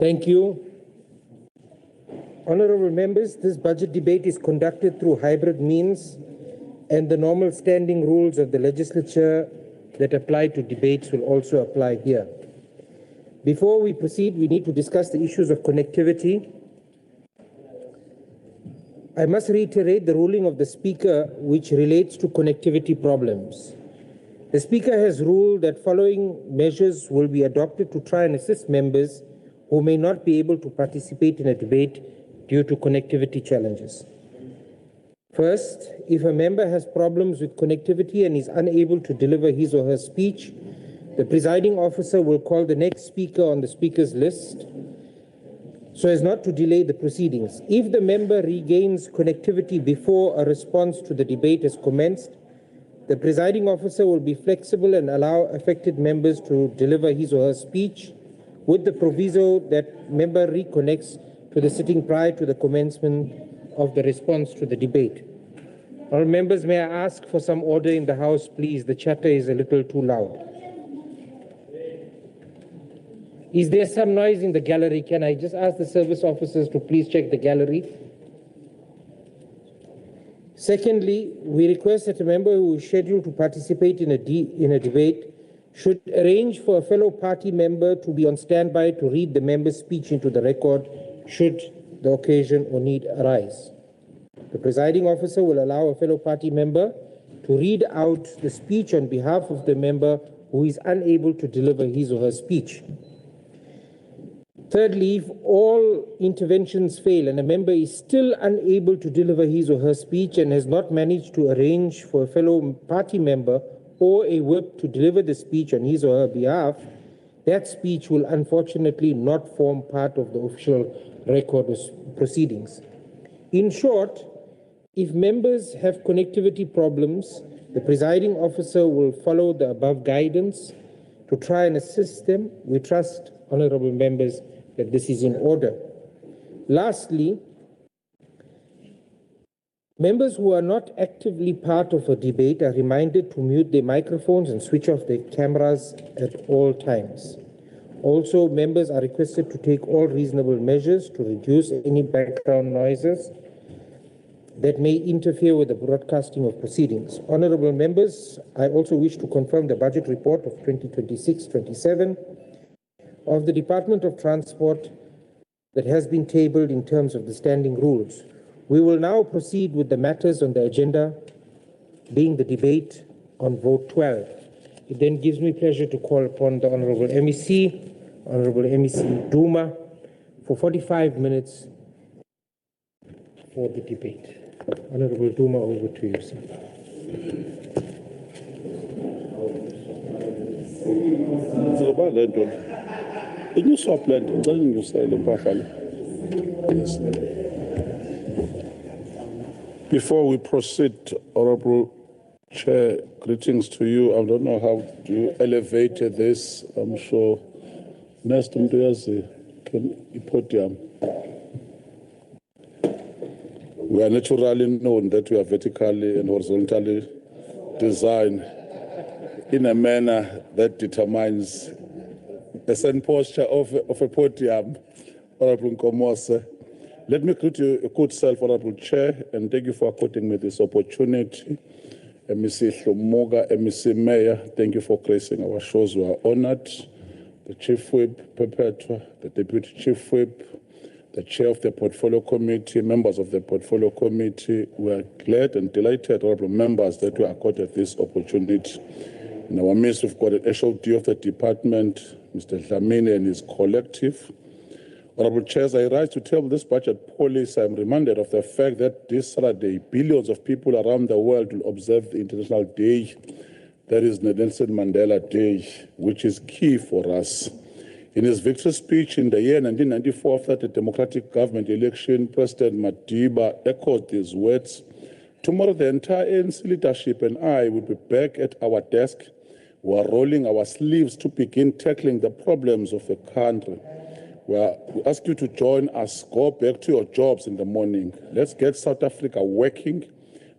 Thank you. Honourable members, this budget debate is conducted through hybrid means, and the normal standing rules of the legislature that apply to debates will also apply here. Before we proceed, we need to discuss the issues of connectivity. I must reiterate the ruling of the Speaker which relates to connectivity problems. The Speaker has ruled that following measures will be adopted to try and assist members who may not be able to participate in a debate due to connectivity challenges. First, if a member has problems with connectivity and is unable to deliver his or her speech, the presiding officer will call the next speaker on the speaker's list so as not to delay the proceedings. If the member regains connectivity before a response to the debate has commenced, the presiding officer will be flexible and allow affected members to deliver his or her speech with the proviso that member reconnects to the sitting prior to the commencement of the response to the debate. All members, may I ask for some order in the House, please? The chatter is a little too loud. Is there some noise in the gallery? Can I just ask the service officers to please check the gallery? Secondly, we request that a member who is scheduled to participate in a debate should arrange for a fellow party member to be on standby to read the member's speech into the record should the occasion or need arise. The presiding officer will allow a fellow party member to read out the speech on behalf of the member who is unable to deliver his or her speech. Thirdly, if all interventions fail and a member is still unable to deliver his or her speech and has not managed to arrange for a fellow party member or a whip to deliver the speech on his or her behalf, that speech will unfortunately not form part of the official record of proceedings. In short, if members have connectivity problems, the presiding officer will follow the above guidance to try and assist them. We trust, honourable members, that this is in order. Lastly, members who are not actively part of a debate are reminded to mute their microphones and switch off their cameras at all times. Also, members are requested to take all reasonable measures to reduce any background noises that may interfere with the broadcasting of proceedings. Honourable members, I also wish to confirm the budget report of 2026-27 of the Department of Transport that has been tabled in terms of the standing rules. We will now proceed with the matters on the agenda, being the debate on Vote 12. It then gives me pleasure to call upon the Honourable MEC Duma, for 45 minutes for the debate. Honourable Duma, over to you, sir. Before we proceed, Honourable Chair, greetings to you. I don't know how you elevated this. I'm sure next time can podium. We are naturally known that we are vertically and horizontally designed in a manner that determines a certain posture of a podium. Honourable Nkomose, let me greet you, a good self, Honourable Chair, and thank you for according me this opportunity. MEC Hlomoga, MEC Mayor, thank you for gracing our shows. We are honoured. The Chief Whip, Perpetua, the Deputy Chief Whip, the Chair of the Portfolio Committee, members of the Portfolio Committee, we are glad and delighted, honourable members, that we are accorded this opportunity. In our midst, we've got an HOD of the department, Mr. Dlamini and his collective. Honourable Chairs, I rise to table this budget policy. I'm reminded of the fact that this Saturday, billions of people around the world will observe the International Day, that is the Nelson Mandela Day, which is key for us. In his victory speech in the year 1994, after the democratic government election, President Madiba echoed these words. Tomorrow, the entire ANC leadership and I will be back at our desk. We are rolling our sleeves to begin tackling the problems of the country. We ask you to join us. Go back to your jobs in the morning. Let's get South Africa working.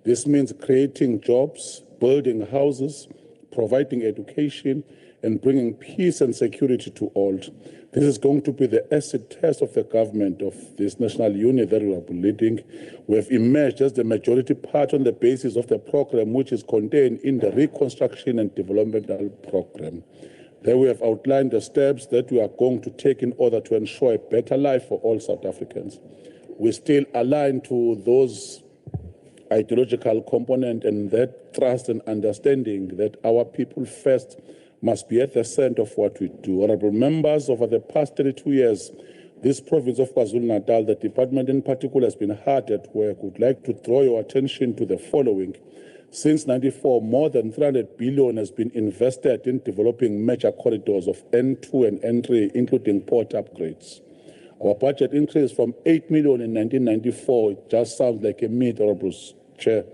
This means creating jobs, building houses, providing education, and bringing peace and security to all. This is going to be the acid test of the government of this national unit that we are leading. We have emerged as the majority part on the basis of the program which is contained in the Reconstruction and Developmental Program. There we have outlined the steps that we are going to take in order to ensure a better life for all South Africans. We still align to those ideological component and that trust and understanding that our people first must be at the center of what we do. Honorable members, over the past 32 years, this province of KwaZulu-Natal, the department in particular, has been hard at work. We'd like to draw your attention to the following. Since 1994, more than 300 billion has been invested in developing major corridors of N2 and N3, including port upgrades. Our budget increased from 8 million in 1994, it just sounds like a myth, Honorable Chair,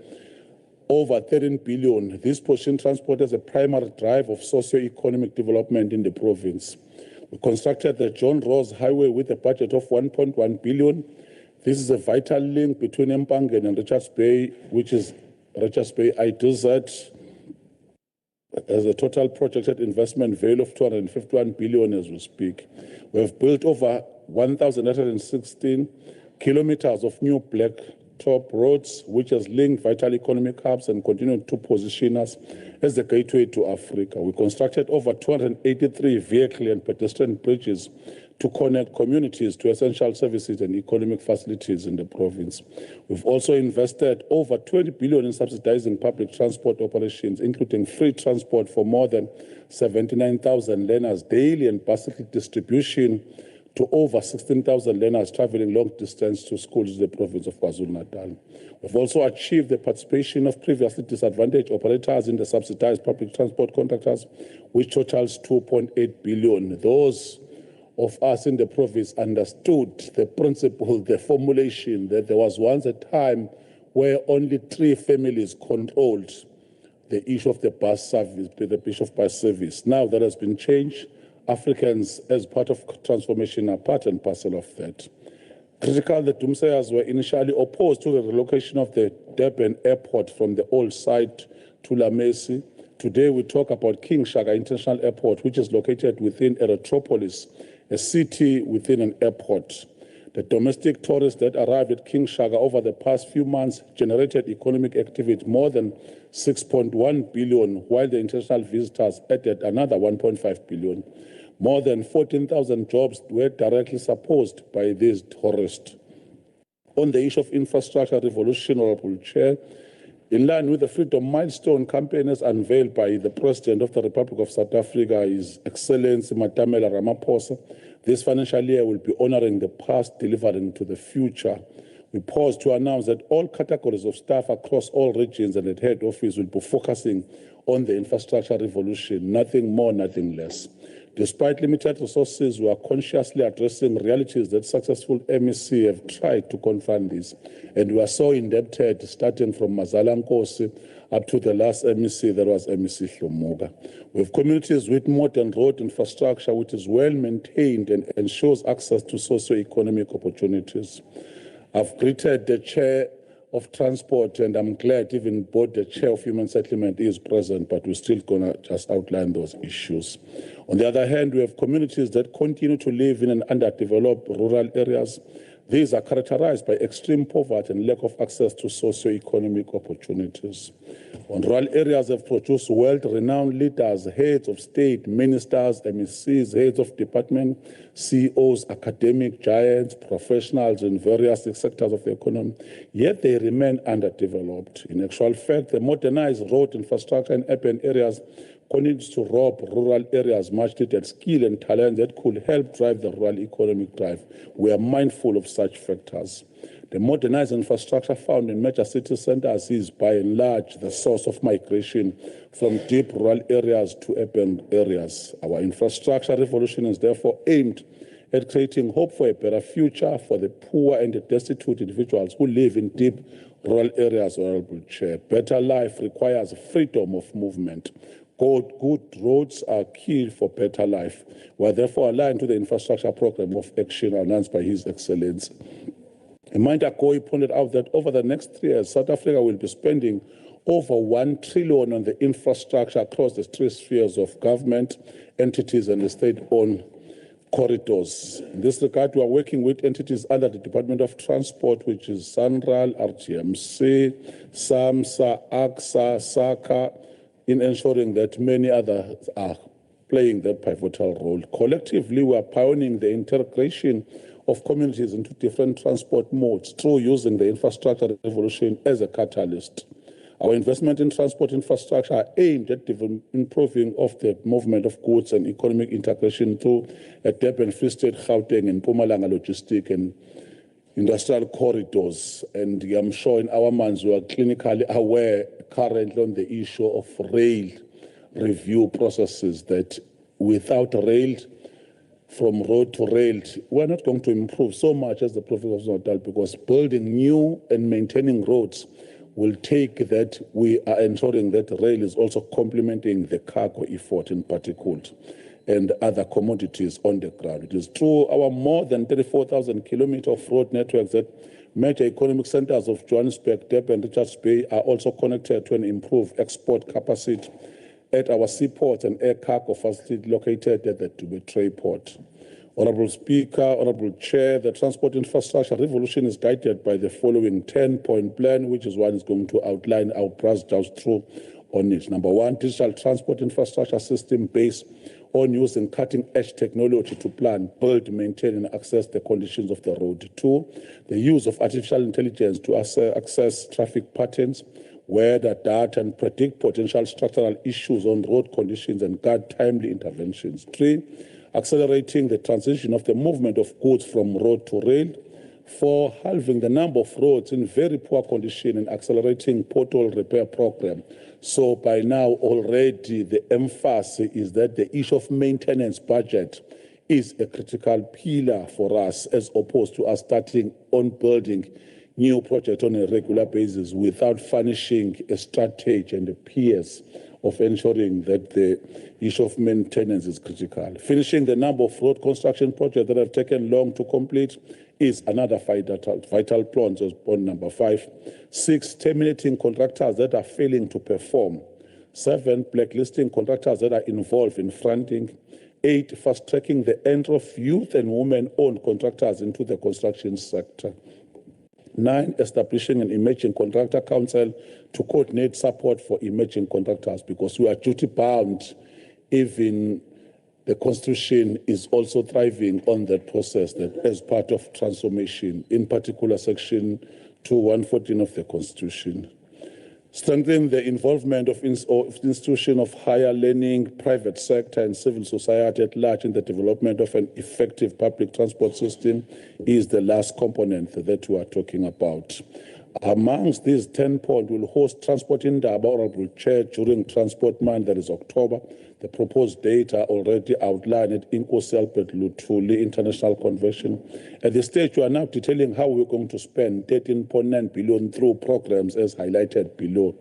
over 13 billion. This positions transport as a primary drive of socio-economic development in the province. We constructed the John Ross Highway with a budget of 1.1 billion. This is a vital link between Mpangen and Richards Bay, which is Richards Bay IDZ. There's a total projected investment value of 251 billion as we speak. We have built over 1,816 kilometers of new blacktop roads, which has linked vital economic hubs and continued to position us as the gateway to Africa. We constructed over 283 vehicle and pedestrian bridges to connect communities to essential services and economic facilities in the province. We've also invested over 20 billion in subsidizing public transport operations, including free transport for more than 79,000 learners daily and bicycle distribution to over 16,000 learners traveling long distance to schools in the province of KwaZulu-Natal. We've also achieved the participation of previously disadvantaged operators in the subsidized public transport contractors, which totals 2.8 billion. Those of us in the province understood the principle, the formulation that there was once a time where only 3 families controlled the issue of the bus service, the issue of bus service. Now that has been changed. Africans, as part of transformation, are part and parcel of that. Critical, the doomsayers were initially opposed to the relocation of the Durban airport from the old site to La Mesi. Today we talk about King Shaka International Airport, which is located within Erythropolis, a city within an airport. The domestic tourists that arrived at King Shaka over the past few months generated economic activity more than 6.1 billion, while the international visitors added another 1.5 billion. More than 14,000 jobs were directly supported by these tourists. On the issue of infrastructure revolution, Honorable Chair, in line with the Freedom Milestone campaign as unveiled by the President of the Republic of South Africa, His Excellency Matamela Ramaphosa, this financial year will be honoring the past, delivering to the future. We pause to announce that all categories of staff across all regions and at head office will be focusing on the infrastructure revolution, nothing more, nothing less. Despite limited resources, we are consciously addressing realities that successful MEC have tried to confront this. And we are so indebted, starting from Mazala Nkosi up to the last MEC, that was MEC Hlomuga. We have communities with modern road infrastructure, which is well maintained and ensures access to socio-economic opportunities. I've greeted the Chair of Transport, and I'm glad even both the Chair of Human Settlement is present, but we're still going to just outline those issues. On the other hand, we have communities that continue to live in an underdeveloped rural areas. These are characterized by extreme poverty and lack of access to socio-economic opportunities. On rural areas have produced world-renowned leaders, heads of state, ministers, MECs, heads of department, CEOs, academic giants, professionals in various sectors of the economy, yet they remain underdeveloped. In actual fact, the modernized road infrastructure in urban areas continues to rob rural areas much-needed skill and talent that could help drive the rural economic drive. We are mindful of such factors. The modernized infrastructure found in major city centers is, by and large, the source of migration from deep rural areas to urban areas. Our infrastructure revolution is therefore aimed at creating hope for a better future for the poor and the destitute individuals who live in deep rural areas, Honorable Chair. Better life requires freedom of movement. Good roads are key for better life. We are therefore aligned to the infrastructure program of action announced by His Excellency. A month ago, he pointed out that over the next 3 years, South Africa will be spending over 1 trillion on the infrastructure across the three spheres of government, entities, and the state-owned corridors. In this regard, we are working with entities under the Department of Transport, which is SANRAL, RTMC, SAMSA, AXA, SACA, in ensuring that many others are playing that pivotal role. Collectively, we are pioneering the integration of communities into different transport modes through using the infrastructure revolution as a catalyst. Our investment in transport infrastructure are aimed at improving of the movement of goods and economic integration through a Durban, Free State, Gauteng, and Mpumalanga logistic and industrial corridors. And I'm sure in our minds we are clinically aware currently on the issue of rail review processes, that without rail, from road to rail, we're not going to improve so much as the Province of KwaZulu-Natal, because building new and maintaining roads will take that we are ensuring that rail is also complementing the cargo effort in particular and other commodities on the ground. It is true our more than 34,000 kilometers of road networks that major economic centers of Johannesburg, Durban, and Richards Bay are also connected to an improved export capacity at our seaports and air cargo facility located at the Dubai Port. Honorable Speaker, Honorable Chair, the transport infrastructure revolution is guided by the following 10-point plan, which is one is going to outline our brush down through on it. Number one, digital transport infrastructure system based on using cutting-edge technology to plan, build, maintain, and access the conditions of the road. Two, the use of artificial intelligence to access traffic patterns, weather data, and predict potential structural issues on road conditions and guide timely interventions. Three, accelerating the transition of the movement of goods from road to rail. Four, halving the number of roads in very poor condition and accelerating pothole repair program. So by now already the emphasis is that the issue of maintenance budget is a critical pillar for us, as opposed to us starting on building new projects on a regular basis without furnishing a strategy and a PS of ensuring that the issue of maintenance is critical. Finishing the number of road construction projects that have taken long to complete is another vital point, as point number 5. 6, terminating contractors that are failing to perform. 7, blacklisting contractors that are involved in fronting. 8, fast-tracking the entry of youth and women-owned contractors into the construction sector. 9, establishing an emerging contractor council to coordinate support for emerging contractors, because we are duty-bound. Even the Constitution is also thriving on that process, that as part of transformation, in particular Section 2114 of the Constitution. Strengthen the involvement of institutions of higher learning, private sector, and civil society at large in the development of an effective public transport system is the last component that we are talking about. Amongst these 10 points, we'll host Transport Indaba, Honorable Chair, during Transport Month, that is October. The proposed date are already outlined at Inkosi Albert Luthuli International Convention. At this stage, we are now detailing how we're going to spend 13.9 billion through programs as highlighted below.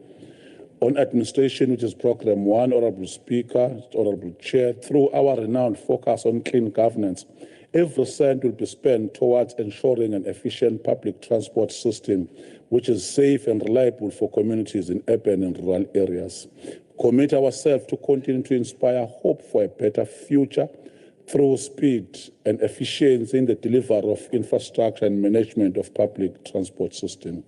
On administration, which is Program 1, Honorable Speaker, Honorable Chair, through our renowned focus on clean governance, every cent will be spent towards ensuring an efficient public transport system which is safe and reliable for communities in urban and rural areas. Commit ourselves to continue to inspire hope for a better future through speed and efficiency in the delivery of infrastructure and management of public transport system.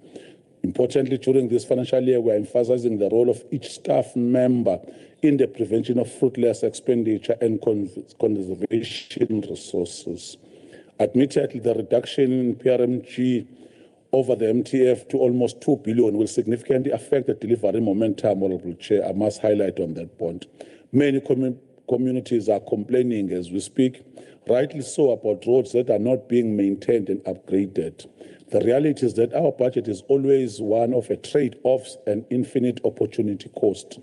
Importantly, during this financial year, we are emphasizing the role of each staff member in the prevention of fruitless expenditure and conservation resources. Admittedly, the reduction in PRMG over the MTF to almost 2 billion will significantly affect the delivery momentum, Honorable Chair. I must highlight on that point. Many communities are complaining as we speak, rightly so, about roads that are not being maintained and upgraded. The reality is that our budget is always one of a trade-offs and infinite opportunity cost.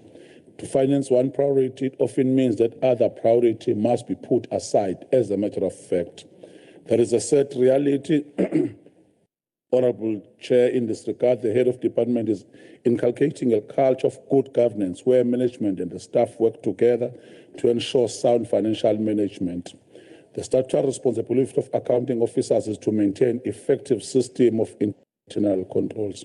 To finance one priority often means that other priority must be put aside. As a matter of fact, there is a set reality. Honorable Chair, in this regard, the head of department is inculcating a culture of good governance where management and the staff work together to ensure sound financial management. The statutory responsibility of accounting officers is to maintain effective system of internal controls.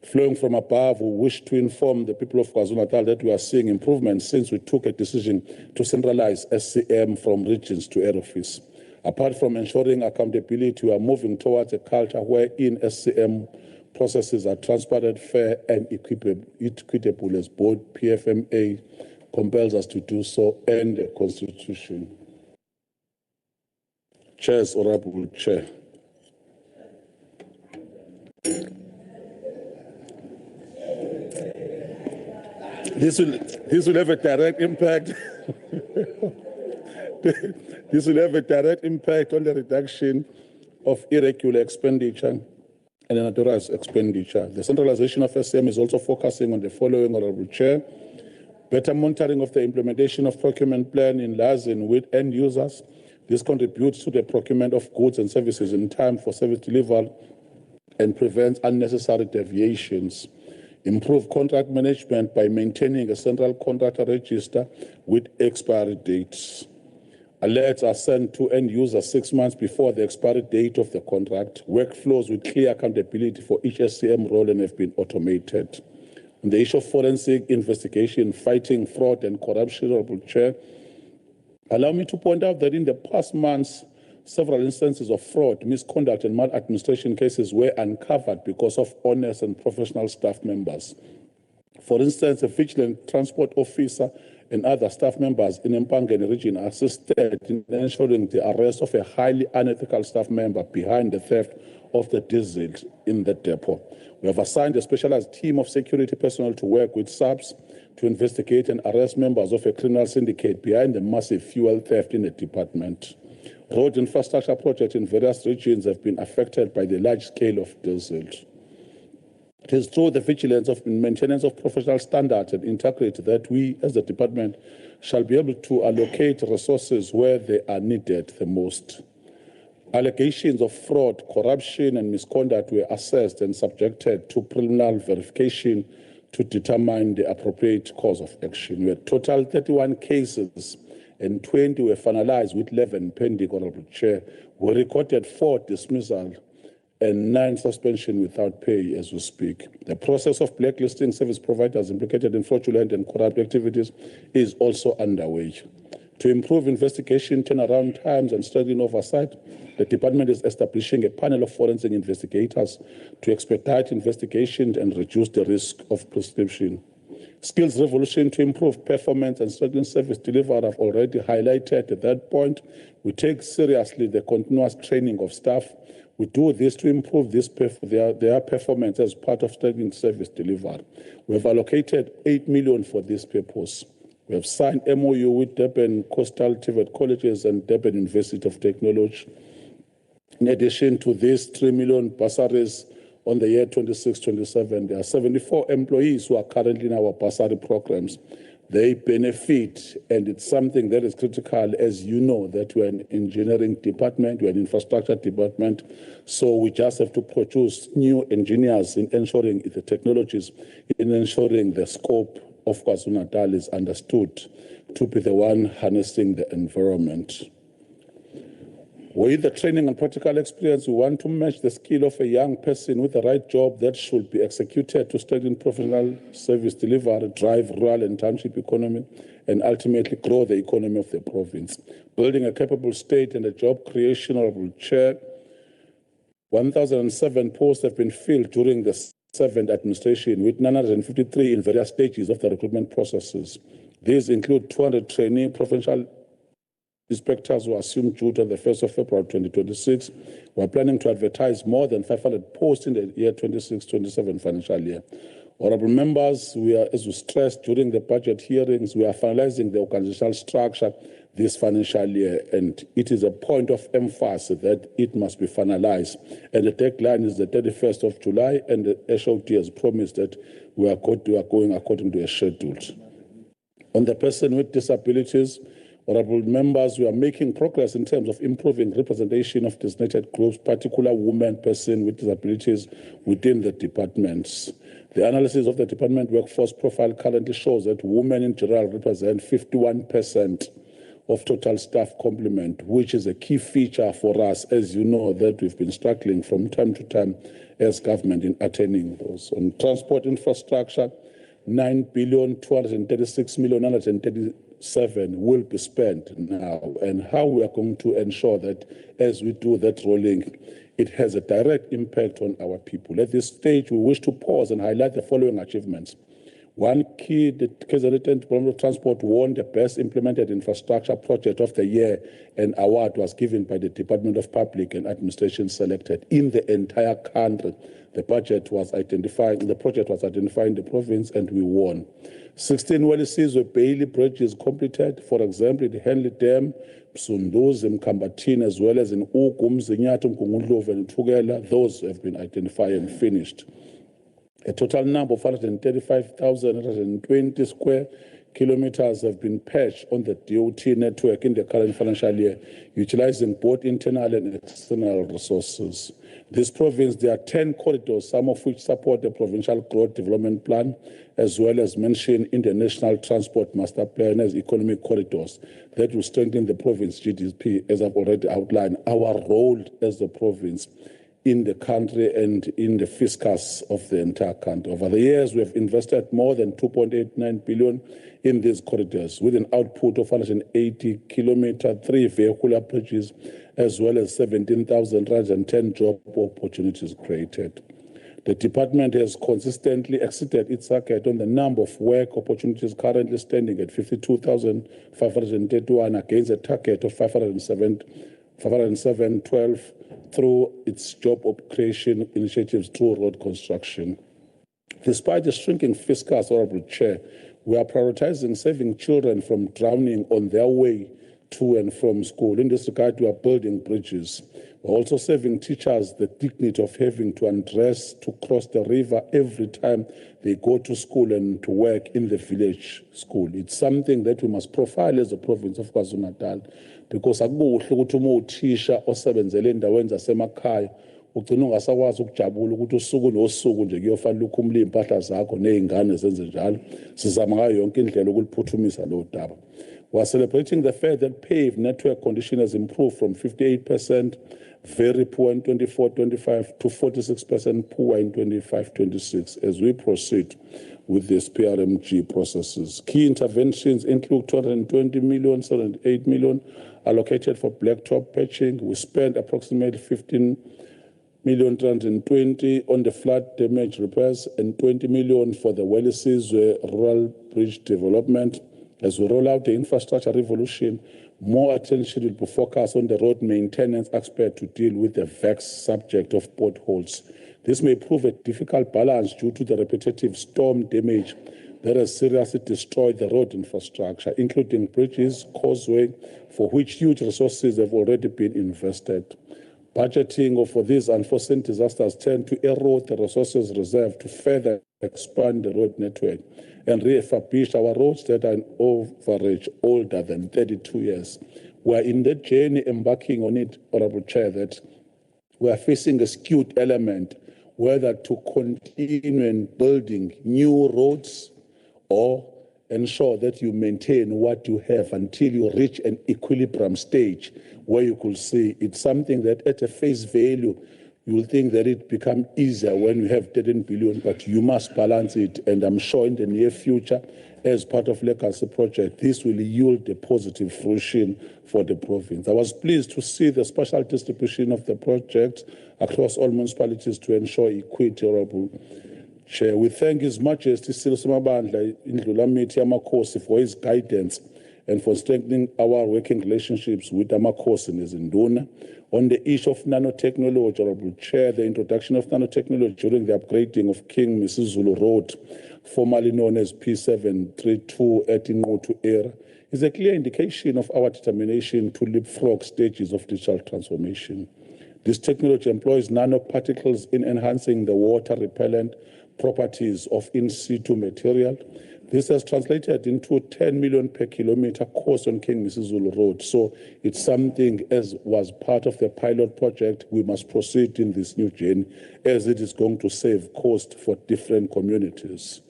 Flowing from above, we wish to inform the people of KwaZulu-Natal that we are seeing improvements since we took a decision to centralize SCM from regions to head office. Apart from ensuring accountability, we are moving towards a culture wherein SCM processes are transparent, fair, and equitable, as both PFMA compels us to do so and the Constitution. Chairs, Honorable Chair. This will have a direct impact. This will have a direct impact on the reduction of irregular expenditure and unauthorized expenditure. The centralization of SCM is also focusing on the following, Honorable Chair: better monitoring of the implementation of procurement plan in liaison with end users. This contributes to the procurement of goods and services in time for service delivery and prevents unnecessary deviations. Improve contract management by maintaining a central contractor register with expiry dates. Alerts are sent to end users 6 months before the expiry date of the contract. Workflows with clear accountability for each SCM role and have been automated. On the issue of forensic investigation, fighting fraud and corruption, Honorable Chair, allow me to point out that in the past months, several instances of fraud, misconduct, and maladministration cases were uncovered because of honest and professional staff members. For instance, a vigilant transport officer and other staff members in Mpangeni region assisted in ensuring the arrest of a highly unethical staff member behind the theft of the diesel in the depot. We have assigned a specialized team of security personnel to work with SAPS to investigate and arrest members of a criminal syndicate behind the massive fuel theft in the department. Road infrastructure projects in various regions have been affected by the large scale of diesel. It is through the vigilance of maintenance of professional standards and integrity that we, as the department, shall be able to allocate resources where they are needed the most. Allegations of fraud, corruption, and misconduct were assessed and subjected to preliminary verification to determine the appropriate course of action. We had total 31 cases and 20 were finalized with 11 pending, Honorable Chair. We recorded 4 dismissals and 9 suspension without pay as we speak. The process of blacklisting service providers implicated in fraudulent and corrupt activities is also underway. To improve investigation turnaround times and studying oversight, the department is establishing a panel of forensic investigators to expedite investigations and reduce the risk of prescription. Skills revolution to improve performance and strengthen service delivery. I've already highlighted at that point. We take seriously the continuous training of staff. We do this to improve their performance as part of strengthening service delivery. We have allocated 8 million for this purpose. We have signed MOU with Durban Coastal TVET Colleges and Durban University of Technology. In addition to these 3 million bursaries on the year 26-27, there are 74 employees who are currently in our bursary programs. They benefit, and it's something that is critical, as you know, that we're an engineering department, we're an infrastructure department, so we just have to produce new engineers in ensuring the technologies, in ensuring the scope of KwaZulu-Natal is understood to be the one harnessing the environment. With the training and practical experience, we want to match the skill of a young person with the right job that should be executed to strengthen professional service delivery, drive rural and township economy, and ultimately grow the economy of the province. Building a capable state and a job creation, Honorable Chair, 1,007 posts have been filled during the 7th administration, with 953 in various stages of the recruitment processes. These include 200 trainee provincial inspectors who assume duty on the 1st of February 2026. We are planning to advertise more than 500 posts in the year 26-27 financial year. Honorable members, as we stressed during the budget hearings, we are finalizing the organizational structure this financial year, and it is a point of emphasis that it must be finalized. And the deadline is the 31st of July, and the SOT has promised that we are going according to a schedule. On the person with disabilities, Honorable members, we are making progress in terms of improving representation of designated groups, particularly women, persons with disabilities within the departments. The analysis of the department workforce profile currently shows that women in general represent 51% of total staff complement, which is a key feature for us, as you know, that we've been struggling from time to time as government in attaining those. On transport infrastructure, 9,236,937 will be spent now, and how we are going to ensure that as we do that rolling, it has a direct impact on our people. At this stage, we wish to pause and highlight the following achievements. One key, the KwaZulu-Natal Department of Transport won the Best Implemented Infrastructure Project of the Year, and award was given by the Department of Public and Administration selected in the entire country. The project was identified in the province, and we won. 16 Welisizwe Bailey bridges completed, for example, the Henley Dam, Psunduzi, Mkambatini, as well as in Ukum, Zinyato, Mkungundlovu, and Tugela. Those have been identified and finished. A total number of 135,120 square kilometers have been patched on the DOT network in the current financial year, utilizing both internal and external resources. This province, there are 10 corridors, some of which support the Provincial Growth Development Plan, as well as mentioned in the National Transport Master Plan as economic corridors that will strengthen the province GDP, as I've already outlined, our role as the province in the country and in the fiscus of the entire country. Over the years, we have invested more than 2.89 billion in these corridors, with an output of 180 kilometer, 3 vehicular bridges, as well as 17,110 job opportunities created. The department has consistently exceeded its target on the number of work opportunities, currently standing at 52,531 against a target of 507,12 through its job creation initiatives through road construction. Despite the shrinking fiscus, Honorable Chair, we are prioritizing saving children from drowning on their way to and from school. In this regard, we are building bridges. We're also saving teachers the dignity of having to undress to cross the river every time they go to school and to work in the village school. It's something that we must profile as a province of KwaZulu-Natal, because akukuhle ukuthi uma uthisha osebenzele endaweni zasemakhaya ugcina ungasakwazi ukujabula ukuthi usuku nosuku nje kuyofanele ukhumule impahla zakho nezingane zenze njalo. Sizama ngayo yonke indlela ukuliphuthumisa lo daba. We are celebrating the fact that paved network condition has improved from 58% very poor in 24-25 to 46% poor in 25-26 as we proceed with these PRMG processes. Key interventions include 220 million, 78 million allocated for blacktop patching. We spent approximately 15 million 320 on the flood damage repairs and 20 million for the Welisizwe rural bridge development. As we roll out the infrastructure revolution, more attention will be focused on the road maintenance aspect to deal with the vexed subject of potholes. This may prove a difficult balance due to the repetitive storm damage that has seriously destroyed the road infrastructure, including bridges, causeway, for which huge resources have already been invested. Budgeting for these unforeseen disasters tend to erode the resources reserved to further expand the road network and refurbish our roads that are on average older than 32 years. We are in the journey embarking on it, Honorable Chair, that we are facing a skewed element, whether to continue in building new roads or ensure that you maintain what you have until you reach an equilibrium stage where you could see it's something that at a face value, you will think that it become easier when you have 13 billion, but you must balance it. And I'm sure in the near future, as part of legacy project, this will yield a positive fruition for the province. I was pleased to see the special distribution of the project across all municipalities to ensure equity, Honorable Chair. We thank His Majesty Silo Semabandla Indlulamiti Amakhosi for his guidance and for strengthening our working relationships with Amakhosi Nezinduna. On the issue of nanotechnology, Honorable Chair, the introduction of nanotechnology during the upgrading of King Misizulu Road, formerly known as P732 at Ingotu era, is a clear indication of our determination to leapfrog stages of digital transformation. This technology employs nanoparticles in enhancing the water repellent properties of in situ material. This has translated into 10 million per kilometer cost on King Misizulu Road. So it's something, as was part of the pilot project, we must proceed in this new journey as it is going to save cost for different communities.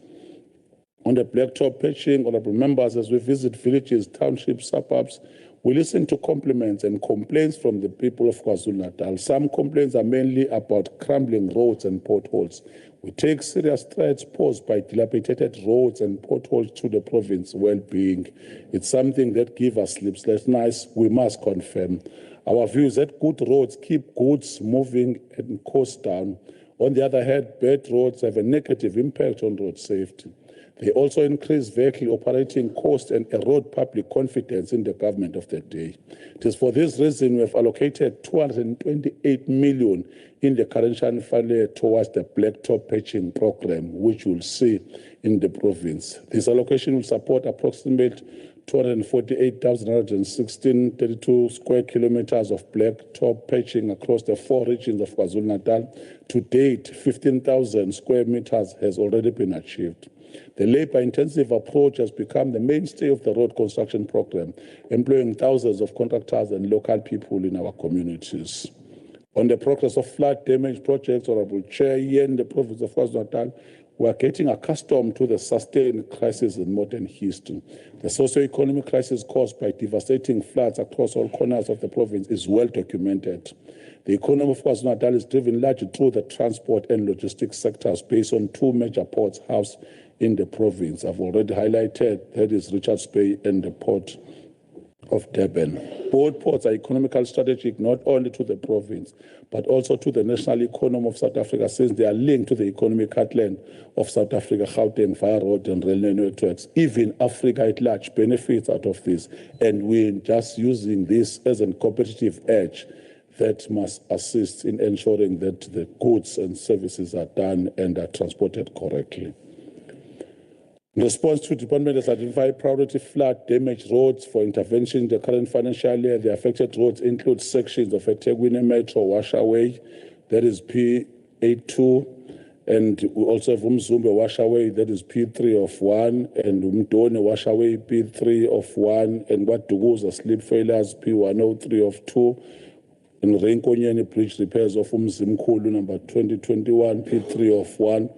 On the blacktop patching, honorable members, as we visit villages, townships, suburbs, We listen to compliments and complaints from the people of KwaZulu-Natal. Some complaints are mainly about crumbling roads and potholes. We take serious threats posed by dilapidated roads and potholes to the province's well-being. It's something that gives us sleepless nights, we must confirm. Our view is that good roads keep goods moving and costs down. On the other hand, bad roads have a negative impact on road safety. They also increase vehicle operating costs and erode public confidence in the government of the day. It is for this reason we have allocated 228 million in the current financial year towards the blacktop patching program, which you'll see in the province. This allocation will support approximately 248,132 square kilometers of blacktop patching across the 4 regions of KwaZulu-Natal. To date, 15,000 square meters has already been achieved. The labor-intensive approach has become the mainstay of the road construction program, employing thousands of contractors and local people in our communities. On the progress of flood damage projects, Honorable Chair, here in the province of KwaZulu-Natal, we are getting accustomed to the sustained crisis in modern history. The socio-economic crisis caused by devastating floods across all corners of the province is well documented. The economy of KwaZulu-Natal is driven largely through the transport and logistics sectors based on 2 major ports housed in the province. I've already highlighted that is Richards Bay and the Port of Durban. Both ports are economically strategic not only to the province, but also to the national economy of South Africa, since they are linked to the economic heartland of South Africa, Gauteng, via road and rail networks. Even Africa at large benefits out of this, and we're just using this as a competitive edge that must assist in ensuring that the goods and services are done and are transported correctly. In response to, the department has identified priority flood damaged roads for intervention in the current financial year. The affected roads include sections of eThekwini Metro Washaway, that is P82, and we also have Umzumbe Washaway, that is P3 of 1, and Umdone Washaway, P3 of 1, and Watuguza slip failures, P103 of 2, and Reinkonyeni bridge repairs of Umzimkhulu number 2021, P3 of 1.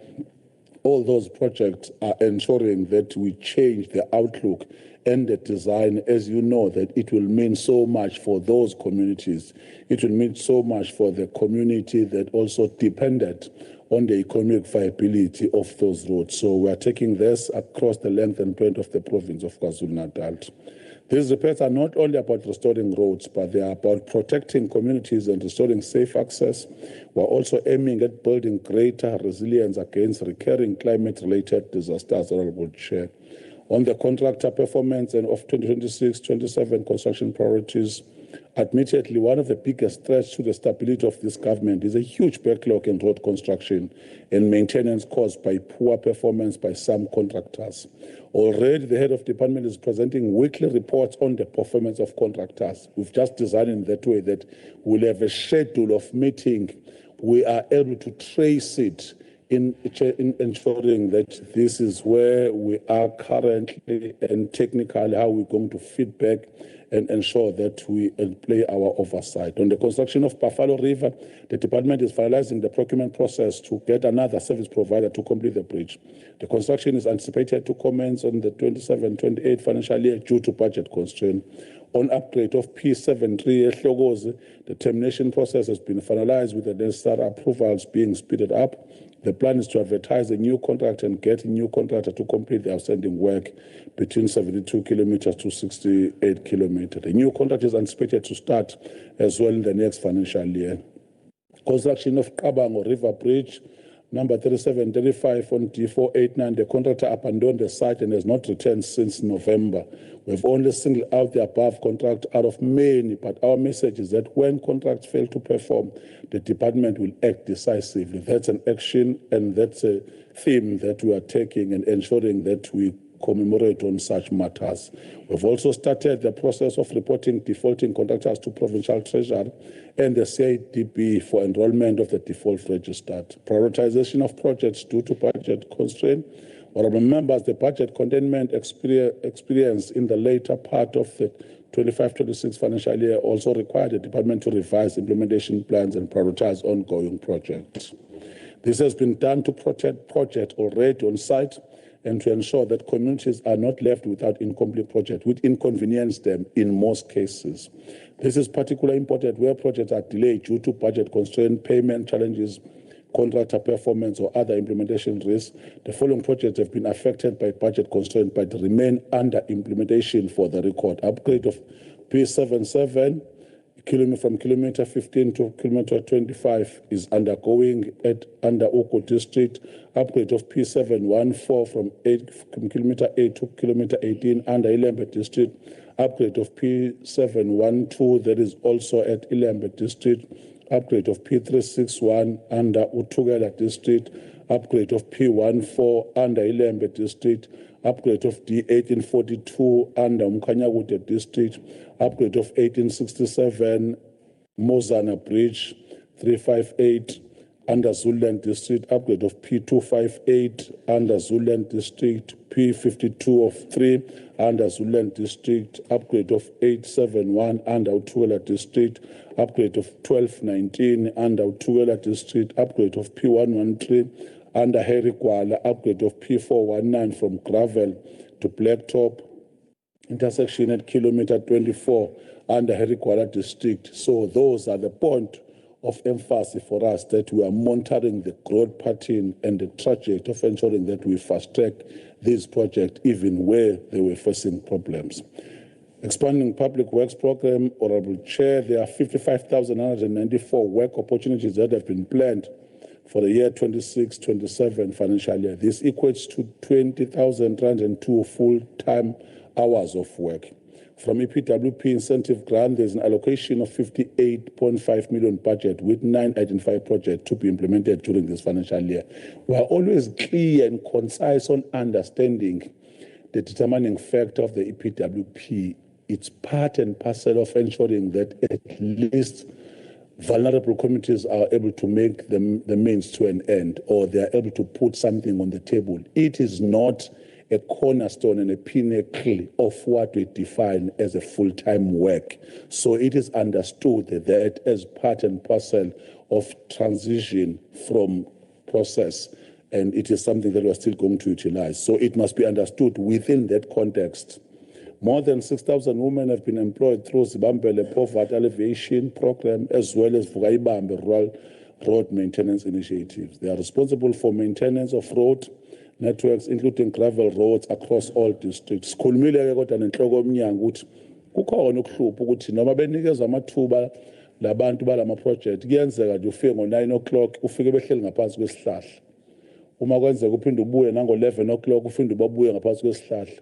All those projects are ensuring that we change the outlook and the design, as you know, that it will mean so much for those communities. It will mean so much for the community that also depended on the economic viability of those roads. So we are taking this across the length and breadth of the province of KwaZulu-Natal. These repairs are not only about restoring roads, but they are about protecting communities and restoring safe access. We're also aiming at building greater resilience against recurring climate-related disasters, Honorable Chair. On the contractor performance and of 2026-27 construction priorities, admittedly, one of the biggest threats to the stability of this government is a huge backlog in road construction and maintenance caused by poor performance by some contractors. Already, the head of department is presenting weekly reports on the performance of contractors. We've just designed it in that way that we'll have a schedule of meeting. We are able to trace it in ensuring that this is where we are currently and technically how we're going to feedback and ensure that we play our oversight. On the construction of Buffalo River, the department is finalizing the procurement process to get another service provider to complete the bridge. The construction is anticipated to commence on the 27-28 financial year due to budget constraint. On upgrade of P73 Hlogoze, the termination process has been finalized with the necessary approvals being speeded up. The plan is to advertise a new contract and get a new contractor to complete the outstanding work between 72 kilometers to 68 kilometers. The new contract is anticipated to start as well in the next financial year. Construction of Kabango River Bridge, number 3735 on D489. The contractor abandoned the site and has not returned since November. We've only singled out the above contract out of many, but our message is that when contracts fail to perform, the department will act decisively. That's an action and that's a theme that we are taking and ensuring that we commemorate on such matters. We've also started the process of reporting defaulting contractors to Provincial Treasury and the CIDB for enrollment of the default registered. Prioritization of projects due to budget constraint. Honorable members, the budget containment experience in the later part of the 25-26 financial year also required the department to revise implementation plans and prioritize ongoing projects. This has been done to protect projects already on site and to ensure that communities are not left without incomplete projects, which inconvenience them in most cases. This is particularly important where projects are delayed due to budget constraint, payment challenges, contractor performance, or other implementation risks. The following projects have been affected by budget constraint but remain under implementation for the record. Upgrade of P77 from kilometer 15 to kilometer 25 is undergoing under Oko District. Upgrade of P714 from kilometer 8 to kilometer 18 under Ilembe District. Upgrade of P712 that is also at Ilembe District. Upgrade of P361 under Uthukela District. Upgrade of P14 under Ilembe District. Upgrade of D1842 under Mkhanyakude District. Upgrade of 1867 Mozana Bridge 358 under Zululand District. Upgrade of P258 under Zululand District. P52 of 3 under Zululand District. Upgrade of 871 under Uthukela District. Upgrade of 1219 under Uthukela District. Upgrade of P113 under Harry Kwala. Upgrade of P419 from Gravel to Blacktop intersection at kilometer 24 under Harry Kwala District. So those are the point of emphasis for us, that we are monitoring the growth pattern and the trajectory of ensuring that we fast track this project even where they were facing problems. Expanding public works program, Honorable Chair, there are 55,194 work opportunities that have been planned for the year 26-27 financial year. This equates to 20,302 full-time hours of work. From EPWP incentive grant, there's an allocation of 58.5 million budget with 9 identified projects to be implemented during this financial year. We are always clear and concise on understanding the determining factor of the EPWP. It's part and parcel of ensuring that at least vulnerable communities are able to make the means to an end, or they are able to put something on the table. It is not a cornerstone and a pinnacle of what we define as a full-time work. So it is understood that as part and parcel of transition from process, and it is something that we are still going to utilize. So it must be understood within that context. More than 6,000 women have been employed through Zibambele Poverty Alleviation Program, as well as Vugaibambe Rural Road Maintenance Initiatives. They are responsible for maintenance of road networks, including gravel roads across all districts. Sikhulumile-ke kodwa nenhloko yomnyango ukuthi kukhona ukuhlupha ukuthi noma benikezwa amathuba labantu balama project kuyenzeka nje ufike ngo9 o'clock ufike behleli ngaphansi kwesihlahla. Uma kwenzeka uphinde ubuye nango11 o'clock ufinde babuye ngaphansi kwesihlahla.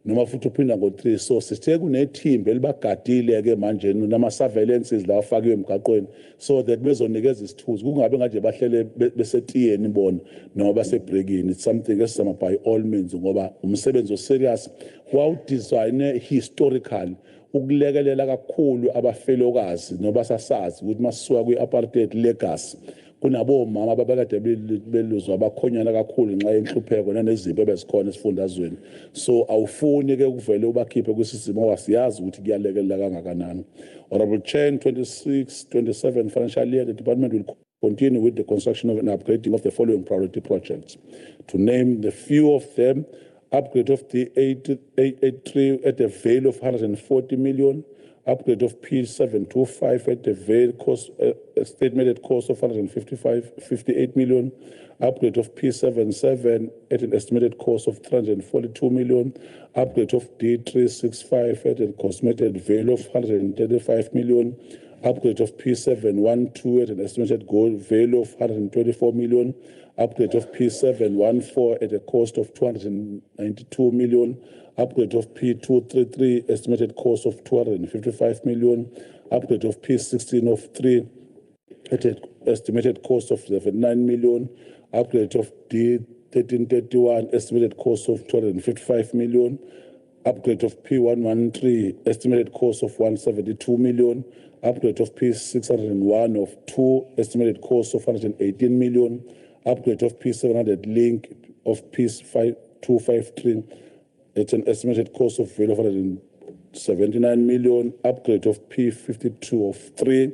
Noma futhi uphinda ngo3. So sithe kunethimba elibagadile-ke manje nama-surveillances la afakiwe emgaqweni, so that bezonikeza isithuzi kungabe ngaje bahlele besetiyeni bona noma basebreakini. It's something esizama by all means ngoba umsebenzi oserious wawudesigne historical ukulekelela kakhulu abafelokazi noba sasazi ukuthi masisuka kwi-apartheid legacy kunabomama ababekade beluzwa abakhonyana kakhulu nxa yenhlupheko nanezimpi ebezikhona esifundazweni. So awufuni-ke kuvele ubakhiphe kwisizimo wasiyazi ukuthi kuyalekelela kangakanani. Honorable Chair, 26-27 financial year, the department will continue with the construction of and upgrading of the following priority projects. To name the few of them: upgrade of the 883 at a value of 140 million, upgrade of P725 at a value cost, estimated cost of 58 million, upgrade of P77 at an estimated cost of 342 million, upgrade of D365 at an estimated value of 135 million, upgrade of P712 at an estimated value of 124 million, upgrade of P714 at a cost of 292 million, upgrade of P233 estimated cost of 255 million, upgrade of P1603 at an estimated cost of 79 million, upgrade of D1331 estimated cost of 255 million, upgrade of P113 estimated cost of 172 million, upgrade of P601 of 2 estimated cost of 118 million, upgrade of P700 link of P253 at an estimated cost of value of 179 million, upgrade of P52 of 3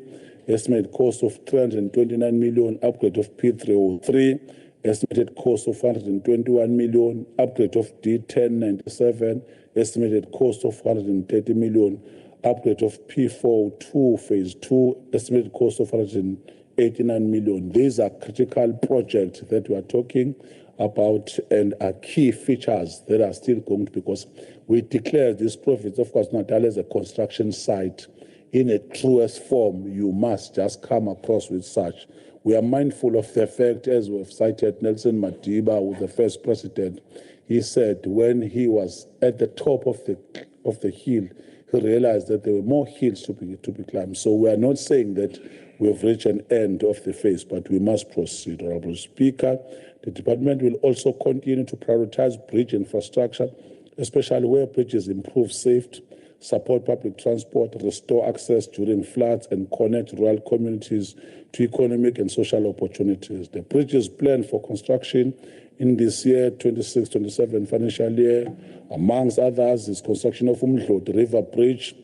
estimated cost of 329 million, upgrade of P303 estimated cost of 121 million, upgrade of D1097, estimated cost of 130 million, upgrade of P402 phase 2, estimated cost of 189 million. These are critical projects that we are talking about and are key features that are still going to, because we declare this province of KwaZulu-Natal as a construction site. In a truest form, you must just come across with such. We are mindful of the fact, as we've cited Nelson Madiba, who was the first president. He said when he was at the top of the hill, he realized that there were more hills to be climbed. So we are not saying that we have reached an end of the phase, but we must proceed. Honorable Speaker, the department will also continue to prioritize bridge infrastructure, especially where bridges improve safety, support public transport, restore access during floods, and connect rural communities to economic and social opportunities. The bridges planned for construction in this year, 26-27 financial year, amongst others, is construction of Umdloti River Bridge,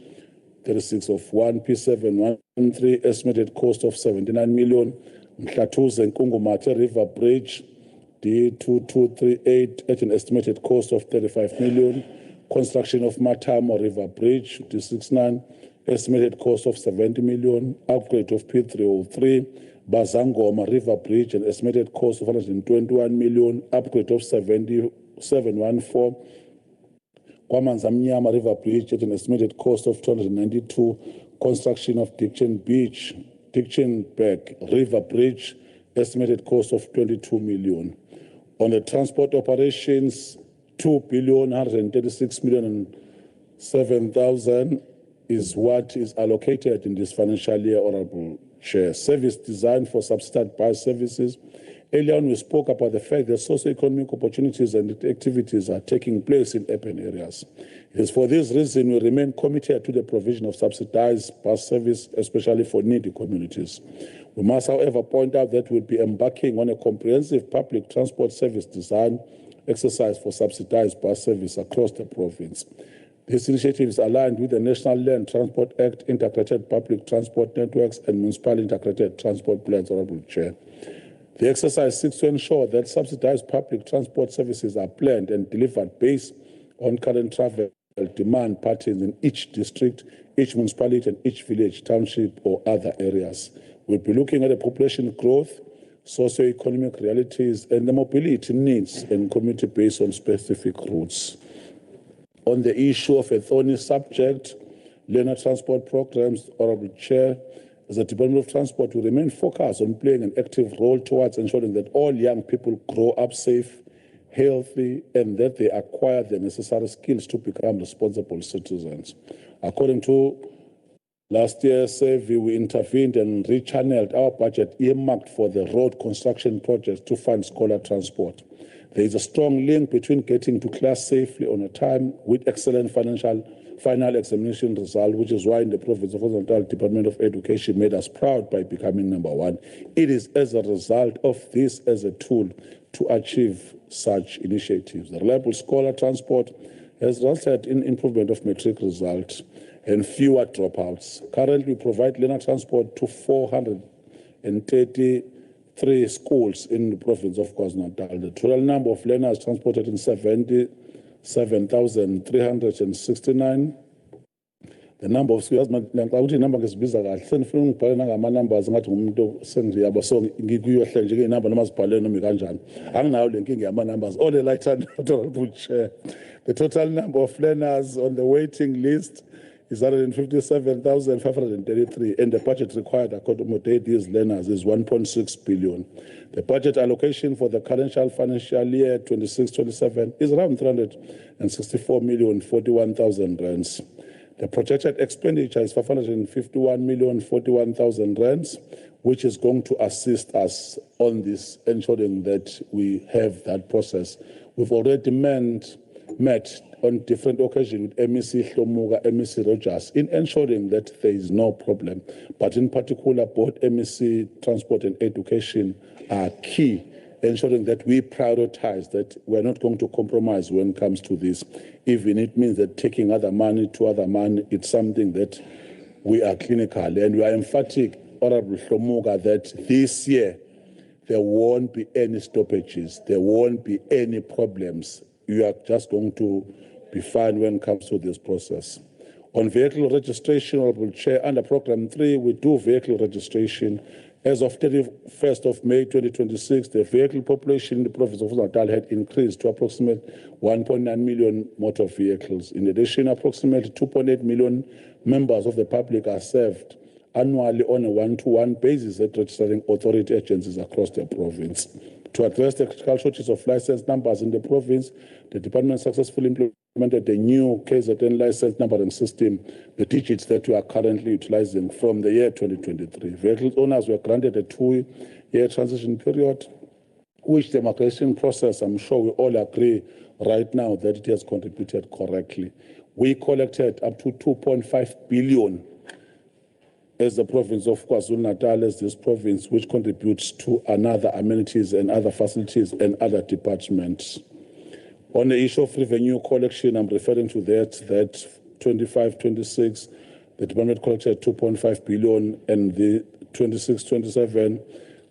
36 of 1 P713, estimated cost of 79 million. Mhlatuze Nkungumate River Bridge, D2238, at an estimated cost of 35 million. Construction of Matamo River Bridge, D69, estimated cost of 70 million. Upgrade of P303, Bazangoma River Bridge, an estimated cost of 121 million. Upgrade of 714, Kwamanzamnyama River Bridge, at an estimated cost of 292. Construction of Dickenberg River Bridge, estimated cost of 22 million. On the transport operations, 2,136,007,000 is what is allocated in this financial year, Honorable Chair. Service designed for subsidized bus services. Earlier on, we spoke about the fact that socio-economic opportunities and activities are taking place in urban areas. It is for this reason we remain committed to the provision of subsidized bus service, especially for needy communities. We must, however, point out that we'll be embarking on a comprehensive public transport service design exercise for subsidized bus service across the province. This initiative is aligned with the National Land Transport Act, Integrated Public Transport Networks, and Municipal Integrated Transport Plans, Honorable Chair. The exercise seeks to ensure that subsidized public transport services are planned and delivered based on current travel demand patterns in each district, each municipality, and each village, township, or other areas. We'll be looking at the population growth, socio-economic realities, and the mobility needs and community based on specific routes. On the issue of a thorny subject, learner transport programs, Honorable Chair, as the Department of Transport, will remain focused on playing an active role towards ensuring that all young people grow up safe, healthy, and that they acquire the necessary skills to become responsible citizens. According to last year's survey, we intervened and rechanneled our budget earmarked for the road construction projects to fund scholar transport. There is a strong link between getting to class safely on a time with excellent final examination result, which is why in the province of KwaZulu-Natal, Department of Education made us proud by becoming #1. It is as a result of this as a tool to achieve such initiatives. The reliable scholar transport has resulted in improvement of matric results and fewer dropouts. Currently, we provide learner transport to 433 schools in the province of KwaZulu-Natal. The total number of learners transported in 77,369. The number of schools, ukuthi inamba ngesibiza kahle senifuna ngibhale nangama-numbers ngathi ngumuntu sengiyaba so ngikuyohle nje inamba noma sibhalele noma kanjani. Anginayo le nkinga yama-numbers. All the light and Honorable Chair. The total number of learners on the waiting list is 157,533, and the budget required to accommodate these learners is 1.6 billion. The budget allocation for the current financial year 26-27 is around 364,041,000 rands. The projected expenditure is 551,041,000 rands, which is going to assist us on this, ensuring that we have that process. We've already met on different occasions with MEC Hlomuga, MEC Rogers, in ensuring that there is no problem. But in particular, both MEC Transport and Education are key, ensuring that we prioritize, that we're not going to compromise when it comes to this. Even it means that taking other money to other money, it's something that we are clinical. And we are emphatic, Honorable Hlomuga, that this year, there won't be any stoppages. There won't be any problems. You are just going to be fine when it comes to this process. On vehicle registration, Honorable Chair, under Program 3, we do vehicle registration. As of 31st of May 2026, the vehicle population in the province of KwaZulu-Natal had increased to approximately 1.9 million motor vehicles. In addition, approximately 2.8 million members of the public are served annually on a one-to-one basis at registering authority agencies across the province. To address the critical shortage of license numbers in the province, the department successfully implemented a new KZN license numbering system, the digits that we are currently utilizing from the year 2023. Vehicle owners were granted a 2-year transition period, which the migration process, I'm sure we all agree right now that it has contributed correctly. We collected up to 2.5 billion as the province of KwaZulu-Natal, as this province, which contributes to another amenities and other facilities and other departments. On the issue of revenue collection, I'm referring to that 25-26, the department collected 2.5 billion, and the 26-27,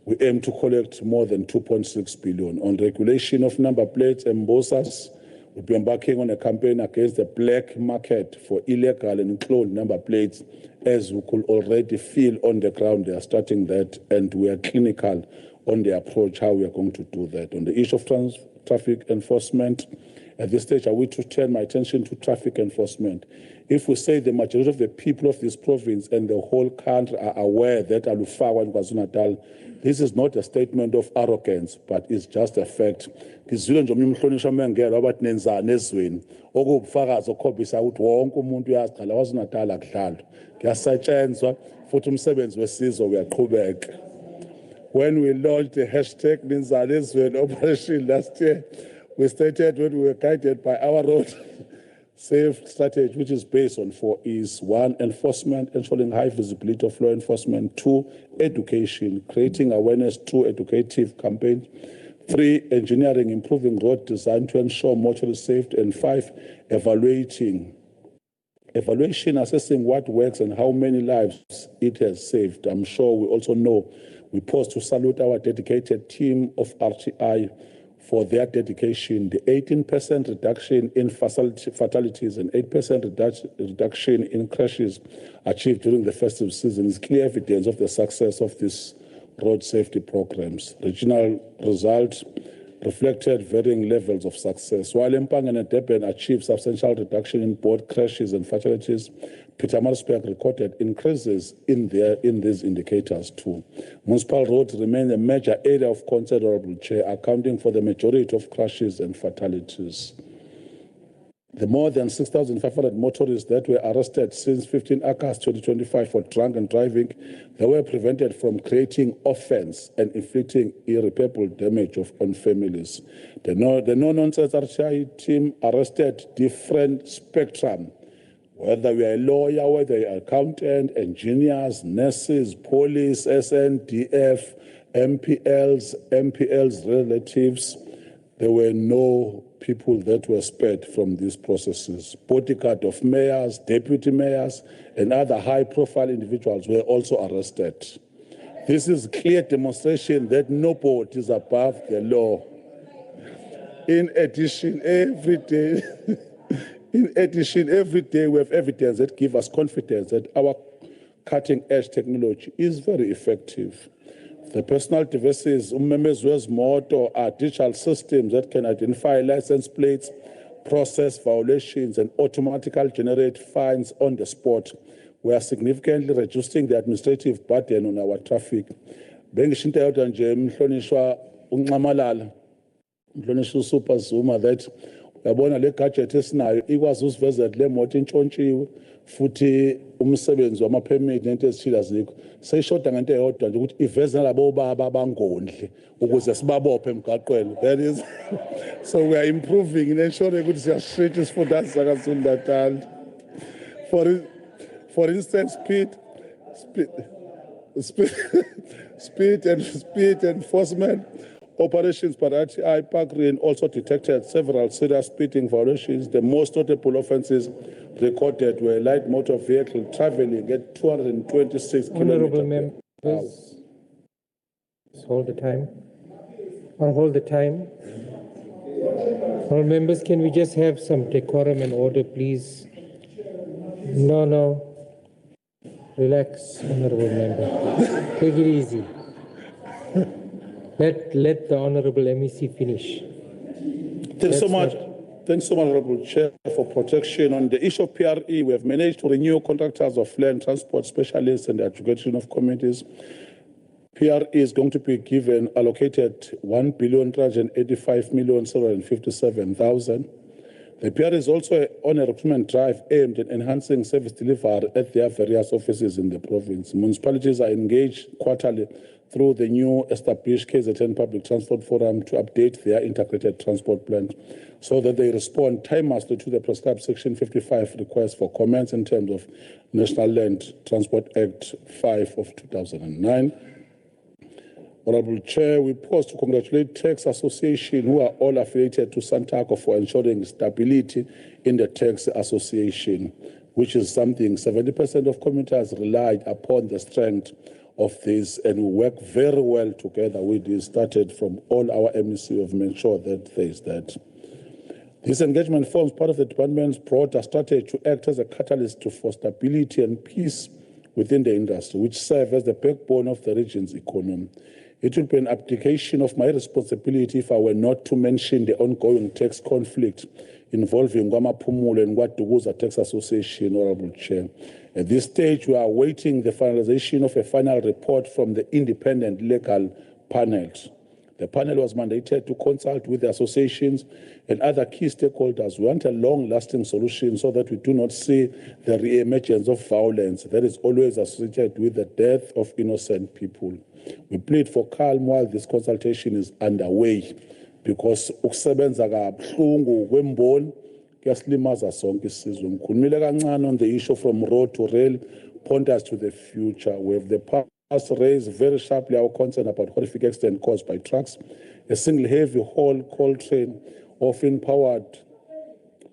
we aim to collect more than 2.6 billion. On regulation of number plates, embossers, we'll be embarking on a campaign against the black market for illegal and cloned number plates, as we could already feel on the ground. They are starting that, and we are clinical on the approach, how we are going to do that. On the issue of traffic enforcement, at this stage, I wish to turn my attention to traffic enforcement. If we say the majority of the people of this province and the whole country are aware that Alufawa and KwaZulu-Natal, this is not a statement of arrogance, but it's just a fact. Ngizwile nje umhlonishwa mengelo abathi nenzana ezweni okubufakazi okhombisa ukuthi wonke umuntu uyaqala KwaZulu-Natal akudlalwa. Kuyasetshenzwa futhi umsebenzi wesizwe uyaqhubeka. When we launched the hashtag nenzana ezweni operation last year, we stated when we were guided by our road safe strategy, which is based on 4 E's. 1, enforcement, ensuring high visibility of law enforcement. 2, education, creating awareness through educative campaigns. 3, engineering, improving road design to ensure motorist safety. And 5, evaluation, assessing what works and how many lives it has saved. I'm sure we also know we pause to salute our dedicated team of RTI for their dedication. The 18% reduction in fatalities and 8% reduction in crashes achieved during the festive season is clear evidence of the success of these road safety programs. Regional results reflected varying levels of success. While Mpanga and Durban achieved substantial reduction in both crashes and fatalities, Pietermaritzburg recorded increases in these indicators too. Municipal roads remain a major area of concern, Honorable Chair, accounting for the majority of crashes and fatalities. The more than 6,500 motorists that were arrested since 15 August 2025 for drunken driving, they were prevented from creating offense and inflicting irreparable damage on families. The no-nonsense RTI team arrested different spectrum, whether we are a lawyer, whether you are accountant, engineers, nurses, police, SNDF, MPLs, relatives. There were no people that were spared from these processes. Bodyguard of mayors, deputy mayors, and other high-profile individuals were also arrested. This is clear demonstration that nobody is above the law. In addition, every day we have evidence that gives us confidence that our cutting-edge technology is very effective. The personal devices, Umemezwe's motto, are digital systems that can identify license plates, process violations, and automatically generate fines on the spot. We are significantly reducing the administrative burden on our traffic. Bengishinta yodwa nje mhlonishwa uNcamalala, mhlonishwa uSuper Zuma, that uyabona le gadget esinayo ikwazi usivezela le moto intshontshiwe futhi umsebenzi wama-permit nento ezithile azikho seyishoda ngento eyodwa nje ukuthi iveze labo baba abangondle ukuze sibabophe emgaqweni. That is, so we are improving in ensuring ukuthi siyashintsha isifundazwe saKwaZulu-Natal. For instance, speed enforcement operations by RTI Pakrin also detected several serious speeding violations. The most notable offences recorded were light motor vehicle travelling at 226 Honourable kilometers. members, Just hold the time. I'll hold the time. All members, can we just have some decorum and order, please? No. Relax, honorable member. Take it easy. Let the honorable MEC finish. Thanks so much. Thanks so much, Honorable Chair, for protection. On the issue of PRE, we have managed to renew contractors of land transport specialists and the education of communities. PRE is going to be allocated 1,385,757,000. The PRE is also on a recruitment drive aimed at enhancing service delivery at their various offices in the province. Municipalities are engaged quarterly through the new established KZN Public Transport Forum to update their integrated transport plan so that they respond timelessly to the prescribed Section 55 request for comments in terms of National Land Transport Act 5 of 2009. Honorable Chair, we pause to congratulate Tax Association, who are all affiliated to Santaco, for ensuring stability in the Tax Association, which is something 70% of commuters relied upon the strength of this, and we work very well together with this. Started from all our MEC, we have made sure that there is that. This engagement forms part of the department's broader strategy to act as a catalyst for stability and peace within the industry, which serve as the backbone of the region's economy. It will be an abdication of my responsibility if I were not to mention the ongoing tax conflict involving Gwamaphumulo and Gwaduguza Tax Association, Honorable Chair. At this stage, we are awaiting the finalization of a final report from the independent legal panel. The panel was mandated to consult with the associations and other key stakeholders. We want a long-lasting solution so that we do not see the re-emergence of violence that is always associated with the death of innocent people. We plead for calm while this consultation is underway, because ukusebenza kabuhlungu kwemboni kuyasilimaza sonke isizwe. Ngikhulumile kancane on the issue from road to rail, point us to the future. We have the past raised very sharply our concern about horrific accident caused by trucks. A single heavy haul coal train, often powered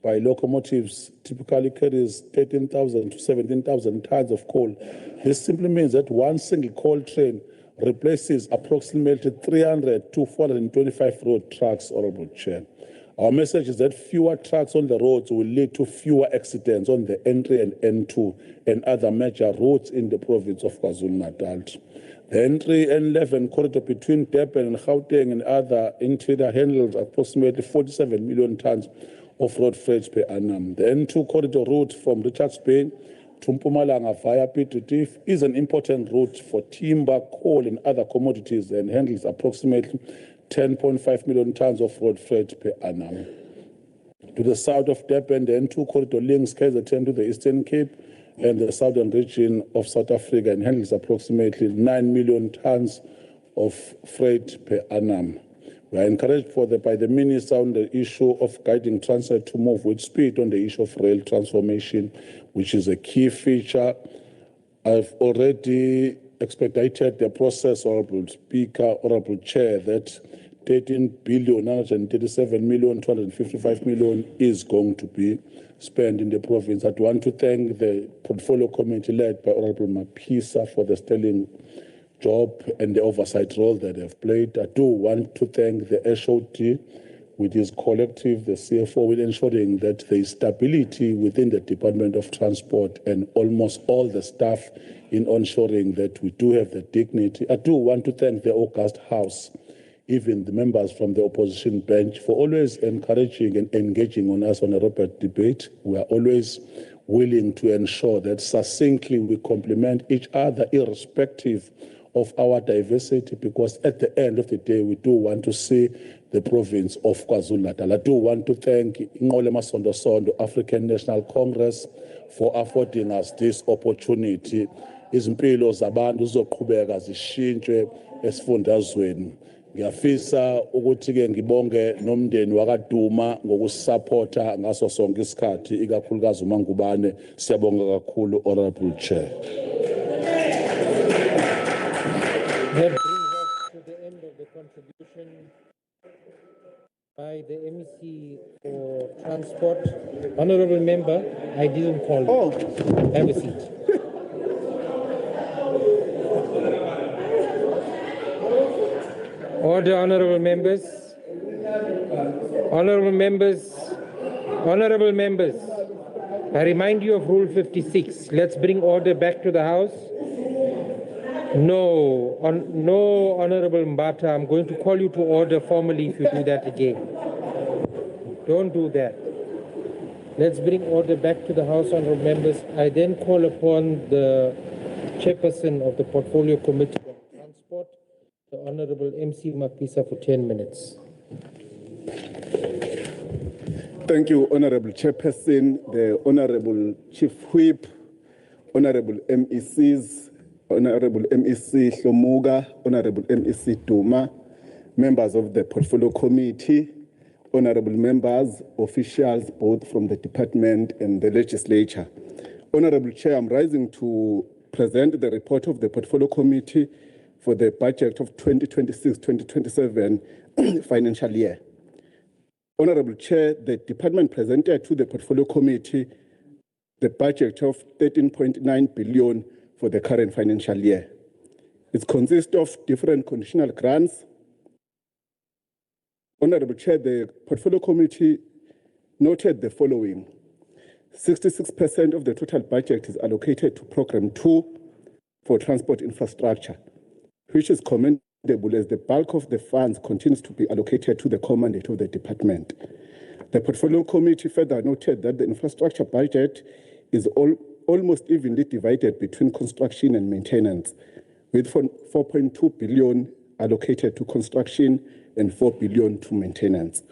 by locomotives, typically carries 13,000 to 17,000 tons of coal. This simply means that one single coal train replaces approximately 300 to 425 road trucks, Honorable Chair. Our message is that fewer trucks on the roads will lead to fewer accidents on the N3 and N2 and other major roads in the province of KwaZulu-Natal. The N3 and N11 corridor between Durban and Gauteng and other interior handles approximately 47 million tons of road freight per annum. The N2 corridor route from Richards Bay to Mpumalanga via Piet Retief is an important route for timber, coal and other commodities and handles approximately 10.5 million tons of road freight per annum. To the south of Durban, the N2 corridor links KZN to the Eastern Cape and the southern region of South Africa and handles approximately 9 million tons of freight per annum. We are encouraged by the Minister on the issue of guiding Transnet to move with speed on the issue of rail transformation, which is a key feature. I've already expedited the process, Honorable Speaker, Honorable Chair, that 13,937,255 million is going to be spent in the province. I want to thank the portfolio committee led by Honorable Mapisa for the sterling job and the oversight role that they've played. I do want to thank the HOD with his collective, the CFO, with ensuring that there is stability within the Department of Transport and almost all the staff in ensuring that we do have the dignity. I do want to thank the August House, even the members from the opposition bench, for always encouraging and engaging on us on a rapid debate. We are always willing to ensure that succinctly we complement each other irrespective of our diversity, because at the end of the day, we do want to see the province of KwaZulu-Natal. I do want to thank Nqole Sondo African National Congress for affording us this opportunity. Izimpilo zabantu zizoqhubeka zishintshwe esifundazweni. Ngiyafisa ukuthi-ke ngibonge nomndeni wakaduma ngokusupporta ngaso sonke isikhathi, ikakhulukazi uMangubane. Siyabonga kakhulu, Honorable Chair. That brings us to the end of the contribution by the MEC for Transport. Honorable Member, I didn't call you. Oh. Have a seat. Order, honorable members. Honorable members. Honorable members. I remind you of Rule 56. Let's bring order back to the House. No, no, Honorable Mbata, I'm going to call you to order formally if you do that again. Don't do that. Let's bring order back to the House, honorable members. I then call upon the chairperson of the Portfolio Committee on Transport, the Honorable MC Mapisa, for 10 minutes. Thank you, Honorable Chairperson, the Honorable Chief Whip, Honorable MECs, Honorable MEC Shomuga, Honorable MEC Duma, members of the Portfolio Committee, Honorable members, officials, both from the Department and the Legislature. Honorable Chair, I'm rising to present the report of the Portfolio Committee for the budget of 2026-2027 financial year. Honorable Chair, the Department presented to the Portfolio Committee the budget of 13.9 billion for the current financial year. It consists of different conditional grants. Honorable Chair, the Portfolio Committee noted the following. 66% of the total budget is allocated to Program 2 for transport infrastructure, which is commendable as the bulk of the funds continues to be allocated to the core mandate of the department. The Portfolio Committee further noted that the infrastructure budget is almost evenly divided between construction and maintenance, with 4.2 billion allocated to construction and 4 billion to maintenance.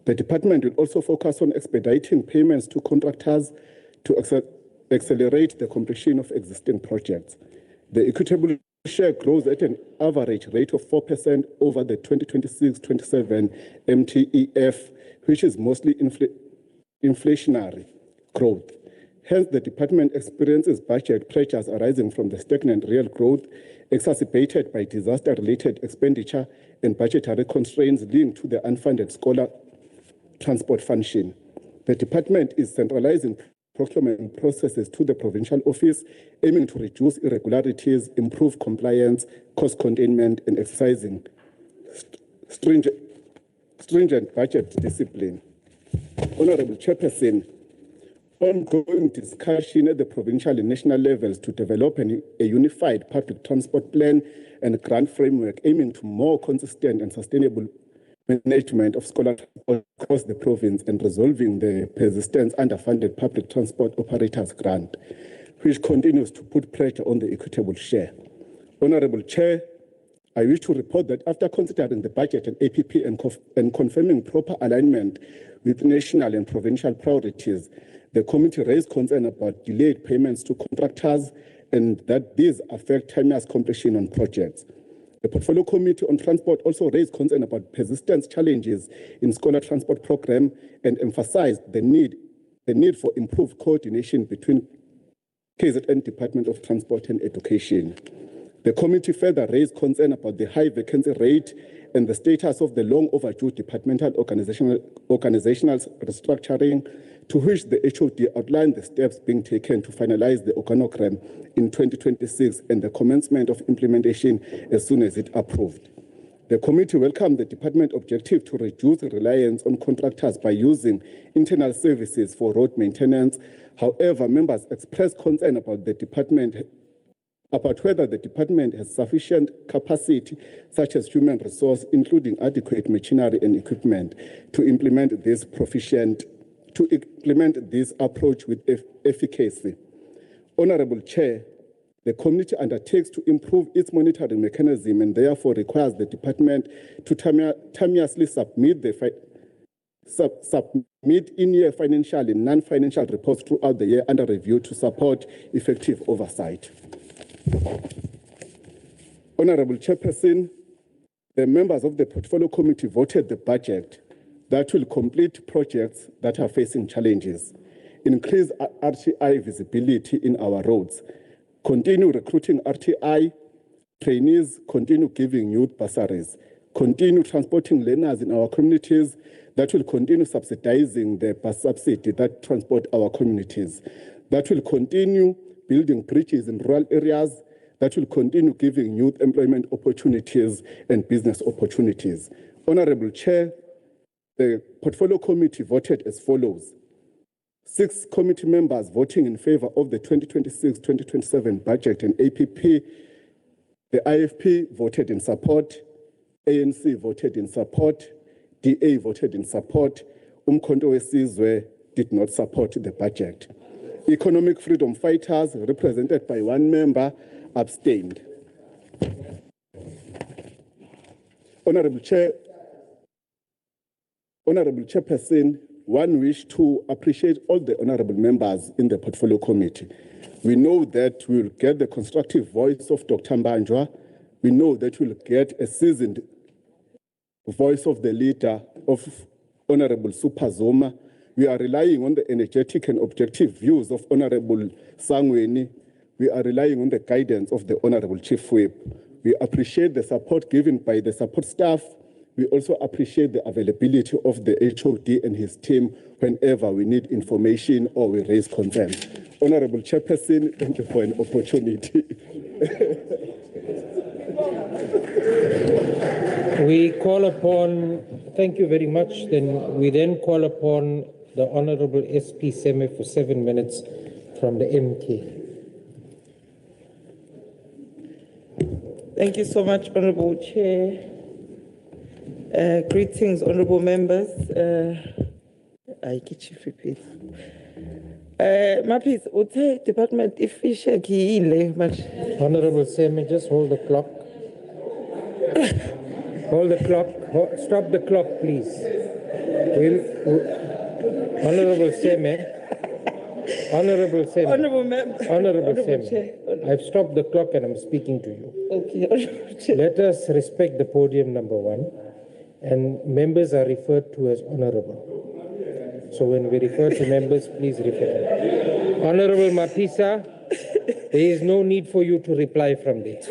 The department will also focus on expediting payments to contractors to accelerate the completion of existing projects. The equitable share grows at an average rate of 4% over the 2026-27 MTEF, which is mostly inflationary growth. Hence, the department experiences budget pressures arising from the stagnant real growth, exacerbated by disaster-related expenditure and budgetary constraints linked to the unfunded scholar transport function. The department is centralizing procurement processes to the provincial office, aiming to reduce irregularities, improve compliance, cost containment, and exercising stringent budget discipline. Honorable Chairperson, ongoing discussion at the provincial and national levels to develop a unified public transport plan and grant framework aiming to more consistent and sustainable management of scholar transport across the province and resolving the persistent underfunded public transport operators grant, which continues to put pressure on the equitable share. Honorable Chair, I wish to report that after considering the budget and APP and confirming proper alignment with national and provincial priorities, the committee raised concern about delayed payments to contractors and that these affect timeous completion on projects. The Portfolio Committee on Transport also raised concern about persistent challenges in scholar transport program and emphasized the need for improved coordination between KZN Department of Transport and Education. The committee further raised concern about the high vacancy rate and the status of the long overdue departmental organizational restructuring, to which the HOD outlined the steps being taken to finalize the organogram in 2026 and the commencement of implementation as soon as it approved. The committee welcomed the department's objective to reduce reliance on contractors by using internal services for road maintenance. However, members expressed concern about whether the department has sufficient capacity, such as human resource, including adequate machinery and equipment, to implement this approach with efficacy. Honorable Chair, the committee undertakes to improve its monitoring mechanism and therefore requires the department to timeously submit in-year financial and non-financial reports throughout the year under review to support effective oversight. Honorable Chairperson, the members of the Portfolio Committee voted the budget that will complete projects that are facing challenges, increase RTI visibility in our roads, continue recruiting RTI trainees, continue giving youth bursaries, continue transporting learners in our communities, that will continue subsidizing the bus subsidy that transport our communities, that will continue building bridges in rural areas, that will continue giving youth employment opportunities and business opportunities. Honorable Chair, the Portfolio Committee voted as follows. 6 committee members voting in favor of the 2026-2027 budget and APP. The IFP voted in support. ANC voted in support. DA voted in support. Umkhonto weSizwe did not support the budget. Economic Freedom Fighters, represented by 1 member, abstained. Honorable Chairperson, one wish to appreciate all the honorable members in the Portfolio Committee. We know that we'll get the constructive voice of Dr. Mbanjwa. We know that we'll get a seasoned voice of the leader of Honorable Supazoma. We are relying on the energetic and objective views of Honorable Sangweni. We are relying on the guidance of the Honorable Chief Whip. We appreciate the support given by the support staff. We also appreciate the availability of the HOD and his team whenever we need information or we raise concerns. Honorable Chairperson, thank you for an opportunity. We call upon, thank you very much. We then call upon the Honorable SP Seme for 7 minutes from the MK. Thank you so much, Honorable Chair. Greetings, honorable members. I get you repeat. Mapis, Ute Department Official much. Honorable Seme, just hold the clock. Hold the clock. Stop the clock, please. Honorable Seme. Honorable Seme. Honorable Seme. I've stopped the clock and I'm speaking to you. Okay, Honorable Chair. Let us respect the podium, number 1. And members are referred to as honorable. So when we refer to members, please refer. Honorable Mapisa, there is no need for you to reply from there.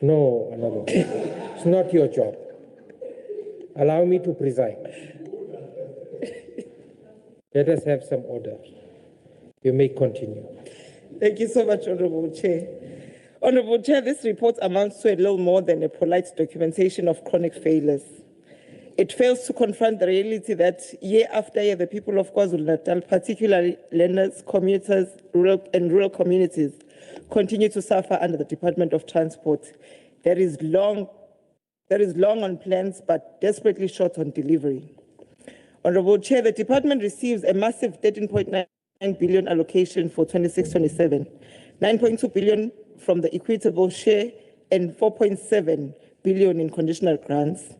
No, Honorable. It's not your job. Allow me to preside. Let us have some order. You may continue. Thank you so much, Honorable Chair. Honorable Chair, this report amounts to a little more than a polite documentation of chronic failures. It fails to confront the reality that year after year, the people of KwaZulu-Natal, particularly learners, commuters, rural communities, continue to suffer under the Department of Transport. There is long on plans, but desperately short on delivery. Honorable Chair, the department receives a massive 13.9 billion allocation for 26-27, 9.2 billion from the equitable share and 4.7 billion in conditional grants.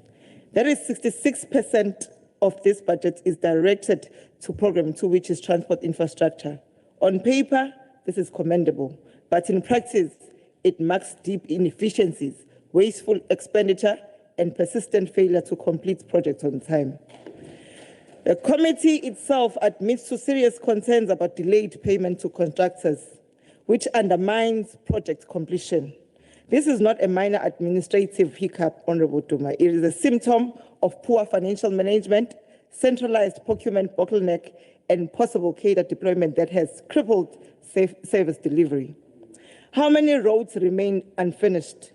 That is 66% of this budget is directed to Program 2, which is transport infrastructure. On paper, this is commendable, but in practice, it marks deep inefficiencies, wasteful expenditure, and persistent failure to complete projects on time. The committee itself admits to serious concerns about delayed payment to contractors, which undermines project completion. This is not a minor administrative hiccup, Honorable Duma. It is a symptom of poor financial management, centralized procurement bottleneck, and possible cadre deployment that has crippled service delivery. How many roads remain unfinished?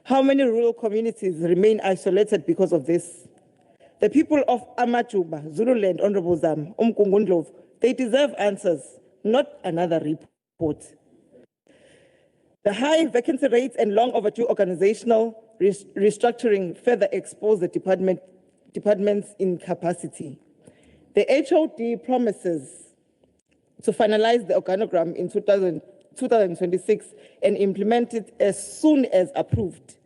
How many rural communities remain isolated because of this? The people of Amajuba, Zululand, Honorable Zam, Umkungundlov, they deserve answers, not another report. The high vacancy rates and long overdue organizational restructuring further expose the department's incapacity. The HOD promises to finalize the organogram in 2026 and implement it as soon as approved.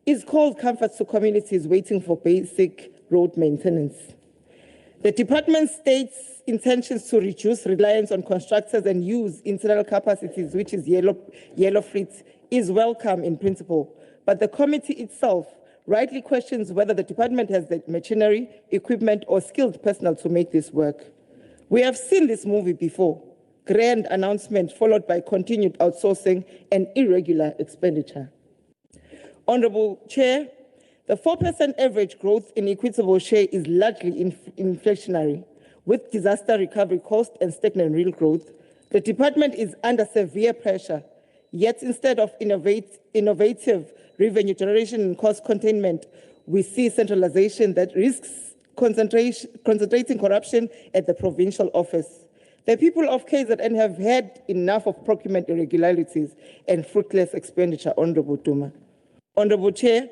It's called comfort to communities waiting for basic road maintenance. The department states intentions to reduce reliance on constructors and use internal capacities, which is yellow fleet, is welcome in principle. But the committee itself rightly questions whether the department has the machinery, equipment, or skilled personnel to make this work. We have seen this movie before. Grand announcement followed by continued outsourcing and irregular expenditure. Honorable Chair, the 4% average growth in equitable share is largely inflationary. With disaster recovery cost and stagnant real growth, the department is under severe pressure Yet instead of innovative revenue generation and cost containment, we see centralization that risks concentrating corruption at the provincial office. The people of KZN have had enough of procurement irregularities and fruitless expenditure, Honorable Duma. Honorable Chair,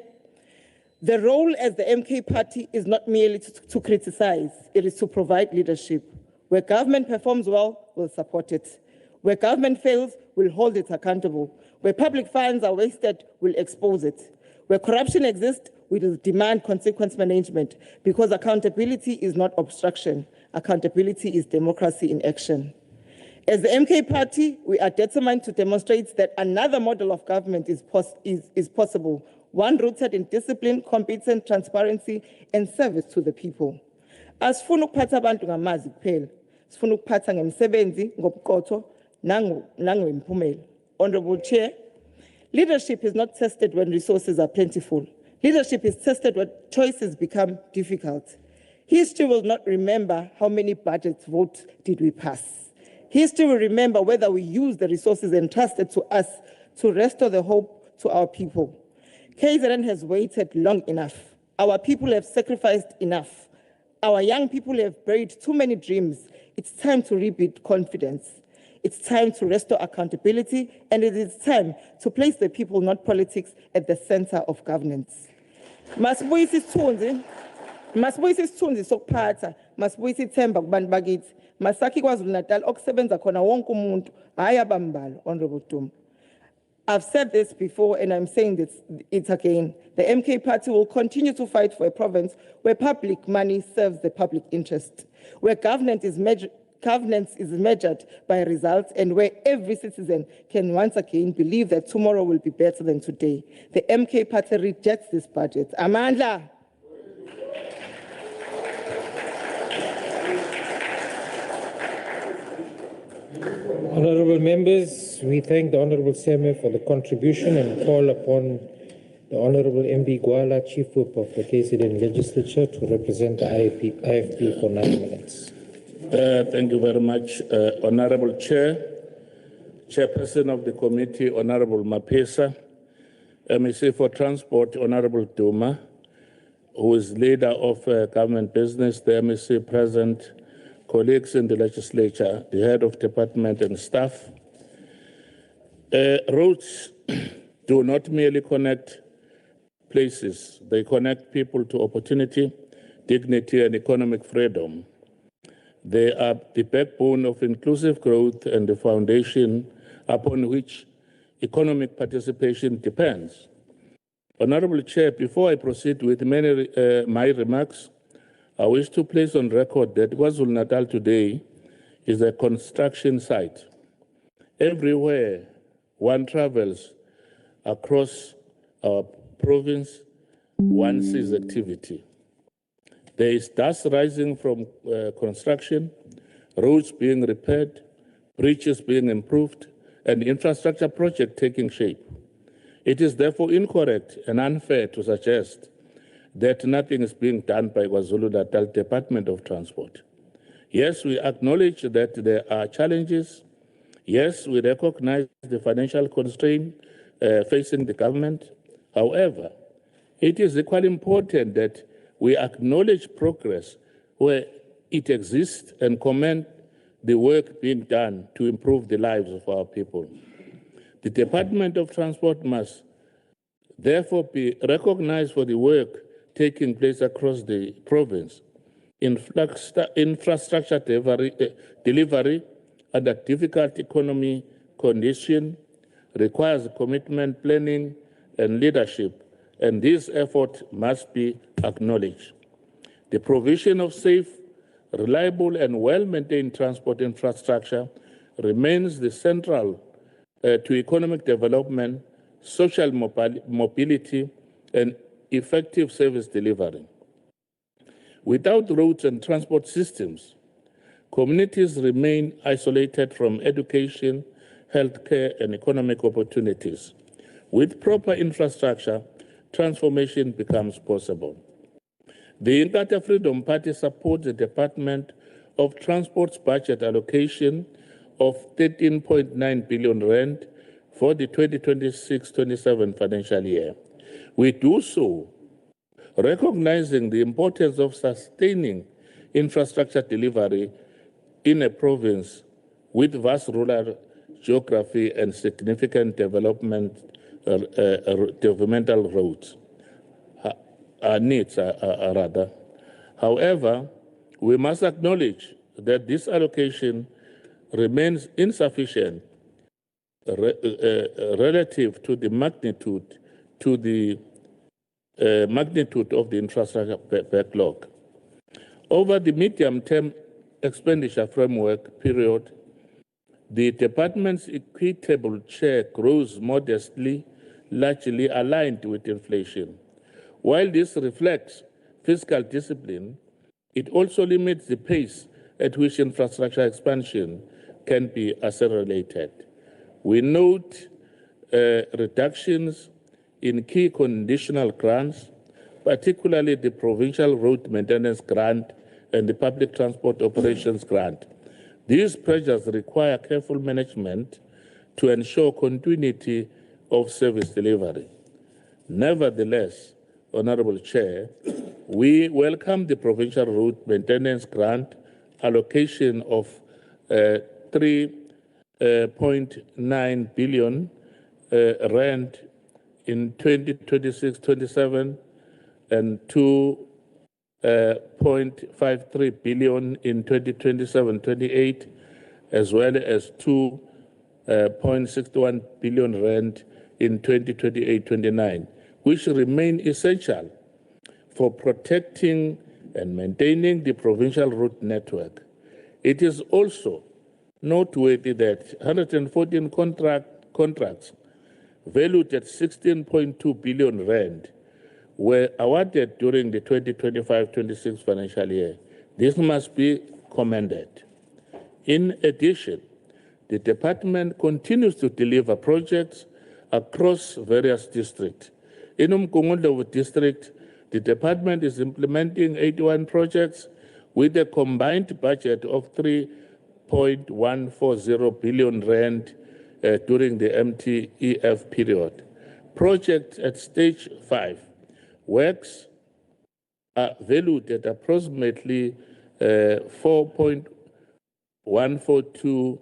the role as the MK party is not merely to criticize, it is to provide leadership. Where government performs well, we'll support it. Where government fails, we'll hold it accountable. Where public funds are wasted, we'll expose it. Where corruption exists, we will demand consequence management, because accountability is not obstruction. Accountability is democracy in action. As the MK party, we are determined to demonstrate that another model of government is possible, one rooted in discipline, competence, transparency, and service to the people. Asifuna ukuphatha abantu ngamazi kuphela, sifuna ukuphatha ngemsebenzi, ngobuqotho, nangempumelelo. Honorable Chair, leadership is not tested when resources are plentiful. Leadership is tested when choices become difficult. History will not remember how many budget votes did we pass. History will remember whether we used the resources entrusted to us to restore the hope to our people. KZN has waited long enough. Our people have sacrificed enough. Our young people have buried too many dreams. It's time to rebuild confidence. It's time to restore accountability, and it is time to place the people, not politics, at the center of governance. Masibuyisa isithunzi sokuphatha, masibuyisa ithemba kubantu bakithi, masakhi KwaZulu-Natal okusebenza khona wonke umuntu, hayi abambalwa, Honorable Duma. I've said this before and I'm saying it again. The MK party will continue to fight for a province where public money serves the public interest, where governance is measured by results, and where every citizen can once again believe that tomorrow will be better than today. The MK party rejects this budget. Amandla. Honourable members, we thank the Honourable Seme for the contribution and call upon the Honourable MB Gwala, Chief Whip of the KZN Legislature, to represent the IFP for 9 minutes. Thank you very much, Honourable Chair, Chairperson of the Committee, Honourable Mapesa, MEC for Transport, Honourable Duma, who is leader of government business, the MEC present, colleagues in the legislature, the head of department and staff. Roads do not merely connect places, they connect people to opportunity, dignity, and economic freedom. They are the backbone of inclusive growth and the foundation upon which economic participation depends. Honourable Chair, before I proceed with my remarks, I wish to place on record that KwaZulu-Natal today is a construction site. Everywhere one travels across our province, one sees activity. There is dust rising from construction, roads being repaired, bridges being improved, and infrastructure projects taking shape. It is therefore incorrect and unfair to suggest that nothing is being done by KwaZulu-Natal Department of Transport. Yes, we acknowledge that there are challenges. Yes, we recognize the financial constraint facing the government. However, it is equally important that we acknowledge progress where it exists and commend the work being done to improve the lives of our people. The Department of Transport must therefore be recognized for the work taking place across the province. Infrastructure delivery under difficult economic conditions requires commitment, planning, and leadership, and this effort must be acknowledged. The provision of safe, reliable, and well-maintained transport infrastructure remains the central to economic development, social mobility, and effective service delivery. Without roads and transport systems, communities remain isolated from education, healthcare, and economic opportunities. With proper infrastructure, transformation becomes possible. The Inkatha Freedom Party supports the Department of Transport's budget allocation of 13.9 billion rand for the 2026-27 financial year. We do so recognizing the importance of sustaining infrastructure delivery in a province with vast rural geography and significant developmental roads, needs rather. However, we must acknowledge that this allocation remains insufficient relative to the magnitude of the infrastructure backlog. Over the medium-term expenditure framework period, the department's equitable share grows modestly, largely aligned with inflation. While this reflects fiscal discipline, it also limits the pace at which infrastructure expansion can be accelerated. We note reductions in key conditional grants, particularly the Provincial Road Maintenance Grant and the Public Transport Operations Grant. These pressures require careful management to ensure continuity of service delivery. Nevertheless, Honorable Chair, we welcome the Provincial Road Maintenance Grant allocation of 3.9 billion rand in 2026-27 and 2.53 billion in 2027-28, as well as 2.61 billion rand in 2028-29, which remain essential for protecting and maintaining the provincial road network. It is also noteworthy that 114 contracts valued at 16.2 billion rand were awarded during the 2025-26 financial year. This must be commended. In addition, the department continues to deliver projects across various districts. In Umgungundlovu district, the department is implementing 81 projects with a combined budget of 3.140 billion rand during the MTEF period. Projects at stage 5 works are valued at approximately 4.142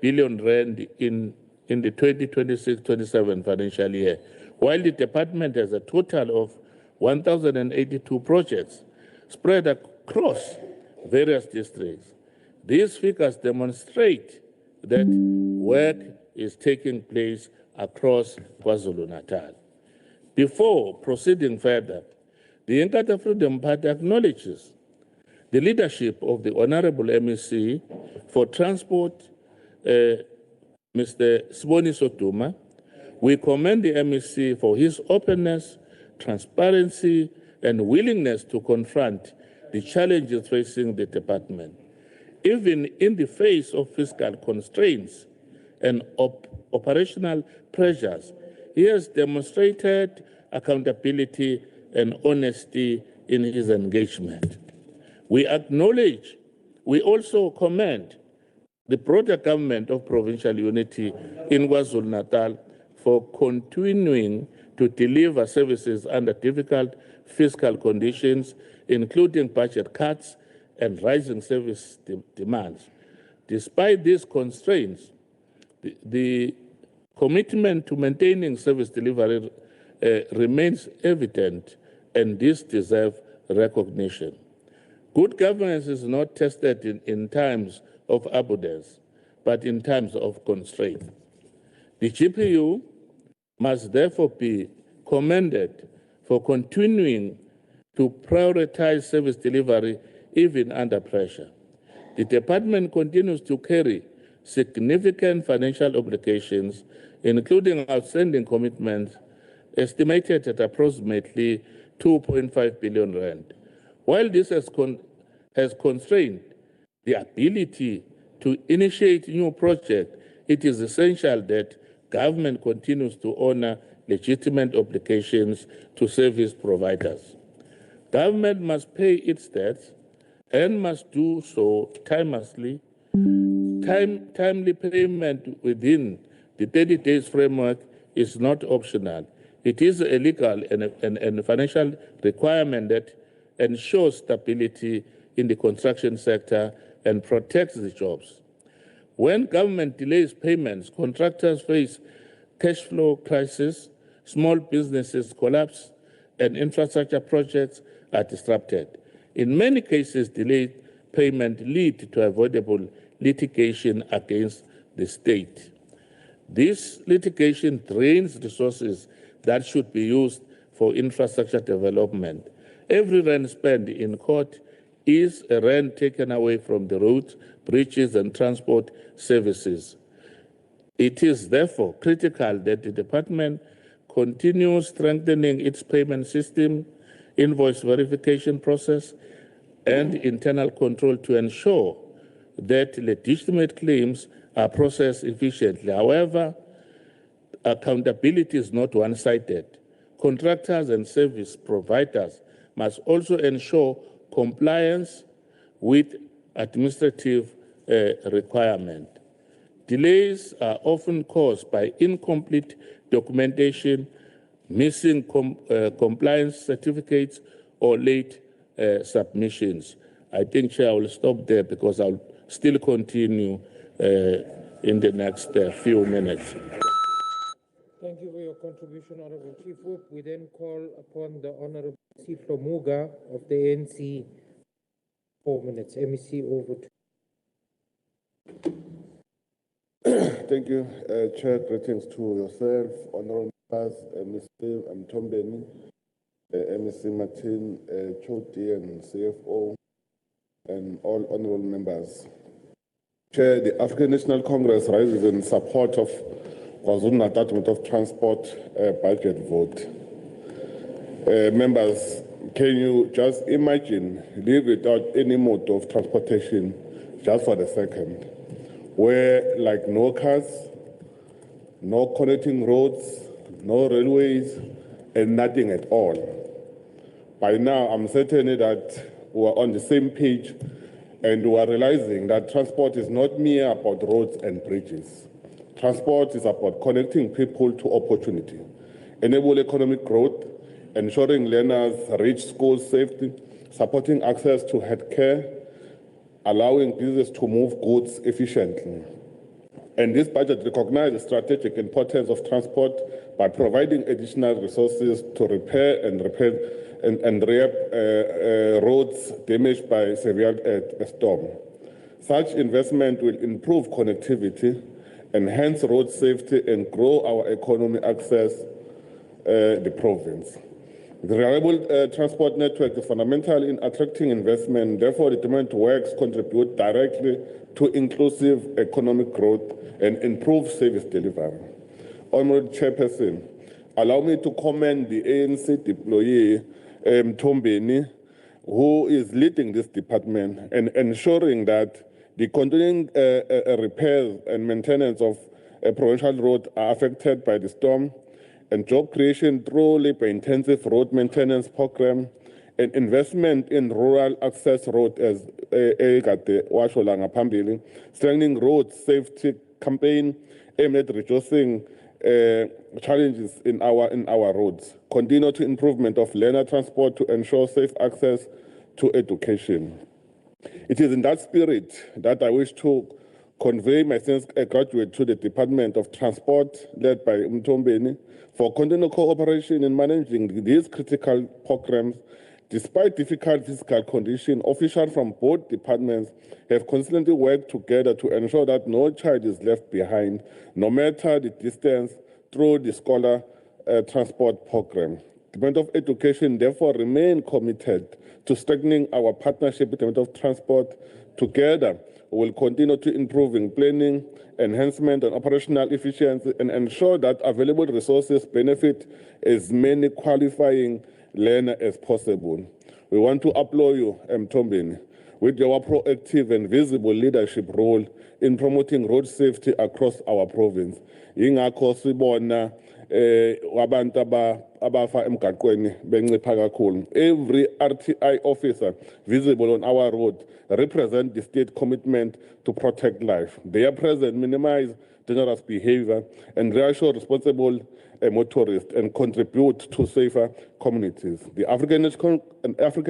billion rand in the 2026-27 financial year, while the department has a total of 1,082 projects spread across various districts. These figures demonstrate that work is taking place across KwaZulu-Natal. Before proceeding further, the Inkatha Freedom Party acknowledges the leadership of the Honorable MEC for Transport, Mr. Siboni Soduma. We commend the MEC for his openness, transparency, and willingness to confront the challenges facing the department. Even in the face of fiscal constraints and operational pressures, he has demonstrated accountability and honesty in his engagement. We also commend the broader government of provincial unity in KwaZulu-Natal for continuing to deliver services under difficult fiscal conditions, including budget cuts and rising service demands. Despite these constraints, the commitment to maintaining service delivery remains evident, and this deserves recognition. Good governance is not tested in times of abundance, but in times of constraint. The GPU must therefore be commended for continuing to prioritize service delivery even under pressure. The department continues to carry significant financial obligations, including outstanding commitments estimated at approximately 2.5 billion rand. While this has constrained the ability to initiate new projects, it is essential that government continues to honor legitimate obligations to service providers. Government must pay its debts and must do so timely. Timely payment within The 30 days framework is not optional. It is a legal and financial requirement that ensures stability in the construction sector and protects the jobs. When government delays payments, contractors face cash flow crisis, small businesses collapse, and infrastructure projects are disrupted. In many cases, delayed payment lead to avoidable litigation against the state. This litigation drains resources that should be used for infrastructure development. Every rand spent in court is a rand taken away from the roads, bridges, and transport services. It is therefore critical that the department continues strengthening its payment system, invoice verification process, and internal control to ensure that legitimate claims are processed efficiently. However, accountability is not one-sided. Contractors and service providers must also ensure compliance with administrative requirements. Delays are often caused by incomplete documentation, missing compliance certificates, or late submissions. I think, Chair, I will stop there because I'll still continue in the next few minutes. Thank you for your contribution, Honorable Chief Whip. We then call upon the Honorable Siflo Muga of the ANC. 4 minutes. MEC, over to you. Thank you, Chair. Greetings to yourself, Honorable members, MEC Mtombeni, MEC Martin, Choti, and CFO, and all honorable members. Chair, the African National Congress rises in support of KwaZulu-Natal of Transport budget vote. Members, can you just imagine live without any mode of transportation just for the second, where like no cars, no connecting roads, no railways, and nothing at all? By now, I'm certain that we're on the same page and we are realizing that transport is not mere about roads and bridges. Transport is about connecting people to opportunity, enable economic growth, ensuring learners reach school safely, supporting access to healthcare, allowing business to move goods efficiently. And this budget recognizes the strategic importance of transport by providing additional resources to repair and rehab roads damaged by severe storm. Such investment will improve connectivity, enhance road safety, and grow our economy access the province. The reliable transport network is fundamental in attracting investment. Therefore, the determined works contribute directly to inclusive economic growth and improve service delivery. Honorable Chairperson, allow me to commend the ANC deployee, Mtombeni, who is leading this department and ensuring that the continuing repairs and maintenance of a provincial road are affected by the storm, and job creation through labor-intensive road maintenance program and investment in rural access road as ekade washo la ngaphambili, strengthening road safety campaign aimed at reducing challenges in our roads, continue to improvement of learner transport to ensure safe access to education. It is in that spirit that I wish to convey my thanks gratitude to the Department of Transport, led by Mtombeni, for continued cooperation in managing these critical programs. Despite difficult fiscal conditions, officials from both departments have constantly worked together to ensure that no child is left behind, no matter the distance, through the scholar transport program. The Department of Education therefore remains committed to strengthening our partnership with the Department of Transport. Together, we will continue to improve in planning, enhancement, and operational efficiency, and ensure that available resources benefit as many qualifying learners as possible. We want to applaud you, Mtombeni, with your proactive and visible leadership role in promoting road safety across our province. Yingakho sibona wabantu abafa emgaqweni bencipha kakhulu. Every RTI officer visible on our road represent the state commitment to protect life. Their presence minimize dangerous behavior, and reassure responsible motorists and contribute to safer communities. The African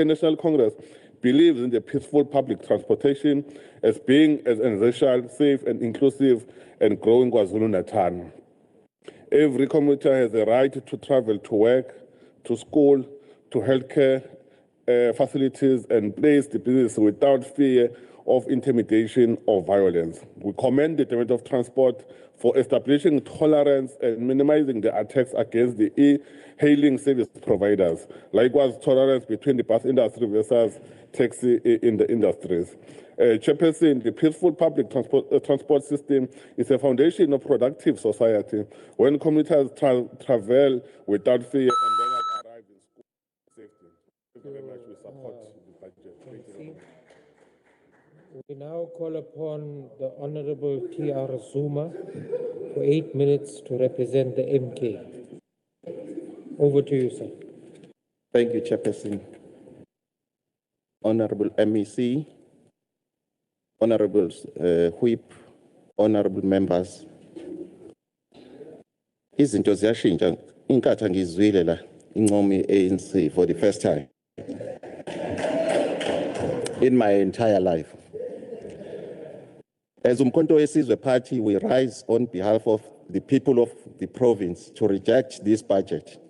National Congress believes in the peaceful public transportation as being as essential, safe, and inclusive and growing KwaZulu-Natal. Every commuter has a right to travel to work, to school, to healthcare facilities, and place the business without fear of intimidation or violence. We commend the Department of Transport for establishing tolerance and minimizing the attacks against the e-hailing service providers. Likewise, tolerance between the bus industry versus taxi in the industries. Chairperson, the peaceful public transport system is a foundation of productive society. When commuters travel without fear and then arrive in school safety. Thank you very much. We support the budget. Thank you. We now call upon the Honorable T.R. Zuma for 8 minutes to represent the MK. Over to you, sir. Thank you, Chairperson. Honorable MEC, Honorable Whip, Honorable Members. Izinto ziyashintsha inkathi ngizwile la inqomi ANC for the first time in my entire life. As Umkhonto weSizwe Party, we rise on behalf of the people of the province to reject this budget.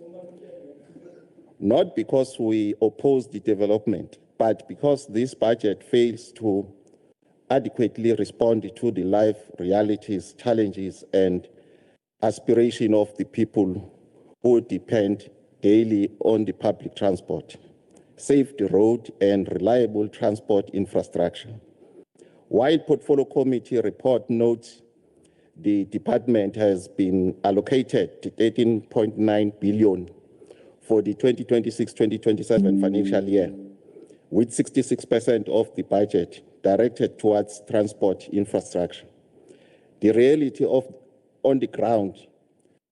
Not because we oppose the development, but because this budget fails to adequately respond to the life realities, challenges, and aspiration of the people who depend daily on the public transport, safe road, and reliable transport infrastructure. While Portfolio Committee report notes the department has been allocated 13.9 billion for the 2026-2027 financial year, with 66% of the budget directed towards transport infrastructure. The reality on the ground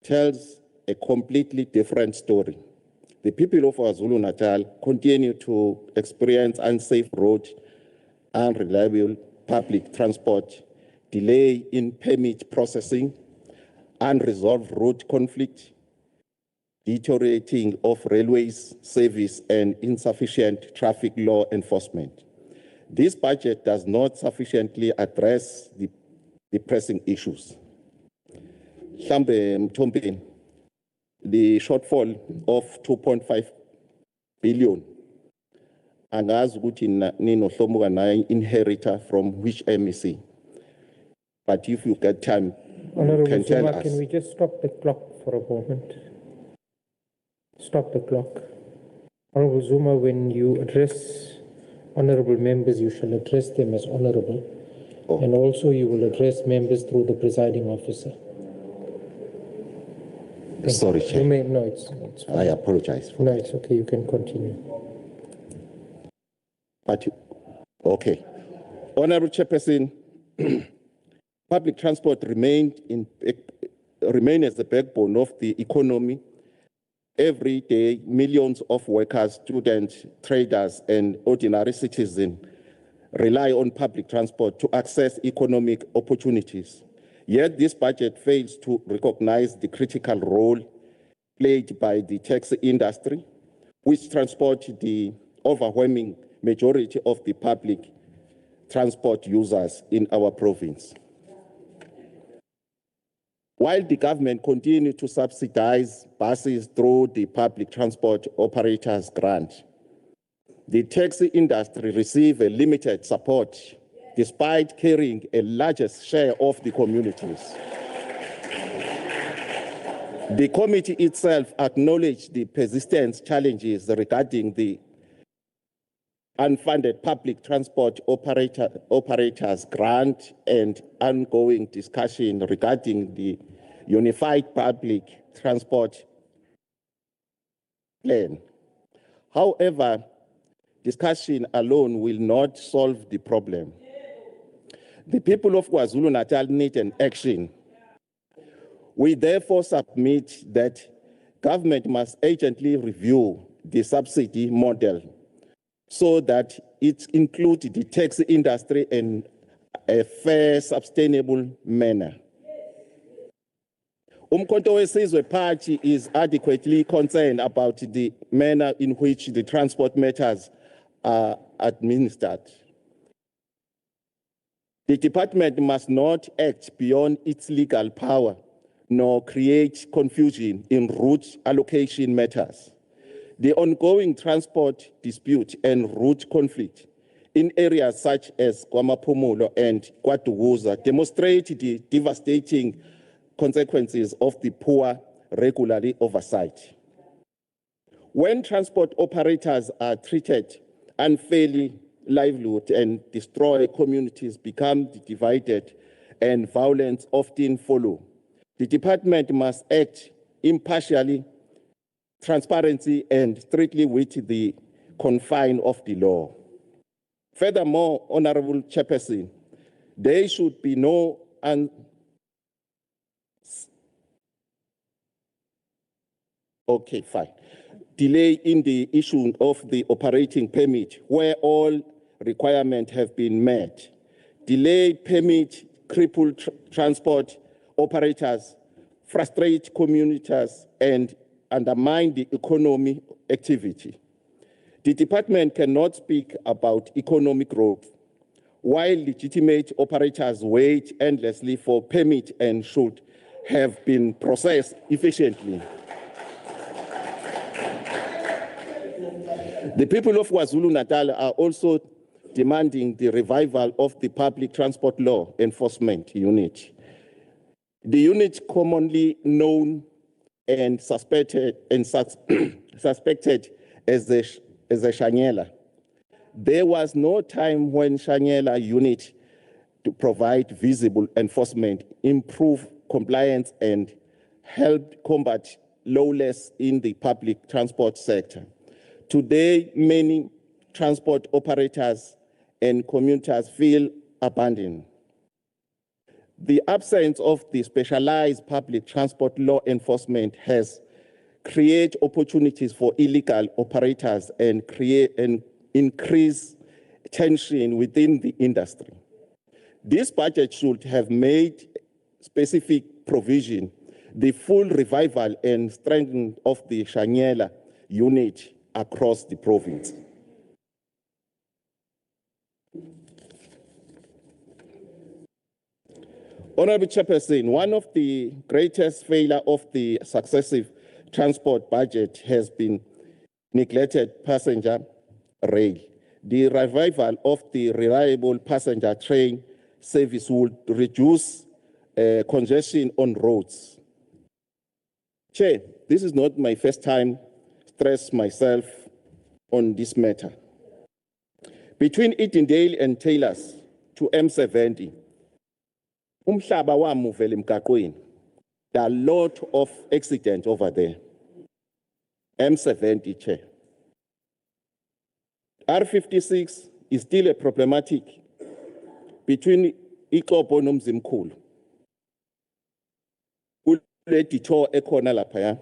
tells a completely different story. The people of KwaZulu-Natal continue to experience unsafe roads, unreliable public transport, delay in permit processing, unresolved road conflict, deteriorating of railways service, and insufficient traffic law enforcement. This budget does not sufficiently address the pressing issues. Mhlambe the shortfall of 2.5 billion. Angazi ukuthi nino hlomuka nayo inheritor from which MEC. But if you get time, you can tell us. Can we just stop the clock for a moment? Stop the clock. Honorable Zuma, when you address honorable members, you shall address them as honorable. Oh. And also you will address members through the presiding officer. Sorry, You Chair. may, no, it's fine. I apologize. No, it's okay. You can continue. But okay. Honorable Chairperson, public transport remain as the backbone of the economy. Every day, millions of workers, students, traders, and ordinary citizens rely on public transport to access economic opportunities. Yet this budget fails to recognize the critical role played by the taxi industry, which transports the overwhelming majority of the public transport users in our province. While the government continues to subsidize buses through the public transport operators grant, the taxi industry receives a limited support despite carrying a largest share of the communities. The committee itself acknowledged the persistent challenges regarding the unfunded public transport operators grant and ongoing discussion regarding the unified public transport plan. However, discussion alone will not solve the problem. The people of KwaZulu-Natal need an action. We therefore submit that government must urgently review the subsidy model so that it includes the taxi industry in a fair, sustainable manner. Umkhonto weSizwe Party is adequately concerned about the manner in which the transport matters are administered. The department must not act beyond its legal power, nor create confusion in route allocation matters. The ongoing transport dispute and route conflict in areas such as KwaMaphumulo and KwaDukuza demonstrate the devastating consequences of the poor regulatory oversight. When transport operators are treated unfairly, livelihood and destroy communities become divided and violence often follow. The department must act impartially, transparently, and strictly with the confines of the law. Furthermore, Honorable Chairperson, there should be no delay in the issue of the operating permit where all requirements have been met. Delayed permit cripple transport operators, frustrate commuters, and undermine the economic activity. The department cannot speak about economic growth while legitimate operators wait endlessly for permit and should have been processed efficiently. The people of KwaZulu-Natal are also demanding the revival of the Public Transport Law Enforcement Unit. The unit commonly known and suspected as the Shanyela. There was no time when Shanyela unit to provide visible enforcement, improve compliance, and help combat lawlessness in the public transport sector. Today, many transport operators and commuters feel abandoned. The absence of the specialized public transport law enforcement has created opportunities for illegal operators and increase tension within the industry. This budget should have made specific provision, the full revival and strengthening of the Shanyela unit across the province. Honorable Chairperson, one of the greatest failures of the successive transport budget has been neglected passenger rail. The revival of the reliable passenger train service would reduce congestion on roads. Chair, this is not my first time stress myself on this matter. Between Edendale and Taylors to M70, umhlaba wamuvela emgaqweni. There are a lot of accidents over there. M70, Chair. R56 is still a problematic between Ixopo noMzimkhulu. Kule detour ekhona laphaya.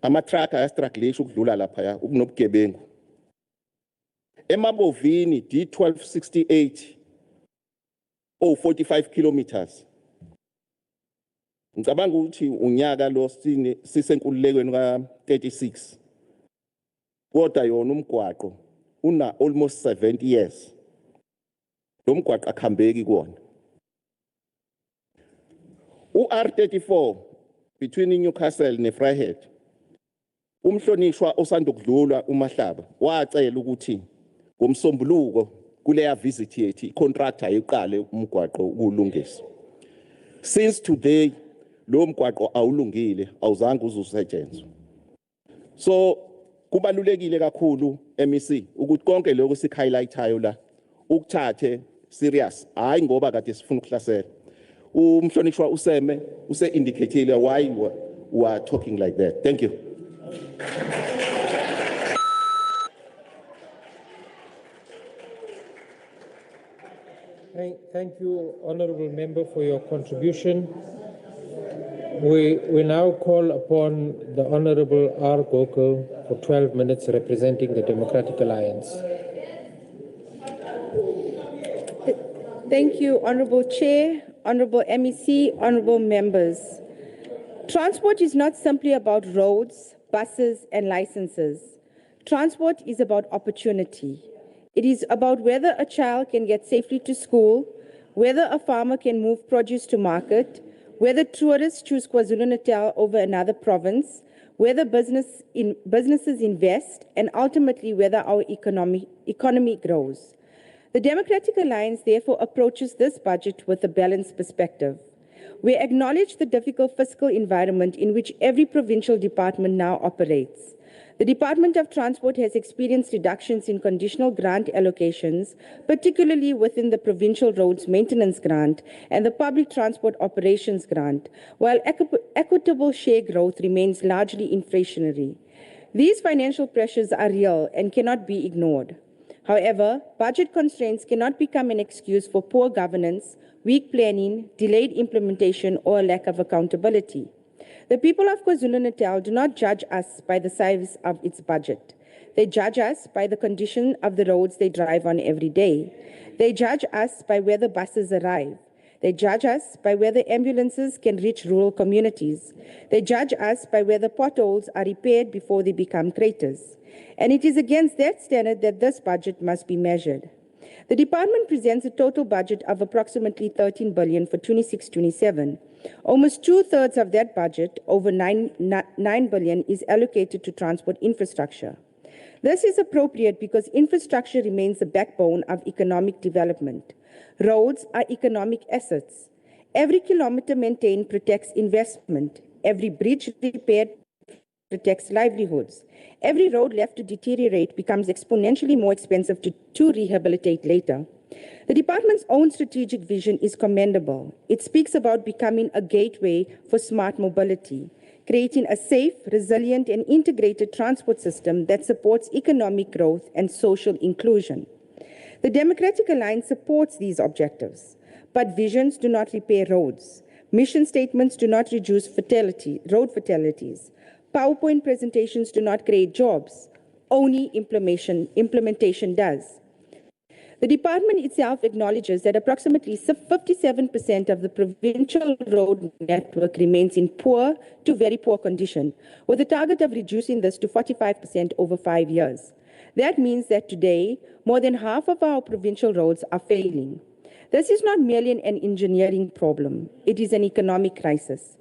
Ama-truck ayastruggle ukudlula laphaya ukunobugebengu. Emabovini D1268 45 kilometers. Ngicabanga ukuthi unyaka lo sisenkululekweni ka-36. Kodwa yona umgwaqo una almost 70 years. Lo mgwaqo akhambeki kuona. U-R34 between Newcastle neVryheid. Umhlonishwa osandukudlula uMahlaba wacela ukuthi ngomsombuluko kuleya visit yethu icontractor ayiqale umgwaqo ukulungisa. Since today lo mgwaqo awulungile awuzange uzusetshenzwe. So kubalulekile kakhulu MEC ukuthi konke lokho sikhighlighthayo la ukuthathe serious hayi ngoba kade sifuna ukuhlasela. Umhlonishwa useme use indicatile why we are talking like that. Thank you. Thank you, Honorable Member, for your contribution. We now call upon the Honorable R. Gokul for 12 minutes representing the Democratic Alliance. Thank you, Honorable Chair, Honorable MEC, Honorable Members. Transport is not simply about roads, buses, and licenses. Transport is about opportunity. It is about whether a child can get safely to school, whether a farmer can move produce to market, whether tourists choose KwaZulu-Natal over another province, whether businesses invest, and ultimately whether our economy grows. The Democratic Alliance therefore approaches this budget with a balanced perspective. We acknowledge the difficult fiscal environment in which every provincial department now operates. The Department of Transport has experienced reductions in conditional grant allocations, particularly within the Provincial Roads Maintenance Grant and the Public Transport Operations Grant, while equitable share growth remains largely inflationary. These financial pressures are real and cannot be ignored. However, budget constraints cannot become an excuse for poor governance, weak planning, delayed implementation, or lack of accountability. The people of KwaZulu-Natal do not judge us by the size of its budget. They judge us by the condition of the roads they drive on every day. They judge us by whether buses arrive. They judge us by whether ambulances can reach rural communities. They judge us by whether potholes are repaired before they become craters. And it is against that standard that this budget must be measured. The department presents a total budget of approximately 13 billion for 26-27. Almost two-thirds of that budget, over 9 billion, is allocated to transport infrastructure. This is appropriate because infrastructure remains the backbone of economic development. Roads are economic assets. Every kilometer maintained protects investment. Every bridge repaired protects livelihoods. Every road left to deteriorate becomes exponentially more expensive to rehabilitate later. The department's own strategic vision is commendable. It speaks about becoming a gateway for smart mobility, creating a safe, resilient, and integrated transport system that supports economic growth and social inclusion. The Democratic Alliance supports these objectives, but visions do not repair roads. Mission statements do not reduce road fatalities. PowerPoint presentations do not create jobs. Only implementation does. The department itself acknowledges that approximately 57% of the provincial road network remains in poor to very poor condition, with a target of reducing this to 45% over 5 years. That means that today, more than half of our provincial roads are failing. This is not merely an engineering problem. It is an economic crisis.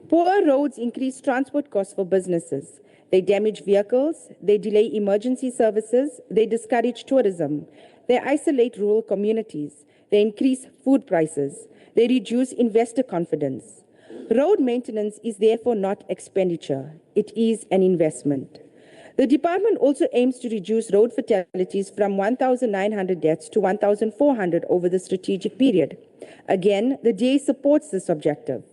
Poor roads increase transport costs for businesses. They damage vehicles, they delay emergency services, they discourage tourism, they isolate rural communities, they increase food prices, they reduce investor confidence. Road maintenance is therefore not expenditure, it is an investment. The department also aims to reduce road fatalities from 1,900 deaths to 1,400 over the strategic period. Again, the DA supports this objective.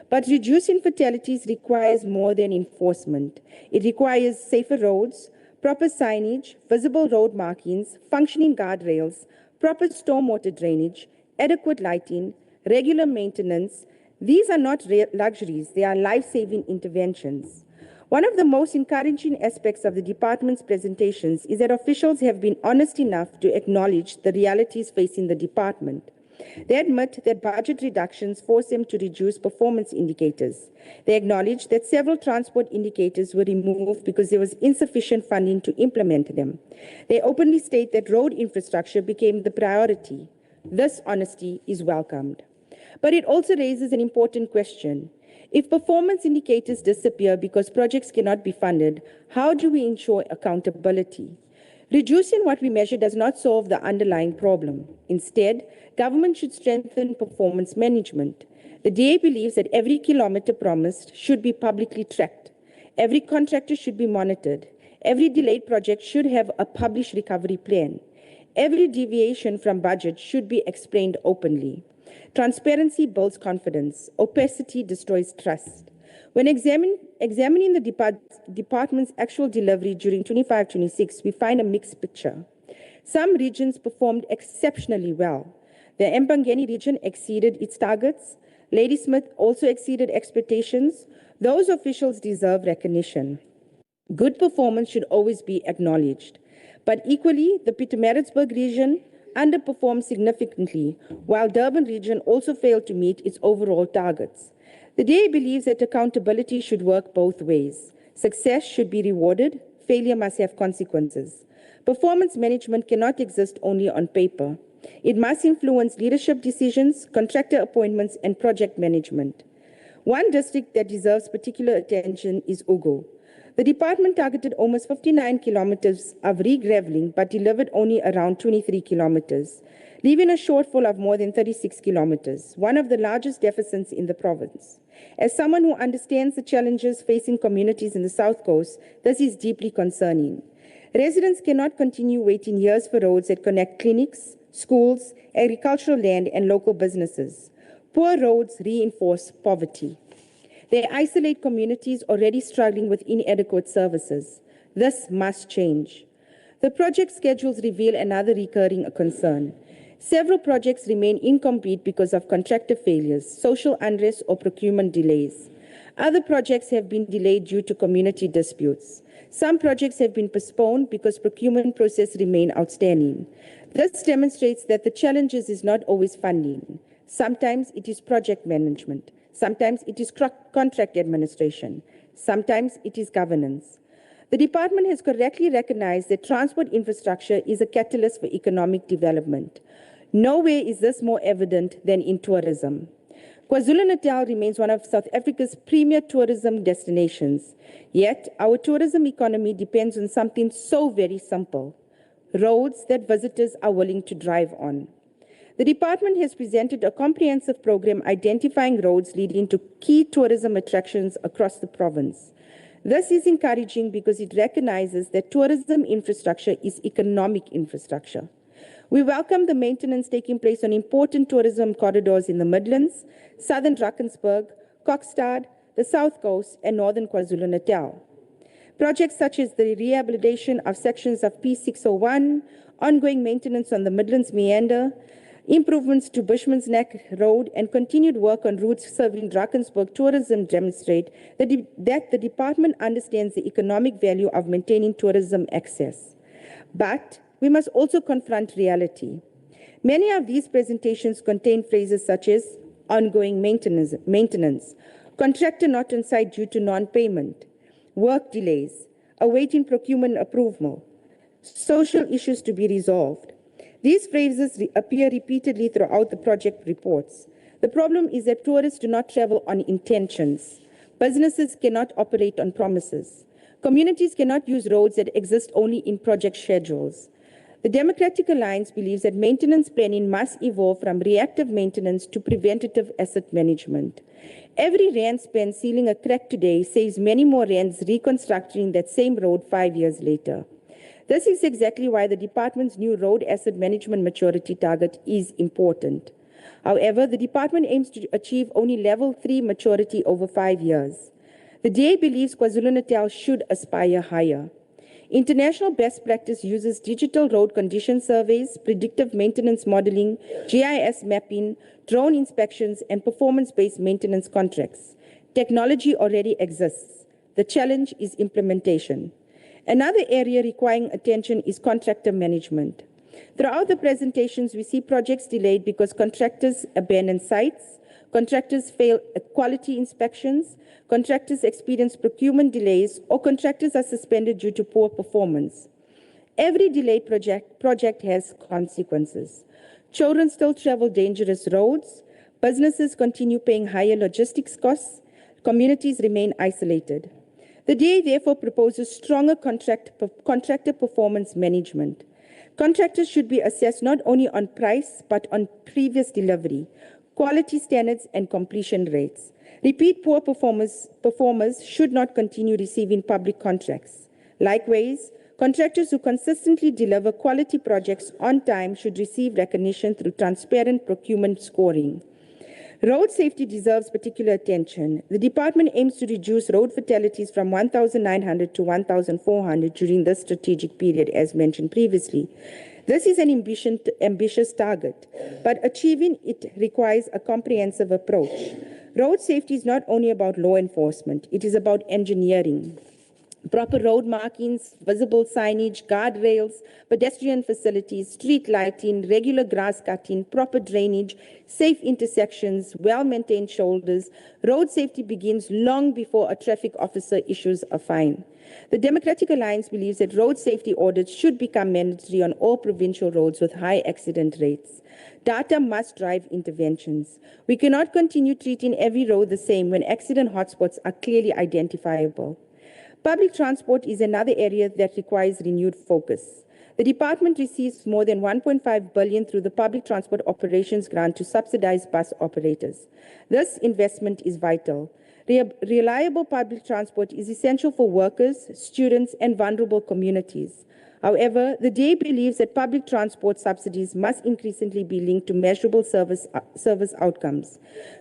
But reducing fatalities requires more than enforcement. It requires safer roads, proper signage, visible road markings, functioning guardrails, proper stormwater drainage, adequate lighting, regular maintenance. These are not luxuries, they are life-saving interventions. One of the most encouraging aspects of the department's presentations is that officials have been honest enough to acknowledge the realities facing the department. They admit that budget reductions force them to reduce performance indicators. They acknowledge that several transport indicators were removed because there was insufficient funding to implement them. They openly state that road infrastructure became the priority. This honesty is welcomed. But it also raises an important question. If performance indicators disappear because projects cannot be funded, how do we ensure accountability? Reducing what we measure does not solve the underlying problem. Instead, government should strengthen performance management. The DA believes that every kilometer promised should be publicly tracked. Every contractor should be monitored. Every delayed project should have a published recovery plan. Every deviation from budget should be explained openly. Transparency builds confidence. Opacity destroys trust. When examining the department's actual delivery during 25-26, we find a mixed picture. Some regions performed exceptionally well. The Mpangeni region exceeded its targets. Ladysmith also exceeded expectations. Those officials deserve recognition. Good performance should always be acknowledged. But equally, the Pietermaritzburg region underperformed significantly, while Durban region also failed to meet its overall targets. The DA believes that accountability should work both ways. Success should be rewarded, failure must have consequences. Performance management cannot exist only on paper. It must influence leadership decisions, contractor appointments, and project management. One district that deserves particular attention is Ugu. The department targeted almost 59 kilometers of re-graveling but delivered only around 23 kilometers, leaving a shortfall of more than 36 kilometers, one of the largest deficits in the province. As someone who understands the challenges facing communities in the South Coast, this is deeply concerning. Residents cannot continue waiting years for roads that connect clinics, schools, agricultural land, and local businesses. Poor roads reinforce poverty. They isolate communities already struggling with inadequate services. This must change. The project schedules reveal another recurring concern. Several projects remain incomplete because of contractor failures, social unrest, or procurement delays. Other projects have been delayed due to community disputes. Some projects have been postponed because procurement processes remain outstanding. This demonstrates that the challenge is not always funding. Sometimes it is project management. Sometimes it is contract administration. Sometimes it is governance. The department has correctly recognized that transport infrastructure is a catalyst for economic development. Nowhere is this more evident than in tourism. KwaZulu-Natal remains one of South Africa's premier tourism destinations. Yet, our tourism economy depends on something so very simple: roads that visitors are willing to drive on. The department has presented a comprehensive program identifying roads leading to key tourism attractions across the province. This is encouraging because it recognizes that tourism infrastructure is economic infrastructure. We welcome the maintenance taking place on important tourism corridors in the Midlands, Southern Drakensberg, Kokstad, the South Coast, and Northern KwaZulu-Natal. Projects such as the rehabilitation of sections of P601, ongoing maintenance on the Midlands Meander, improvements to Bushman's Neck Road, and continued work on routes serving Drakensberg tourism demonstrate that the department understands the economic value of maintaining tourism access. But we must also confront reality. Many of these presentations contain phrases such as ongoing maintenance, contractor not on site due to non-payment, work delays, awaiting procurement approval, social issues to be resolved. These phrases appear repeatedly throughout the project reports. The problem is that tourists do not travel on intentions. Businesses cannot operate on promises. Communities cannot use roads that exist only in project schedules. The Democratic Alliance believes that maintenance planning must evolve from reactive maintenance to preventative asset management. Every rand spent sealing a crack today saves many more rands reconstructing that same road 5 years later. This is exactly why the department's new road asset management maturity target is important. However, the department aims to achieve only level 3 maturity over 5 years. The DA believes KwaZulu-Natal should aspire higher. International best practice uses digital road condition surveys, predictive maintenance modeling, GIS mapping, drone inspections, and performance-based maintenance contracts. Technology already exists. The challenge is implementation. Another area requiring attention is contractor management. Throughout the presentations, we see projects delayed because contractors abandon sites, contractors fail quality inspections, contractors experience procurement delays, or contractors are suspended due to poor performance. Every delayed project has consequences. Children still travel dangerous roads, businesses continue paying higher logistics costs, communities remain isolated. The DA therefore proposes stronger contractor performance management. Contractors should be assessed not only on price, but on previous delivery, quality standards, and completion rates. Repeat poor performers should not continue receiving public contracts. Likewise, contractors who consistently deliver quality projects on time should receive recognition through transparent procurement scoring. Road safety deserves particular attention. The department aims to reduce road fatalities from 1,900 to 1,400 during this strategic period, as mentioned previously. This is an ambitious target, but achieving it requires a comprehensive approach. Road safety is not only about law enforcement, it is about engineering. proper road markings, visible signage, guardrails, pedestrian facilities, street lighting, regular grass cutting, proper drainage, safe intersections, well-maintained shoulders. Road safety begins long before a traffic officer issues a fine. The Democratic Alliance believes that road safety audits should become mandatory on all provincial roads with high accident rates. Data must drive interventions. We cannot continue treating every road the same when accident hotspots are clearly identifiable. Public transport is another area that requires renewed focus. The department receives more than 1.5 billion through the Public Transport Operations Grant to subsidize bus operators. This investment is vital. Reliable public transport is essential for workers, students, and vulnerable communities. However, the DA believes that public transport subsidies must increasingly be linked to measurable service outcomes.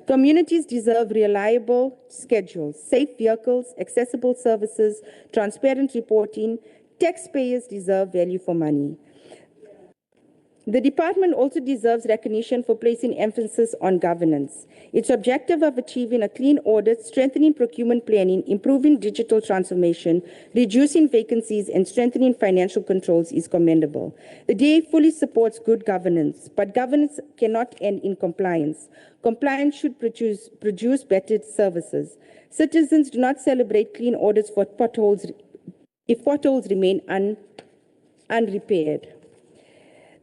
Communities deserve reliable schedules, safe vehicles, accessible services, transparent reporting. Taxpayers deserve value for money. The department also deserves recognition for placing emphasis on governance. Its objective of achieving a clean audit, strengthening procurement planning, improving digital transformation, reducing vacancies, and strengthening financial controls is commendable. The DA fully supports good governance, but governance cannot end in compliance. Compliance should produce better services. Citizens do not celebrate clean audits for potholes if potholes remain unrepaired.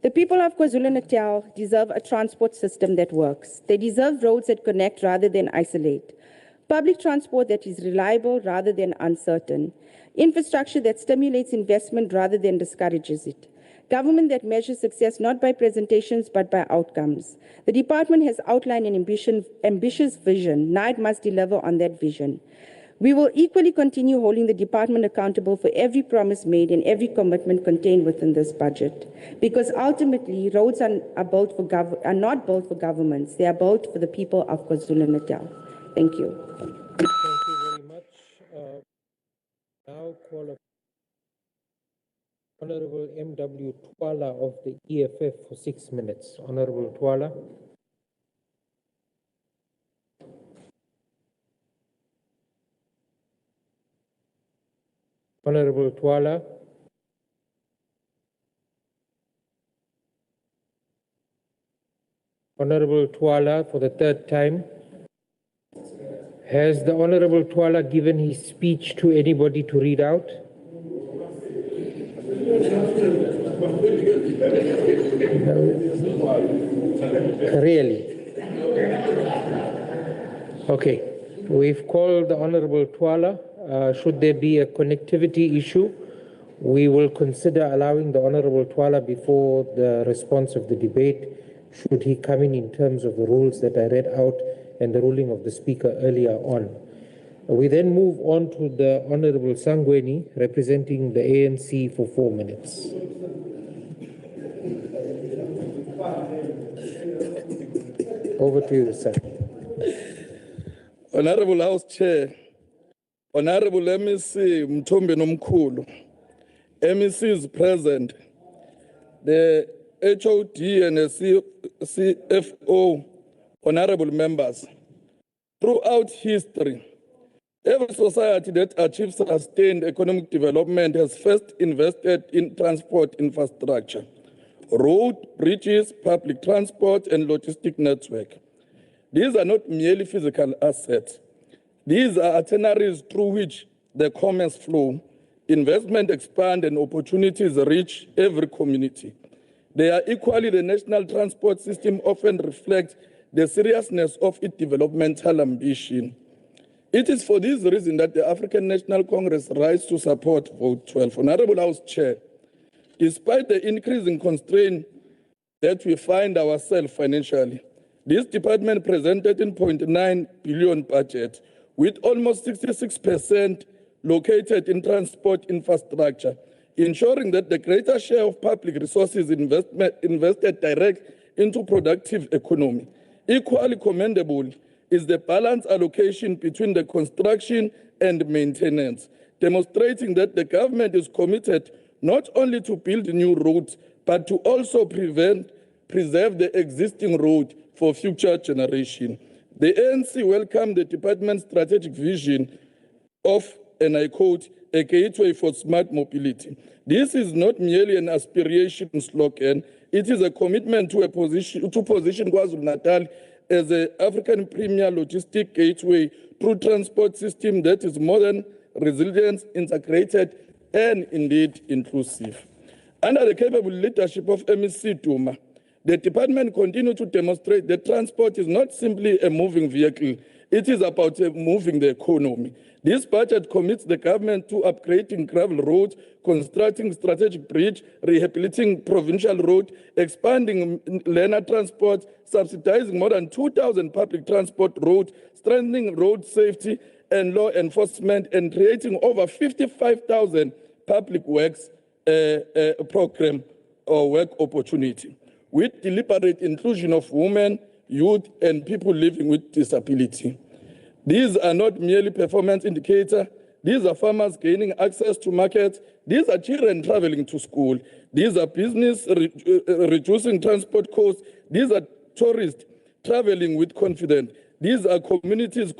The people of KwaZulu-Natal deserve a transport system that works. They deserve roads that connect rather than isolate, public transport that is reliable rather than uncertain, infrastructure that stimulates investment rather than discourages it, government that measures success not by presentations but by outcomes. The department has outlined an ambitious vision. Now it must deliver on that vision. We will equally continue holding the department accountable for every promise made and every commitment contained within this budget. Because ultimately, roads are not built for governments. They are built for the people of KwaZulu-Natal. Thank you. Thank you very much. Now call up Honorable M.W. Twala of the EFF for 6 minutes. Honorable Twala. Honorable Twala. Honorable Twala, for the third time. Has the Honorable Twala given his speech to anybody to read out? No. Really? Okay. We've called the Honorable Twala. Should there be a connectivity issue, we will consider allowing the Honorable Twala before the response of the debate, should he come in terms of the rules that I read out and the ruling of the Speaker earlier on. We then move on to the Honorable Sangweni, representing the ANC for 4 minutes. Over to you, sir. Honorable House Chair, Honorable MEC Mthombe Nomkhulu, MEC is present, the HOD and the CFO, honorable members. Throughout history, every society that achieves sustained economic development has first invested in transport infrastructure, road, bridges, public transport, and logistic network. These are not merely physical assets. These are itineraries through which the commerce flow, investment expand, and opportunities reach every community. They are equally the national transport system often reflects the seriousness of its developmental ambition. It is for this reason that the African National Congress rise to support Vote 12. Honorable House Chair, despite the increasing constraint that we find ourselves financially, this department presented in 0.9 billion budget, with almost 66% located in transport infrastructure, ensuring that the greater share of public resources invested direct into productive economy. Equally commendable is the balanced allocation between the construction and maintenance, demonstrating that the government is committed not only to build new roads, but to also preserve the existing road for future generations. The ANC welcomed the department's strategic vision of, and I quote, a gateway for smart mobility. This is not merely an aspiration slogan, it is a commitment to position KwaZulu-Natal as an African premier logistic gateway through transport system that is modern, resilient, integrated, and indeed inclusive. Under the capable leadership of MEC Duma, the department continues to demonstrate that transport is not simply a moving vehicle, it is about moving the economy. This budget commits the government to upgrading gravel roads, constructing strategic bridge, rehabilitating provincial road, expanding learner transport, subsidizing more than 2,000 public transport roads, strengthening road safety and law enforcement, and creating over 55,000 public works program or work opportunity, with deliberate inclusion of women, youth, and people living with disability. These are not merely performance indicators. These are farmers gaining access to markets. These are children traveling to school. These are business reducing transport costs. These are tourists traveling with confidence. These are communities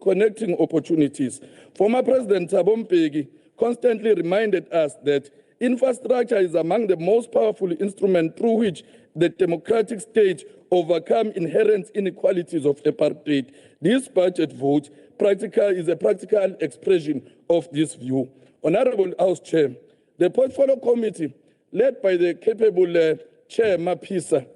connecting opportunities. Former President Thabo Mbeki constantly reminded us that infrastructure is among the most powerful instruments through which the democratic state overcome inherent inequalities of apartheid. This budget vote is a practical expression of this view. Honorable House Chair, the Portfolio Committee, led by the capable Chair Mapisa,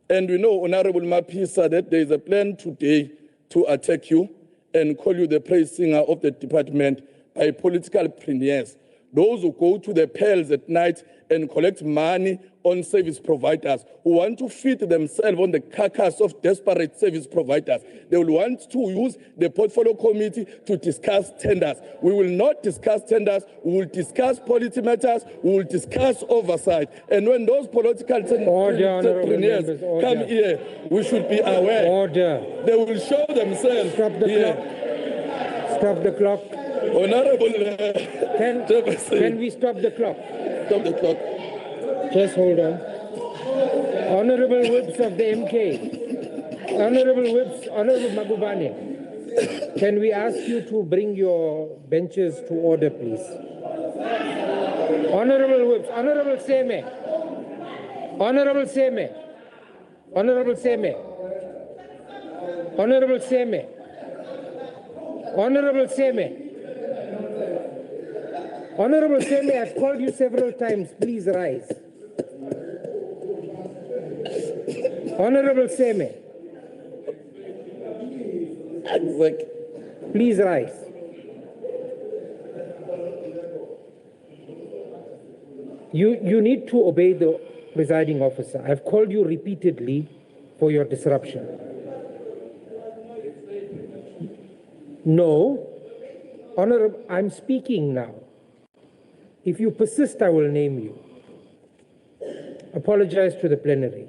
and we know, Honorable Mapisa, that there is a plan today to attack you and call you the praise singer of the department by political premiers. Those who go to the pearls at night and collect money on service providers, who want to feed themselves on the carcass of desperate service providers. They will want to use the Portfolio Committee to discuss tenders. We will not discuss tenders, we will discuss policy matters, we will discuss oversight. And when those political entrepreneurs come here, we should be aware. Order. They will show themselves. Stop the here. clock. Stop the clock. Honorable, can we stop the clock? Stop the clock. Just hold on. Honorable whips of the MK, Honorable whips, Honorable Magubane, can we ask you to bring your benches to order, please? Honorable whips, Honorable Seme, Honorable Seme, Honorable Seme, Honorable Seme, Honorable Seme. Honorable Seme, I've called you several times. Please rise. Honorable Seme. Please rise. You need to obey the presiding officer. I've called you repeatedly for your disruption. No. Honorable, I'm speaking now. If you persist, I will name you. Apologize to the plenary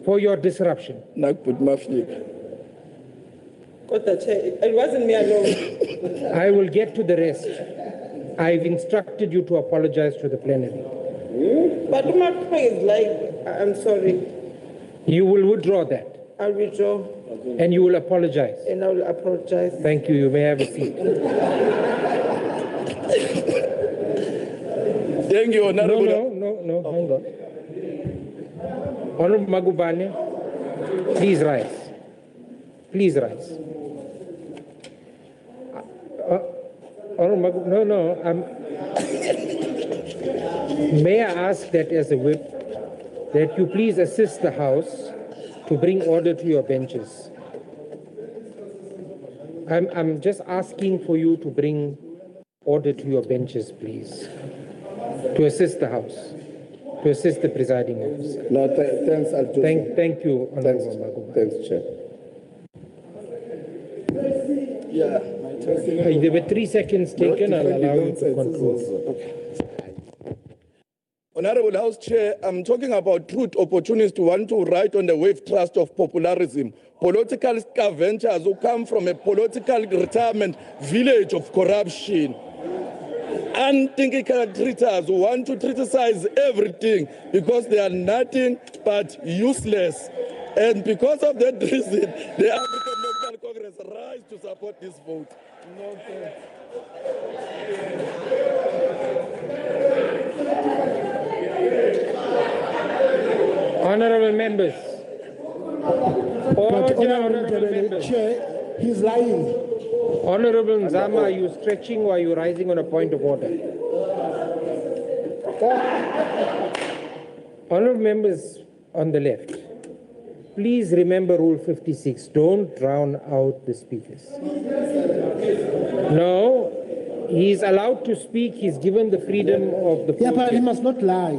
for your disruption. It wasn't me alone. I will get to the rest. I've instructed you to apologize to the plenary. But my point is like, I'm sorry. You will withdraw that. I'll withdraw. And you will apologize. And I will apologize. Thank you. You may have a seat. Thank you, Honorable. No, hang on. Honorable Magubane, please rise. Please rise. Honorable may I ask that as a whip, that you please assist the House to bring order to your benches. I'm just asking for you to bring order to your benches, please. To assist the House, to assist the presiding officer. No, thanks, I'll do Thank you, Honorable Magubane. Thanks, Chair. Yeah. There were 3 seconds taken. I'll allow you to conclude. Okay. Honorable House Chair, I'm talking about truth opportunists who want to ride on the wave thrust of popularism. Political scavengers who come from a political retirement village of corruption. Unthinkable treaters who want to criticize everything because they are nothing but useless. And because of that reason, the African National Congress rise to support this vote. No, Honorable members. But Order, Honorable honorable members. Chair, he's lying. Honorable Nzama, are you stretching or are you rising on a point of order? Honorable members on the left, please remember Rule 56. Don't drown out the speakers. No, he's allowed to speak. He's given the freedom of the Yeah, but he floor. must not lie.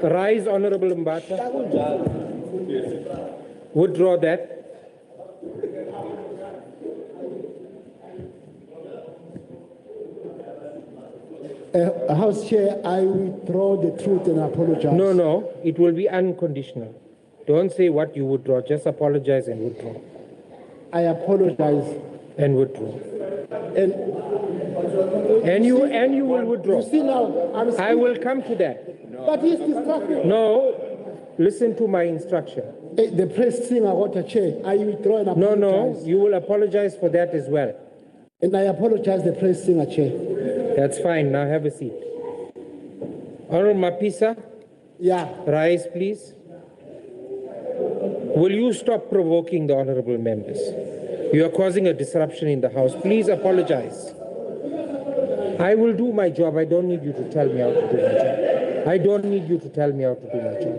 Rise, Honorable Mbata. Withdraw that. House Chair, I withdraw the truth and apologize. No, no, it will be unconditional. Don't say what you withdraw. Just apologize and withdraw. I apologize. And withdraw. And you will withdraw. you see now, I will come to that. But he's distracted. No, listen to my instruction. The press singer water chair, I withdraw and No, apologize. no, you will apologize for that as well. And I apologize the press singer chair. That's fine. Now have a seat. Honorable Mapisa, Yeah. rise, please. Will you stop provoking the honorable members? You are causing a disruption in the House. Please apologize. I will do my job. I don't need you to tell me how to do my job. I don't need you to tell me how to do my job.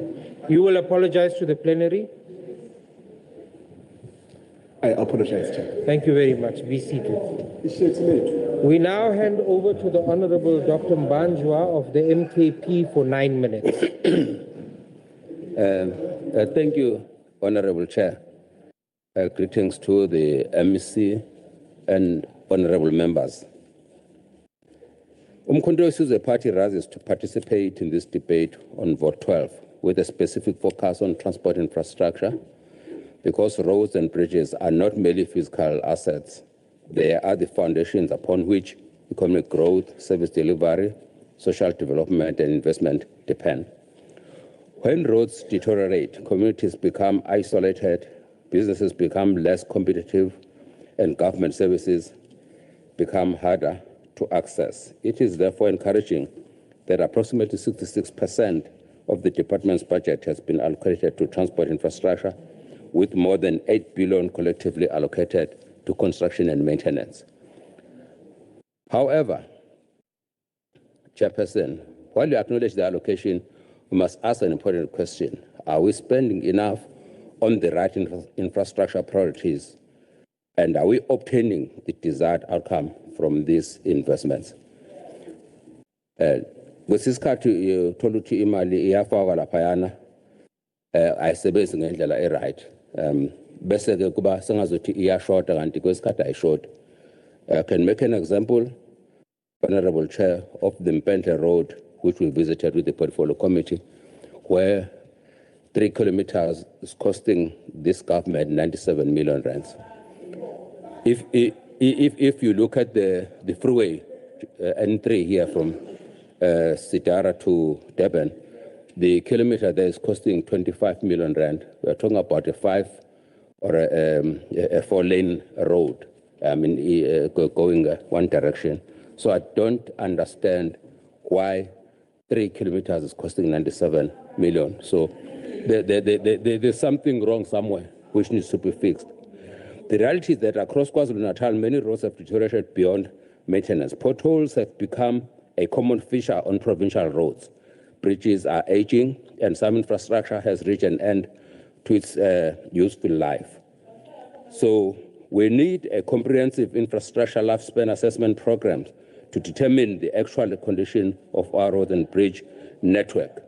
You will apologize to the plenary. I apologize, Chair. Thank you very much. Be seated. We now hand over to the Honorable Dr. Mbanjwa of the MKP for 9 minutes. Thank you, Honorable Chair. Greetings to the MEC and honorable members. Umkhonto Wesizwe Party rises to participate in this debate on Vote 12 with a specific focus on transport infrastructure, because roads and bridges are not merely physical assets. They are the foundations upon which economic growth, service delivery, social development, and investment depend. When roads deteriorate, communities become isolated, businesses become less competitive, and government services become harder to access. It is therefore encouraging that approximately 66% of the department's budget has been allocated to transport infrastructure, with more than 8 billion collectively allocated to construction and maintenance. However, Chairperson, while you acknowledge the allocation, we must ask an important question. Are we spending enough on the right infrastructure priorities? And are we obtaining the desired outcome from these investments? Kwesikhathi uthola ukuthi imali iyafakwa laphayana ayisebenzi ngendlela right. Bese ke kuba sengazothi iyashota kanti kwesikhathi ayishoti. I can make an example, Honorable Chair, of the Mpendle Road, which we visited with the Portfolio Committee, where 3 kilometers is costing this government 97 million rands. If you look at the freeway N3 here from Sitara to Durban, the kilometer there is costing 25 million rand. We are talking about a 5 or a 4-lane road. I mean, going one direction. So I don't understand why 3 kilometers is costing 97 million. So there's something wrong somewhere which needs to be fixed. The reality is that across KwaZulu-Natal, many roads have deteriorated beyond maintenance. Potholes have become a common feature on provincial roads. Bridges are aging, and some infrastructure has reached an end to its useful life. So we need a comprehensive infrastructure lifespan assessment program to determine the actual condition of our road and bridge network.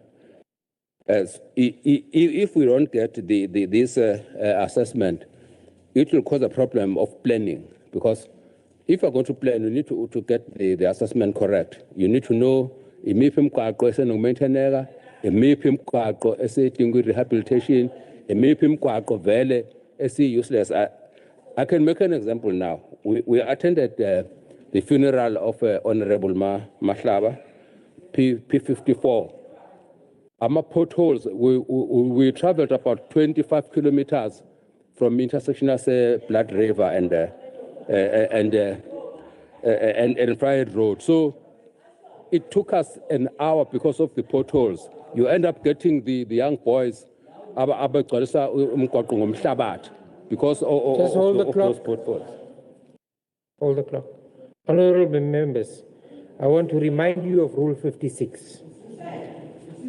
If we don't get this assessment, it will cause a problem of planning, because if you're going to plan, you need to get the assessment correct. You need to know imiphi imigwaqo esenokumaintaineka, imiphi imigwaqo esedinga rehabilitation, imiphi imigwaqo vele esi-useless. I can make an example now. We attended the funeral of Honorable Mahlaba, P54. Our potholes, we traveled about 25 kilometers from intersection as Blood River and and Fried Road. So it took us an hour because of the potholes. You end up getting the young boys because Just hold the of clock. those potholes. Hold the clock. Honorable members, I want to remind you of Rule 56.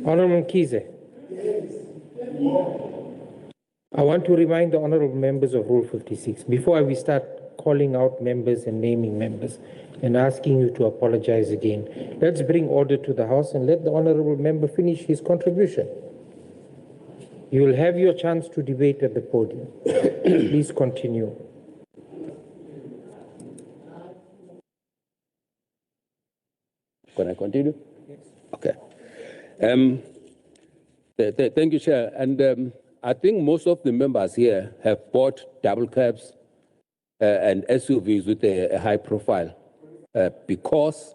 Honorable Mkhize. I want to remind the honorable members of Rule 56 before we start calling out members and naming members and asking you to apologize again. Let's bring order to the House and let the honorable member finish his contribution. You will have your chance to debate at the podium. Please continue. Can I continue? Yes. Okay. Thank you, Chair. And I think most of the members here have bought double cabs and SUVs with a high profile because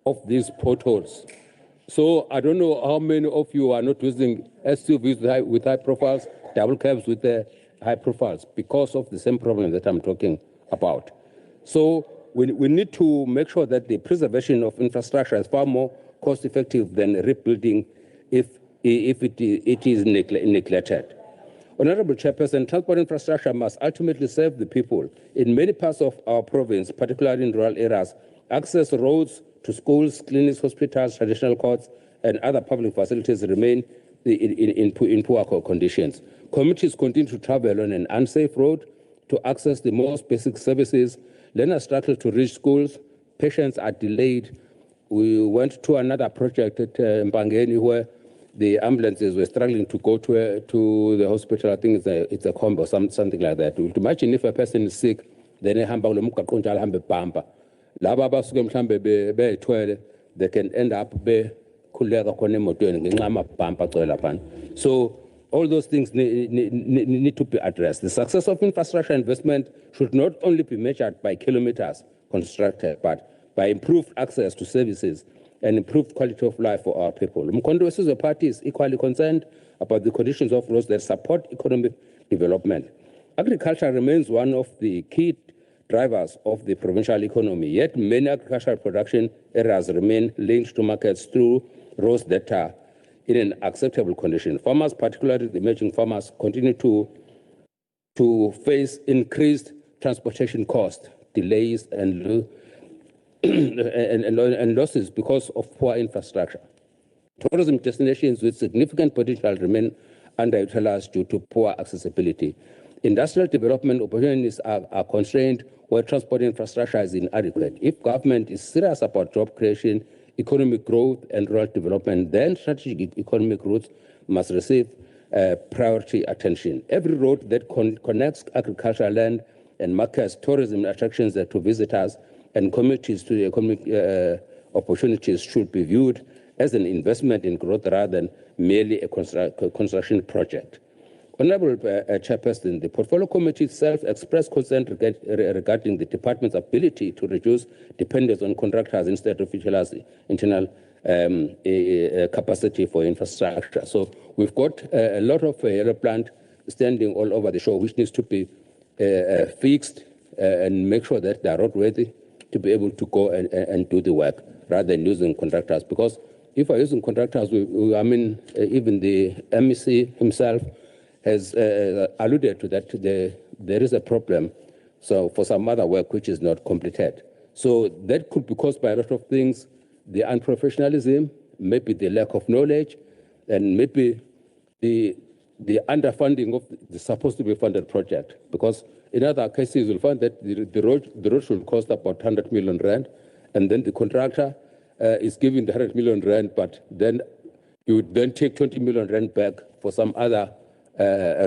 of these potholes. So I don't know how many of you are not using SUVs with high profiles, double cabs with high profiles because of the same problem that I'm talking about. So we need to make sure that the preservation of infrastructure is far more cost effective than rebuilding if it is neglected. Honorable Chairperson, transport infrastructure must ultimately serve the people. In many parts of our province, particularly in rural areas, access roads to schools, clinics, hospitals, traditional courts, and other public facilities remain in poor conditions. Communities continue to travel on an unsafe road to access the most basic services. Learners struggle to reach schools. Patients are delayed. We went to another project at Mpangeni where the ambulances were struggling to go to the hospital. I think it's a combo, something like that. Imagine if a person is sick, then they can end up so all those things need to be addressed. The success of infrastructure investment should not only be measured by kilometers constructed, but by improved access to services and improved quality of life for our people. The party is equally concerned about the conditions of roads that support economic development. Agriculture remains one of the key drivers of the provincial economy, yet many agricultural production areas remain linked to markets through roads that are in an acceptable condition. Farmers, particularly the emerging farmers, continue to face increased transportation costs, delays, and losses because of poor infrastructure. Tourism destinations with significant potential remain underutilized due to poor accessibility. Industrial development opportunities are constrained where transport infrastructure is inadequate. If government is serious about job creation, economic growth, and rural development, then strategic economic routes must receive priority attention. Every road that connects agricultural land and markets, tourism attractions to visitors, and communities to the economic opportunities should be viewed as an investment in growth rather than merely a construction project. Honorable Chairperson, the Portfolio Committee itself expressed concern regarding the department's ability to reduce dependence on contractors instead of utilize internal capacity for infrastructure. So we've got a lot of yellow plant standing all over the shore, which needs to be fixed and make sure that they are roadworthy to be able to go and do the work rather than using contractors. Because if we're using contractors, even the MEC himself has alluded to that there is a problem for some other work which is not completed. So that could be caused by a lot of things, the unprofessionalism, maybe the lack of knowledge, and maybe the underfunding of the supposed to be funded project. Because in other cases, you'll find that the road should cost about 100 million rand, and then the contractor is giving the 100 million rand, but then you would then take 20 million rand back for some other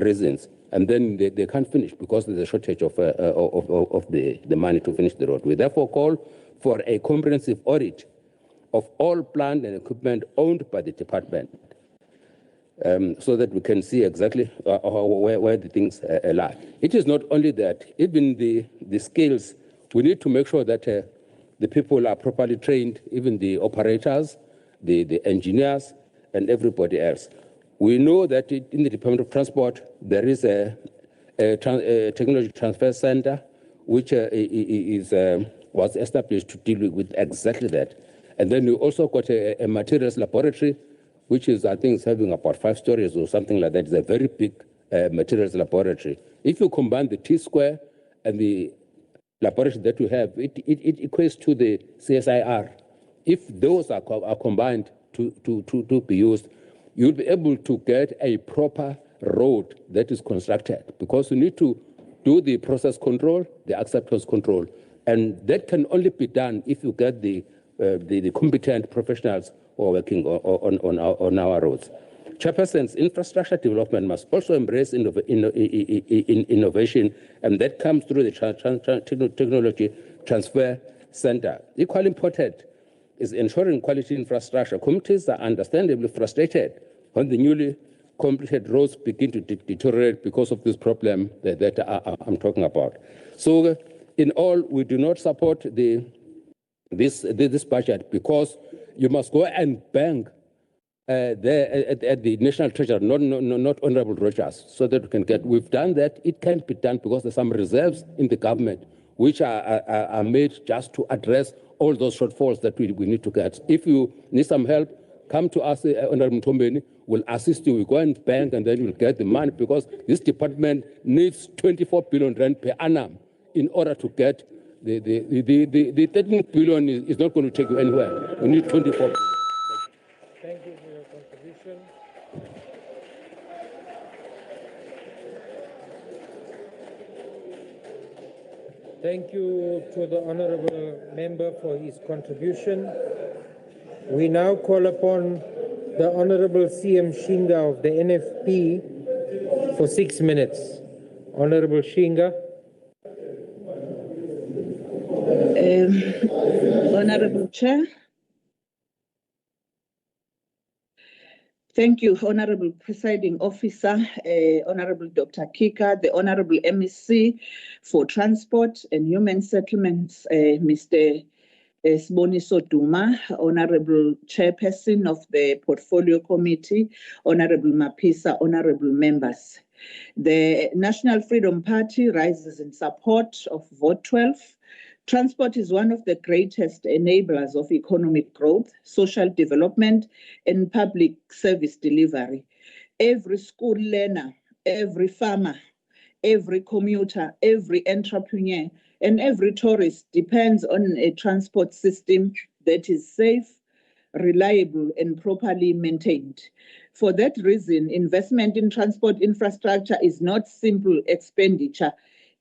reasons, and then they can't finish because there's a shortage of the money to finish the road. We therefore call for a comprehensive audit of all plant and equipment owned by the department, so that we can see exactly where the things lie. It is not only that, even the skills, we need to make sure that the people are properly trained, even the operators, the engineers, and everybody else. We know that in the Department of Transport, there is a technology transfer center, which is was established to deal with exactly that. And then you also got a materials laboratory, which is, I think, is having about 5 stories or something like that. It's a very big materials laboratory. If you combine the T-square and the laboratory that we have, it equates to the CSIR. If those are combined to be used, you'll be able to get a proper road that is constructed, because you need to do the process control, the acceptance control, and that can only be done if you get the competent professionals who are working on our roads. Chairperson's infrastructure development must also embrace innovation, and that comes through the technology transfer center. Equally important is ensuring quality infrastructure. Communities are understandably frustrated when the newly completed roads begin to deteriorate because of this problem that I'm talking about. So, in all, we do not support this budget, because you must go and bank there at the National Treasury, not Honorable Rogers, so that we can get. We've done that. It can't be done because there's some reserves in the government which are made just to address all those shortfalls that we need to get. If you need some help, come to us, Honorable Mtombeni. We'll assist you. We go and bank, and then you'll get the money, because this department needs 24 billion rand per annum in order to get the 13 billion is not going to take you anywhere. We need 24 billion. Thank you for your contribution. Thank you to the honourable member for his contribution. We now call upon the Honourable CM Shinga of the NFP for 6 minutes. Honourable Shinga. Honourable Chair. Thank you, Honourable Presiding Officer, Honourable Dr. Kika, the Honourable MEC for Transport and Human Settlements, Mr. Siboniso Duma, Honourable Chairperson of the Portfolio Committee, Honourable Mapisa, Honourable Members. The National Freedom Party rises in support of Vote 12. Transport is one of the greatest enablers of economic growth, social development, and public service delivery. Every school learner, every farmer, every commuter, every entrepreneur, and every tourist depends on a transport system that is safe, reliable, and properly maintained. For that reason, investment in transport infrastructure is not simple expenditure.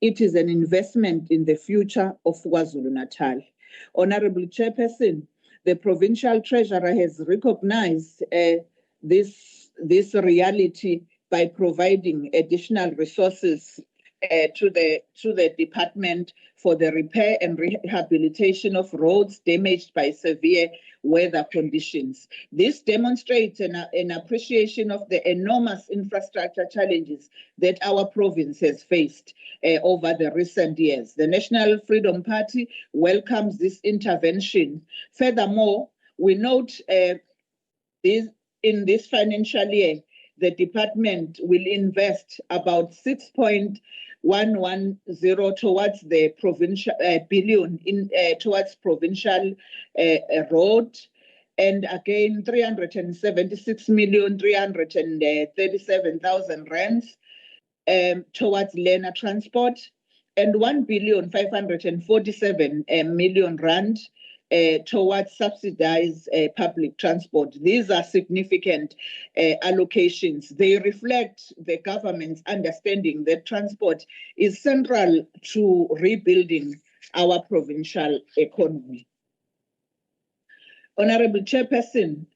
It is an investment in the future of KwaZulu-Natal. Honourable Chairperson, the Provincial Treasurer has recognized this reality by providing additional resources to the department for the repair and rehabilitation of roads damaged by severe weather conditions. This demonstrates an appreciation of the enormous infrastructure challenges that our province has faced over the recent years. The National Freedom Party welcomes this intervention. Furthermore, we note in this financial year, the department will invest about 6.110 towards the provincial billion towards provincial road, and again 376,337,000 rands towards learner transport, and 1,547,000,000 rand towards subsidized public transport. These are significant allocations. They reflect the government's understanding that transport is central to rebuilding our provincial economy. Honourable Chairperson,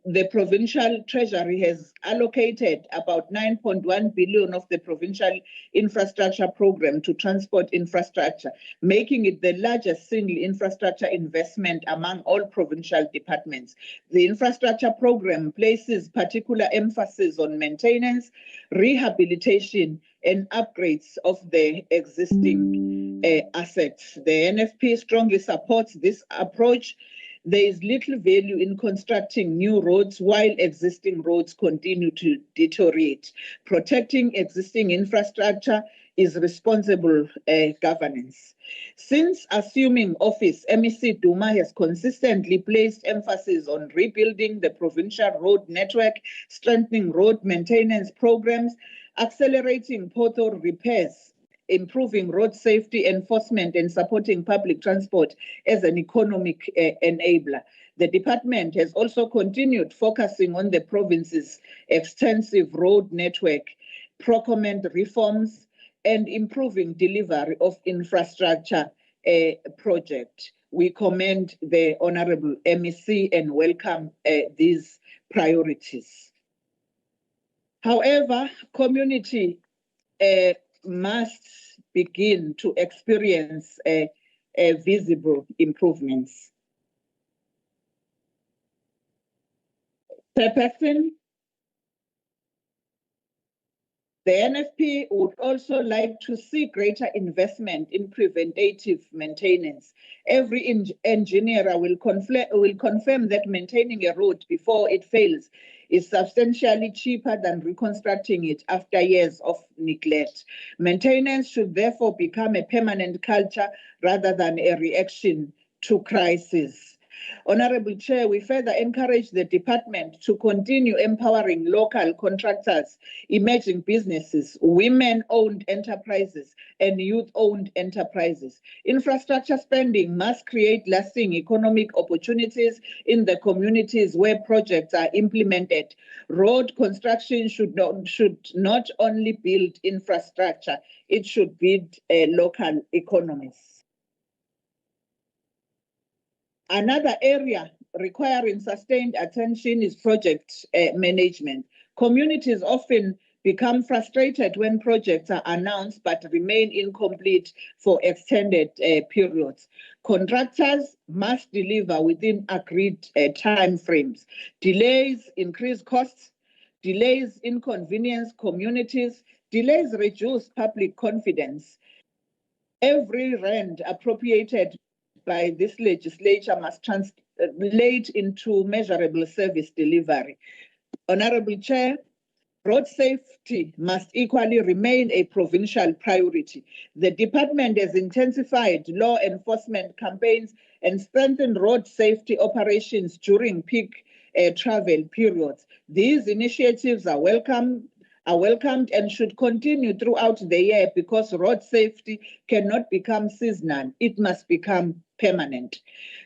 the Provincial Treasury has allocated about 9.1 billion of the Provincial Infrastructure Programme to transport infrastructure, making it the largest single infrastructure investment among all provincial departments. The infrastructure programme places particular emphasis on maintenance, rehabilitation, and upgrades of the existing assets. The NFP strongly supports this approach. There is little value in constructing new roads while existing roads continue to deteriorate. Protecting existing infrastructure is responsible governance. Since assuming office, MEC Duma has consistently placed emphasis on rebuilding the provincial road network, strengthening road maintenance programs, accelerating pothole repairs, improving road safety enforcement, and supporting public transport as an economic enabler. The department has also continued focusing on the province's extensive road network, procurement reforms, and improving delivery of infrastructure project. We commend the Honorable MEC and welcome these priorities. However, community must begin to experience visible improvements. Per person, the NFP would also like to see greater investment in preventative maintenance. Every engineer will confirm that maintaining a road before it fails is substantially cheaper than reconstructing it after years of neglect. Maintenance should therefore become a permanent culture rather than a reaction to crisis. Honorable Chair, we further encourage the department to continue empowering local contractors, emerging businesses, women-owned enterprises, and youth-owned enterprises. Infrastructure spending must create lasting economic opportunities in the communities where projects are implemented. Road construction should not only build infrastructure, it should build local economies. Another area requiring sustained attention is project management. Communities often become frustrated when projects are announced but remain incomplete for extended periods. Contractors must deliver within agreed time frames. Delays increase costs, delays inconvenience communities, delays reduce public confidence. Every rand appropriated by this legislature must translate into measurable service delivery. Honorable Chair, road safety must equally remain a provincial priority. The department has intensified law enforcement campaigns and strengthened road safety operations during peak travel periods. These initiatives are welcomed and should continue throughout the year because road safety cannot become seasonal. It must become permanent.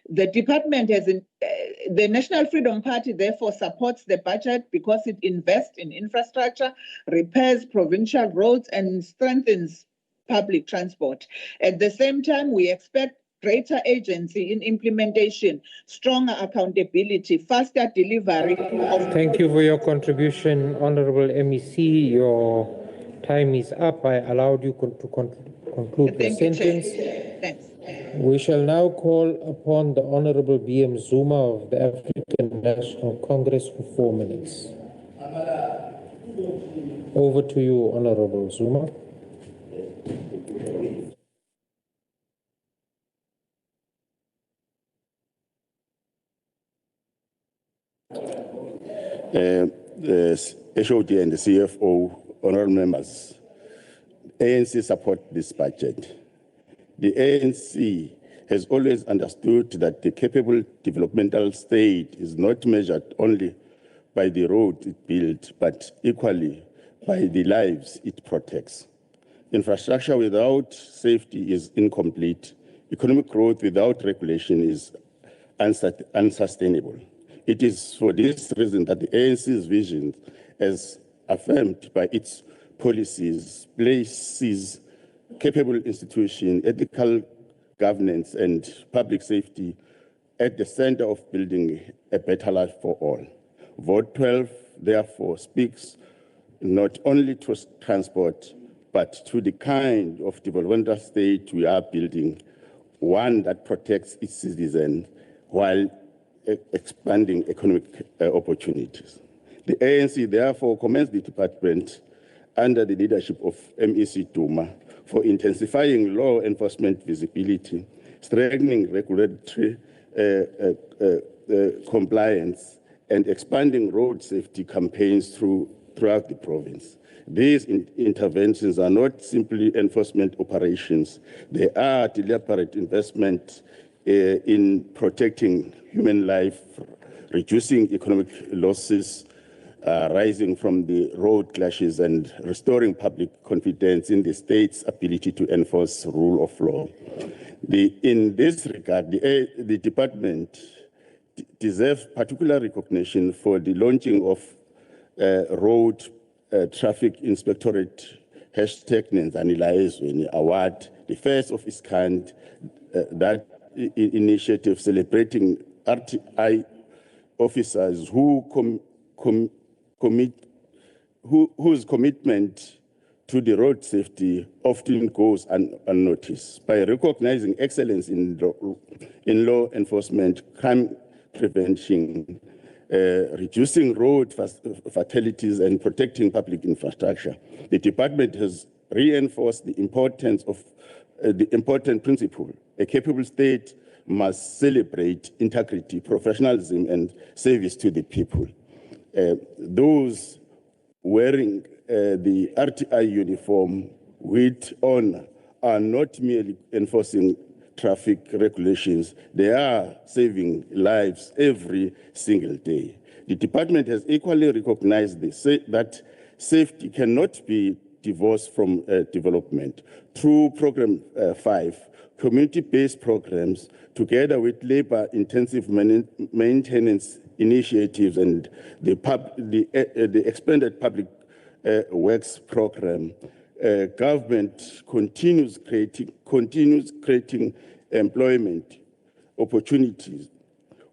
The department the National Freedom Party therefore supports the budget because it invests in infrastructure, repairs provincial roads, and strengthens public transport. At the same time, we expect greater agency in implementation, stronger accountability, faster delivery of... Thank you for your contribution, Honorable MEC. Your time is up. I allowed you to conclude the sentence. Thanks. We shall now call upon the Honorable B.M. Zuma of the African National Congress for 4 minutes. Over to you, Honorable Zuma. The HOD and the CFO, honorable members, ANC support this budget. The ANC has always understood that the capable developmental state is not measured only by the road it builds, but equally by the lives it protects. Infrastructure without safety is incomplete. Economic growth without regulation is unsustainable. It is for this reason that the ANC's vision, as affirmed by its policies, places capable institutions, ethical governance, and public safety at the center of building a better life for all. Vote 12, therefore, speaks not only to transport, but to the kind of developmental state we are building, one that protects its citizens while expanding economic opportunities. The ANC therefore commends the department under the leadership of MEC Duma for intensifying law enforcement visibility, strengthening regulatory compliance, and expanding road safety campaigns through throughout the province. These interventions are not simply enforcement operations. They are deliberate investment in protecting human life, reducing economic losses rising from the road clashes, and restoring public confidence in the state's ability to enforce rule of law. In this regard, the department deserves particular recognition for the launching of Road Traffic Inspectorate #Nenzanilaezweni Award, the first of its kind. That initiative celebrating RTI officers whose commitment to the road safety often goes unnoticed. By recognizing excellence in law enforcement, crime prevention, reducing road fatalities, and protecting public infrastructure, the department has reinforced the importance of the important principle: a capable state must celebrate integrity, professionalism, and service to the people. Those wearing the RTI uniform with honor are not merely enforcing traffic regulations, they are saving lives every single day. The department has equally recognized that safety cannot be divorced from development. Through Program 5, community-based programs, together with labor-intensive maintenance initiatives and the expanded public works program, government continues creating employment opportunities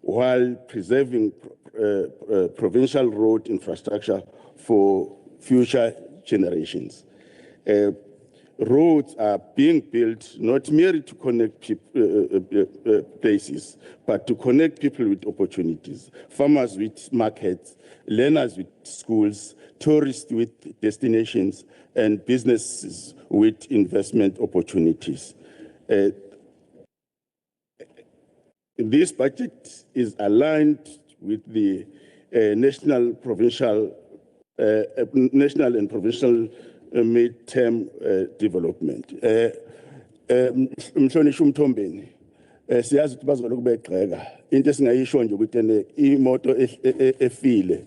while preserving provincial road infrastructure for future generations. Roads are being built not merely to connect places, but to connect people with opportunities, farmers with markets, learners with schools, tourists with destinations, and businesses with investment opportunities. This budget is aligned with the national and provincial mid-term development. Mhlonishwa uMthombeni, siyazi ukuthi bazoloku begxeka into esingayisho nje ukuthi imoto efile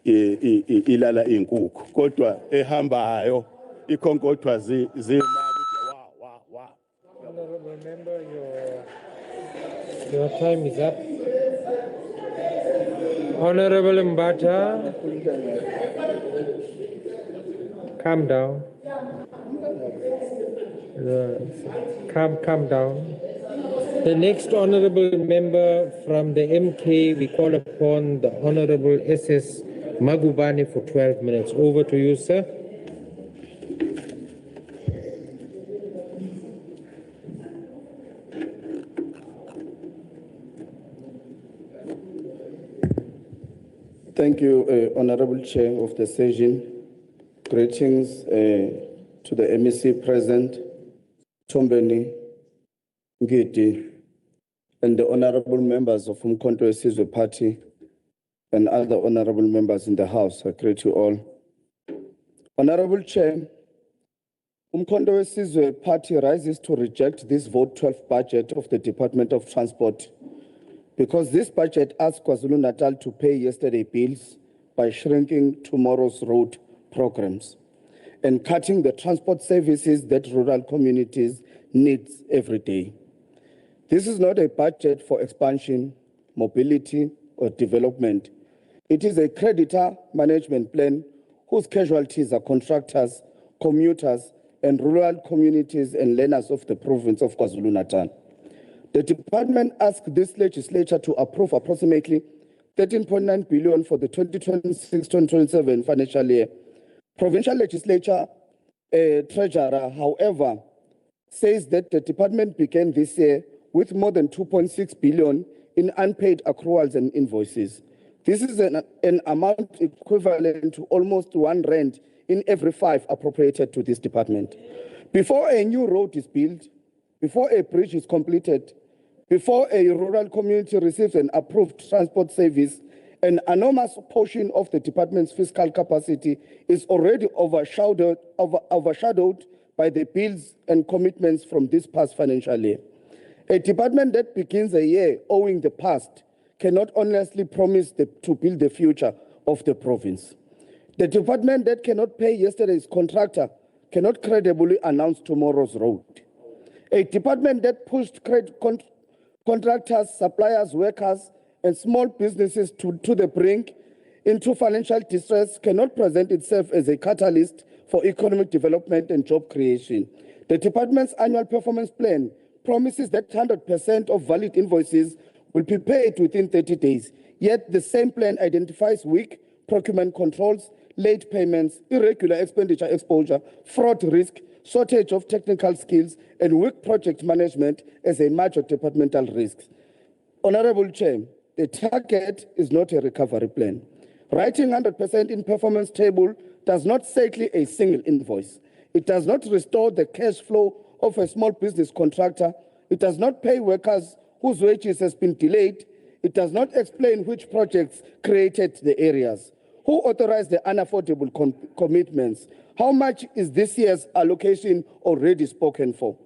ilala inkukhu kodwa ehambayo ikhonkotha Honorable member, your time is up. Honorable Mbata, calm down. Calm down. The next honorable member from the MK, we call upon the Honorable SS Magubane for 12 minutes. Over to you, sir. Thank you, Honorable Chair of the session. Greetings to the MEC present, Tombeni, Ngidi, and the honorable members of Umkhonto weSizwe Party and other honorable members in the House. I greet you all. Honorable Chair, Umkhonto weSizwe Party rises to reject this Vote 12 budget of the Department of Transport because this budget asks KwaZulu-Natal to pay yesterday's bills by shrinking tomorrow's road programs and cutting the transport services that rural communities need every day. This is not a budget for expansion, mobility, or development. It is a creditor management plan whose casualties are contractors, commuters, and rural communities and learners of the province of KwaZulu-Natal. The department asked this legislature to approve approximately 13.9 billion for the 2026-2027 financial year. Provincial Legislature Treasurer, however, says that the department began this year with more than 2.6 billion in unpaid accruals and invoices. This is an amount equivalent to almost R1 in every 5 appropriated to this department. Before a new road is built, before a bridge is completed, before a rural community receives an approved transport service, An enormous portion of the department's fiscal capacity is already overshadowed by the bills and commitments from this past financial year. A department that begins a year owing the past cannot honestly promise to build the future of the province. The department that cannot pay yesterday's contractor cannot credibly announce tomorrow's road. A department that pushed contractors, suppliers, workers, and small businesses to the brink into financial distress cannot present itself as a catalyst for economic development and job creation. The department's annual performance plan promises that 100% of valid invoices will be paid within 30 days. Yet the same plan identifies weak procurement controls, late payments, irregular expenditure exposure, fraud risk, shortage of technical skills, and weak project management as a major departmental risks. Honorable Chair, the target is not a recovery plan. Writing 100% in performance table does not settle a single invoice. It does not restore the cash flow of a small business contractor. It does not pay workers whose wages has been delayed. It does not explain which projects created the areas. Who authorized the unaffordable commitments? How much is this year's allocation already spoken for?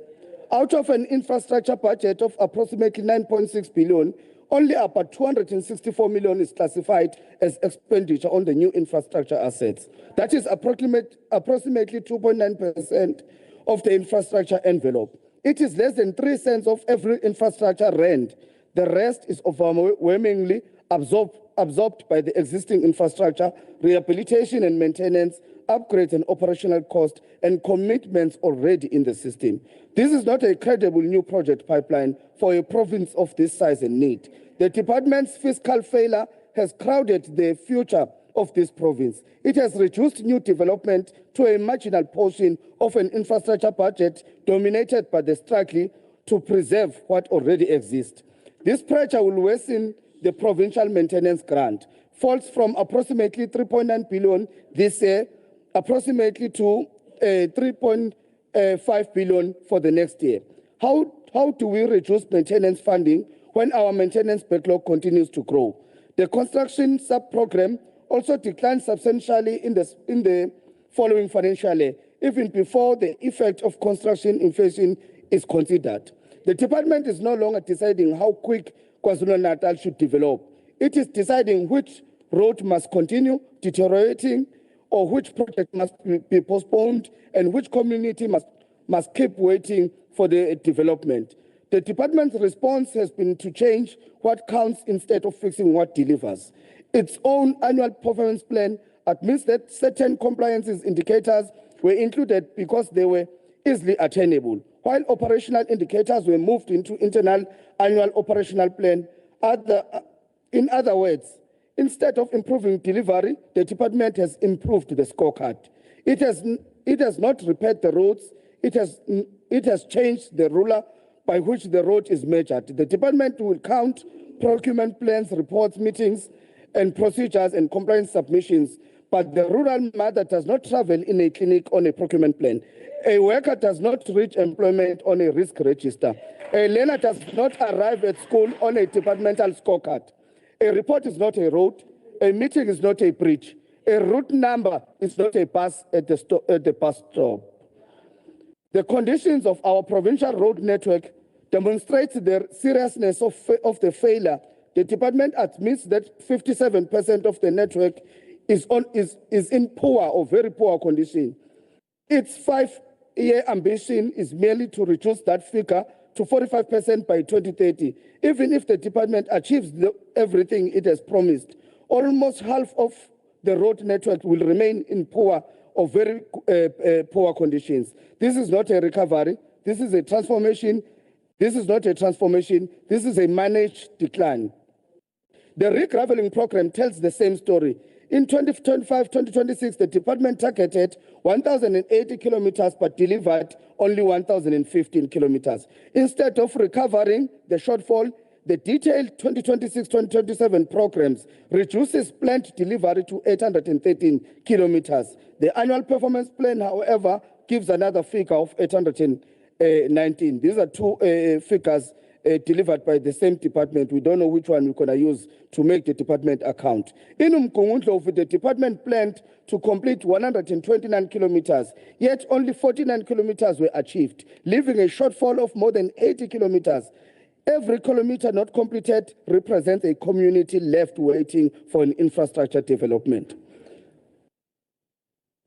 Out of an infrastructure budget of approximately 9.6 billion, only about 264 million is classified as expenditure on the new infrastructure assets. That is approximately 2.9% of the infrastructure envelope. It is less than 3 cents of every infrastructure rand. The rest is overwhelmingly absorbed by the existing infrastructure, rehabilitation and maintenance, upgrades and operational costs, and commitments already in the system. This is not a credible new project pipeline for a province of this size and need. The department's fiscal failure has crowded the future of this province. It has reduced new development to a marginal portion of an infrastructure budget dominated by the struggle to preserve what already exists. This pressure will worsen the provincial maintenance grant, falls from approximately 3.9 billion this year, approximately to 3.5 billion for the next year. How do we reduce maintenance funding when our maintenance backlog continues to grow? The construction sub-program also declined substantially in the following financial year, even before the effect of construction inflation is considered. The department is no longer deciding how quick KwaZulu-Natal should develop. It is deciding which road must continue deteriorating or which project must be postponed and which community must keep waiting for the development. The department's response has been to change what counts instead of fixing what delivers. Its own annual performance plan admits that certain compliance indicators were included because they were easily attainable, while operational indicators were moved into internal annual operational plan. In other words, instead of improving delivery, the department has improved the scorecard. It has not repaired the roads. It has changed the ruler by which the road is measured. The department will count procurement plans, reports, meetings, and procedures and compliance submissions, but the rural mother does not travel in a clinic on a procurement plan. A worker does not reach employment on a risk register. A learner does not arrive at school on a departmental scorecard. A report is not a road. A meeting is not a bridge. A route number is not a bus at the bus stop. The conditions of our provincial road network demonstrate the seriousness of the failure. The department admits that 57% of the network is in poor or very poor condition. Its 5-year ambition is merely to reduce that figure to 45% by 2030. Even if the department achieves everything it has promised, almost half of the road network will remain in poor or very poor conditions. This is not a recovery. This is a transformation. This is not a transformation. This is a managed decline. The regraveling program tells the same story. In 2025-2026, the department targeted 1,080 kilometers but delivered only 1,015 kilometers. Instead of recovering the shortfall, the detailed 2026-2027 programs reduces planned delivery to 813 kilometers. The annual performance plan, however, gives another figure of 819. These are two figures delivered by the same department. We don't know which one we're going to use to make the department account. In Umkungundlovu, the department planned to complete 129 kilometers, yet only 49 kilometers were achieved, leaving a shortfall of more than 80 kilometers. Every kilometer not completed represents a community left waiting for an infrastructure development.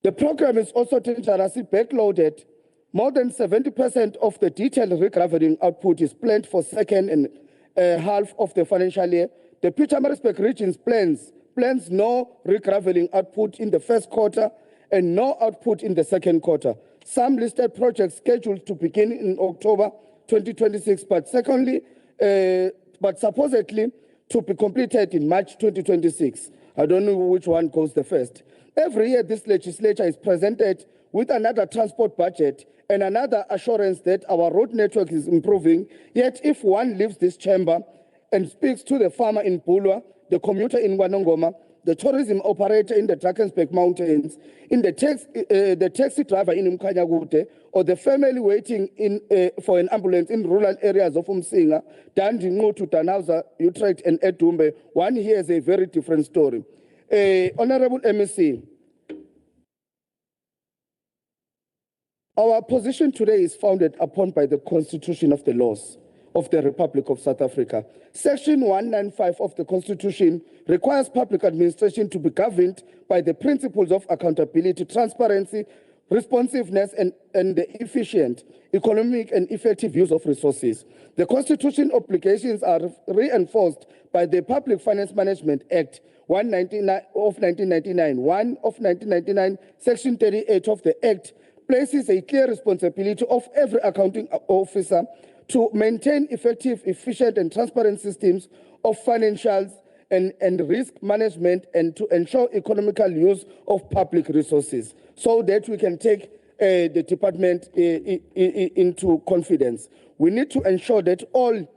The program is also dangerously backloaded. More than 70% of the detailed regraveling output is planned for second and half of the financial year. The Pietermaritzburg region's plans no regraveling output in the first quarter and no output in the second quarter. Some listed projects scheduled to begin in October 2026, but supposedly to be completed in March 2026. I don't know which one goes the first. Every year, this legislature is presented with another transport budget and another assurance that our road network is improving. Yet, if one leaves this chamber and speaks to the farmer in Bulwa, the commuter in Wanongoma, the tourism operator in the Drakensberg Mountains, in the taxi driver in Mkanyagute, or the family waiting for an ambulance in rural areas of Umsinga, Dandi, Ngutu, Tanauza, Utrecht, and Edumbe, one hears a very different story. Honorable MEC, our position today is founded upon by the Constitution of the laws of the Republic of South Africa. Section 195 of the Constitution requires public administration to be governed by the principles of accountability, transparency, responsiveness, and the efficient, economic, and effective use of resources. The Constitution obligations are reinforced by the Public Finance Management Act 1999, 1 of 1999, Section 38 of the Act places a clear responsibility of every accounting officer to maintain effective, efficient, and transparent systems of financials and risk management, and to ensure economical use of public resources so that we can take the department into confidence. We need to ensure that all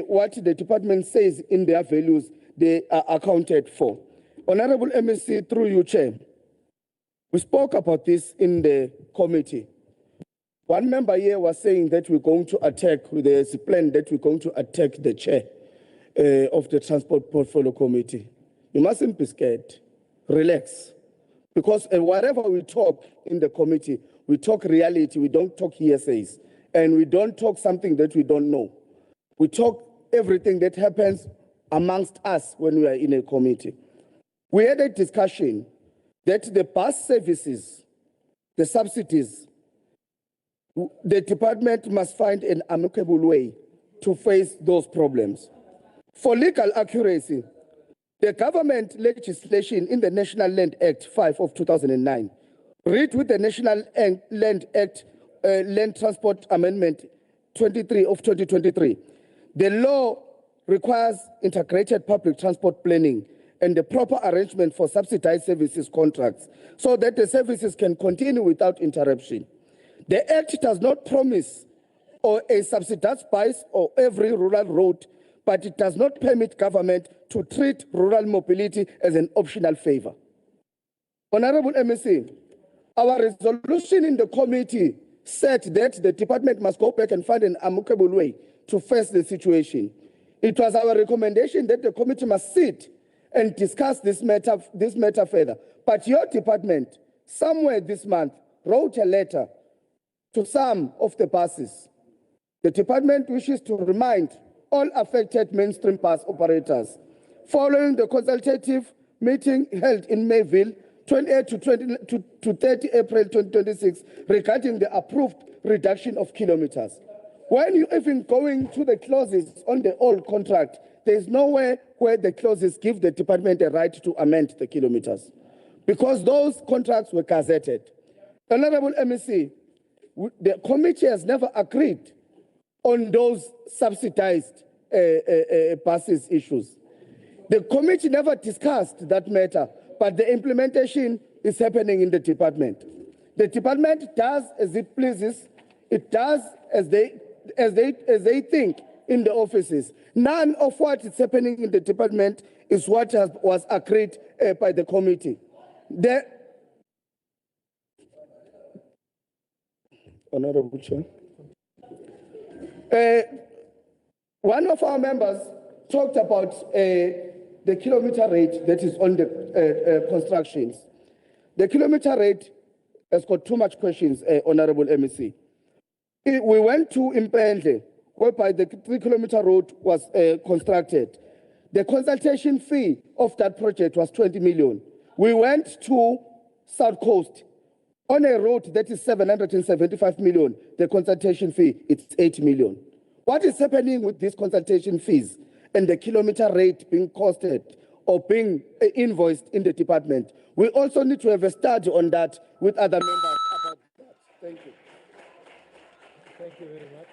what the department says in their values, they are accounted for. Honorable MEC, through you, Chair, we spoke about this in the committee. One member here was saying that we're going to attack, there's a plan that we're going to attack the chair of the Transport Portfolio Committee. You mustn't be scared. Relax. Because wherever we talk in the committee, we talk reality, we don't talk hearsays. And we don't talk something that we don't know. We talk everything that happens amongst us when we are in a committee. We had a discussion that the bus services, the subsidies, the department must find an amicable way to face those problems. For legal accuracy, the government legislation in the National Land Act 5 of 2009, read with the National Land Act Land Transport Amendment 23 of 2023. The law requires integrated public transport planning and the proper arrangement for subsidized services contracts so that the services can continue without interruption. The Act does not promise or a subsidized price or every rural road, but it does not permit government to treat rural mobility as an optional favor. Honorable MEC, our resolution in the committee said that the department must go back and find an amicable way to face the situation. It was our recommendation that the committee must sit and discuss this matter further. But your department, somewhere this month, wrote a letter to some of the buses. The department wishes to remind all affected mainstream bus operators, following the consultative meeting held in Mayville, 28 to 30 April 2026, regarding the approved reduction of kilometers. When you even going to the clauses on the old contract, there is nowhere where the clauses give the department a right to amend the kilometers, because those contracts were gazetted. Honorable MEC, the committee has never agreed on those subsidized buses issues. The committee never discussed that matter, but the implementation is happening in the department. The department does as it pleases. It does as they think in the offices. None of what is happening in the department is what was agreed by the committee. Honorable Chair. One of our members talked about the kilometer rate that is on the constructions. The kilometer rate has got too much questions, Honorable MEC. We went to Impende, whereby the 3-kilometer road was constructed. The consultation fee of that project was 20 million. We went to South Coast on a road that is 775 million. The consultation fee, it's 8 million. What is happening with these consultation fees and the kilometer rate being costed or being invoiced in the department? We also need to have a study on that with other members about that. Thank you. Thank you very much.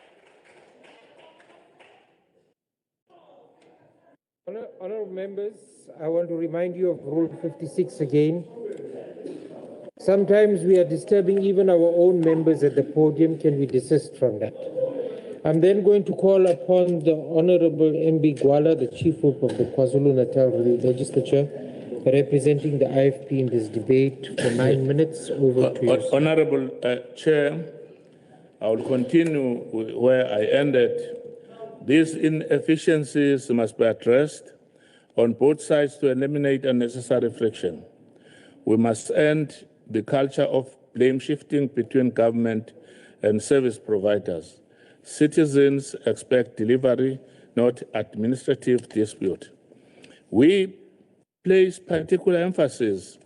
Honourable members, I want to remind you of Rule 56 again. Sometimes we are disturbing even our own members at the podium. Can we desist from that? I'm then going to call upon the Honourable MB Gwala, the Chief Whip of the KwaZulu-Natal Legislature, representing the IFP in this debate for 9 minutes. Over to you. Honourable Chair, I will continue where I ended. These inefficiencies must be addressed on both sides to eliminate unnecessary friction. We must end the culture of blame shifting between government and service providers. Citizens expect delivery, not administrative dispute. We place particular emphasis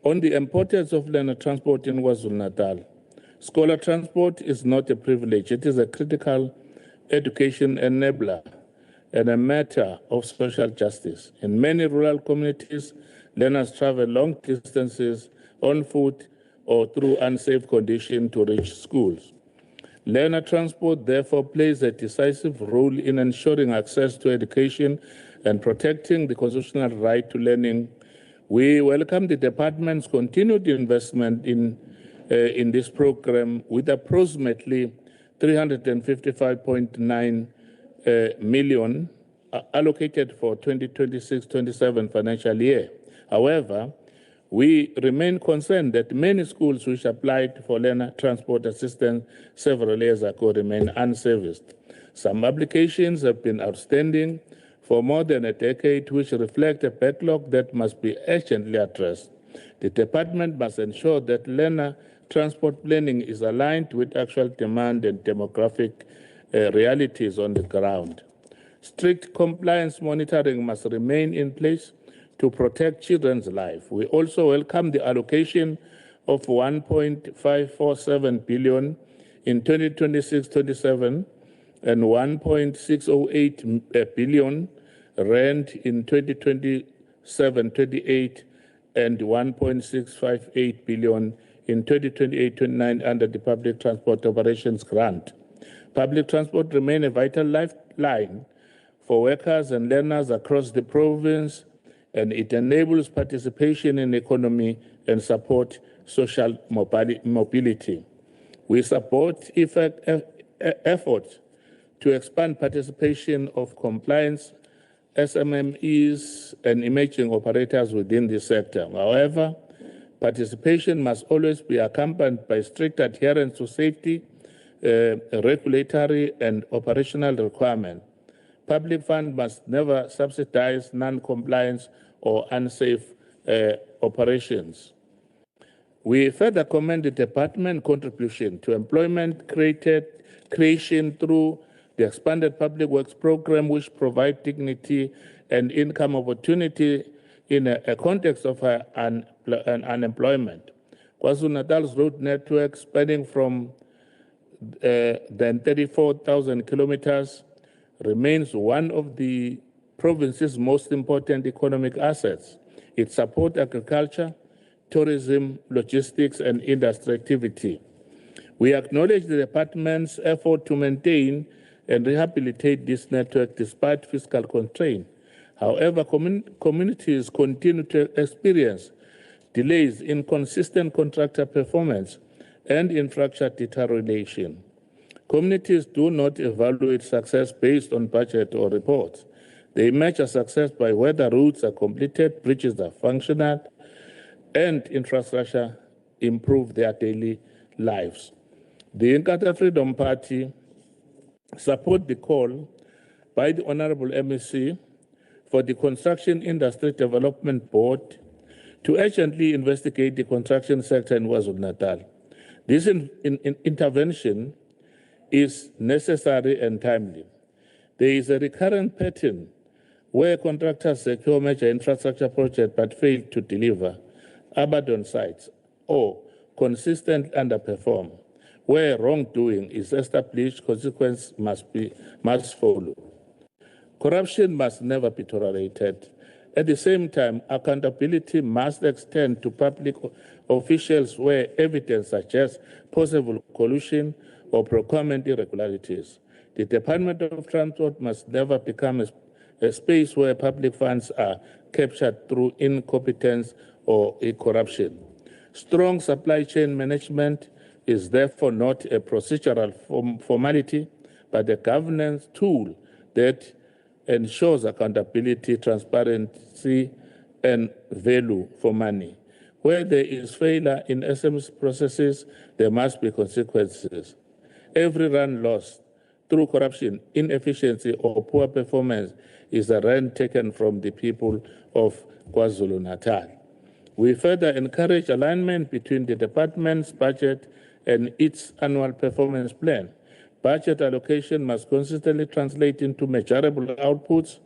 on the importance of learner transport in KwaZulu-Natal. Scholar transport is not a privilege, it is a critical education enabler and a matter of social justice. In many rural communities, learners travel long distances on foot or through unsafe conditions to reach schools. Learner transport therefore plays a decisive role in ensuring access to education and protecting the constitutional right to learning. We welcome the department's continued investment in this program with approximately 355.9 million allocated for 2026-27 financial year. However, we remain concerned that many schools which applied for learner transport assistance several years ago remain unserviced. Some applications have been outstanding for more than a decade, which reflect a backlog that must be urgently addressed. The department must ensure that learner transport planning is aligned with actual demand and demographic realities on the ground. Strict compliance monitoring must remain in place to protect children's life. We also welcome the allocation of 1.547 billion in 2026-27 and 1.608 billion rand in 2027-28 and 1.658 billion in 2028-29 under the Public Transport Operations Grant. Public transport remains a vital lifeline for workers and learners across the province, and it enables participation in the economy and support social mobility. We support efforts to expand participation of compliance SMMEs and emerging operators within the sector. However, participation must always be accompanied by strict adherence to safety, regulatory and operational requirements. Public funds must never subsidize non-compliance or unsafe operations. We further commend the department's contribution to employment creation through the expanded public works program, which provides dignity and income opportunity in a context of unemployment. KwaZulu-Natal's road network, spanning from than 34,000 kilometers, remains one of the province's most important economic assets. It supports agriculture, tourism, logistics, and industry activity. We acknowledge the department's effort to maintain and rehabilitate this network despite fiscal constraints. However, communities continue to experience delays in consistent contractor performance and infrastructure deterioration. Communities do not evaluate success based on budget or reports. They measure success by whether roads are completed, bridges are functional, and infrastructure improve their daily lives. The Inkatha Freedom Party support the call by the Honorable MEC for the Construction Industry Development Board to urgently investigate the construction sector in KwaZulu-Natal. This intervention is necessary and timely. There is a recurrent pattern where contractors secure major infrastructure projects but fail to deliver, abandon sites, or consistently underperform. Where wrongdoing is established, consequences must follow. Corruption must never be tolerated. At the same time, accountability must extend to public officials where evidence suggests possible collusion or procurement irregularities. The Department of Transport must never become a space where public funds are captured through incompetence or corruption. Strong supply chain management is therefore not a procedural formality, but a governance tool that ensures accountability, transparency, and value for money. Where there is failure in SMS processes, there must be consequences. Every rand lost through corruption, inefficiency, or poor performance is a rand taken from the people of KwaZulu-Natal. We further encourage alignment between the department's budget and its annual performance plan. Budget allocation must consistently translate into measurable outputs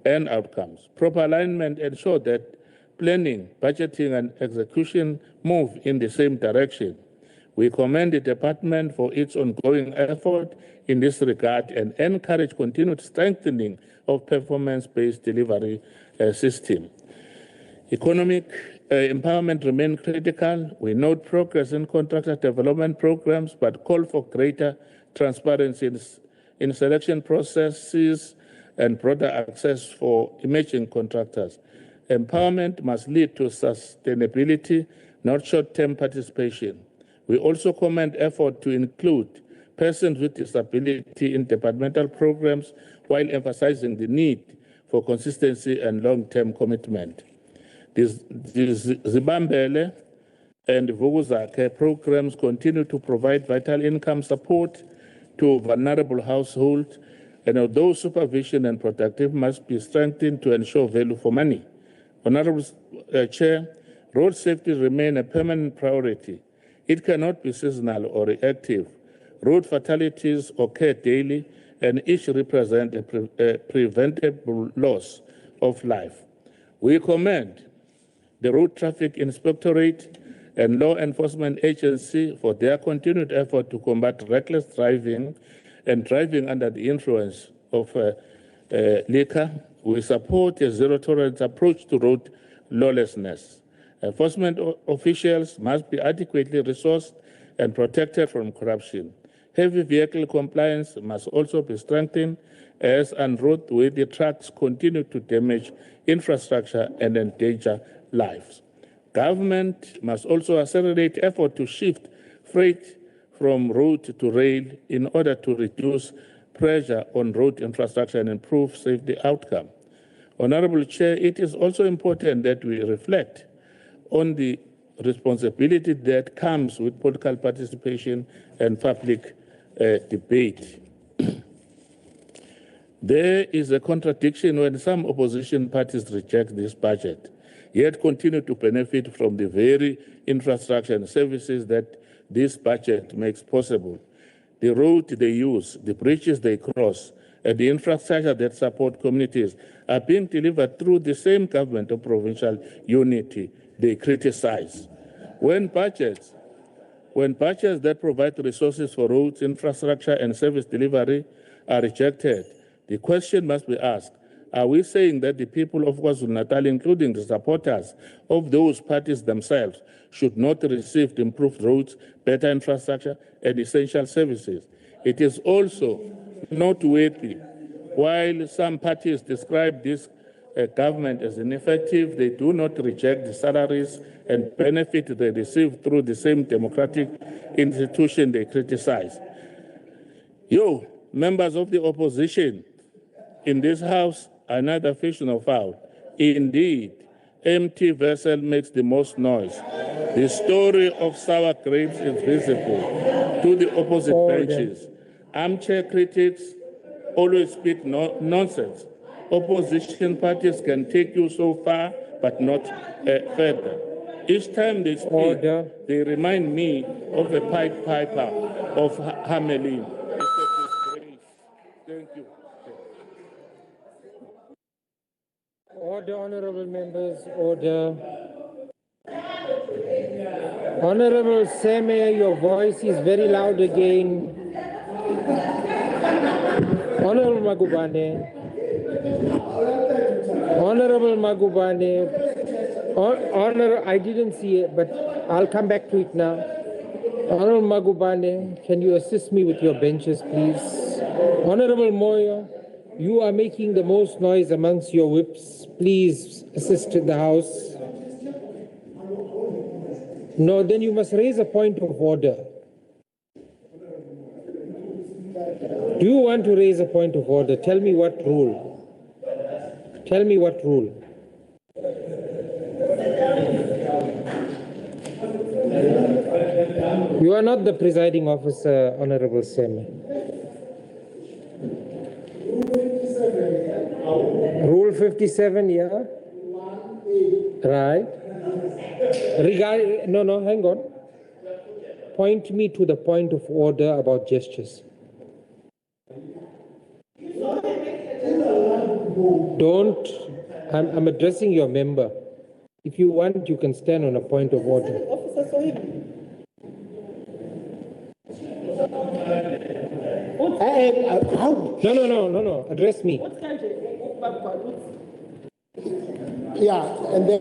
and outcomes. Proper alignment ensures that planning, budgeting, and execution move in the same direction. We commend the department for its ongoing effort in this regard and encourage continued strengthening of performance-based delivery system. Economic empowerment remains critical. We note progress in contractor development programs, but call for greater transparency in selection processes and broader access for emerging contractors. Empowerment must lead to sustainability, not short-term participation. We also commend effort to include persons with disability in departmental programs while emphasizing the need for consistency and long-term commitment. These Zibambele and Vukuzakhe programs continue to provide vital income support to vulnerable households, and although supervision and protective must be strengthened to ensure value for money. Honorable Chair, road safety remains a permanent priority. It cannot be seasonal or reactive. Road fatalities occur daily, and each represent a preventable loss of life. We commend the Road Traffic Inspectorate and Law Enforcement Agency for their continued effort to combat reckless driving and driving under the influence of liquor. We support a zero-tolerance approach to road lawlessness. Enforcement officials must be adequately resourced and protected from corruption. Heavy vehicle compliance must also be strengthened as unroadworthy trucks continue to damage infrastructure and endanger lives. Government must also accelerate effort to shift freight from road to rail in order to reduce pressure on road infrastructure and improve safety outcome. Honorable Chair, it is also important that we reflect on the responsibility that comes with political participation and public debate. There is a contradiction when some opposition parties reject this budget, yet continue to benefit from the very infrastructure and services that this budget makes possible. The road they use, the bridges they cross, and the infrastructure that support communities are being delivered through the same government of provincial unity they criticize. When budgets that provide resources for roads, infrastructure, and service delivery are rejected, the question must be asked, are we saying that the people of KwaZulu-Natal, including the supporters of those parties themselves, should not receive improved roads, better infrastructure, and essential services? It is also noteworthy, while some parties describe this government as ineffective, they do not reject the salaries and benefit they receive through the same democratic institution they criticize. You, members of the opposition in this House, are neither fish nor fowl. Indeed, empty vessel makes the most noise. The story of sour grapes is visible to the opposite benches. Armchair critics always speak nonsense. Opposition parties can take you so far, but not further. Each time they speak, Order. they remind me of a Pied Piper of Hamelin. It's a disgrace. Thank you. Order, honorable members, order. Honorable Seme, your voice is very loud again. Honorable Magubane. Honorable Magubane. Honor, I didn't see it, but I'll come back to it now. Honorable Magubane, can you assist me with your benches, please? Honorable Moyo, you are making the most noise amongst your whips. Please assist the House. No, then you must raise a point of order. Do you want to raise a point of order? Tell me what rule. Tell me what rule. You are not the presiding officer, Honorable Seme. Rule 57, yeah? Right. No, hang on. Point me to the point of order about gestures. Don't, I'm addressing your member. If you want, you can stand on a point of order. No, address me. Yeah, and then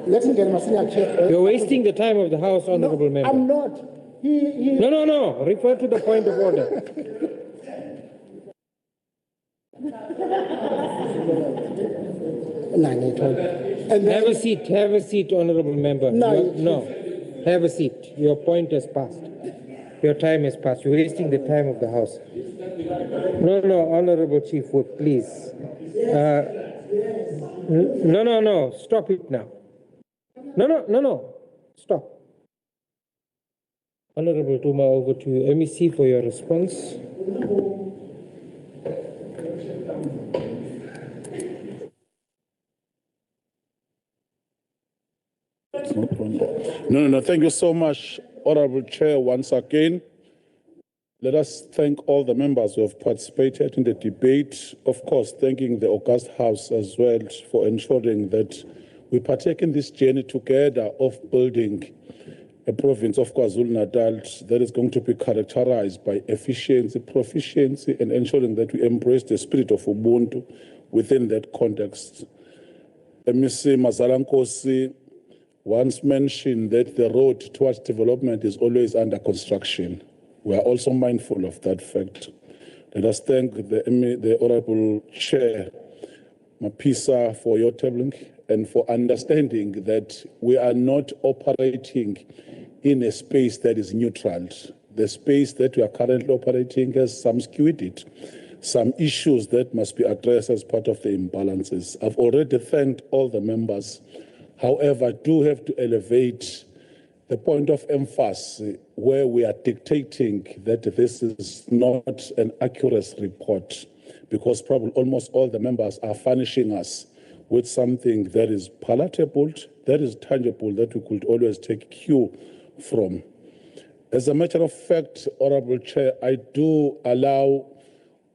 let me get my senior chair. You're wasting the time of the House, Honorable Member. I'm not. No. Refer to the point of order. Have a seat, Honorable Member. No. Have a seat. Your point has passed. Your time has passed. You're wasting the time of the House. No, Honorable Chief Whip, please. No. Stop it now. No. Stop. Honorable Duma, over to you. MEC for your response. No. Thank you so much, Honorable Chair, once again. Let us thank all the members who have participated in the debate. Of course, thanking the August House as well for ensuring that we partake in this journey together of building a province of KwaZulu-Natal that is going to be characterized by efficiency, proficiency, and ensuring that we embrace the spirit of Ubuntu within that context. MEC Mazalankosi once mentioned that the road towards development is always under construction. We are also mindful of that fact. Let us thank the Honorable Chair, Mapisa, for your tabling and for understanding that we are not operating in a space that is neutral. The space that we are currently operating has some skewed, some issues that must be addressed as part of the imbalances. I've already thanked all the members. However, I do have to elevate the point of emphasis where we are dictating that this is not an accurate report, because probably almost all the members are furnishing us with something that is palatable, that is tangible, that we could always take cue from. As a matter of fact, Honorable Chair, I do allow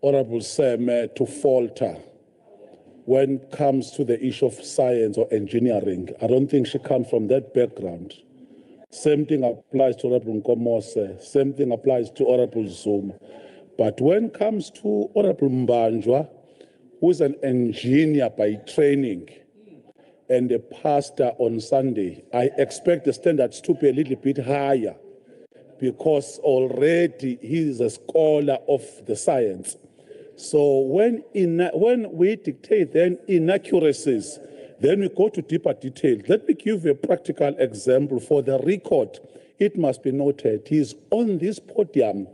Honorable Seme to falter when it comes to the issue of science or engineering. I don't think she comes from that background. Same thing applies to Honorable Nkomose. Same thing applies to Honorable Zuma. But when it comes to Honorable Mbanjwa, who is an engineer by training and a pastor on Sunday, I expect the standards to be a little bit higher, because already he is a scholar of the science. So when we dictate then inaccuracies, then we go to deeper detail. Let me give you a practical example for the record. It must be noted, he is on this podium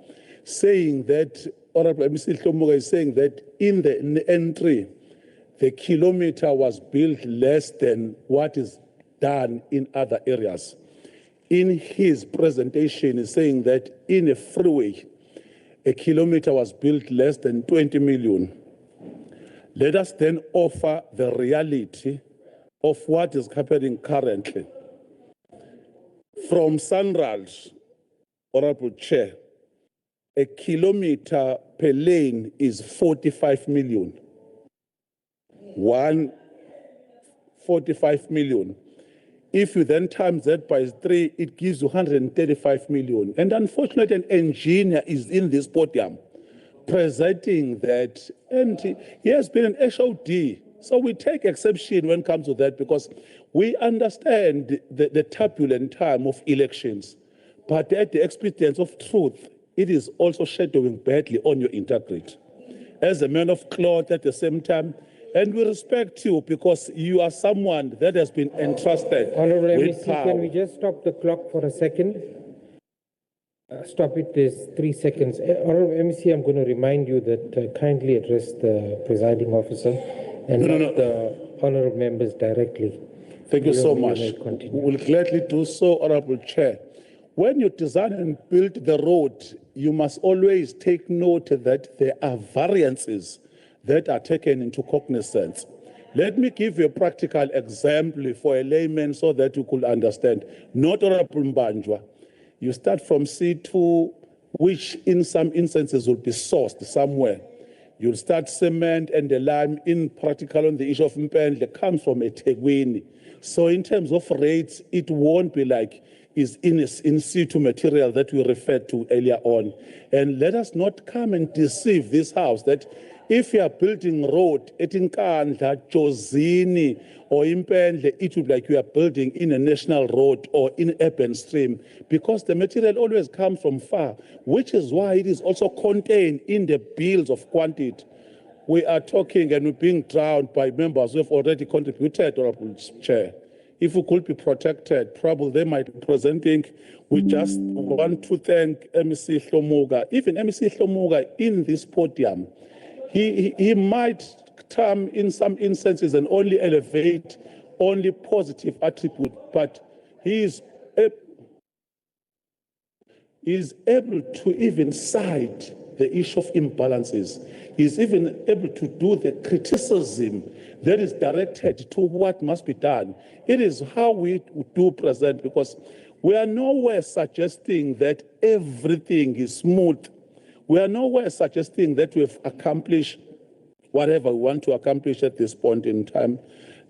saying that, Honorable Mr. Hlomoga is saying that in the entry, the kilometer was built less than what is done in other areas. In his presentation, he's saying that in a freeway, a kilometer was built less than 20 million. Let us then offer the reality of what is happening currently. From Sunrise, Honorable Chair, a kilometer per lane is 45 million. 45 million. If you then times that by 3, it gives you 135 million. And unfortunately, an engineer is in this podium presenting that, and he has been an HOD. So we take exception when it comes to that because we understand the turbulent time of elections. But at the expense of truth, it is also shadowing badly on your integrity. As a man of cloth at the same time, and we respect you because you are someone that has been entrusted Honorable with MEC, power. can we just stop the clock for a second? Stop it, there's 3 seconds. Honorable MEC, I'm going to remind you that kindly address the presiding officer and not the honorable members directly. Thank you so You much. may continue. We will gladly do so, Honorable Chair. When you design and build the road, you must always take note that there are variances that are taken into cognizance. Let me give you a practical example for a layman so that you could understand. Not Honorable Mbanjwa. You start from C2, which in some instances will be sourced somewhere. You'll start cement and the lime in practical on the issue of Mpendle comes from a Tegwini. So in terms of rates, it won't be like is in situ material that we referred to earlier on. And let us not come and deceive this house that if you are building road at Nkandla, Jozini, or Impendle, it would be like you are building in a national road or in urban stream, because the material always comes from far, which is why it is also contained in the bills of quantity. We are talking and we're being drowned by members who have already contributed, Honorable Chair. If we could be protected, probably they might be presenting. We just want to thank MEC Hlomuga. Even MEC Hlomuga in this podium, he might come in some instances and only elevate only positive attribute, but he is able to even cite the issue of imbalances. He's even able to do the criticism that is directed to what must be done. It is how we do present, because we are nowhere suggesting that everything is smooth. We are nowhere suggesting that we've accomplished whatever we want to accomplish at this point in time.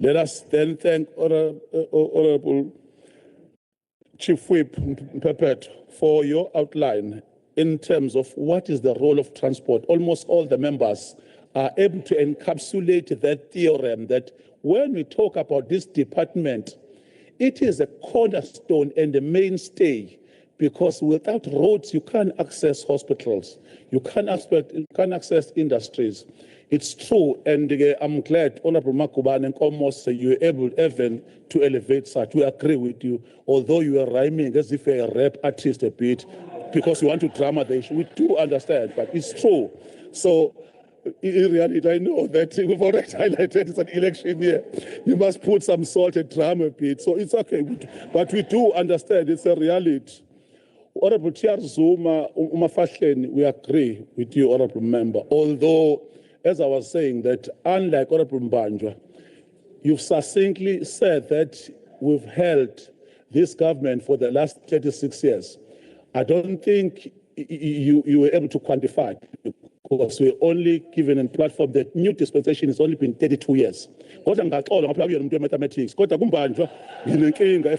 Let us then thank Honorable Chief Whip Mpepet for your outline in terms of what is the role of transport. Almost all the members are able to encapsulate that theorem that when we talk about this department, it is a cornerstone and a mainstay, because without roads, you can't access hospitals, you can't access industries. It's true, and I'm glad, Honorable Makuban and almost you were able even to elevate such. We agree with you, although you are rhyming as if you're a rap artist a bit, because you want to drama the issue. We do understand, but it's true. So, in reality, I know that we've already highlighted it's an election year. You must put some salt and drama a bit. So it's okay, but we do understand it's a reality. Honorable Chair Zuma, we agree with you, Honorable Member. Although, as I was saying, that unlike Honorable Mbanjwa, you've succinctly said that we've held this government for the last 36 years. I don't think you were able to quantify, because we're only given a platform that new dispensation has only been 32 years. Mathematics,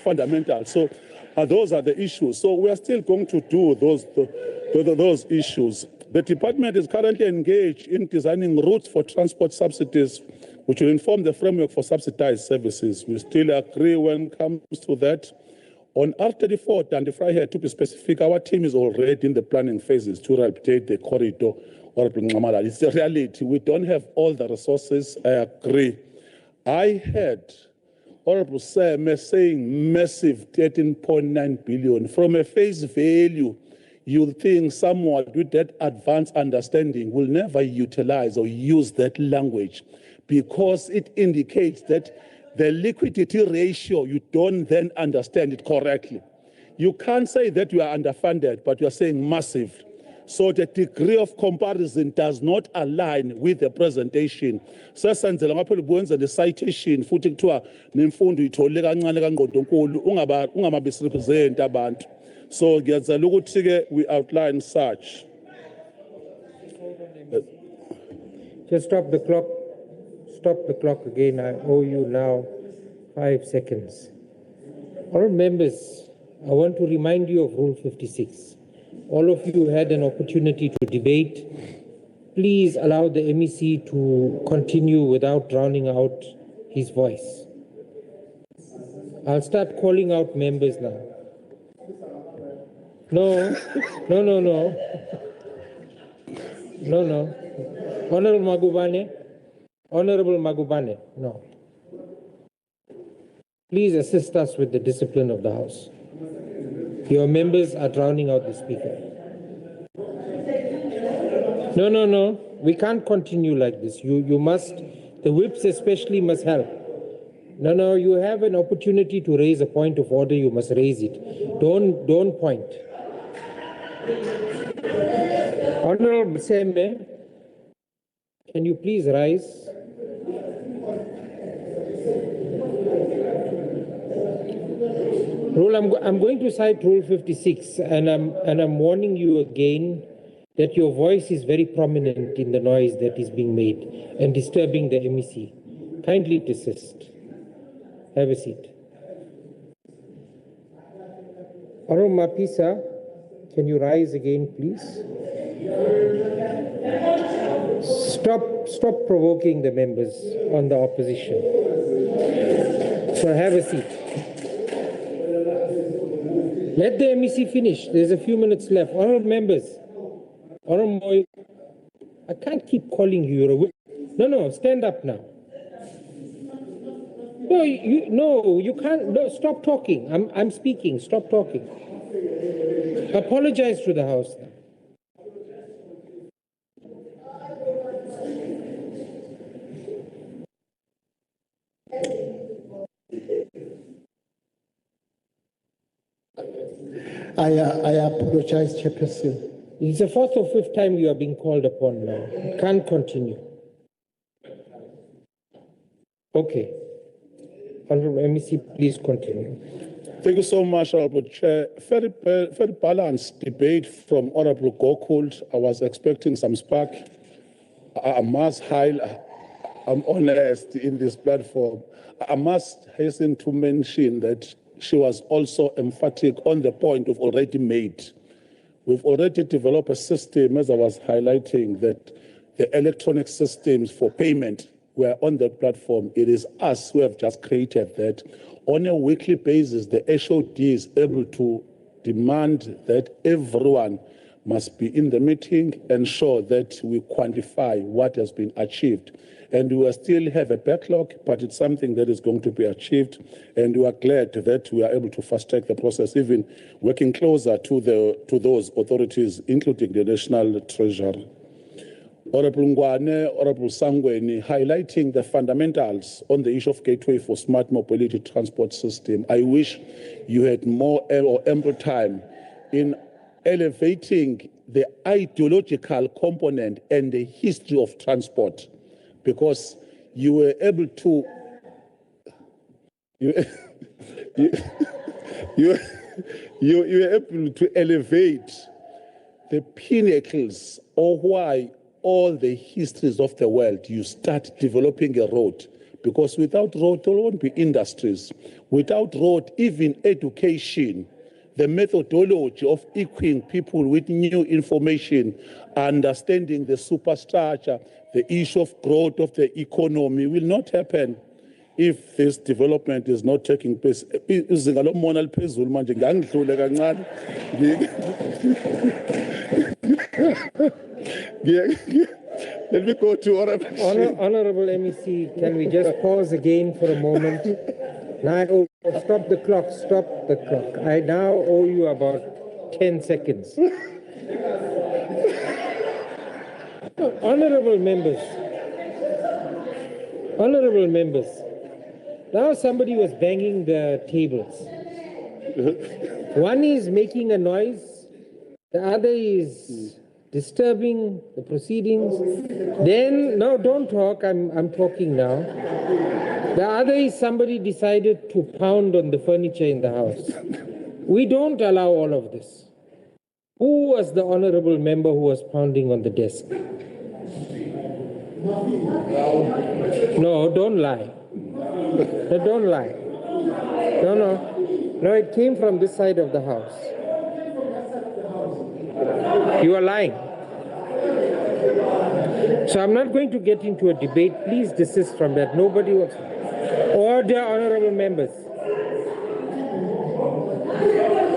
fundamental. So those are the issues. So we are still going to do those issues. The department is currently engaged in designing routes for transport subsidies, which will inform the framework for subsidized services. We still agree when it comes to that. On R34 and the Freiheit, to be specific, our team is already in the planning phases to rehabilitate the corridor. It's a reality. We don't have all the resources. I agree. I heard Honorable Sam saying massive 13.9 billion. From a face value, you'll think someone with that advanced understanding will never utilize or use that language, because it indicates that the liquidity ratio, you don't then understand it correctly. You can't say that you are underfunded, but you are saying massive. So the degree of comparison does not align with the presentation. Sesenzela ngapha libwenza the citation futhi kuthiwa nemfundo itholile kancane kaNgqondonkulu ungaba misrepresent abantu. So ngiyazela ukuthi ke we outline such. Just stop the clock. Stop the clock again. I owe you now 5 seconds. All members, I want to remind you of Rule 56. All of you had an opportunity to debate. Please allow the MEC to continue without drowning out his voice. I'll start calling out members now. No. Honorable Magubane, no. Please assist us with the discipline of the House. Your members are drowning out the speaker. No. We can't continue like this. You must, the whips especially must help. No, you have an opportunity to raise a point of order. You must raise it. Don't point. Honorable Sembe, can you please rise? I'm going to cite Rule 56, and I'm warning you again that your voice is very prominent in the noise that is being made and disturbing the MEC. Kindly desist. Have a seat. Honorable Mapisa, can you rise again, please? Stop provoking the members on the opposition. So have a seat. Let the MEC finish. There's a few minutes left. Honorable members. Honorable Moy, I can't keep calling you. You're a witness. No, stand up now. No, you can't. No, stop talking. I'm speaking. Stop talking. Apologize to the House now. I apologize, Chairperson. It's the 4th or 5th time you are being called upon now. You can't continue. Okay. Honorable MEC, please continue. Thank you so much, Honorable Chair. Very balanced debate from Honorable Gokul. I was expecting some spark. I must highlight, I'm honest in this platform. I must hasten to mention that she was also emphatic on the point we've already made. We've already developed a system, as I was highlighting, that the electronic systems for payment were on the platform. It is us who have just created that. On a weekly basis, the HOD is able to demand that everyone must be in the meeting, ensure that we quantify what has been achieved. And we will still have a backlog, but it's something that is going to be achieved. And we are glad that we are able to fast-track the process, even working closer to those authorities, including the National Treasury. Honorable Ngwane, Honorable Sangweni, highlighting the fundamentals on the issue of gateway for smart mobility transport system. I wish you had more or ample time in elevating the ideological component and the history of transport, because you were able to you were able to elevate the pinnacles of why all the histories of the world you start developing a road, because without road there won't be industries. Without road, even education, the methodology of equipping people with new information, understanding the superstructure, the issue of growth of the economy will not happen if this development is not taking place. Let me go to Honorable MEC, can we just pause again for a moment? Now, stop the clock, stop the clock. I now owe you about 10 seconds. Honorable members, now somebody was banging the tables. One is making a noise, the other is disturbing the proceedings. Then, no, don't talk, I'm talking now. The other is somebody decided to pound on the furniture in the house. We don't allow all of this. Who was the honorable member who was pounding on the desk? No, don't lie. No, don't lie. No, it came from this side of the house. You are lying. So I'm not going to get into a debate. Please desist from that. Nobody wants. Order, honorable members.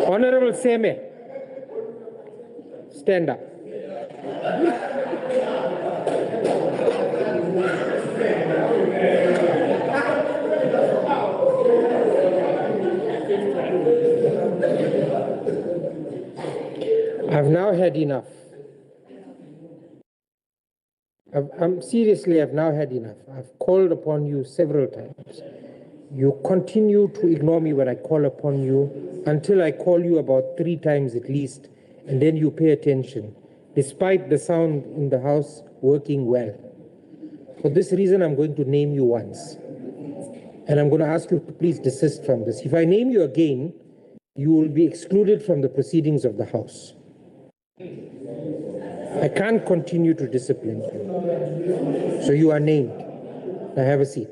Honorable Seme, stand up. I've now had enough. I've now had enough. I've called upon you several times. You continue to ignore me when I call upon you until I call you about 3 times at least, and then you pay attention, despite the sound in the house working well. For this reason, I'm going to name you once. And I'm going to ask you to please desist from this. If I name you again, you will be excluded from the proceedings of the House. I can't continue to discipline you. So you are named. Now have a seat.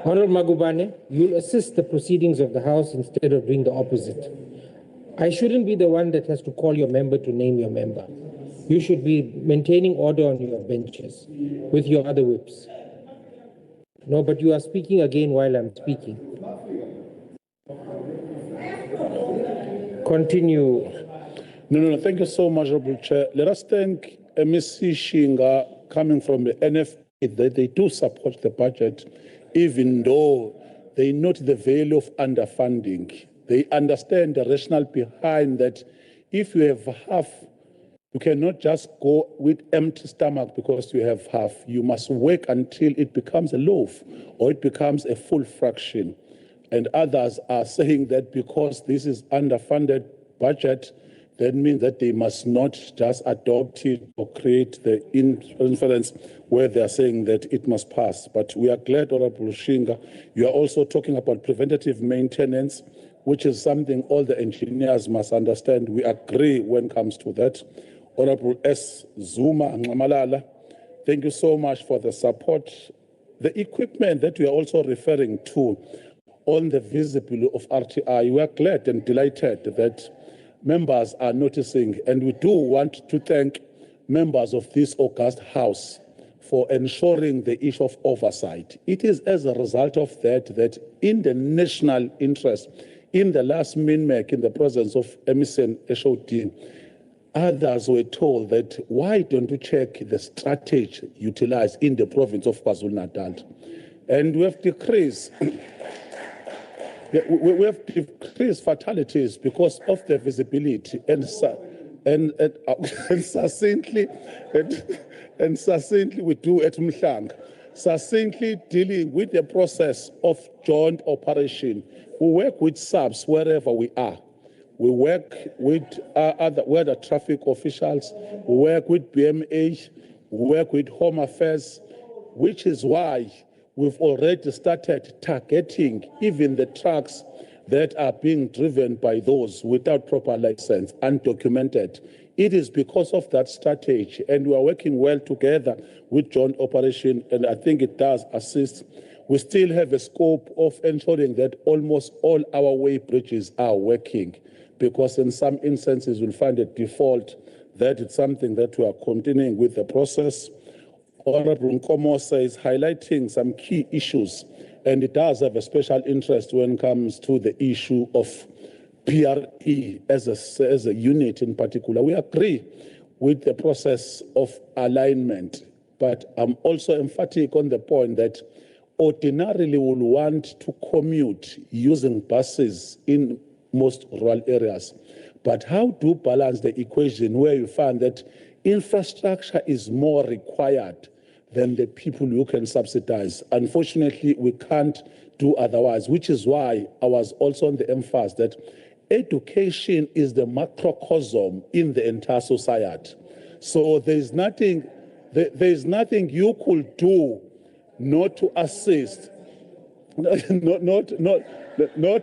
Honorable Magubane, you'll assist the proceedings of the House instead of doing the opposite. I shouldn't be the one that has to call your member to name your member. You should be maintaining order on your benches with your other whips. No, but you are speaking again while I'm speaking. Continue. No, thank you so much, Honorable Chair. Let us thank MEC Shinga coming from the NFP that they do support the budget, even though they note the value of underfunding. They understand the rationale behind that. If you have half, you cannot just go with empty stomach because you have half. You must work until it becomes a loaf or it becomes a full fraction. And others are saying that because this is underfunded budget, that means that they must not just adopt it or create the inference where they are saying that it must pass. But we are glad, Honorable Shinga, you are also talking about preventative maintenance, which is something all the engineers must understand. We agree when it comes to that. Honorable S. Zuma Ngamalala, thank you so much for the support. The equipment that we are also referring to on the visibility of RTI, we are glad and delighted that members are noticing, and we do want to thank members of this august House for ensuring the issue of oversight. It is as a result of that in the national interest, in the last MINMEC, in the presence of MEC HOD, others were told that why don't we check the strategy utilized in the province of KwaZulu-Natal? And we have decreased we have decreased fatalities because of the visibility and succinctly we do at Mhlang, succinctly dealing with the process of joint operation. We work with subs wherever we are. We work with other traffic officials. We work with BMA. We work with Home Affairs, which is why we've already started targeting even the trucks that are being driven by those without proper license, undocumented. It is because of that strategy, and we are working well together with joint operation, and I think it does assist. We still have a scope of ensuring that almost all our way bridges are working, because in some instances we'll find a default that it's something that we are continuing with the process. Honorable Nkomosa is highlighting some key issues, and it does have a special interest when it comes to the issue of PRE as a unit in particular. We agree with the process of alignment, but I'm also emphatic on the point that ordinarily we'll want to commute using buses in most rural areas. But how do you balance the equation where you find that infrastructure is more required than the people who can subsidize? Unfortunately, we can't do otherwise, which is why I was also on the emphasis that education is the macrocosm in the entire society. So there's nothing you could do not to assist, not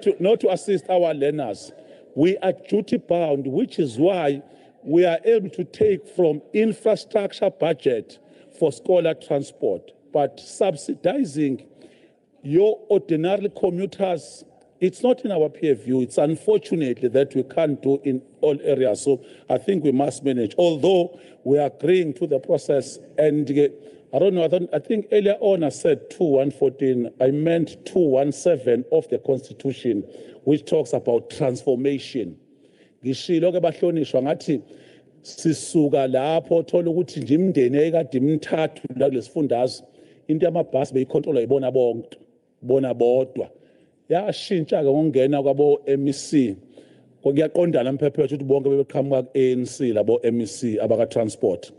to assist our learners. We are duty bound, which is why we are able to take from infrastructure budget for scholar transport, but subsidizing your ordinary commuters, it's not in our peer view. It's unfortunately that we can't do in all areas. So I think we must manage, although we are agreeing to the process. And I don't know, I think earlier on I said 2114, I meant 217 of the Constitution, which talks about transformation. Ngishilo ke bahlonishwa ngathi sisuka lapho thola ukuthi nje imndeni ekade imithathu la kulesifundazwe into yamabhasi beyikhontrolwa yibona bonke bona bodwa yashintsha ke ngokungena kwabo MEC kokuyaqondana mphephethu ukuthi bonke bebeqhamuka ku-ANC labo MEC abaka transport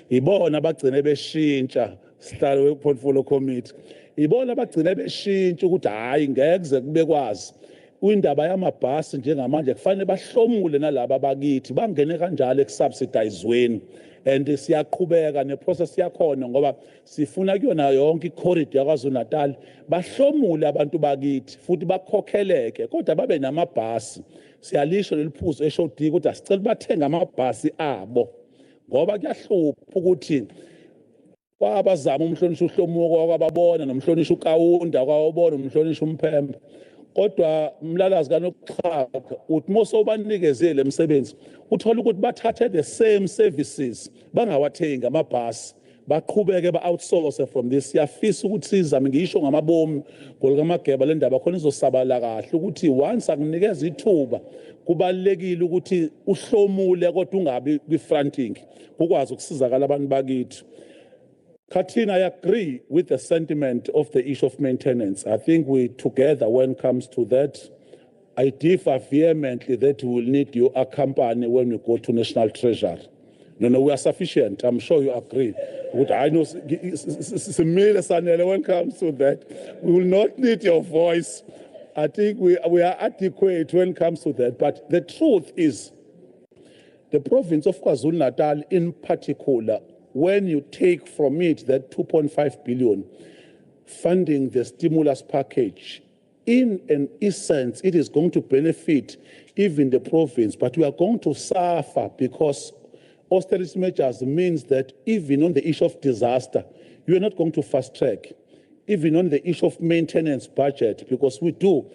ibona bagcine beshintsha sihlalo we-portfolio committee ibona bagcine beshintsha ukuthi hayi ngeke kube kwazi indaba yamabhasi njengamanje kufanele bahlomule nalabo bakithi bangene kanjalo ekusubsidizweni and siyaqhubeka neprocess yakhona ngoba sifuna kuyona yonke icorridor yaKwaZulu-Natal bahlomule abantu bakithi futhi bakhokheleke kodwa babe namabhasi siyalisho leliphuzo eShowD ukuthi asicela bathenga amabhasi abo ngoba kuyahlupha ukuthi kwabazama umhlonishwa uHlomuko kwababona nomhlonishwa uKawunda kwabona nomhlonishwa uMphembe kodwa umlalazi kaNokuxhaka uthi mosobanikezele emsebenzi uthola ukuthi bathathe the same services bangawathengi amabhasi baqhubeke ba-outsource from this siyafisa ukuthi sizame ngisho ngamabomu ngolikamageba le ndaba khona izosabala kahle ukuthi once akunikeza ithuba kubalekile ukuthi uhlomule kodwa ungabi kwi-fronting ukwazi ukusizakala abantu bakithi. Katina, I agree with the sentiment of the issue of maintenance. I think we together when it comes to that. I differ vehemently that we will need your company when we go to National Treasury. No, we are sufficient. I'm sure you agree. I know when it comes to that, we will not need your voice. I think we are adequate when it comes to that. But the truth is, the province of KwaZulu-Natal in particular, when you take from it that 2.5 billion funding the stimulus package, in an essence, it is going to benefit even the province, but we are going to suffer because austerity measures means that even on the issue of disaster, you are not going to fast track. Even on the issue of maintenance budget, because we do,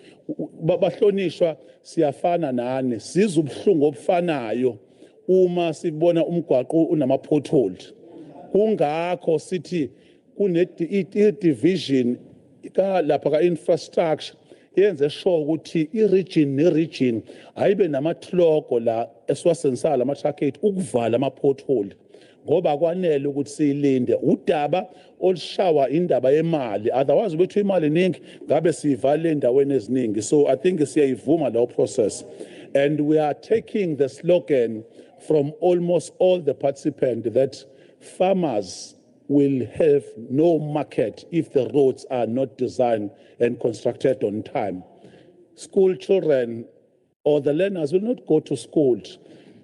bahlonishwa siyafana nani, sizwa ubuhlungu obufanayo uma sibona umgwaqo unama-potholes. Kungakho sithi kune-division lapha ka-infrastructure yenze sure ukuthi i-region ne-region ayibe nama-clogo la esiwasebenzisa lama-truck ukuvala ama-pothole ngoba kwanele ukuthi siyilinde udaba olushawa indaba yemali otherwise bethu imali eningi ngabe siyivale endaweni eziningi. So I think siyayivuma lawo process and we are taking the slogan from almost all the participants that farmers will have no market if the roads are not designed and constructed on time. School children or the learners will not go to schools.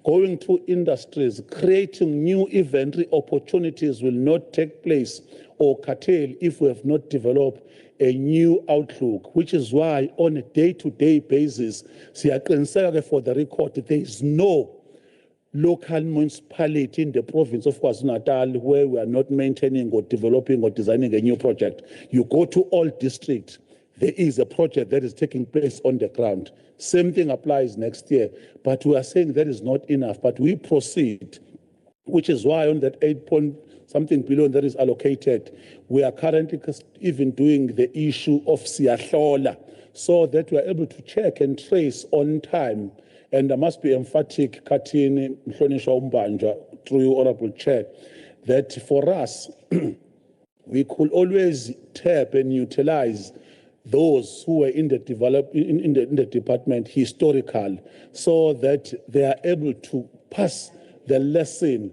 Going to industries, creating new inventory opportunities will not take place or curtail if we have not developed a new outlook, which is why on a day-to-day basis, for the record, there is no local municipality in the province of KwaZulu-Natal where we are not maintaining or developing or designing a new project. You go to all districts, there is a project that is taking place on the ground. Same thing applies next year, but we are saying that is not enough, but we proceed, which is why on that 8-point-something billion that is allocated, we are currently even doing the issue of Siyahlola so that we are able to check and trace on time. And I must be emphatic, Katini Mhlonishwa Umbanja, through you, Honorable Chair, that for us, we could always tap and utilize those who were in the department historical so that they are able to pass the lesson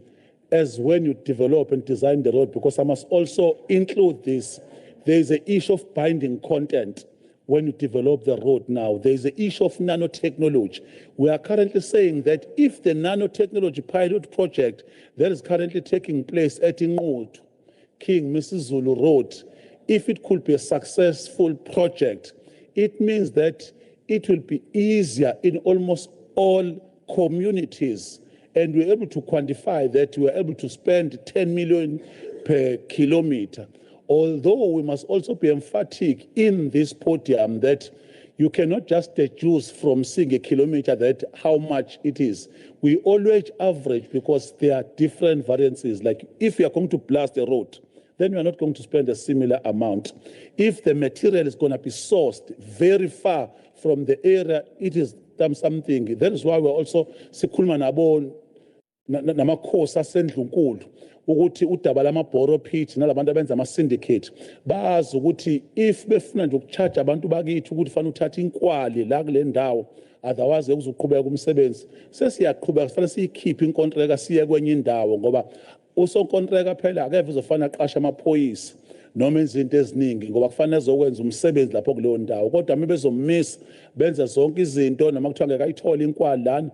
as when you develop and design the road, because I must also include this. There is an issue of binding content. when you develop the road now. There is the issue of nanotechnology. We are currently saying that if the nanotechnology pilot project that is currently taking place at Inqoto, King Mrs. Zulu Road, if it could be a successful project, it means that it will be easier in almost all communities. And we're able to quantify that we're able to spend 10 million per kilometer. Although we must also be emphatic in this podium that you cannot just deduce from seeing a kilometer that how much it is. We always average because there are different variances. Like if you are going to blast a road, then you are not going to spend a similar amount. If the material is going to be sourced very far from the area, it is something. That is why we're also sikhuluma nabo namakhosi asendlunkulu ukuthi udaba lamabhoro pit nalabantu abenza ama-syndicate bazi ukuthi if befuna nje ukucharge abantu bakithi ukuthi fanele uthathe inkwali la kule ndawo otherwise kuzoqhubeka umsebenzi sesiyaqhubeka kufanele siyikhiphe inkontreka siye kwenye indawo ngoba usonkontreka phela akeve uzofana aqasha amaphoyisa noma izinto eziningi ngoba kufanele ezokwenza umsebenzi lapho kuleyo ndawo kodwa mebezomisa benza zonke izinto noma kuthiwa ngeke ayithole inkwali lana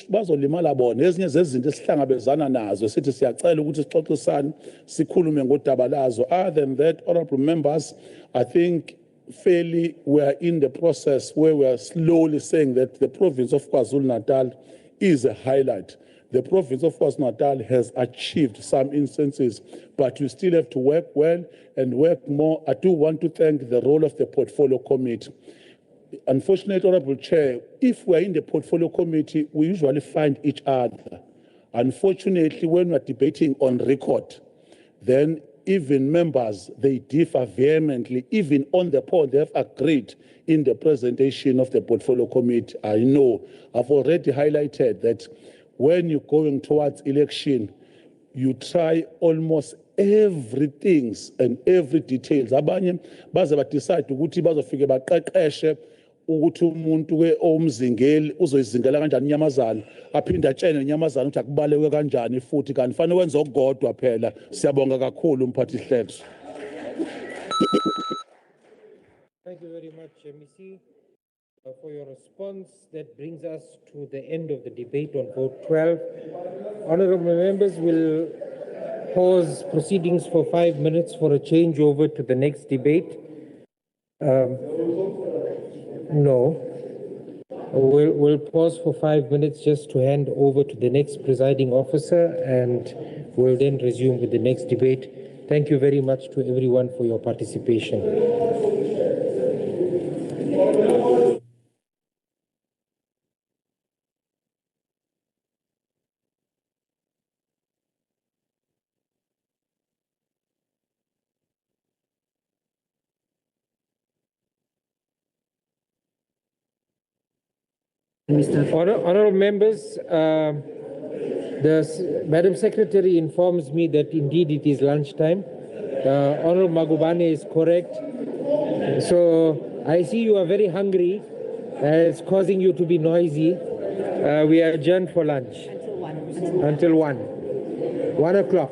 bazolimala bona ezinye zezinto esihlangabezana nazo sithi siyacela ukuthi sixoxisane sikhulume ngodaba lazo. Other than that, honorable members, I think fairly we are in the process where we are slowly saying that the province of KwaZulu-Natal is a highlight. The province of KwaZulu-Natal has achieved some instances, but we still have to work well and work more. I do want to thank the role of the portfolio committee. Unfortunately, Honorable Chair, if we're in the portfolio committee, we usually find each other. Unfortunately, when we're debating on record, then even members, they differ vehemently. Even on the point, they have agreed in the presentation of the portfolio committee. I know, I've already highlighted that when you're going towards election, you try almost everything and every details. Abanye baze ba decide ukuthi bazofike baqeqeshe ukuthi umuntu ke omzingeli uzoyizingela kanjani inyamazana aphinde atshene inyamazana ukuthi akubaleke kanjani futhi kanti fanele wenze okugodwa phela. Siyabonga kakhulu umphathi hlelo. Thank you very much, MEC, for your response. That brings us to the end of the debate on vote 12. Honorable members will pause proceedings for 5 minutes for a changeover to the next debate. No. We'll pause for 5 minutes just to hand over to the next presiding officer, and we'll then resume with the next debate. Thank you very much to everyone for your participation. Honorable members, Madam Secretary informs me that indeed it is lunchtime. Honorable Magubane is correct. So I see you are very hungry. It's causing you to be noisy. We are adjourned for lunch. Until 1. 1 o'clock.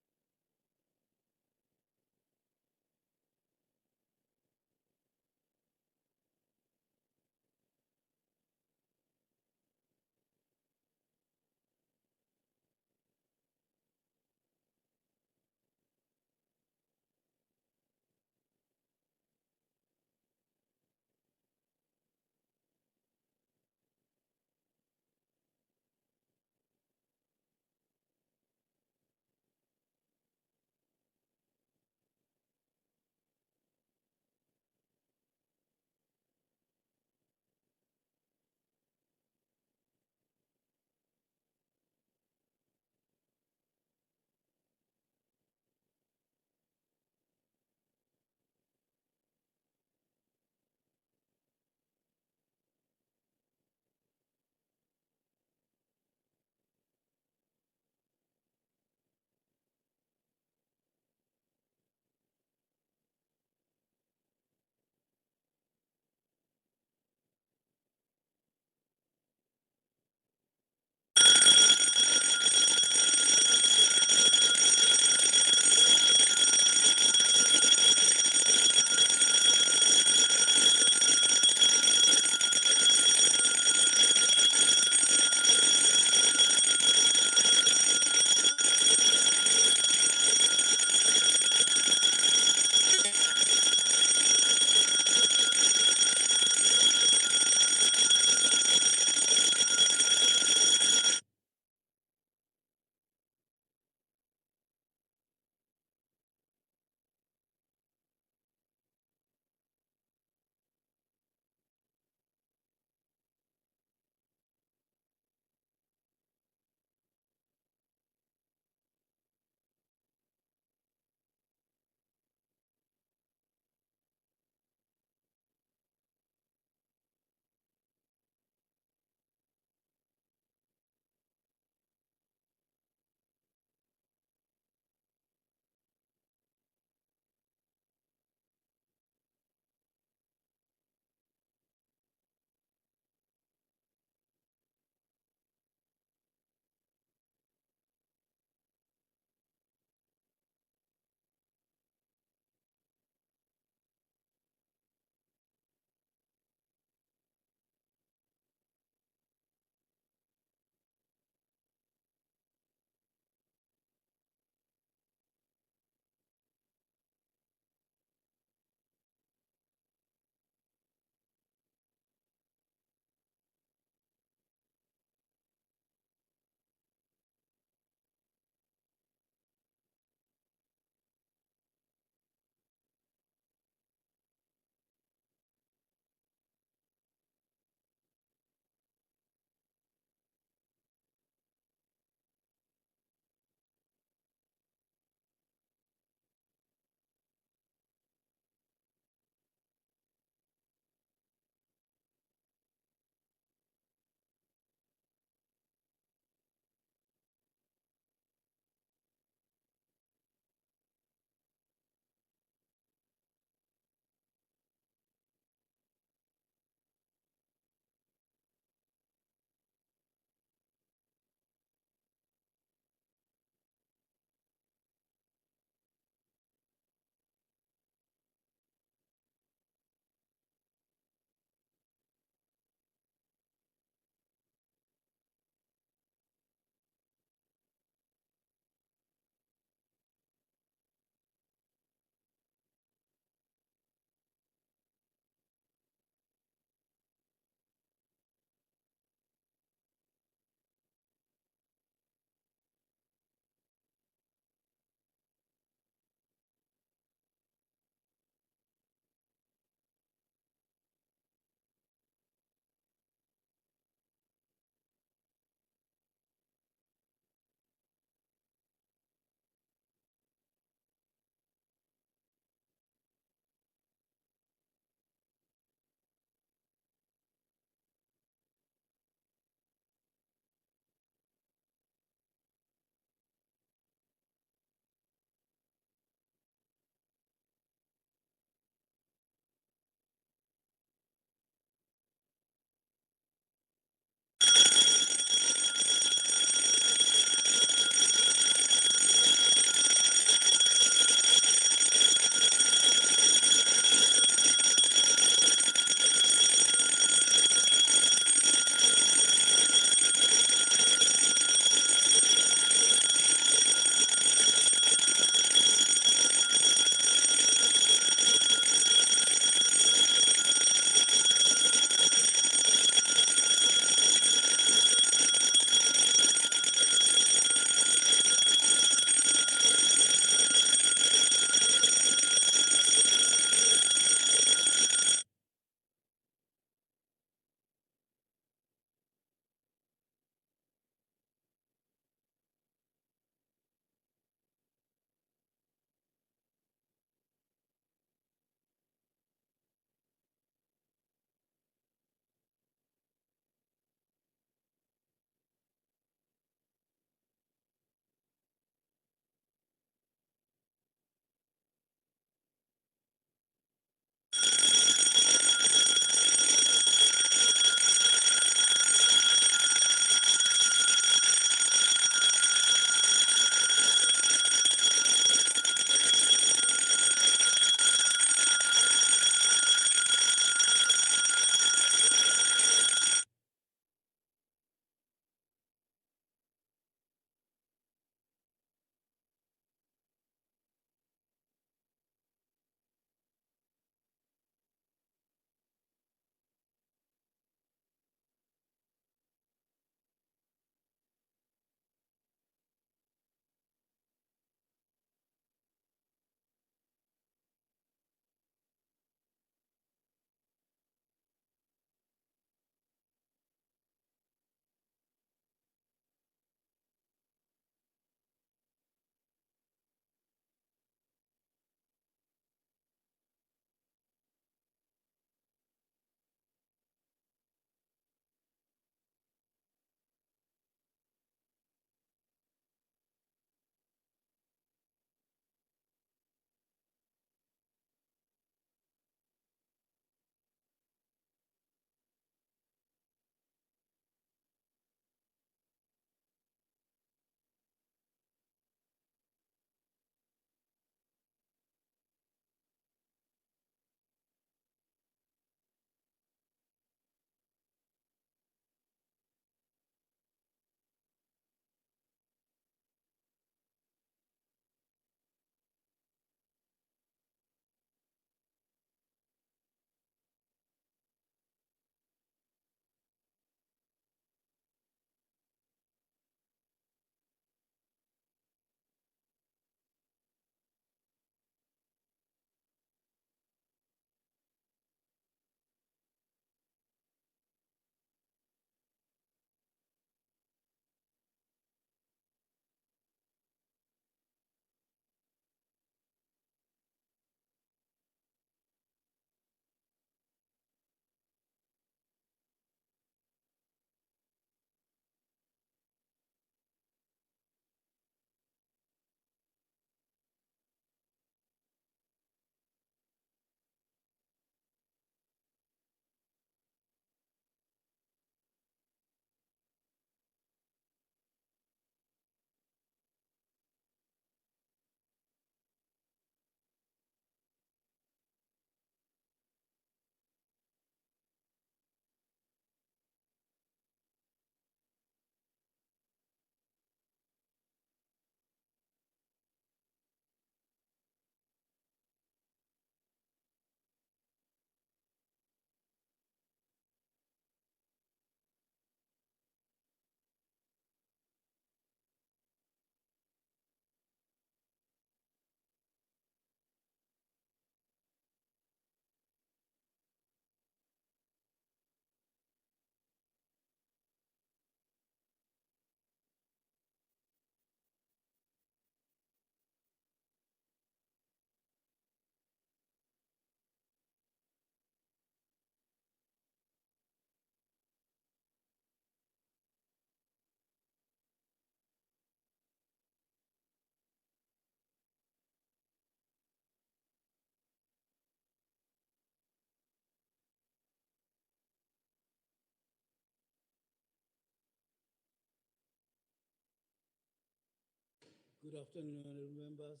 Good afternoon, honorable members.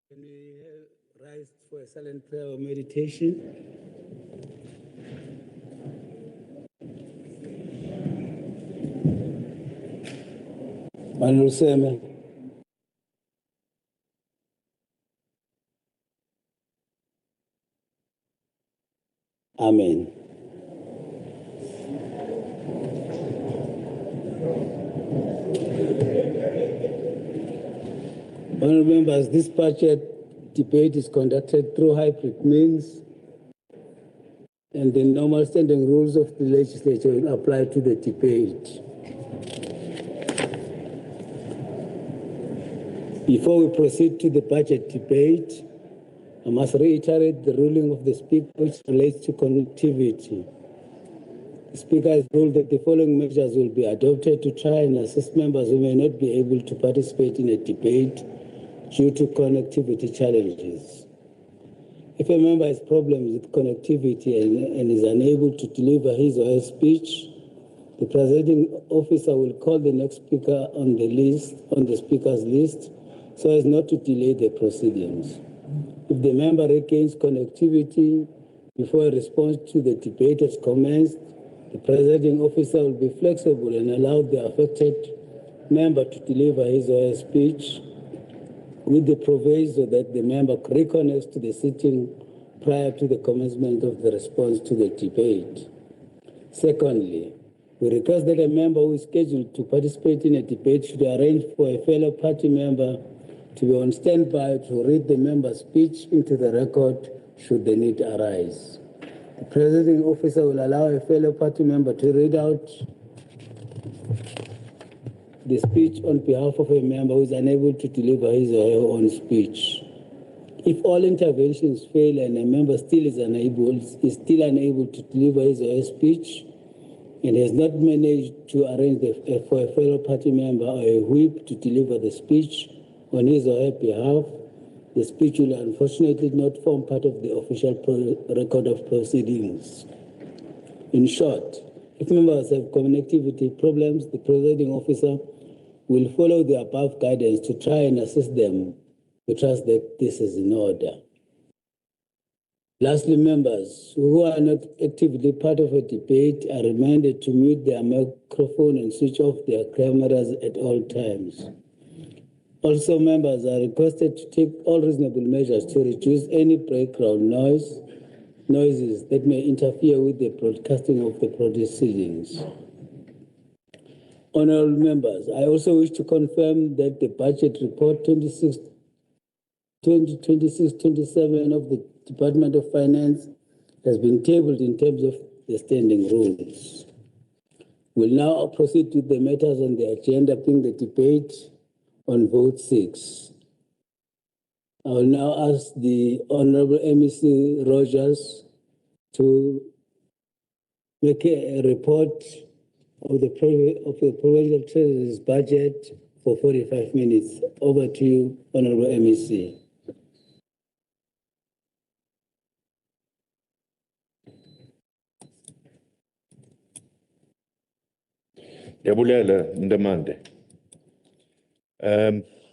Can we rise for a silent prayer or meditation? Honorable Semen. Amen. Honorable members, this budget debate is conducted through hybrid means, and the normal standing rules of the legislature will apply to the debate. Before we proceed to the budget debate, I must reiterate the ruling of the Speaker which relates to connectivity. The Speaker has ruled that the following measures will be adopted to try and assist members who may not be able to participate in a debate due to connectivity challenges. If a member has problems with connectivity and is unable to deliver his or her speech, the presiding officer will call the next speaker on the speaker's list, so as not to delay the proceedings. If the member regains connectivity before a response to the debate has commenced, the presiding officer will be flexible and allow the affected member to deliver his or her speech, with the proviso that the member reconnects to the sitting prior to the commencement of the response to the debate. Secondly, we request that a member who is scheduled to participate in a debate should arrange for a fellow party member to be on standby to read the member's speech into the record should the need arise. The presiding officer will allow a fellow party member to read out the speech on behalf of a member who is unable to deliver his or her own speech. If all interventions fail and a member still unable to deliver his or her speech and has not managed to arrange for a fellow party member or a whip to deliver the speech on his or her behalf, the speech will unfortunately not form part of the official record of proceedings. In short, if members have connectivity problems, the presiding officer will follow the above guidance to try and assist them. We trust that this is in order. Lastly, members who are not actively part of a debate are reminded to mute their microphone and switch off their cameras at all times. Also, members are requested to take all reasonable measures to reduce any background noises that may interfere with the broadcasting of the proceedings. Honorable members, I also wish to confirm that the budget report 2026-27 of the Department of Finance has been tabled in terms of the standing rules. We'll now proceed with the matters on the agenda, being the debate on vote 6. I will now ask the Honorable MEC Rogers to make a report of the Provincial Treasury's budget for 45 minutes. Over to you, Honorable MEC. Yabulela Ndamande.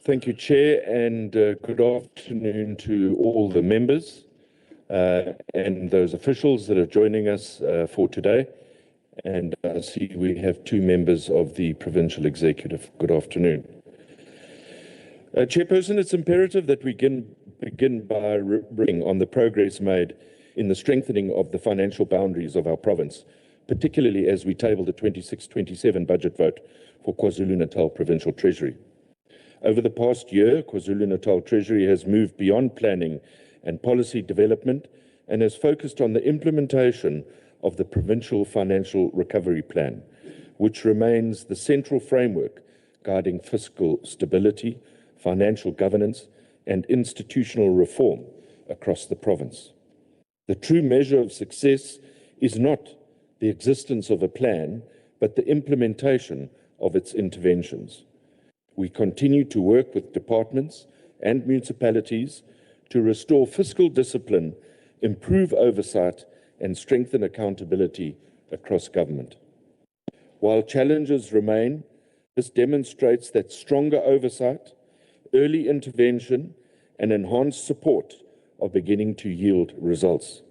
Thank you, Chair, and good afternoon to all the members and those officials that are joining us for today. And I see we have 2 members of the Provincial Executive. Good afternoon. Chairperson, it's imperative that we begin by reporting on the progress made in the strengthening of the financial boundaries of our province, particularly as we table the 26-27 budget vote for KwaZulu-Natal Provincial Treasury. Over the past year, KwaZulu-Natal Treasury has moved beyond planning and policy development and has focused on the implementation of the Provincial Financial Recovery Plan, which remains the central framework guiding fiscal stability, financial governance, and institutional reform across the province. The true measure of success is not the existence of a plan, but the implementation of its interventions. We continue to work with departments and municipalities to restore fiscal discipline, improve oversight, and strengthen accountability across government. While challenges remain, this demonstrates that stronger oversight, early intervention and enhanced support are beginning to yield results.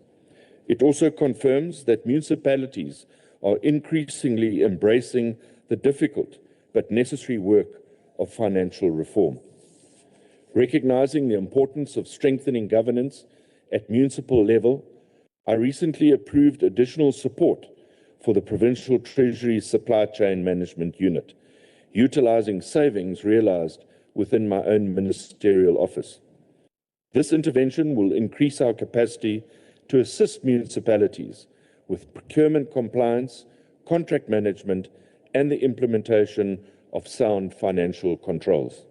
It also confirms that municipalities are increasingly embracing the difficult but necessary work of financial reform. Recognizing the importance of strengthening governance at municipal level, I recently approved additional support for the Provincial Treasury Supply Chain Management Unit, utilizing savings realized within my own ministerial office. This intervention will increase our capacity to assist municipalities with procurement compliance, contract management, and the implementation of sound financial controls.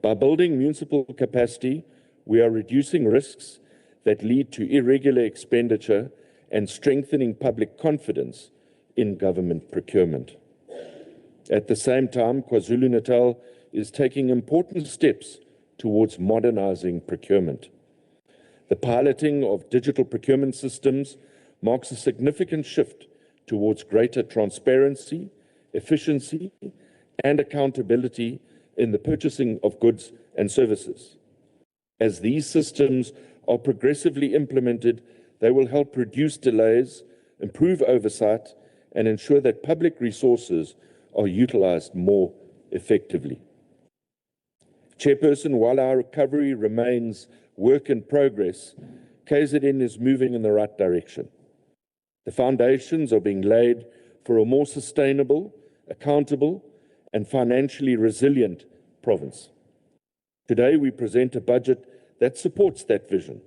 By building municipal capacity, we are reducing risks that lead to irregular expenditure and strengthening public confidence in government procurement. At the same time, KwaZulu-Natal is taking important steps towards modernizing procurement. The piloting of digital procurement systems marks a significant shift towards greater transparency, efficiency, and accountability in the purchasing of goods and services. As these systems are progressively implemented, they will help reduce delays, improve oversight, and ensure that public resources are utilized more effectively. Chairperson, while our recovery remains work in progress, KZN is moving in the right direction. The foundations are being laid for a more sustainable, accountable, and financially resilient province. Today, we present a budget that supports that vision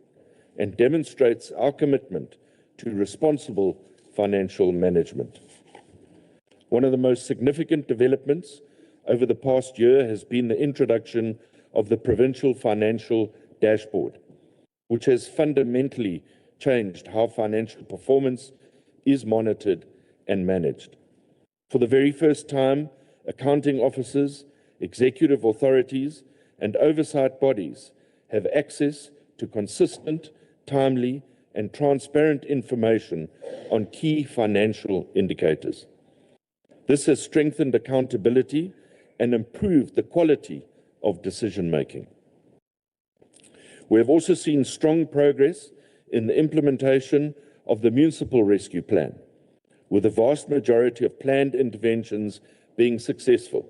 and demonstrates our commitment to responsible financial management. One of the most significant developments over the past year has been the introduction of the Provincial Financial Dashboard, which has fundamentally changed how financial performance is monitored and managed. For the very first time, accounting officers, executive authorities, and oversight bodies have access to consistent, timely, and transparent information on key financial indicators. This has strengthened accountability and improved the quality of decision-making. We have also seen strong progress in the implementation of the Municipal Rescue Plan, with the vast majority of planned interventions being successful.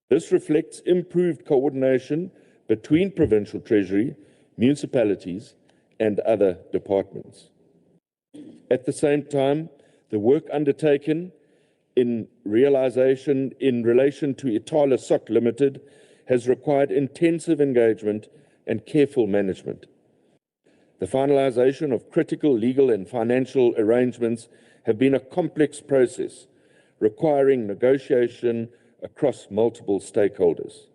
This reflects improved coordination between Provincial Treasury, municipalities, and other departments. At the same time, the work undertaken in relation to Itala Soc Limited has required intensive engagement and careful management. The finalization of critical legal and financial arrangements have been a complex process, requiring negotiation across multiple stakeholders.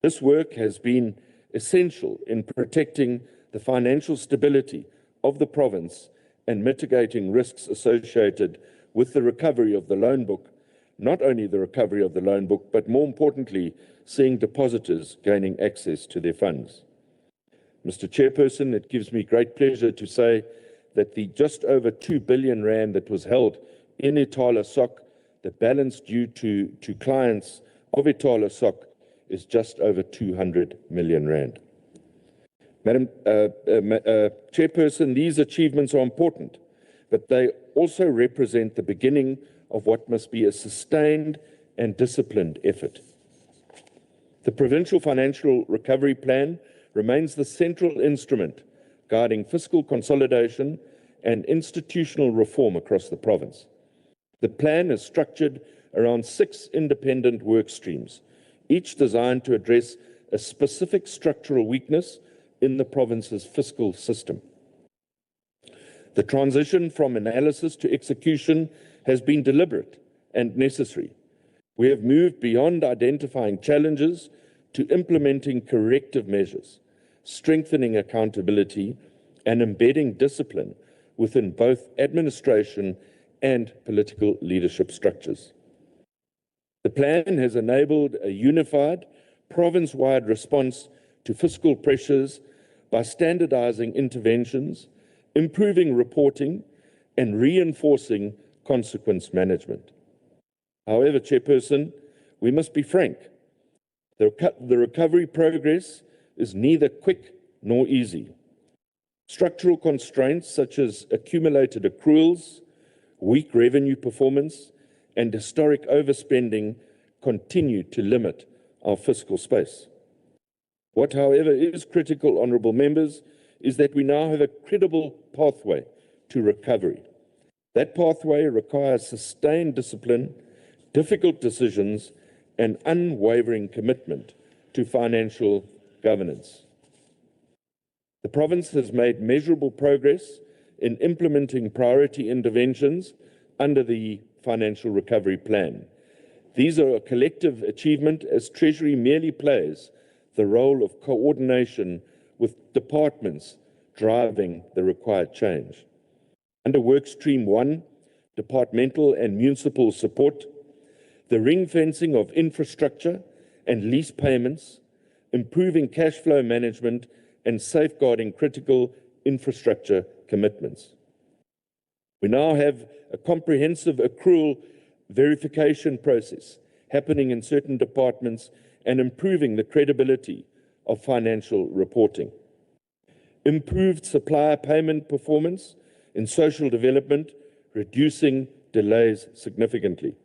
This work has been essential in protecting the financial stability of the province and mitigating risks associated with the recovery of the loan book, not only the recovery of the loan book, but more importantly, seeing depositors gaining access to their funds. Mr. Chairperson, it gives me great pleasure to say that the just over 2 billion rand that was held in Itala Soc, the balance due to clients of Itala Soc is just over 200 million rand. Madam Chairperson, these achievements are important, but they also represent the beginning of what must be a sustained and disciplined effort. The Provincial Financial Recovery Plan remains the central instrument guiding fiscal consolidation and institutional reform across the province. The plan is structured around 6 independent work streams, each designed to address a specific structural weakness in the province's fiscal system. The transition from analysis to execution has been deliberate and necessary. We have moved beyond identifying challenges to implementing corrective measures, strengthening accountability, and embedding discipline within both administration and political leadership structures. The plan has enabled a unified, province-wide response to fiscal pressures by standardizing interventions, improving reporting, and reinforcing consequence management. However, Chairperson, we must be frank. The recovery progress is neither quick nor easy. Structural constraints such as accumulated accruals, weak revenue performance, and historic overspending continue to limit our fiscal space. What, however, is critical, honourable members, is that we now have a credible pathway to recovery. That pathway requires sustained discipline, difficult decisions, and unwavering commitment to financial governance. The province has made measurable progress in implementing priority interventions under the Financial Recovery Plan. These are a collective achievement as Treasury merely plays the role of coordination with departments driving the required change. Under Workstream 1, departmental and municipal support, the ring-fencing of infrastructure and lease payments, improving cash flow management, and safeguarding critical infrastructure commitments. We now have a comprehensive accrual verification process happening in certain departments and improving the credibility of financial reporting. Improved supplier payment performance in social development, reducing delays significantly.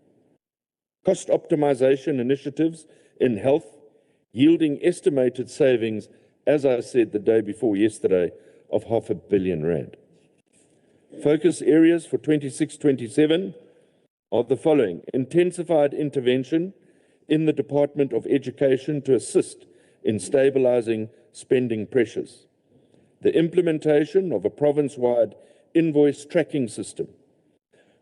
Cost optimization initiatives in health, yielding estimated savings, as I said the day before yesterday, of R500 million. Focus areas for 26-27 are the following: intensified intervention in the Department of Education to assist in stabilizing spending pressures. The implementation of a province-wide invoice tracking system.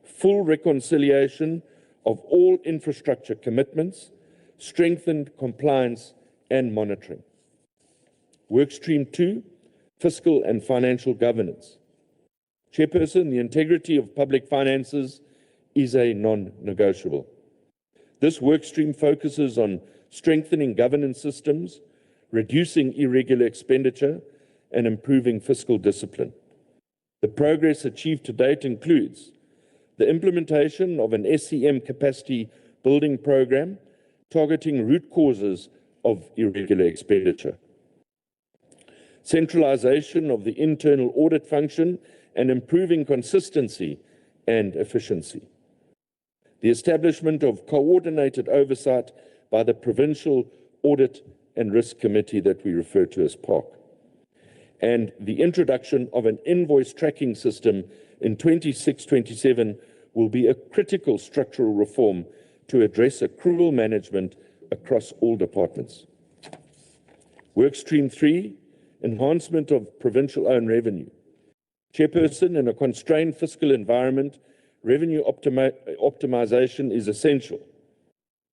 Full reconciliation of all infrastructure commitments, strengthened compliance and monitoring. Workstream 2, fiscal and financial governance. Chairperson, the integrity of public finances is a non-negotiable. This workstream focuses on strengthening governance systems, reducing irregular expenditure, and improving fiscal discipline. The progress achieved to date includes the implementation of an SCM capacity building program targeting root causes of irregular expenditure, centralization of the internal audit function and improving consistency and efficiency, the establishment of coordinated oversight by the Provincial Audit and Risk Committee that we refer to as PARC, and the introduction of an invoice tracking system in 26-27 will be a critical structural reform to address accrual management across all departments. Workstream 3, enhancement of provincial-owned revenue. Chairperson, in a constrained fiscal environment, revenue optimization is essential.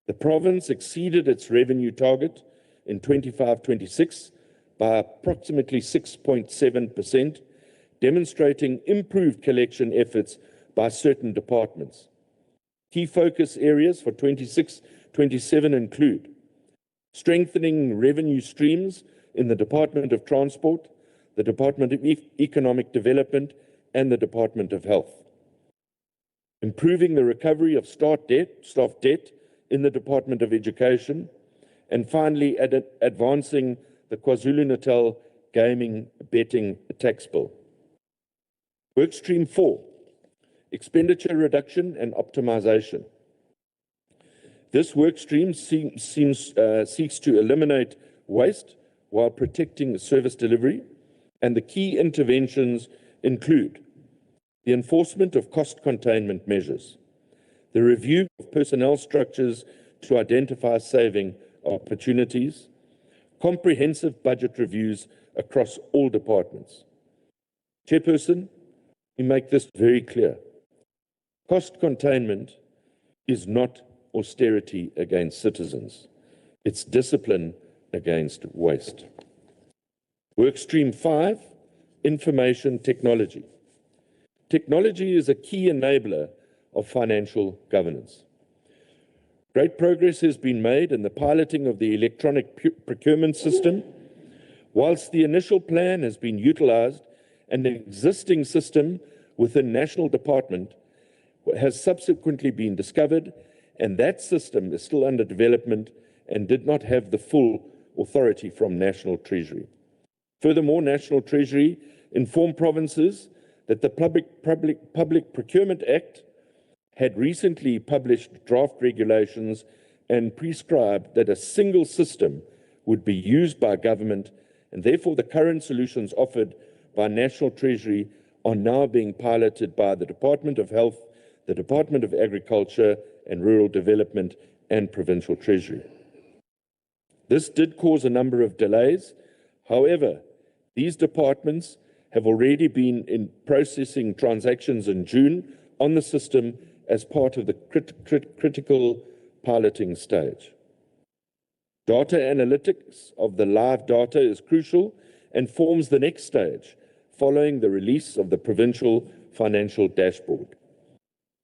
The province exceeded its revenue target in 25-26 by approximately 6.7%, demonstrating improved collection efforts by certain departments. Key focus areas for 26-27 include strengthening revenue streams in the Department of Transport, the Department of Economic Development, and the Department of Health. Improving the recovery of staff debt in the Department of Education, and finally advancing the KwaZulu-Natal gaming betting tax bill. Workstream 4, expenditure reduction and optimization. This workstream seeks to eliminate waste while protecting service delivery, and the key interventions include the enforcement of cost containment measures, the review of personnel structures to identify saving opportunities, comprehensive budget reviews across all departments. Chairperson, we make this very clear. Cost containment is not austerity against citizens. It's discipline against waste. Workstream 5, information technology. Technology is a key enabler of financial governance. Great progress has been made in the piloting of the electronic procurement system. Whilst the initial plan has been utilized, an existing system within National Department has subsequently been discovered, and that system is still under development and did not have the full authority from National Treasury. Furthermore, National Treasury informed provinces that the Public Procurement Act had recently published draft regulations and prescribed that a single system would be used by government, and therefore the current solutions offered by National Treasury are now being piloted by the Department of Health, the Department of Agriculture and Rural Development, and Provincial Treasury. This did cause a number of delays. However, these departments have already been in processing transactions in June on the system as part of the critical piloting stage. Data analytics of the live data is crucial and forms the next stage following the release of the Provincial Financial Dashboard.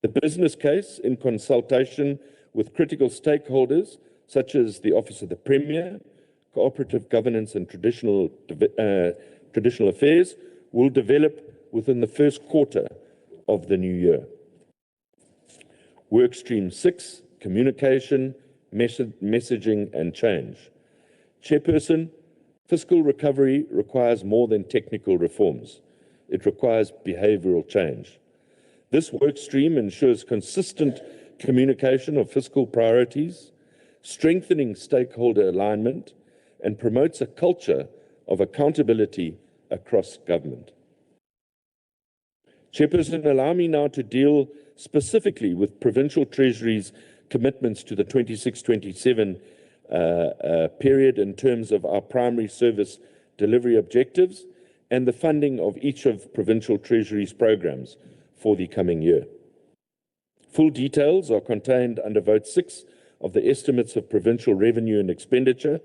The business case, in consultation with critical stakeholders such as the Office of the Premier, Cooperative Governance and Traditional Affairs, will develop within the first quarter of the new year. Workstream 6, Communication, Messaging and Change. Chairperson, fiscal recovery requires more than technical reforms. It requires behavioral change. This workstream ensures consistent communication of fiscal priorities, strengthening stakeholder alignment, and promotes a culture of accountability across government. Chairperson, allow me now to deal specifically with Provincial Treasury's commitments to the 26-27 period in terms of our primary service delivery objectives and the funding of each of Provincial Treasury's programs for the coming year. Full details are contained under Vote 6 of the estimates of provincial revenue and expenditure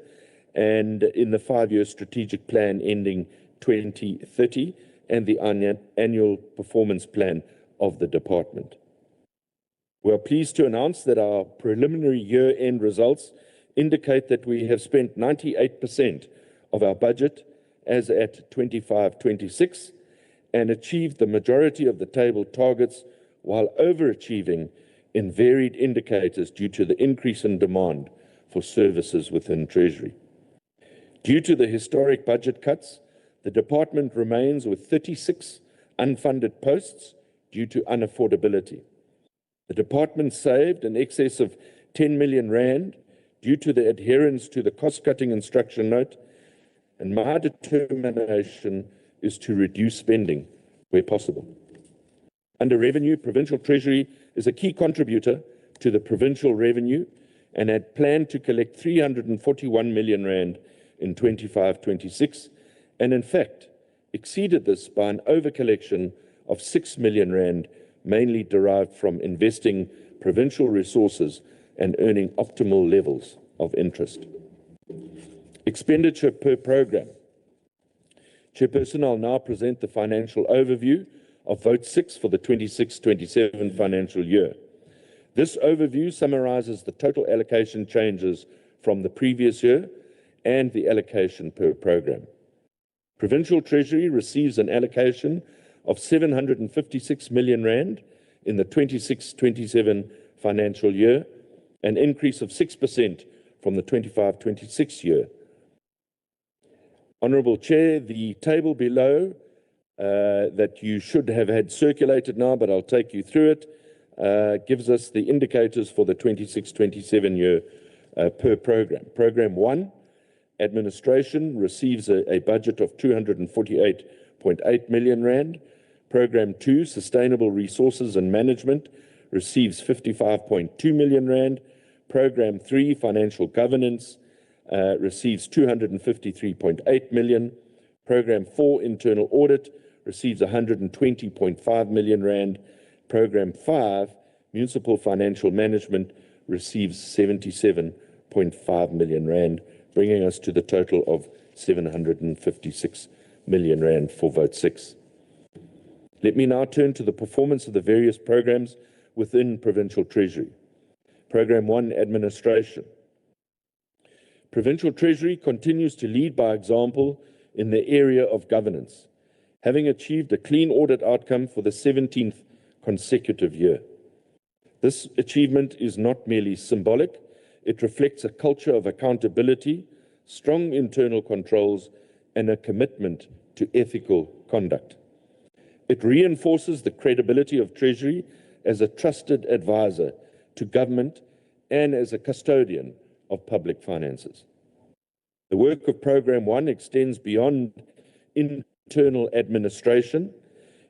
and in the 5-year strategic plan ending 2030 and the annual performance plan of the department. We are pleased to announce that our preliminary year-end results indicate that we have spent 98% of our budget as at 25-26 and achieved the majority of the table targets while overachieving in varied indicators due to the increase in demand for services within Treasury. Due to the historic budget cuts, the department remains with 36 unfunded posts due to unaffordability. The department saved in excess of 10 million rand due to the adherence to the cost-cutting instruction note, and my determination is to reduce spending where possible. Under revenue, Provincial Treasury is a key contributor to the provincial revenue and had planned to collect 341 million rand in 25-26, and in fact exceeded this by an overcollection of 6 million rand, mainly derived from investing provincial resources and earning optimal levels of interest. Expenditure per program. Chairperson, I'll now present the financial overview of Vote 6 for the 26-27 financial year. This overview summarizes the total allocation changes from the previous year and the allocation per program. Provincial Treasury receives an allocation of 756 million rand in the 26-27 financial year, an increase of 6% from the 25-26 year. Honourable Chair, the table below that you should have had circulated now, but I'll take you through it, gives us the indicators for the 26-27 year per program. Program 1, Administration, receives a budget of 248.8 million rand. Program 2, Sustainable Resources and Management, receives 55.2 million rand. Program 3, Financial Governance, receives 253.8 million. Program 4, Internal Audit, receives 120.5 million rand. Program 5, Municipal Financial Management, receives 77.5 million rand, bringing us to the total of 756 million rand for Vote 6. Let me now turn to the performance of the various programs within Provincial Treasury. Program 1, Administration. Provincial Treasury continues to lead by example in the area of governance, having achieved a clean audit outcome for the 17th consecutive year. This achievement is not merely symbolic, It reflects a culture of accountability, strong internal controls, and a commitment to ethical conduct. It reinforces the credibility of Treasury as a trusted advisor to government and as a custodian of public finances. The work of Programme 1 extends beyond internal administration.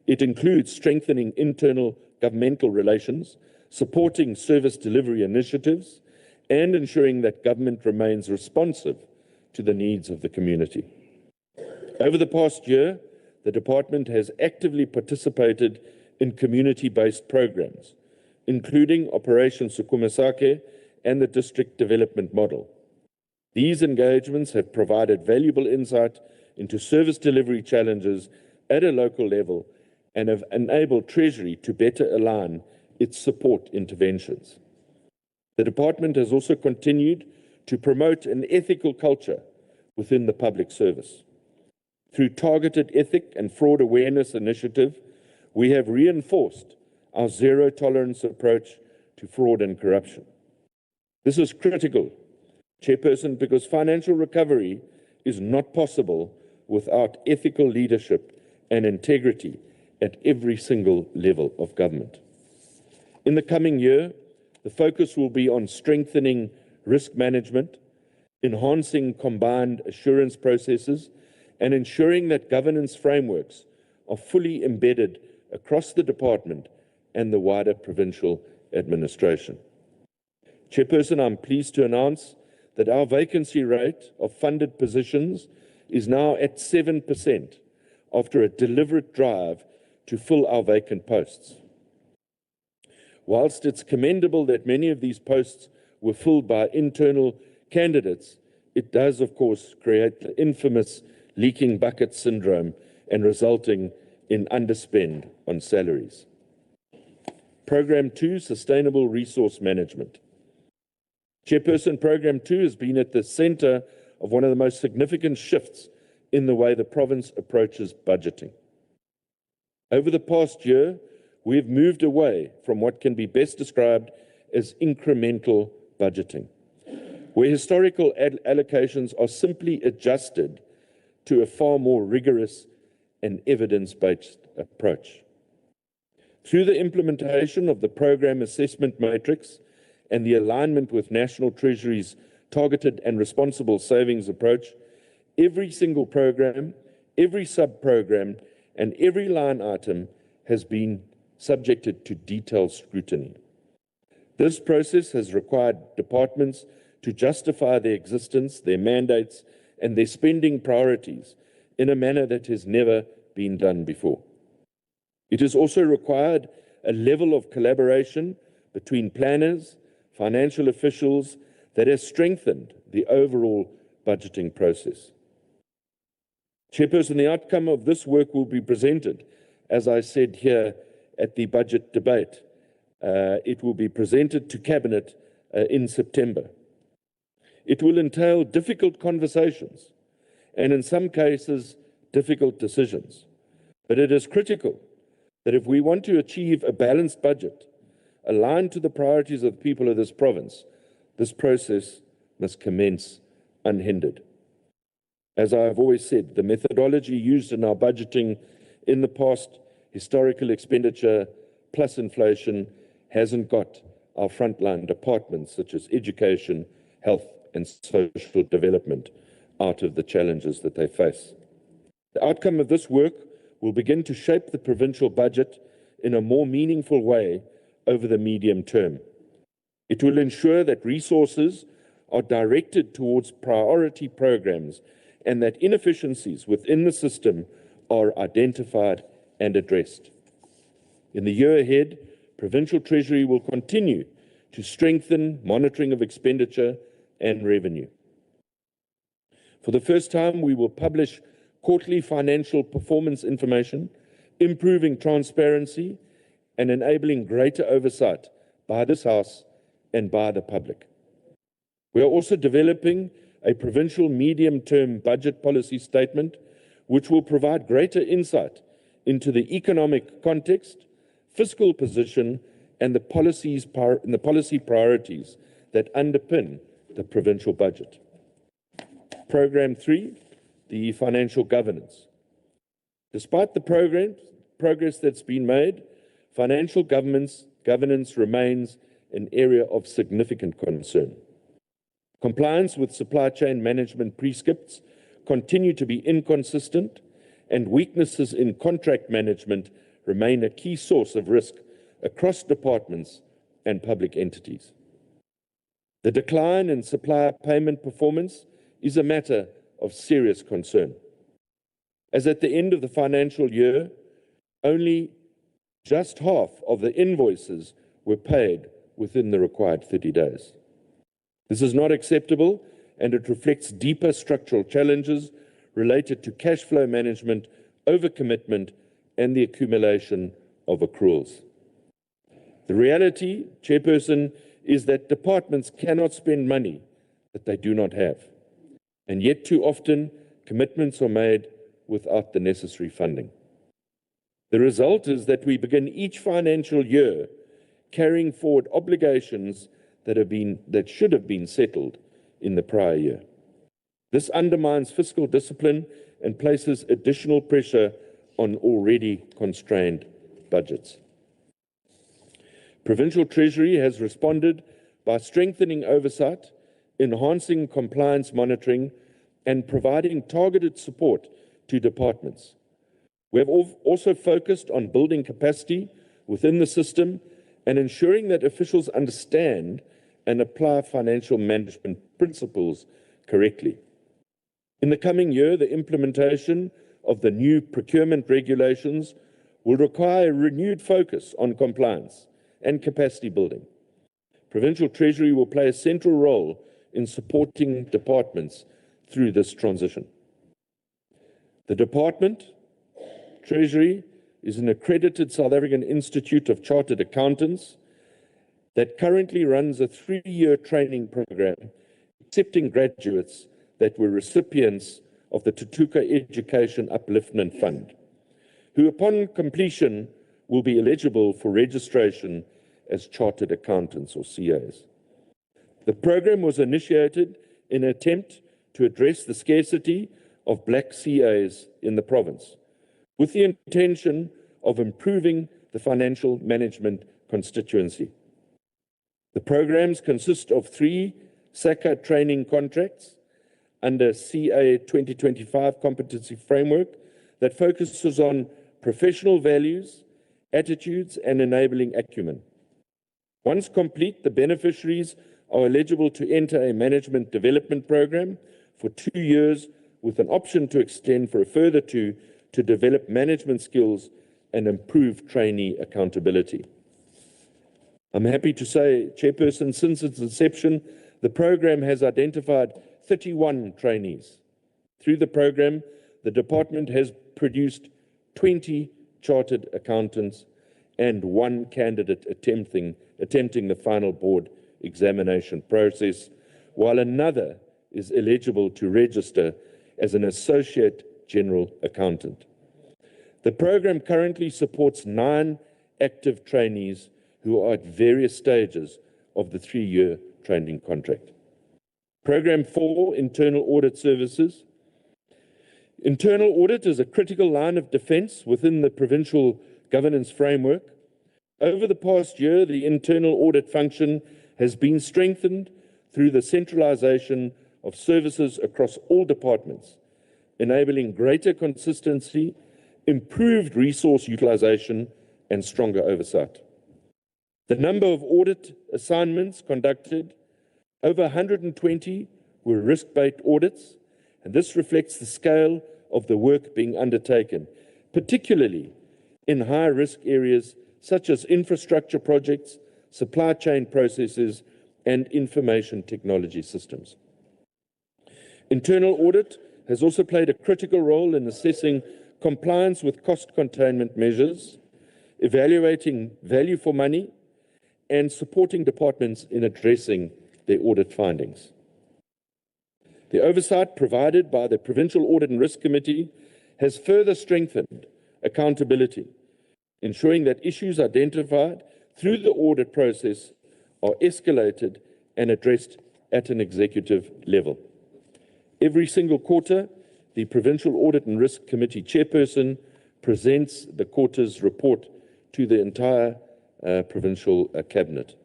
It includes strengthening internal governmental relations, supporting service delivery initiatives, and ensuring that government remains responsive to the needs of the community. Over the past year, the Department has actively participated in community-based programs, including Operation Sukumasake and the District Development Model. These engagements have provided valuable insight into service delivery challenges at a local level and have enabled Treasury to better align its support interventions. The Department has also continued to promote an ethical culture within the public service. Through targeted ethic and fraud awareness initiative, we have reinforced our zero-tolerance approach to fraud and corruption. This is critical, Chairperson, because financial recovery is not possible without ethical leadership and integrity at every single level of government. In the coming year, the focus will be on strengthening risk management, enhancing combined assurance processes, and ensuring that governance frameworks are fully embedded across the Department and the wider provincial administration. Chairperson, I'm pleased to announce that our vacancy rate of funded positions is now at 7% after a deliberate drive to fill our vacant posts. Whilst it's commendable that many of these posts were filled by internal candidates, it does, of course, create the infamous leaking bucket syndrome and resulting in underspend on salaries. Programme 2, Sustainable Resource Management. Chairperson, Programme 2 has been at the centre of one of the most significant shifts in the way the province approaches budgeting. Over the past year, we have moved away from what can be best described as incremental budgeting, where historical allocations are simply adjusted to a far more rigorous and evidence-based approach. Through the implementation of the Programme Assessment Matrix and the alignment with National Treasury's targeted and responsible savings approach, every single program, every sub-program, and every line item has been subjected to detailed scrutiny. This process has required departments to justify their existence, their mandates, and their spending priorities in a manner that has never been done before. It has also required a level of collaboration between planners, financial officials that has strengthened the overall budgeting process. Chairperson, the outcome of this work will be presented, as I said here at the budget debate. It will be presented to Cabinet in September. It will entail difficult conversations and, in some cases, difficult decisions. But it is critical that if we want to achieve a balanced budget aligned to the priorities of the people of this province, this process must commence unhindered. As I have always said, the methodology used in our budgeting in the past, historical expenditure plus inflation, hasn't got our frontline departments such as education, health, and social development out of the challenges that they face. The outcome of this work will begin to shape the provincial budget in a more meaningful way over the medium term. It will ensure that resources are directed towards priority programs and that inefficiencies within the system are identified and addressed. In the year ahead, Provincial Treasury will continue to strengthen monitoring of expenditure and revenue. For the first time, we will publish quarterly financial performance information, improving transparency and enabling greater oversight by this House and by the public. We are also developing a provincial medium-term budget policy statement, which will provide greater insight into the economic context, fiscal position, and the policy priorities that underpin the provincial budget. Program 3, the financial governance. Despite the progress that's been made, financial governance remains an area of significant concern. Compliance with supply chain management prescripts continue to be inconsistent, and weaknesses in contract management remain a key source of risk across departments and public entities. The decline in supplier payment performance is a matter of serious concern, as at the end of the financial year, only just half of the invoices were paid within the required 30 days. This is not acceptable, and it reflects deeper structural challenges related to cash flow management, overcommitment, and the accumulation of accruals. The reality, Chairperson, is that departments cannot spend money that they do not have, and yet too often commitments are made without the necessary funding. The result is that we begin each financial year carrying forward obligations that should have been settled in the prior year. This undermines fiscal discipline and places additional pressure on already constrained budgets. Provincial Treasury has responded by strengthening oversight, enhancing compliance monitoring, and providing targeted support to departments. We have also focused on building capacity within the system and ensuring that officials understand and apply financial management principles correctly. In the coming year, the implementation of the new procurement regulations will require a renewed focus on compliance and capacity building. Provincial Treasury will play a central role in supporting departments through this transition. The Department, Treasury, is an accredited South African Institute of Chartered Accountants that currently runs a 3-year training program, accepting graduates that were recipients of the Tutuka Education Upliftment Fund, who upon completion will be eligible for registration as Chartered Accountants or CAs. The program was initiated in an attempt to address the scarcity of black CAs in the province, with the intention of improving the financial management constituency. The programs consist of 3 SACA training contracts under CA 2025 competency framework that focuses on professional values, attitudes, and enabling acumen. Once complete, the beneficiaries are eligible to enter a management development program for 2 years with an option to extend for a further 2 to develop management skills and improve trainee accountability. I'm happy to say, Chairperson, since its inception, the program has identified 31 trainees. Through the program, the department has produced 20 chartered accountants and 1 candidate attempting the final board examination process, while another is eligible to register as an associate general accountant. The program currently supports 9 active trainees who are at various stages of the 3-year training contract. Program 4, Internal Audit Services. Internal audit is a critical line of defense within the provincial governance framework. Over the past year, the internal audit function has been strengthened through the centralization of services across all departments, enabling greater consistency, improved resource utilization, and stronger oversight. The number of audit assignments conducted, over 120, were risk-based audits, and this reflects the scale of the work being undertaken, particularly in high-risk areas such as infrastructure projects, supply chain processes, and information technology systems. Internal audit has also played a critical role in assessing compliance with cost containment measures, evaluating value for money, and supporting departments in addressing their audit findings. The oversight provided by the Provincial Audit and Risk Committee has further strengthened accountability, ensuring that issues identified through the audit process are escalated and addressed at an executive level. Every single quarter, the Provincial Audit and Risk Committee chairperson presents the quarter's report to the entire provincial cabinet.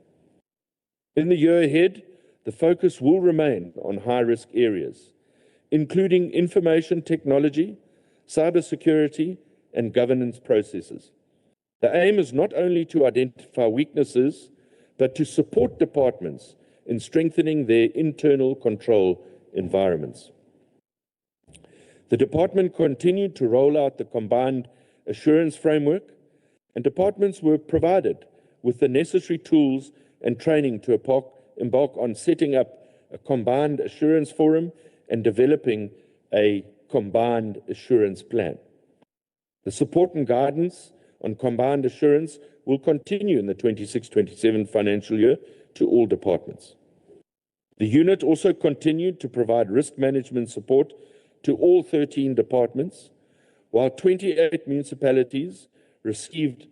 In the year ahead, the focus will remain on high-risk areas, including information technology, cybersecurity, and governance processes. The aim is not only to identify weaknesses, but to support departments in strengthening their internal control environments. The department continued to roll out the combined assurance framework, and departments were provided with the necessary tools and training to embark on setting up a combined assurance forum and developing a combined assurance plan. The support and guidance on combined assurance will continue in the 26-27 financial year to all departments. The unit also continued to provide risk management support to all 13 departments, while 28 municipalities received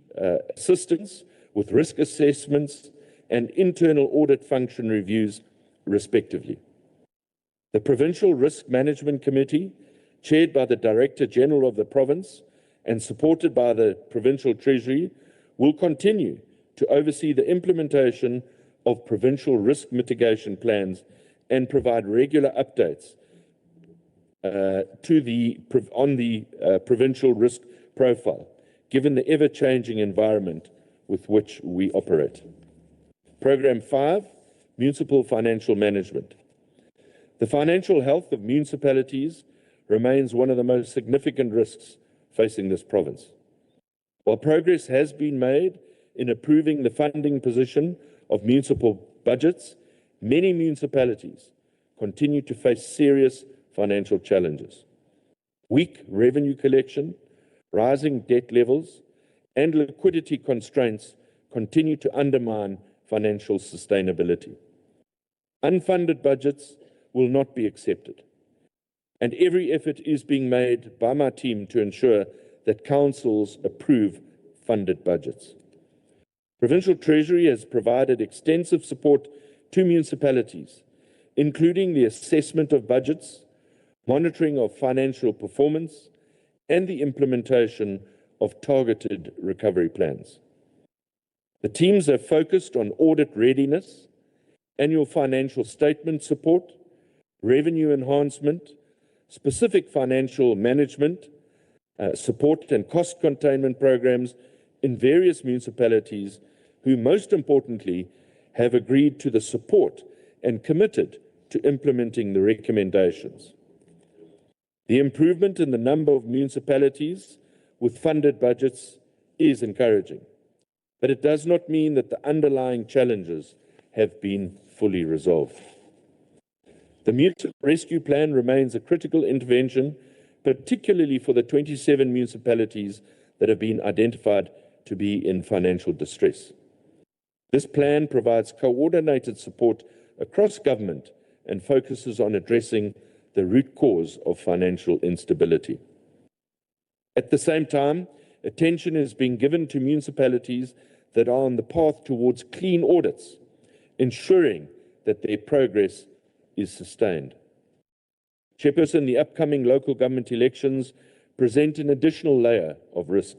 assistance with risk assessments and internal audit function reviews, respectively. The Provincial Risk Management Committee, chaired by the Director General of the province and supported by the Provincial Treasury, will continue to oversee the implementation of provincial risk mitigation plans and provide regular updates on the provincial risk profile, given the ever-changing environment with which we operate. Program 5, Municipal Financial Management. The financial health of municipalities remains one of the most significant risks facing this province. While progress has been made in improving the funding position of municipal budgets, many municipalities continue to face serious financial challenges. Weak revenue collection, rising debt levels, and liquidity constraints continue to undermine financial sustainability. Unfunded budgets will not be accepted, and every effort is being made by my team to ensure that councils approve funded budgets. Provincial Treasury has provided extensive support to municipalities, including the assessment of budgets, monitoring of financial performance, and the implementation of targeted recovery plans. The teams have focused on audit readiness, annual financial statement support, revenue enhancement, specific financial management, support and cost containment programs in various municipalities who, most importantly, have agreed to the support and committed to implementing the recommendations. The improvement in the number of municipalities with funded budgets is encouraging, but it does not mean that the underlying challenges have been fully resolved. The Municipal Rescue Plan remains a critical intervention, particularly for the 27 municipalities that have been identified to be in financial distress. This plan provides coordinated support across government and focuses on addressing the root cause of financial instability. At the same time, attention is being given to municipalities that are on the path towards clean audits, ensuring that their progress is sustained. Chairperson, the upcoming local government elections present an additional layer of risk.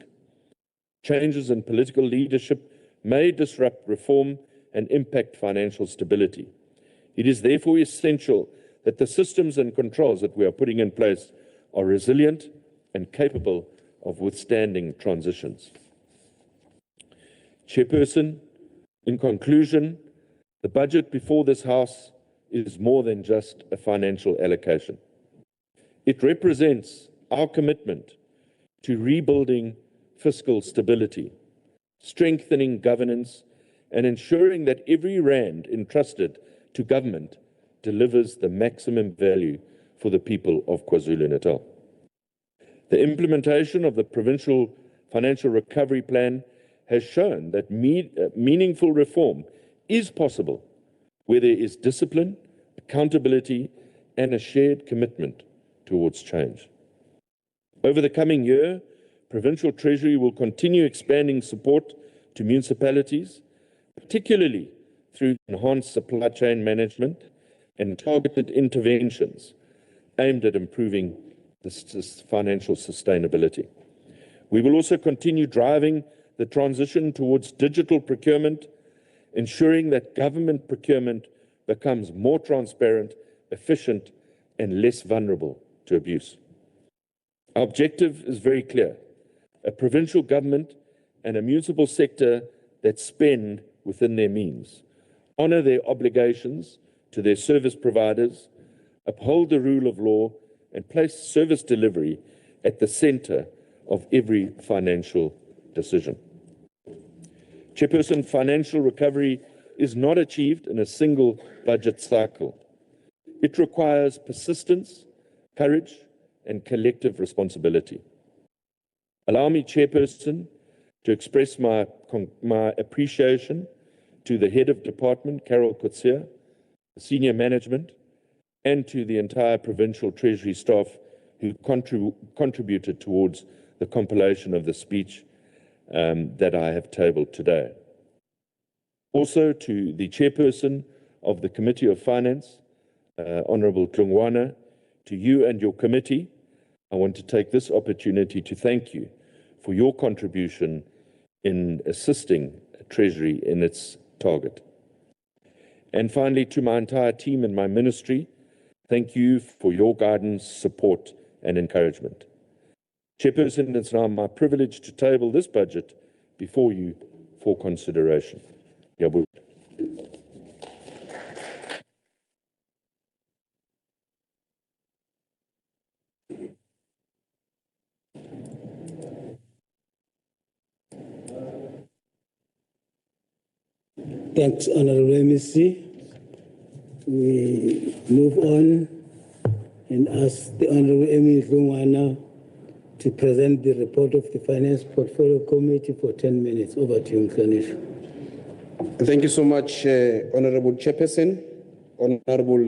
Changes in political leadership may disrupt reform and impact financial stability. It is therefore essential that the systems and controls that we are putting in place are resilient and capable of withstanding transitions. Chairperson, in conclusion, the budget before this House is more than just a financial allocation. It represents our commitment to rebuilding fiscal stability, strengthening governance, and ensuring that every rand entrusted to government delivers the maximum value for the people of KwaZulu-Natal. The implementation of the Provincial Financial Recovery Plan has shown that meaningful reform is possible where there is discipline, accountability, and a shared commitment towards change. Over the coming year, Provincial Treasury will continue expanding support to municipalities, particularly through enhanced supply chain management and targeted interventions aimed at improving this financial sustainability. We will also continue driving the transition towards digital procurement, ensuring that government procurement becomes more transparent, efficient, and less vulnerable to abuse. Our objective is very clear: a provincial government and a municipal sector that spend within their means, honor their obligations to their service providers, uphold the rule of law, and place service delivery at the center of every financial decision. Chairperson, financial recovery is not achieved in a single budget cycle. It requires persistence, courage, and collective responsibility. Allow me, Chairperson, to express my appreciation to the Head of Department, Carol Kutsia, the senior management, and to the entire Provincial Treasury staff who contributed towards the compilation of the speech that I have tabled today. Also to the Chairperson of the Committee of Finance, Honourable Tlungwana, to you and your committee, I want to take this opportunity to thank you for your contribution in assisting Treasury in its target. And finally, to my entire team and my ministry, thank you for your guidance, support, and encouragement. Chairperson, it's now my privilege to table this budget before you for consideration. Yabu. Thanks, Honorable MEC. We move on and ask the Honorable Emily Tlungwana to present the report of the Finance Portfolio Committee for 10 minutes. Over to you, Mklonish. Thank you so much, Honorable Chairperson, Honorable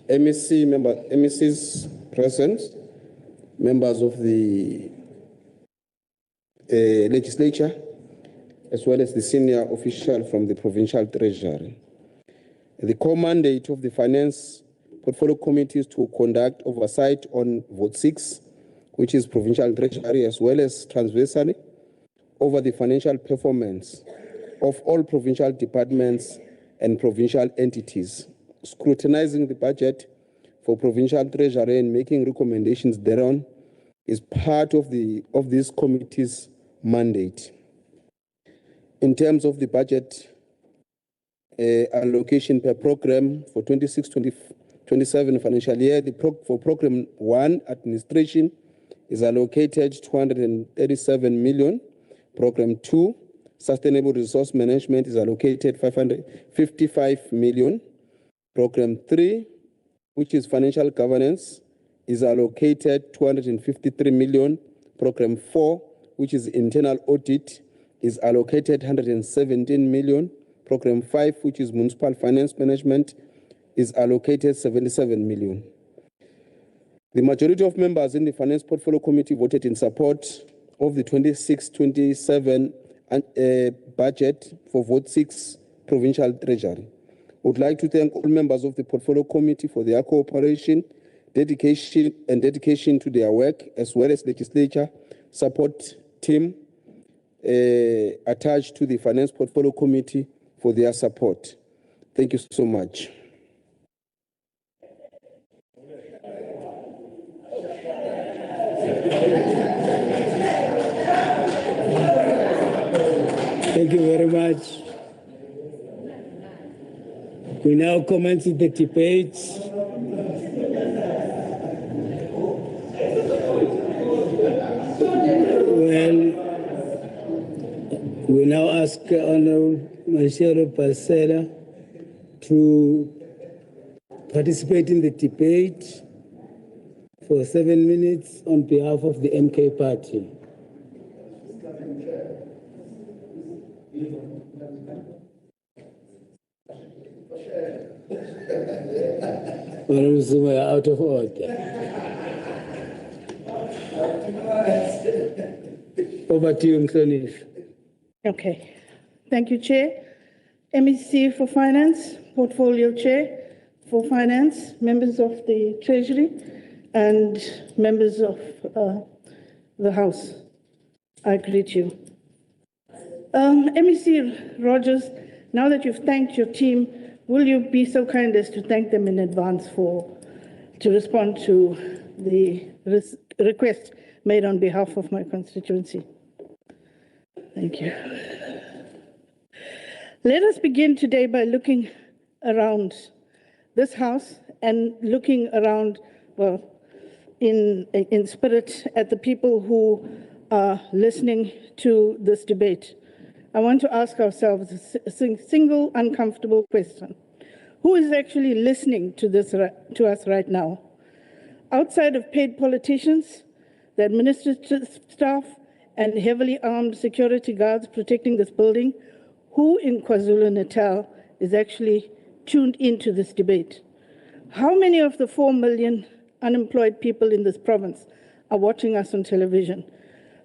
MECs present, members of the Legislature, as well as the senior official from the Provincial Treasury. The core mandate of the Finance Portfolio Committee is to conduct oversight on Vote 6, which is Provincial Treasury, as well as transversally over the financial performance of all provincial departments and provincial entities, scrutinizing the budget for Provincial Treasury and making recommendations thereon is part of this committee's mandate. In terms of the budget allocation per program for 26-27 financial year, for Program 1, Administration, is allocated 237 million. Program 2, Sustainable Resource Management, is allocated 555 million. Program 3, which is Financial Governance, is allocated 253 million. Program 4, which is Internal Audit, is allocated 117 million. Program 5, which is Municipal Finance Management, is allocated 77 million. The majority of members in the Finance Portfolio Committee voted in support of the 26-27 budget for Vote 6 Provincial Treasury. I would like to thank all members of the Portfolio Committee for their cooperation, dedication to their work, as well as Legislature support team attached to the Finance Portfolio Committee for their support. Thank you so much. Thank you very much. We now commence the debate. We now ask Honorable Mashero Pasela to participate in the debate for 7 minutes on behalf of the MK Party. Honorable Zuma, out of order. Over to you, Mklonish. Okay. Thank you, Chair. MEC for Finance, Portfolio Chair for Finance, members of the Treasury, and members of the House. I greet you. MEC Rogers, now that you've thanked your team, will you be so kind as to thank them in advance to respond to the request made on behalf of my constituency? Thank you. Let us begin today by looking around this House and looking around, well, in spirit at the people who are listening to this debate. I want to ask ourselves a single uncomfortable question. Who is actually listening to us right now? Outside of paid politicians, the administrative staff, and heavily armed security guards protecting this building, who in KwaZulu-Natal is actually tuned into this debate? How many of the 4 million unemployed people in this province are watching us on television?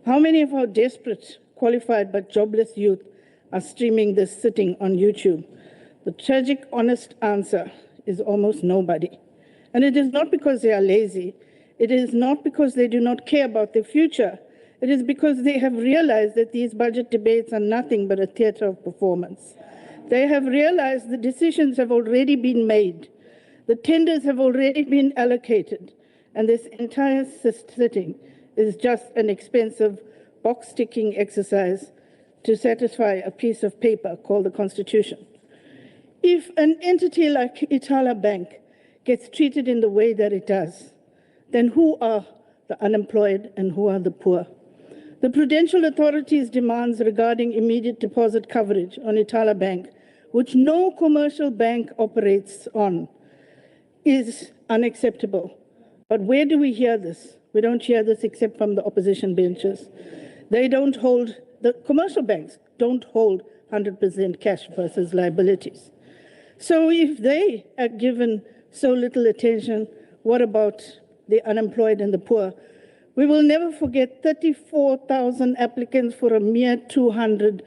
How many of our desperate, qualified but jobless youth are streaming this sitting on YouTube? The tragic, honest answer is almost nobody. And it is not because they are lazy. It is not because they do not care about their future. It is because they have realized that these budget debates are nothing but a theater of performance. They have realized the decisions have already been made. The tenders have already been allocated. And this entire sitting is just an expensive box-ticking exercise to satisfy a piece of paper called the Constitution. If an entity like Itala Bank gets treated in the way that it does, then who are the unemployed and who are the poor? The Prudential Authority's demands regarding immediate deposit coverage on Itala Bank, which no commercial bank operates on, is unacceptable. But where do we hear this? We don't hear this except from the opposition benches. The commercial banks don't hold 100% cash versus liabilities. So if they are given so little attention, what about the unemployed and the poor? We will never forget 34,000 applicants for a mere 200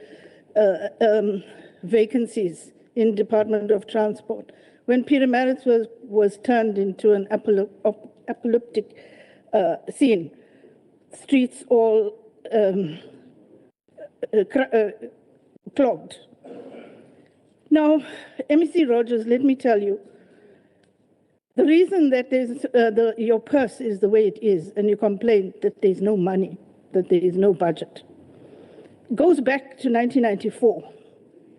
vacancies in Department of Transport, when Peter Maritz was turned into an apocalyptic scene. Streets all clogged. Now, MEC Rogers, let me tell you, the reason that your purse is the way it is, and you complain that there's no money, that there is no budget, goes back to 1994.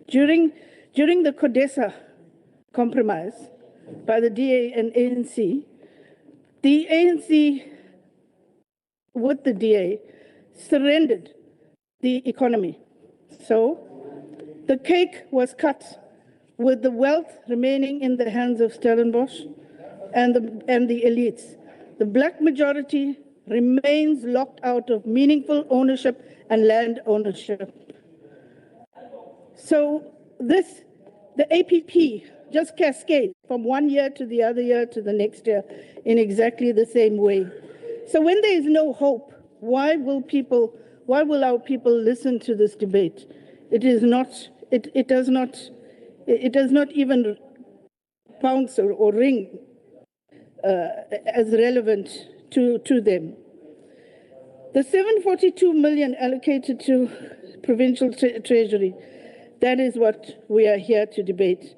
During the CODESA compromise by the DA and ANC, the ANC, with the DA, surrendered the economy. So the cake was cut with the wealth remaining in the hands of Stellenbosch and the elites. The black majority remains locked out of meaningful ownership and land ownership. So the APP just cascades from one year to the other year to the next year in exactly the same way. So when there is no hope, why will our people listen to this debate? It does not even bounce or ring as relevant to them. The 742 million allocated to Provincial Treasury, that is what we are here to debate.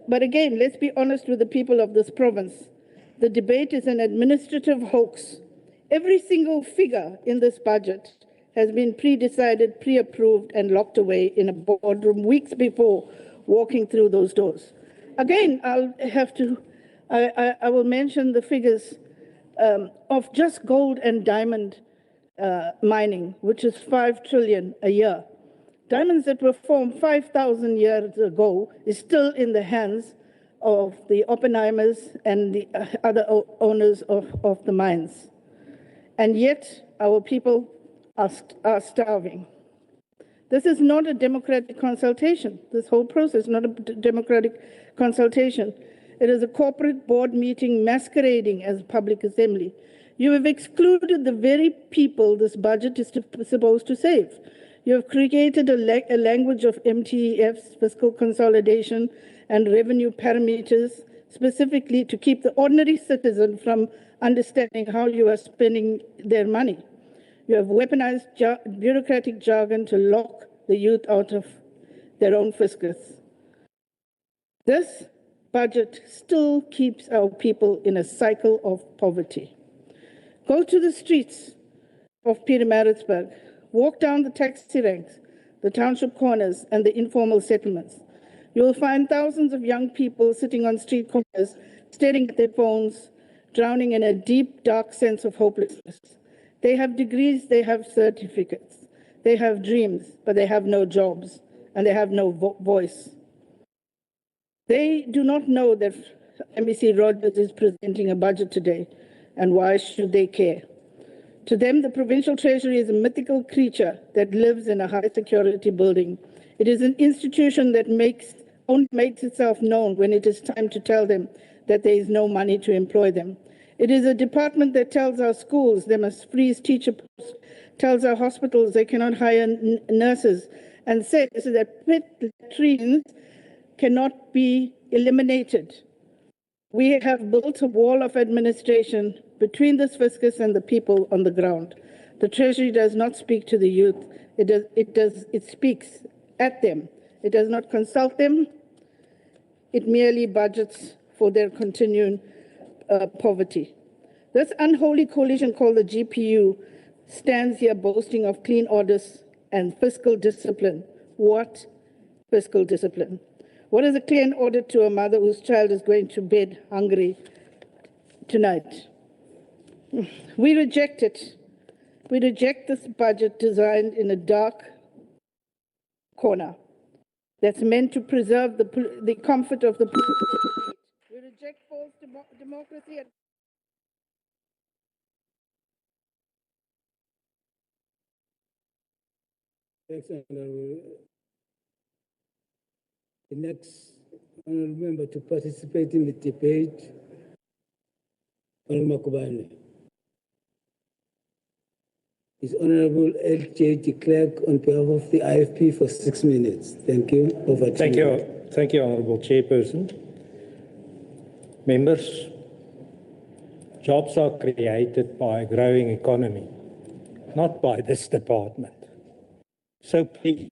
But again, let's be honest with the people of this province. The debate is an administrative hoax. Every single figure in this budget has been pre-decided, pre-approved, and locked away in a boardroom weeks before walking through those doors. Again, I will mention the figures of just gold and diamond mining, which is 5 trillion a year. Diamonds that were formed 5,000 years ago is still in the hands of the Oppenheimers and the other owners of the mines. And yet, our people are starving. This is not a democratic consultation. This whole process is not a democratic consultation. It is a corporate board meeting masquerading as a public assembly. You have excluded the very people this budget is supposed to save. You have created a language of MTEFs, fiscal consolidation, and revenue parameters, specifically to keep the ordinary citizen from understanding how you are spending their money. You have weaponized bureaucratic jargon to lock the youth out of their own fiscus. This budget still keeps our people in a cycle of poverty. Go to the streets of Pietermaritzburg, walk down the taxi ranks, the township corners, and the informal settlements. You will find thousands of young people sitting on street corners, staring at their phones, drowning in a deep, dark sense of hopelessness. They have degrees, they have certificates, they have dreams, but they have no jobs, and they have no voice. They do not know that MEC Rogers is presenting a budget today, and why should they care? To them, the Provincial Treasury is a mythical creature that lives in a high-security building. It is an institution that only makes itself known when it is time to tell them that there is no money to employ them. It is a department that tells our schools they must freeze teacher posts, tells our hospitals they cannot hire nurses, and says that pit latrines cannot be eliminated. We have built a wall of administration between this fiscus and the people on the ground. The Treasury does not speak to the youth. It speaks at them. It does not consult them. It merely budgets for their continuing poverty. This unholy coalition called the GPU stands here boasting of clean orders and fiscal discipline. What fiscal discipline? What is a clean order to a mother whose child is going to bed hungry tonight? We reject it. We reject this budget designed in a dark corner that's meant to preserve the comfort of the people. We reject false democracy. Thanks, Honorable. The next honorable member to participate in the debate, Honorable Makubane, is Honorable L.J. de Klerk on behalf of the IFP for 6 minutes. Thank you. Over to you. Thank you, Honorable Chairperson. Members, jobs are created by a growing economy, not by this department. So please,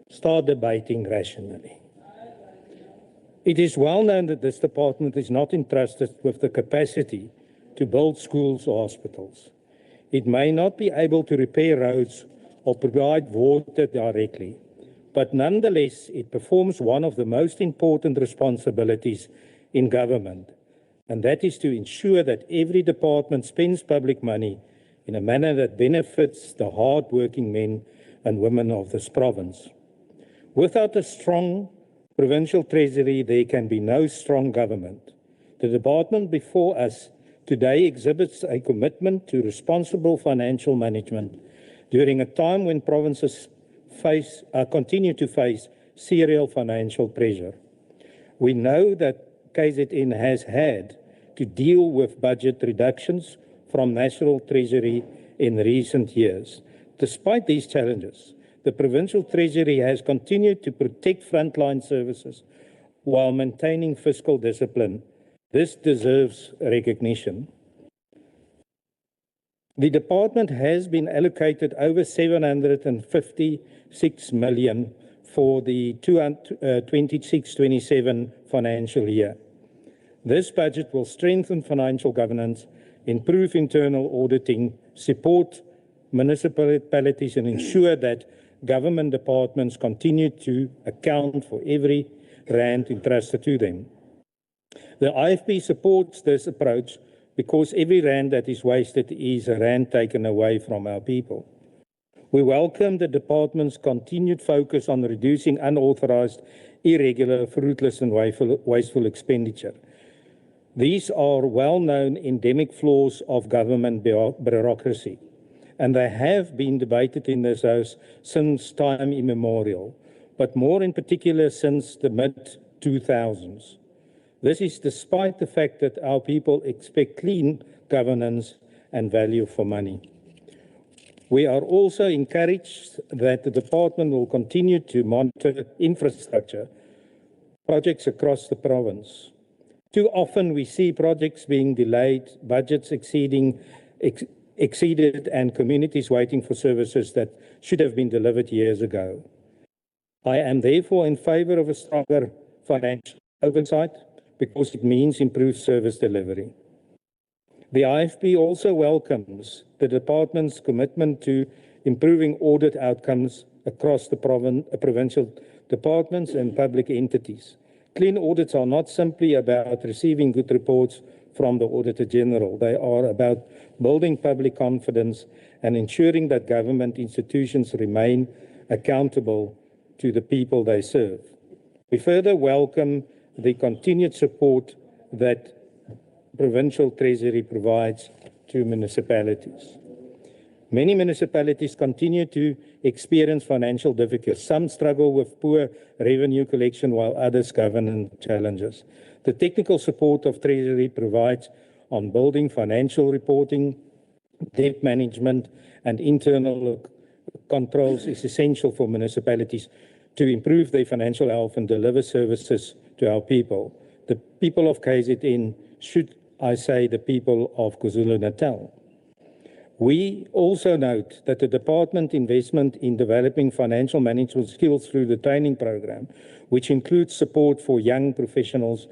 start debating rationally. It is well known that this department is not entrusted with the capacity to build schools or hospitals. It may not be able to repair roads or provide water directly, but nonetheless, it performs one of the most important responsibilities in government, and that is to ensure that every department spends public money in a manner that benefits the hard-working men and women of this province. Without a strong provincial treasury, there can be no strong government. The department before us today exhibits a commitment to responsible financial management during a time when provinces continue to face serious financial pressure. We know that KZN has had to deal with budget reductions from National Treasury in recent years. Despite these challenges, the Provincial Treasury has continued to protect frontline services while maintaining fiscal discipline. This deserves recognition. The department has been allocated over 756 million for the 26-27 financial year. This budget will strengthen financial governance, improve internal auditing, support municipalities, and ensure that government departments continue to account for every rand entrusted to them. The IFP supports this approach because every rand that is wasted is a rand taken away from our people. We welcome the department's continued focus on reducing unauthorized, irregular, fruitless, and wasteful expenditure. These are well-known endemic flaws of government bureaucracy, and they have been debated in this House since time immemorial, but more in particular since the mid-2000s. This is despite the fact that our people expect clean governance and value for money. We are also encouraged that the department will continue to monitor infrastructure projects across the province. Too often we see projects being delayed, budgets exceeded, and communities waiting for services that should have been delivered years ago. I am therefore in favor of a stronger financial oversight because it means improved service delivery. The IFP also welcomes the department's commitment to improving audit outcomes across the provincial departments and public entities. Clean audits are not simply about receiving good reports from the Auditor General. They are about building public confidence and ensuring that government institutions remain accountable to the people they serve. We further welcome the continued support that Provincial Treasury provides to municipalities. Many municipalities continue to experience financial difficulties. Some struggle with poor revenue collection while others governance challenges. The technical support of Treasury provides on building financial reporting, debt management, and internal controls is essential for municipalities to improve their financial health and deliver services to our people. The people of KZN, should I say the people of KwaZulu-Natal. We also note that the department investment in developing financial management skills through the training program, which includes support for young professionals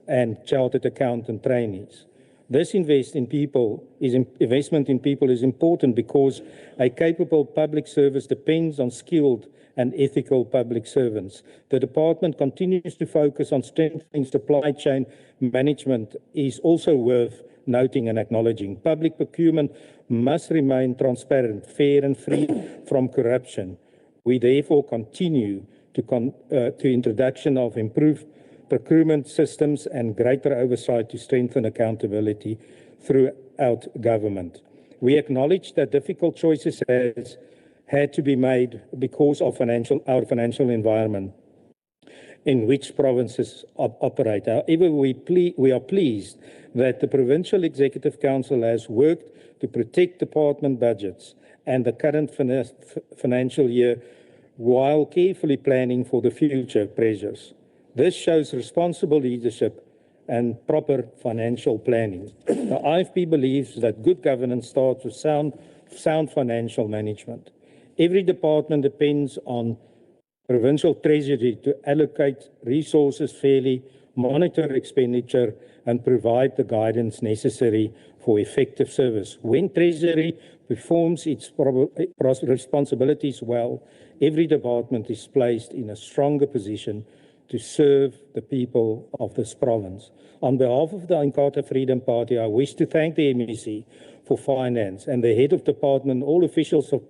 and chartered accountant trainees. This investment in people is important because a capable public service depends on skilled and ethical public servants. The department continues to focus on strengthening supply chain management is also worth noting and acknowledging. Public procurement must remain transparent, fair and free from corruption. We therefore continue to introduction of improved procurement systems and greater oversight to strengthen accountability throughout government. We acknowledge that difficult choices has had to be made because of our financial environment in which provinces operate. However, we are pleased that the Provincial Executive Council has worked to protect department budgets and the current financial year while carefully planning for the future pressures. This shows responsible leadership and proper financial planning. The IFP believes that good governance starts with sound financial management. Every department depends on Provincial Treasury to allocate resources fairly, monitor expenditure, and provide the guidance necessary for effective service. When Treasury performs its responsibilities well, every department is placed in a stronger position to serve the people of this province. On behalf of the Inkatha Freedom Party, I wish to thank the MEC for Finance and the head of department, all officials of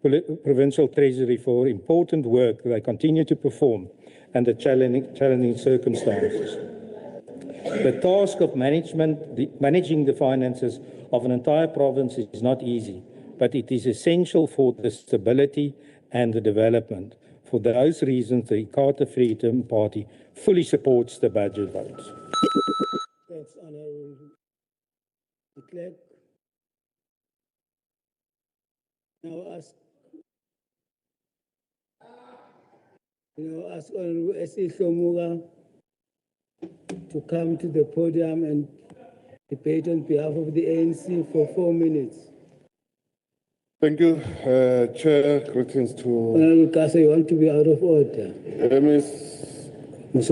Provincial Treasury for important work they continue to perform under challenging circumstances. The task of managing the finances of an entire province is not easy, but it is essential for the stability and the development. For those reasons, the Inkatha Freedom Party fully supports the budget votes. Thanks, Honourable Clerk. Now ask Honourable S.E. Shomuga to come to the podium and debate on behalf of the ANC for 4 minutes. Thank you, Chair. Greetings to... Honourable Kasa, you want to be out of order. Ms.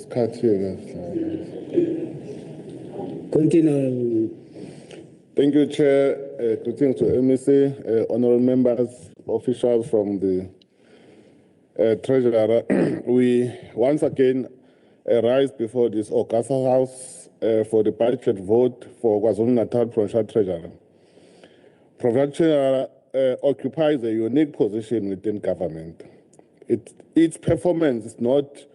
Katia. Continue. Thank you, Chair. Greetings to MEC, honourable members, officials from the Treasurer. We once again rise before this August House for the budget vote for KwaZulu-Natal Provincial Treasurer. Provincial occupies a unique position within government. Its performance is not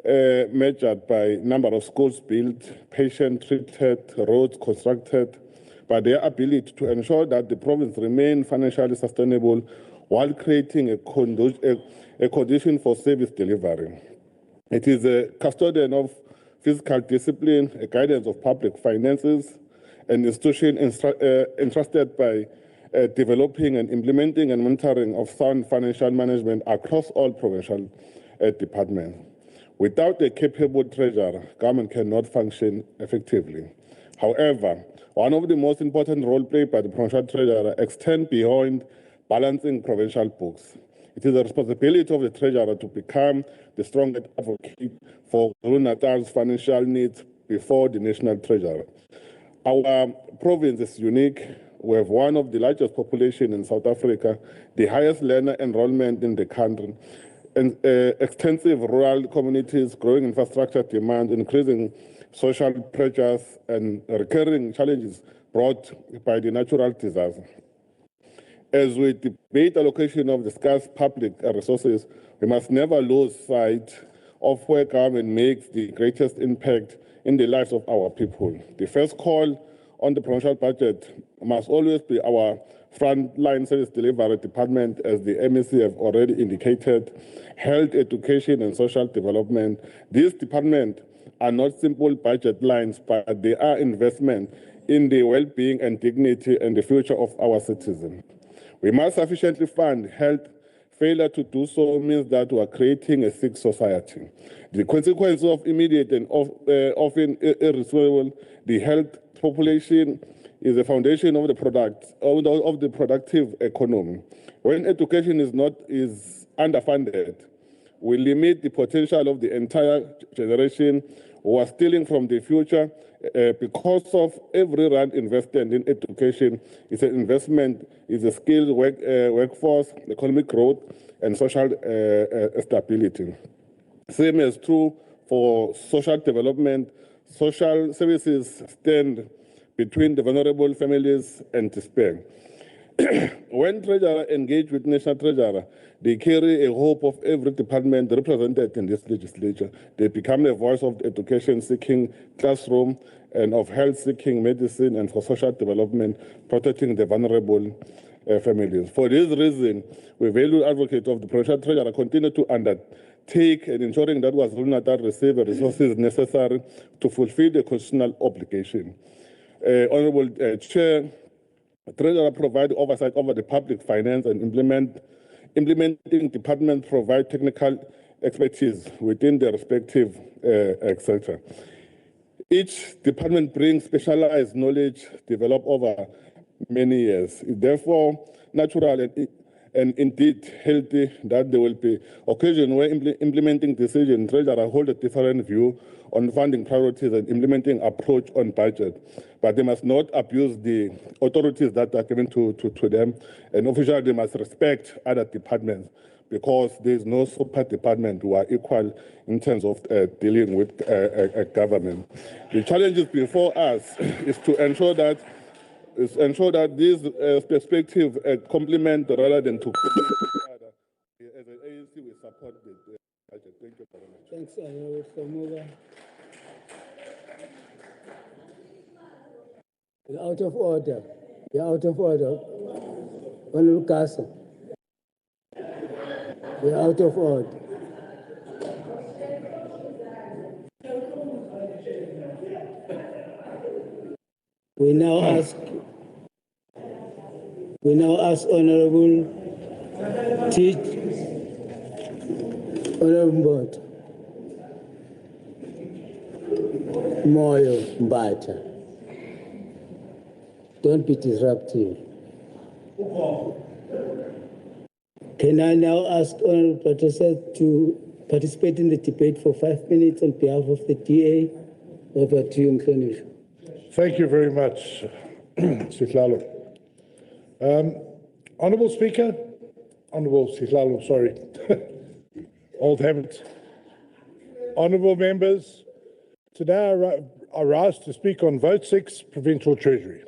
measured by number of schools built, patients treated, roads constructed, but their ability to ensure that the province remains financially sustainable while creating a condition for service delivery. It is a custodian of fiscal discipline, a guidance of public finances, an institution entrusted by developing and implementing and monitoring of sound financial management across all provincial departments. Without a capable treasurer, government cannot function effectively. However, one of the most important roles played by the provincial treasurer extends beyond balancing provincial books. It is the responsibility of the treasurer to become the strongest advocate for KwaZulu-Natal's financial needs before the national treasurer. Our province is unique. We have one of the largest populations in South Africa, the highest learner enrollment in the country, and extensive rural communities, growing infrastructure demand, increasing social pressures, and recurring challenges brought by the natural disaster. As we debate allocation of the scarce public resources, we must never lose sight of where government makes the greatest impact in the lives of our people. The first call on the provincial budget must always be our frontline service delivery department, as the MEC have already indicated, health, education, and social development. These departments are not simple budget lines, but they are investment in the well-being and dignity and the future of our citizens. We must sufficiently fund health. Failure to do so means that we are creating a sick society. The consequences of immediate and often irreversible, the health population is the foundation of the productive economy. When education is underfunded, we limit the potential of the entire generation who are stealing from the future because of every rand invested in education is an investment, is a skilled workforce, economic growth, and social stability. Same is true for social development. Social services stand between the vulnerable families and despair. When treasurer engage with national treasurer, they carry a hope of every department represented in this legislature. They become the voice of the education-seeking classroom and of health-seeking medicine and for social development, protecting the vulnerable families. For this reason, we value advocate of the provincial treasurer continue to undertake and ensuring that KwaZulu-Natal receive the resources necessary to fulfill the constitutional obligation. Honorable Chair, Treasurer provide oversight over the public finance and implementing departments provide technical expertise within their respective sector. Each department brings specialized knowledge developed over many years. It's therefore natural and indeed healthy that there will be occasion where implementing decisions, Treasurer hold a different view on funding priorities and implementing approach on budget. But they must not abuse the authorities that are given to them, and officially they must respect other departments because there is no super department who are equal in terms of dealing with government. The challenges before us is to ensure that these perspectives complement rather than to complement each other. As an ANC, we support the budget. Thank you very much. Thanks, Honorable Samuga. You're out of order. You're out of order. Honorable Casa. You're out of order. We now ask Honorable Honorable Moyo Mbata. Don't be disruptive. Can I now ask Honorable Professor to participate in the debate for 5 minutes on behalf of the DA? Over to you, Mhlonishwa. Thank you very much, Sihlalo. Honourable Speaker, Honourable Sihlalo, sorry, old habit. Honourable members, today I rise to speak on Vote 6, Provincial Treasury.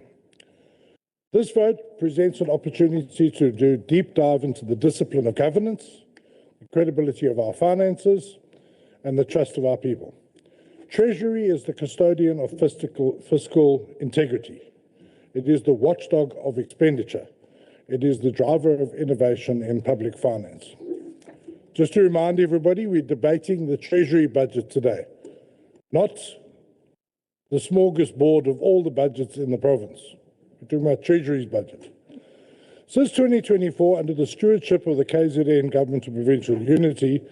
This vote presents an opportunity to do a deep dive into the discipline of governance, the credibility of our finances, and the trust of our people. Treasury is the custodian of fiscal integrity. It is the watchdog of expenditure. It is the driver of innovation in public finance. Just to remind everybody, we're debating the Treasury budget today, not the smorgasbord of all the budgets in the province. We're talking about Treasury's budget. Since 2024, under the stewardship of the KZN Government of Provincial Unity,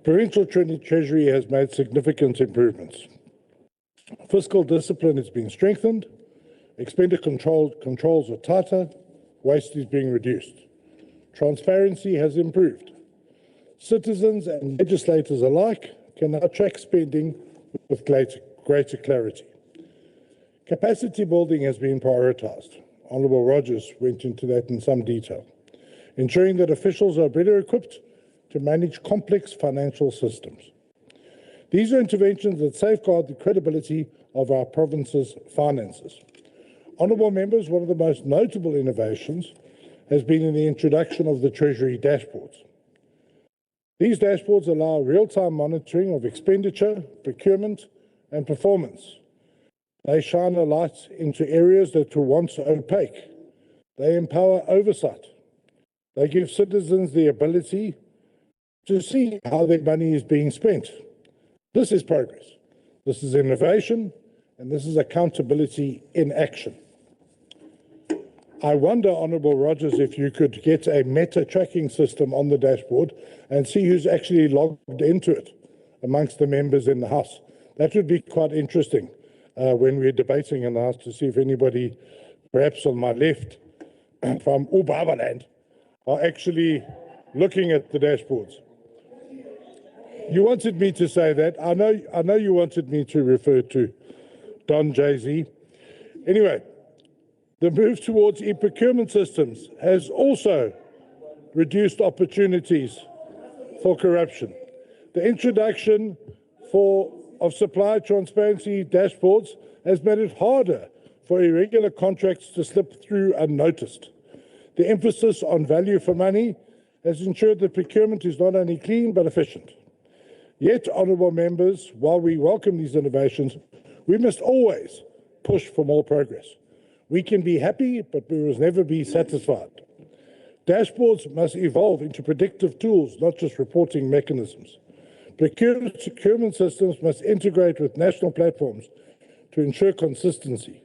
Provincial Treasury has made significant improvements. Fiscal discipline is being strengthened, expenditure controls are tighter, waste is being reduced. Transparency has improved. Citizens and legislators alike can now track spending with greater clarity. Capacity building has been prioritised. Honourable Rogers went into that in some detail, ensuring that officials are better equipped to manage complex financial systems. These are interventions that safeguard the credibility of our province's finances. Honourable members, one of the most notable innovations has been in the introduction of the Treasury dashboards. These dashboards allow real-time monitoring of expenditure, procurement, and performance. They shine a light into areas that were once opaque. They empower oversight. They give citizens the ability to see how their money is being spent. This is progress. This is innovation, and this is accountability in action. I wonder, Honourable Rogers, if you could get a meta tracking system on the dashboard and see who's actually logged into it amongst the members in the House. That would be quite interesting when we're debating in the House, to see if anybody, perhaps on my left, from Ubabaland, are actually looking at the dashboards. You wanted me to say that. I know you wanted me to refer to Don Jay-Z. Anyway, the move towards e-procurement systems has also reduced opportunities for corruption. The introduction of supply transparency dashboards has made it harder for irregular contracts to slip through unnoticed. The emphasis on value for money has ensured that procurement is not only clean but efficient. Yet, honourable members, while we welcome these innovations, we must always push for more progress. We can be happy, but we must never be satisfied. Dashboards must evolve into predictive tools, not just reporting mechanisms. Procurement systems must integrate with national platforms to ensure consistency.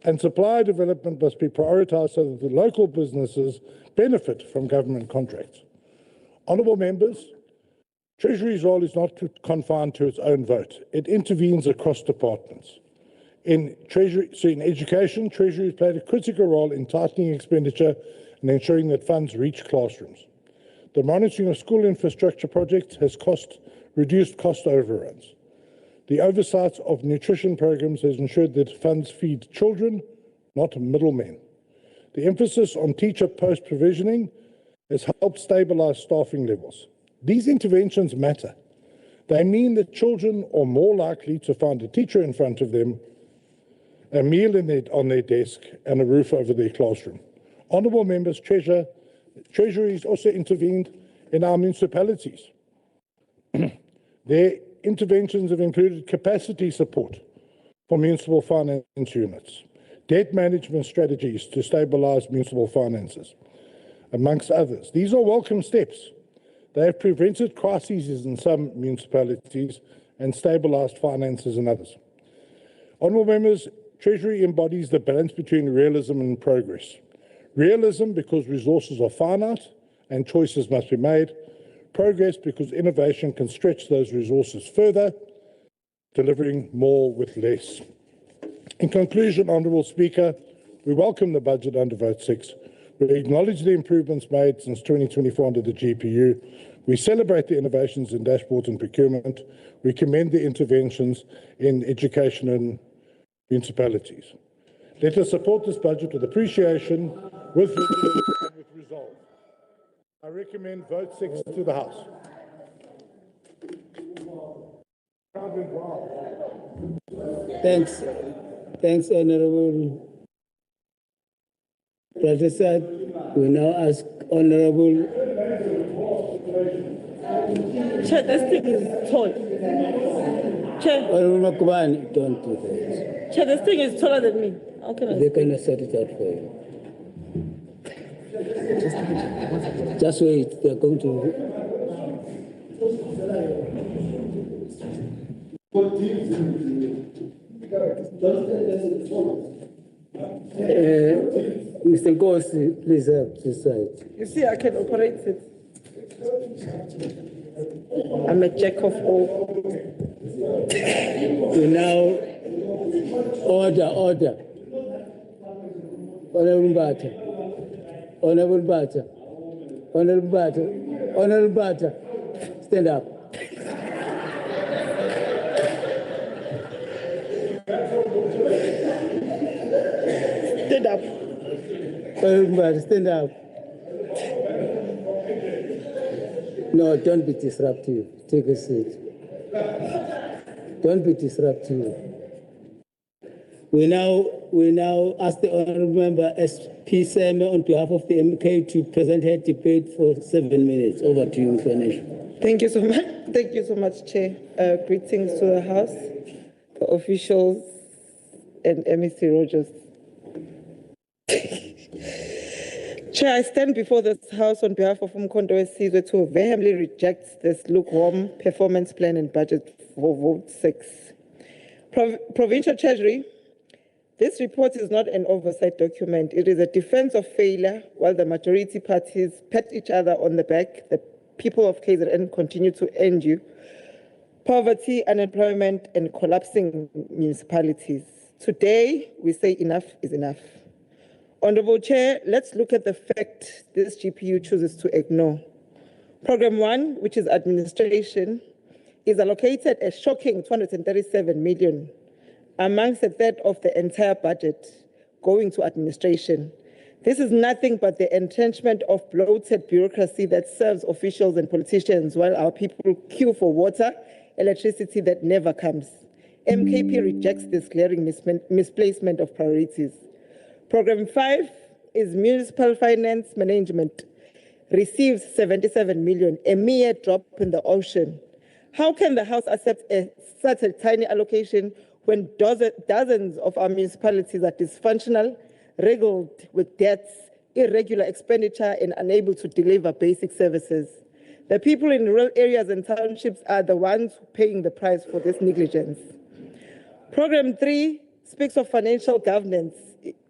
And supply development must be prioritised so that the local businesses benefit from government contracts. Honourable members, Treasury's role is not confined to its own vote. It intervenes across departments. In education, Treasury has played a critical role in tightening expenditure and ensuring that funds reach classrooms. The monitoring of school infrastructure projects has reduced cost overruns. The oversight of nutrition programs has ensured that funds feed children, not middlemen. The emphasis on teacher post-provisioning has helped stabilise staffing levels. These interventions matter. They mean that children are more likely to find a teacher in front of them, a meal on their desk, and a roof over their classroom. Honourable members, Treasury has also intervened in our municipalities. Their interventions have included capacity support for municipal finance units, debt management strategies to stabilise municipal finances, amongst others. These are welcome steps. They have prevented crises in some municipalities and stabilised finances in others. Honourable members, Treasury embodies the balance between realism and progress. Realism because resources are finite and choices must be made. Progress because innovation can stretch those resources further, delivering more with less. In conclusion, Honourable Speaker, we welcome the budget under Vote 6. We acknowledge the improvements made since 2024 under the GPU. We celebrate the innovations in dashboards and procurement. We commend the interventions in education and municipalities. Let us support this budget with appreciation, with vigilance and with resolve. I recommend Vote 6 to the House. Thanks, Honourable Prasad. We now ask Honourable. Chair, this thing is tall. Chair. Honourable Makubani, don't do that. Chair, this thing is taller than me. How can I? They cannot sort it out for you. Just wait, they're going to. Mr. Nkosi, please help this side. You see, I can operate it. I'm a jack of all. We now order. Honorable Bata. Stand up. Stand up. Honorable Bata, stand up. No, don't be disruptive. Take a seat. Don't be disruptive. We now ask the honourable member SP Seme on behalf of the MK to present her debate for 7 minutes. Over to you, Ganesh. Thank you so much. Thank you so much, Chair. Greetings to the House, the officials, and MEC Rogers. Chair, I stand before this House on behalf of Umkhonto weSizwe to vehemently reject this lukewarm performance plan and budget for Vote 6. Provincial Treasury, this report is not an oversight document. It is a defense of failure while the majority parties pat each other on the back. The people of KZN continue to endure poverty, unemployment, and collapsing municipalities. Today, we say enough is enough. Honourable Chair, let's look at the fact this GPU chooses to ignore. Program 1, which is administration, is allocated a shocking 237 million, amongst a third of the entire budget going to administration. This is nothing but the entrenchment of bloated bureaucracy that serves officials and politicians while our people queue for water, electricity that never comes. MKP rejects this glaring misplacement of priorities. Program 5 is municipal finance management, receives 77 million, a mere drop in the ocean. How can the House accept such a tiny allocation when dozens of our municipalities are dysfunctional, riddled with debts, irregular expenditure, and unable to deliver basic services? The people in rural areas and townships are the ones paying the price for this negligence. Program 3 speaks of financial governance,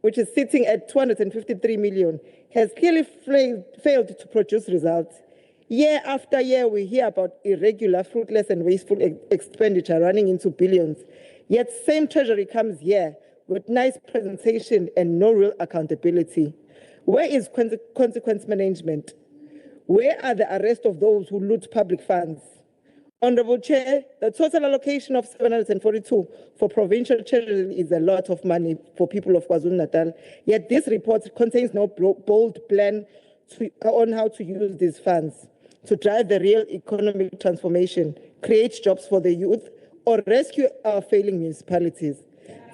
which is sitting at 253 million, has clearly failed to produce results. Year after year, we hear about irregular, fruitless, and wasteful expenditure running into billions. Yet same treasury comes here with nice presentation and no real accountability. Where is consequence management? Where are the arrest of those who loot public funds? Honourable Chair, the total allocation of 742 for Provincial Treasury is a lot of money for people of KwaZulu-Natal, yet this report contains no bold plan on how to use these funds to drive the real economic transformation, create jobs for the youth, or rescue our failing municipalities.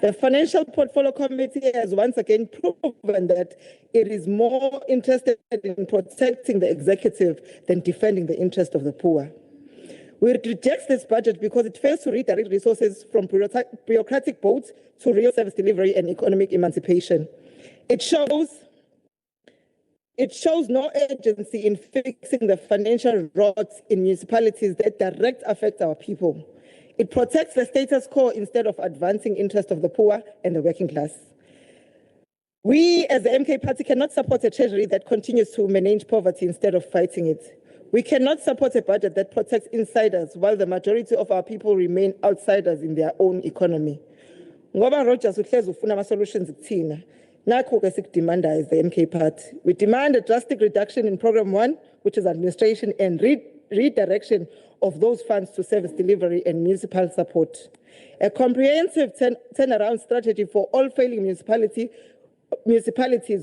The Financial Portfolio Committee has once again proven that it is more interested in protecting the executive than defending the interest of the poor. We reject this budget because it fails to redirect resources from bureaucratic boats to real service delivery and economic emancipation. It shows no urgency in fixing the financial rots in municipalities that directly affect our people. It protects the status quo instead of advancing interest of the poor and the working class. We, as the MK Party, cannot support a treasury that continues to manage poverty instead of fighting it. We cannot support a budget that protects insiders while the majority of our people remain outsiders in their own economy. Ngoba Rogers uhlezi ufuna ama-solutions kuthina. Nakho-ke sikudemanda as the MK Party. We demand a drastic reduction in Program 1, which is administration, and redirection of those funds to service delivery and municipal support. A comprehensive turnaround strategy for all failing municipalities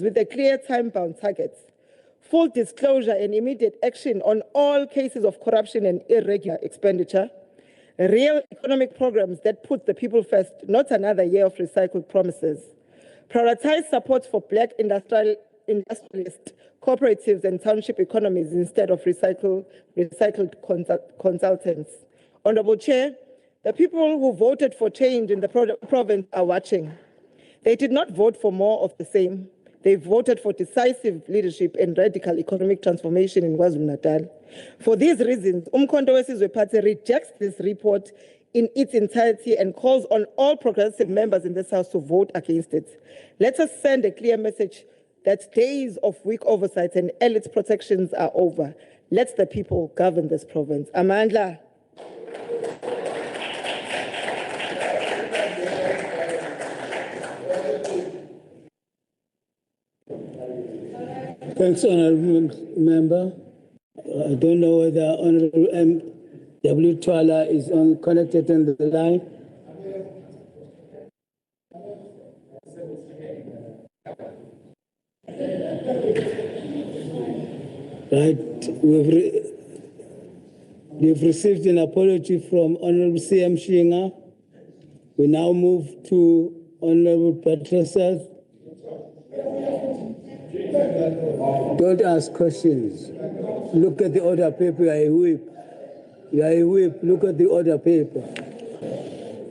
with a clear time-bound target. Full disclosure and immediate action on all cases of corruption and irregular expenditure. Real economic programs that put the people first, not another year of recycled promises. Prioritize support for Black industrialists, cooperatives, and township economies instead of recycled consultants. Honourable Chair, the people who voted for change in the province are watching. They did not vote for more of the same. They voted for decisive leadership and radical economic transformation in KwaZulu-Natal. For these reasons, Umkhonto weSizwe Party rejects this report in its entirety and calls on all progressive members in this House to vote against it. Let us send a clear message that days of weak oversight and elite protections are over. Let the people govern this province. Amandla. Thanks, Honourable Member. I don't know whether Honourable M.W. Twala is connected on the line. Right, we've received an apology from Honourable C.M. Shinga. We now move to Honourable Patricia. Don't ask questions. Look at the order paper, you are a whip. You are a whip, look at the order paper.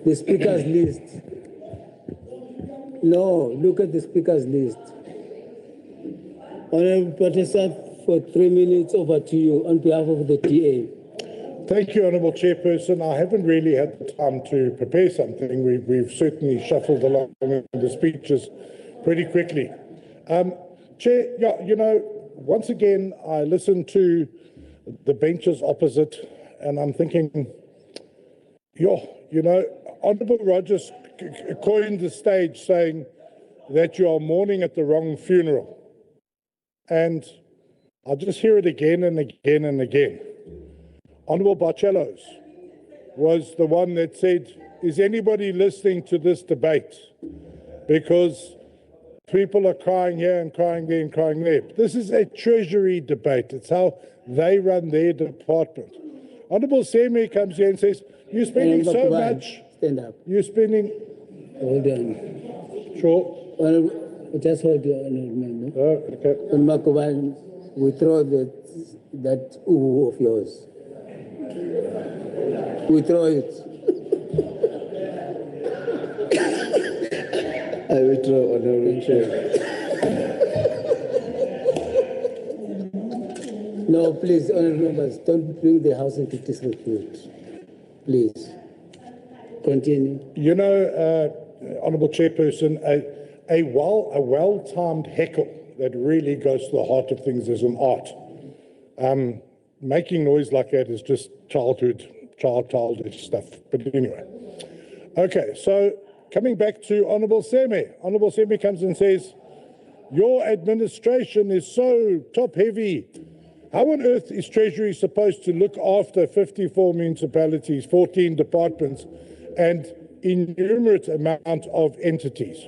The speaker's list. No, look at the speaker's list. Honourable Patricia, for 3 minutes, over to you on behalf of the TA. Thank you, Honourable Chairperson. I haven't really had the time to prepare something. We've certainly shuffled along the speeches pretty quickly. Chair, yeah, you know, once again, I listened to the benches opposite, and I'm thinking, you know, Honourable Rogers coined the stage saying that you are mourning at the wrong funeral. And I'll just hear it again and again and again. Honourable Barcelos was the one that said, is anybody listening to this debate? Because people are crying here and crying there and crying there. This is a Treasury debate. It's how they run their department. Honourable Semi comes here and says, you're spending so much. Stand up. You're spending. Hold on. Sure. Just hold on, Member. Oh, okay. On Makoban, withdraw that ooh of yours. Withdraw it. I withdraw, Honourable Chair. No, please, Honourable Members, don't bring the House into disrepute. Please. Continue. You know, Honourable Chairperson, a well-timed heckle that really goes to the heart of things is an art. Making noise like that is just childish stuff. But anyway. Okay, so coming back to Honourable Semi. Honourable Semi comes and says, your administration is so top-heavy. How on earth is Treasury supposed to look after 54 municipalities, 14 departments, and innumerate amount of entities?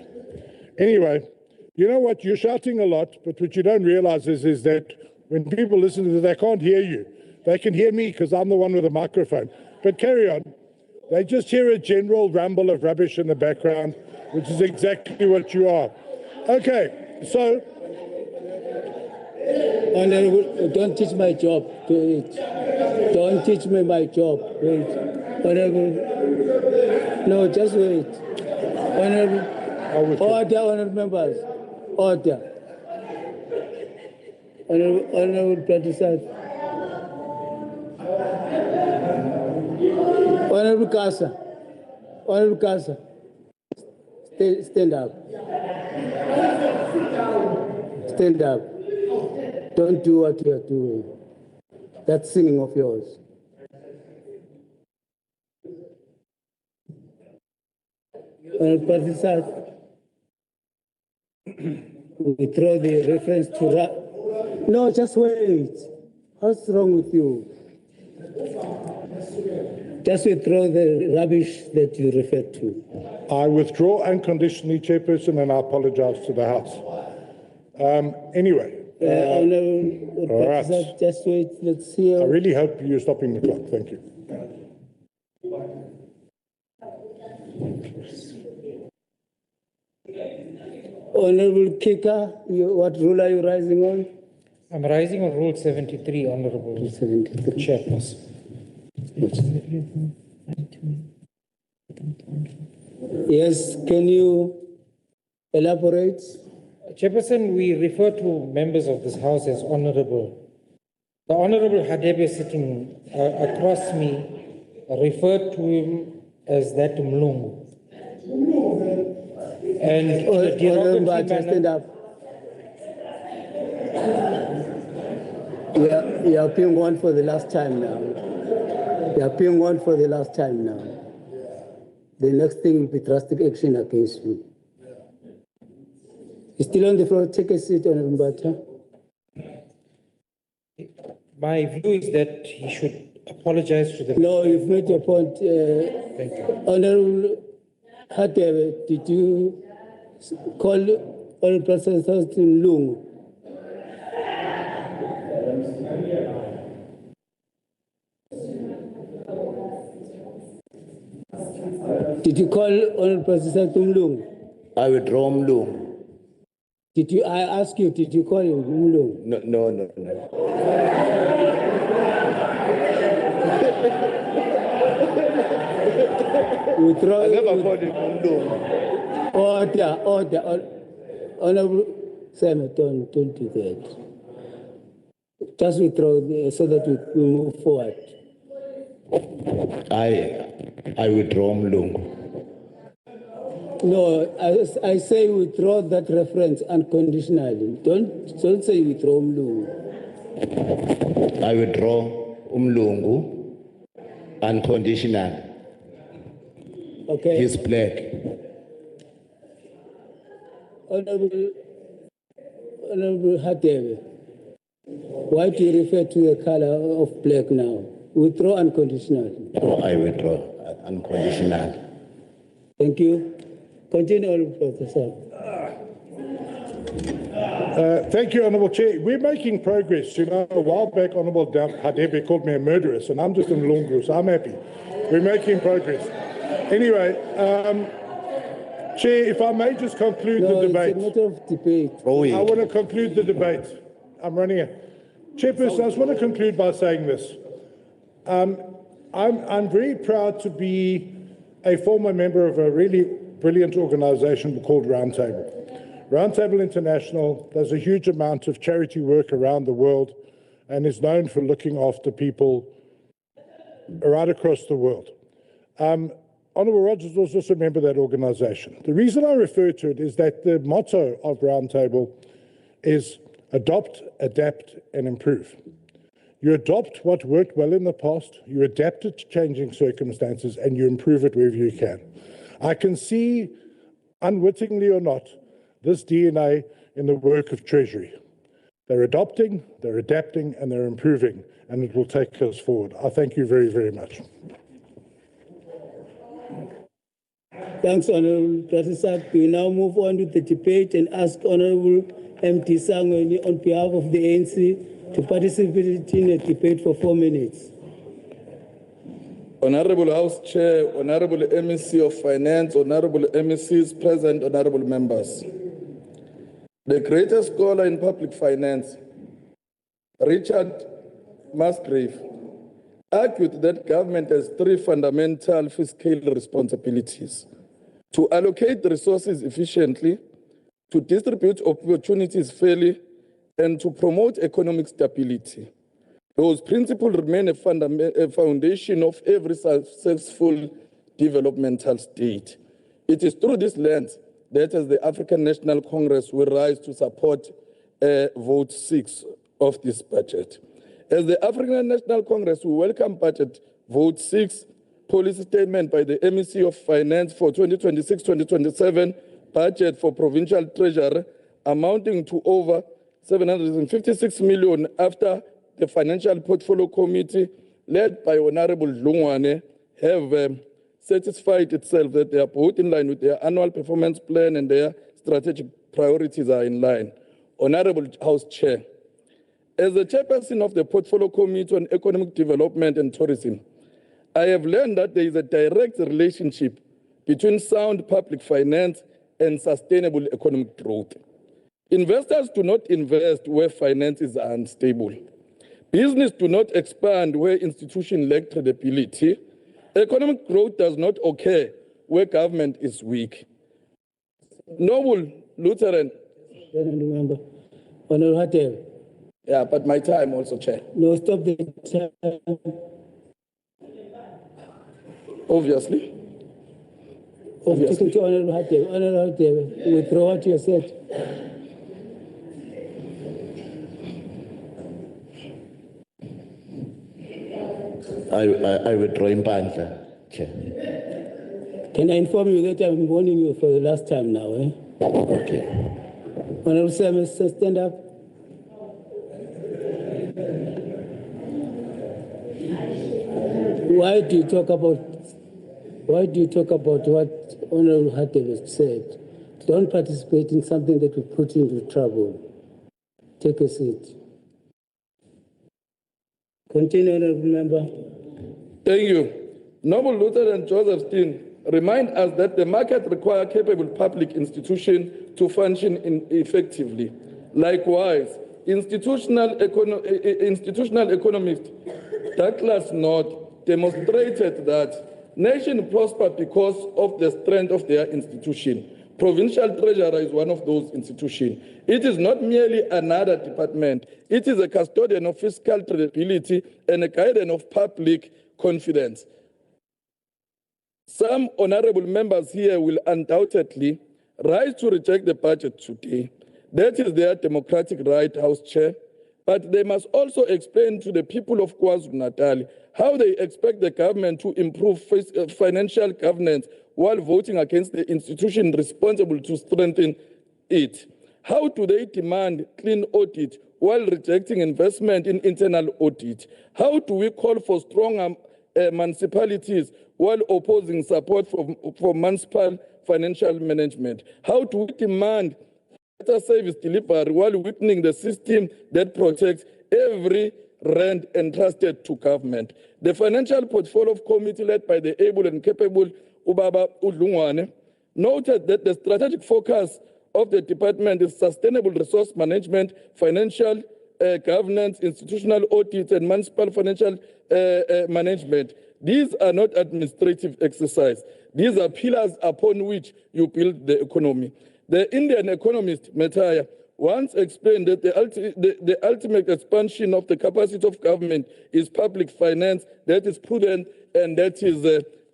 Anyway, you know what? You're shouting a lot, but what you don't realize is that when people listen to this, they can't hear you. They can hear me because I'm the one with the microphone. But carry on. They just hear a general rumble of rubbish in the background, which is exactly what you are. Okay, so. Honourable, don't teach my job to it. Don't teach me my job. Wait. Honourable. No, just wait. Honourable. Order, Honourable Members. Order. Honourable Patricia. Honourable Casa. Honourable Casa. Stand up. Stand up. Don't do what you are doing. That singing of yours. Honourable Patricia. We throw the reference to. No, just wait. What's wrong with you? Just withdraw the rubbish that you referred to. I withdraw unconditionally, Chairperson, and I apologise to the House. Anyway. All right. Just wait. Let's see. I really hope you're stopping the clock. Thank you. Honourable Kika, what rule are you rising on? I'm rising on Rule 73, Honourable Chairperson. Yes, can you elaborate? Chairperson, we refer to members of this House as Honourable. The Honourable Hadebe sitting across me referred to him as that Mlungu. And Honourable, stand up. You are being warned for the last time now. You are being warned for the last time now. The next thing will be drastic action against you. You're still on the floor. Take a seat, Honorable Mbata. My view is that he should apologize to the... No, you've made your point. Thank you. Honorable Hatebe, did you call Honorable President Lungu? Did you call Honorable President Mlung? I withdraw Mlung. I ask you, did you call him Mlung? No. Withdraw. I never called him Mlung. Order. Honorable Senator, don't do that. Just withdraw so that we move forward. I withdraw Mlungu. No, I say withdraw that reference unconditionally. Don't say withdraw Mlungu. I withdraw Mlungu unconditionally. Okay. He's black. Honorable Hatebe, why do you refer to the color of black now? Withdraw unconditionally. No, I withdraw unconditionally. Thank you. Continue, Honorable Professor. Thank you, Honourable Chair. We're making progress. You know, a while back, Honourable Hadebe called me a murderess, and I'm just a Mlungu, so I'm happy. We're making progress. Anyway, Chair, if I may just conclude the debate. It's a matter of debate. I want to conclude the debate. I'm running it. Chairperson, I just want to conclude by saying this. I'm very proud to be a former member of a really brilliant organization called Roundtable. Roundtable International does a huge amount of charity work around the world and is known for looking after people right across the world. Honourable Rogers was also a member of that organization. The reason I refer to it is that the motto of Roundtable is adopt, adapt, and improve. You adopt what worked well in the past, you adapt it to changing circumstances, and you improve it wherever you can. I can see, unwittingly or not, this DNA in the work of Treasury. They're adopting, they're adapting, and they're improving, and it will take us forward. I thank you very, very much. Thanks, Honorable Professor. We now move on with the debate and ask Honorable M.T. Sangweni on behalf of the ANC to participate in a debate for 4 minutes. Honorable House Chair, Honorable MEC of Finance, Honorable MECs present, Honorable Members. The greatest scholar in public finance, Richard Musgrave, argued that government has 3 fundamental fiscal responsibilities: to allocate resources efficiently, to distribute opportunities fairly, and to promote economic stability. Those principles remain a foundation of every successful developmental state. It is through this lens that as the African National Congress will rise to support vote 6 of this budget. As the African National Congress, we welcome budget vote 6 policy statement by the MEC of Finance for 2026-2027 budget for Provincial Treasury amounting to over 756 million after the Financial Portfolio Committee, led by Honorable Lungwane, have satisfied itself that they are both in line with their annual performance plan and their strategic priorities are in line. Honorable House Chair, as the chairperson of the Portfolio Committee on Economic Development and Tourism, I have learned that there is a direct relationship between sound public finance and sustainable economic growth. Investors do not invest where finance is unstable. Business do not expand where institutions lack credibility. Economic growth does not occur where government is weak. Noble Lutheran. Honorable Hatem. Yeah, but my time also, Chair. No, stop the time. Obviously. Obviously. To Honorable Hatem. Honorable Hatem, withdraw what you said. I withdraw Impandla, Chair. Can I inform you that I'm warning you for the last time now, eh? Okay. Honorable Sam, stand up. Why do you talk about what Honorable Hattab has said? Don't participate in something that will put you into trouble. Take a seat. Continue, Honorable Member. Thank you. Noble Luther and Josephstein remind us that the market requires capable public institutions to function effectively. Likewise, institutional economist Douglas North demonstrated that nations prosper because of the strength of their institution. Provincial Treasury is one of those institutions. It is not merely another department. It is a custodian of fiscal credibility and a guardian of public confidence. Some honorable members here will undoubtedly rise to reject the budget today. That is their democratic right, House Chair. But they must also explain to the people of KwaZulu-Natal how they expect the government to improve financial governance while voting against the institution responsible to strengthen it. How do they demand clean audit while rejecting investment in internal audit? How do we call for stronger municipalities while opposing support for municipal financial management? How do we demand better service delivery while weakening the system that protects every rand entrusted to government? The Financial Portfolio Committee, led by the able and capable Ubaba Udlungwane, noted that the strategic focus of the department is sustainable resource management, financial governance, institutional audit, and municipal financial management. These are not administrative exercises. These are pillars upon which you build the economy. The Indian economist Metaya once explained that the ultimate expansion of the capacity of government is public finance that is prudent and that is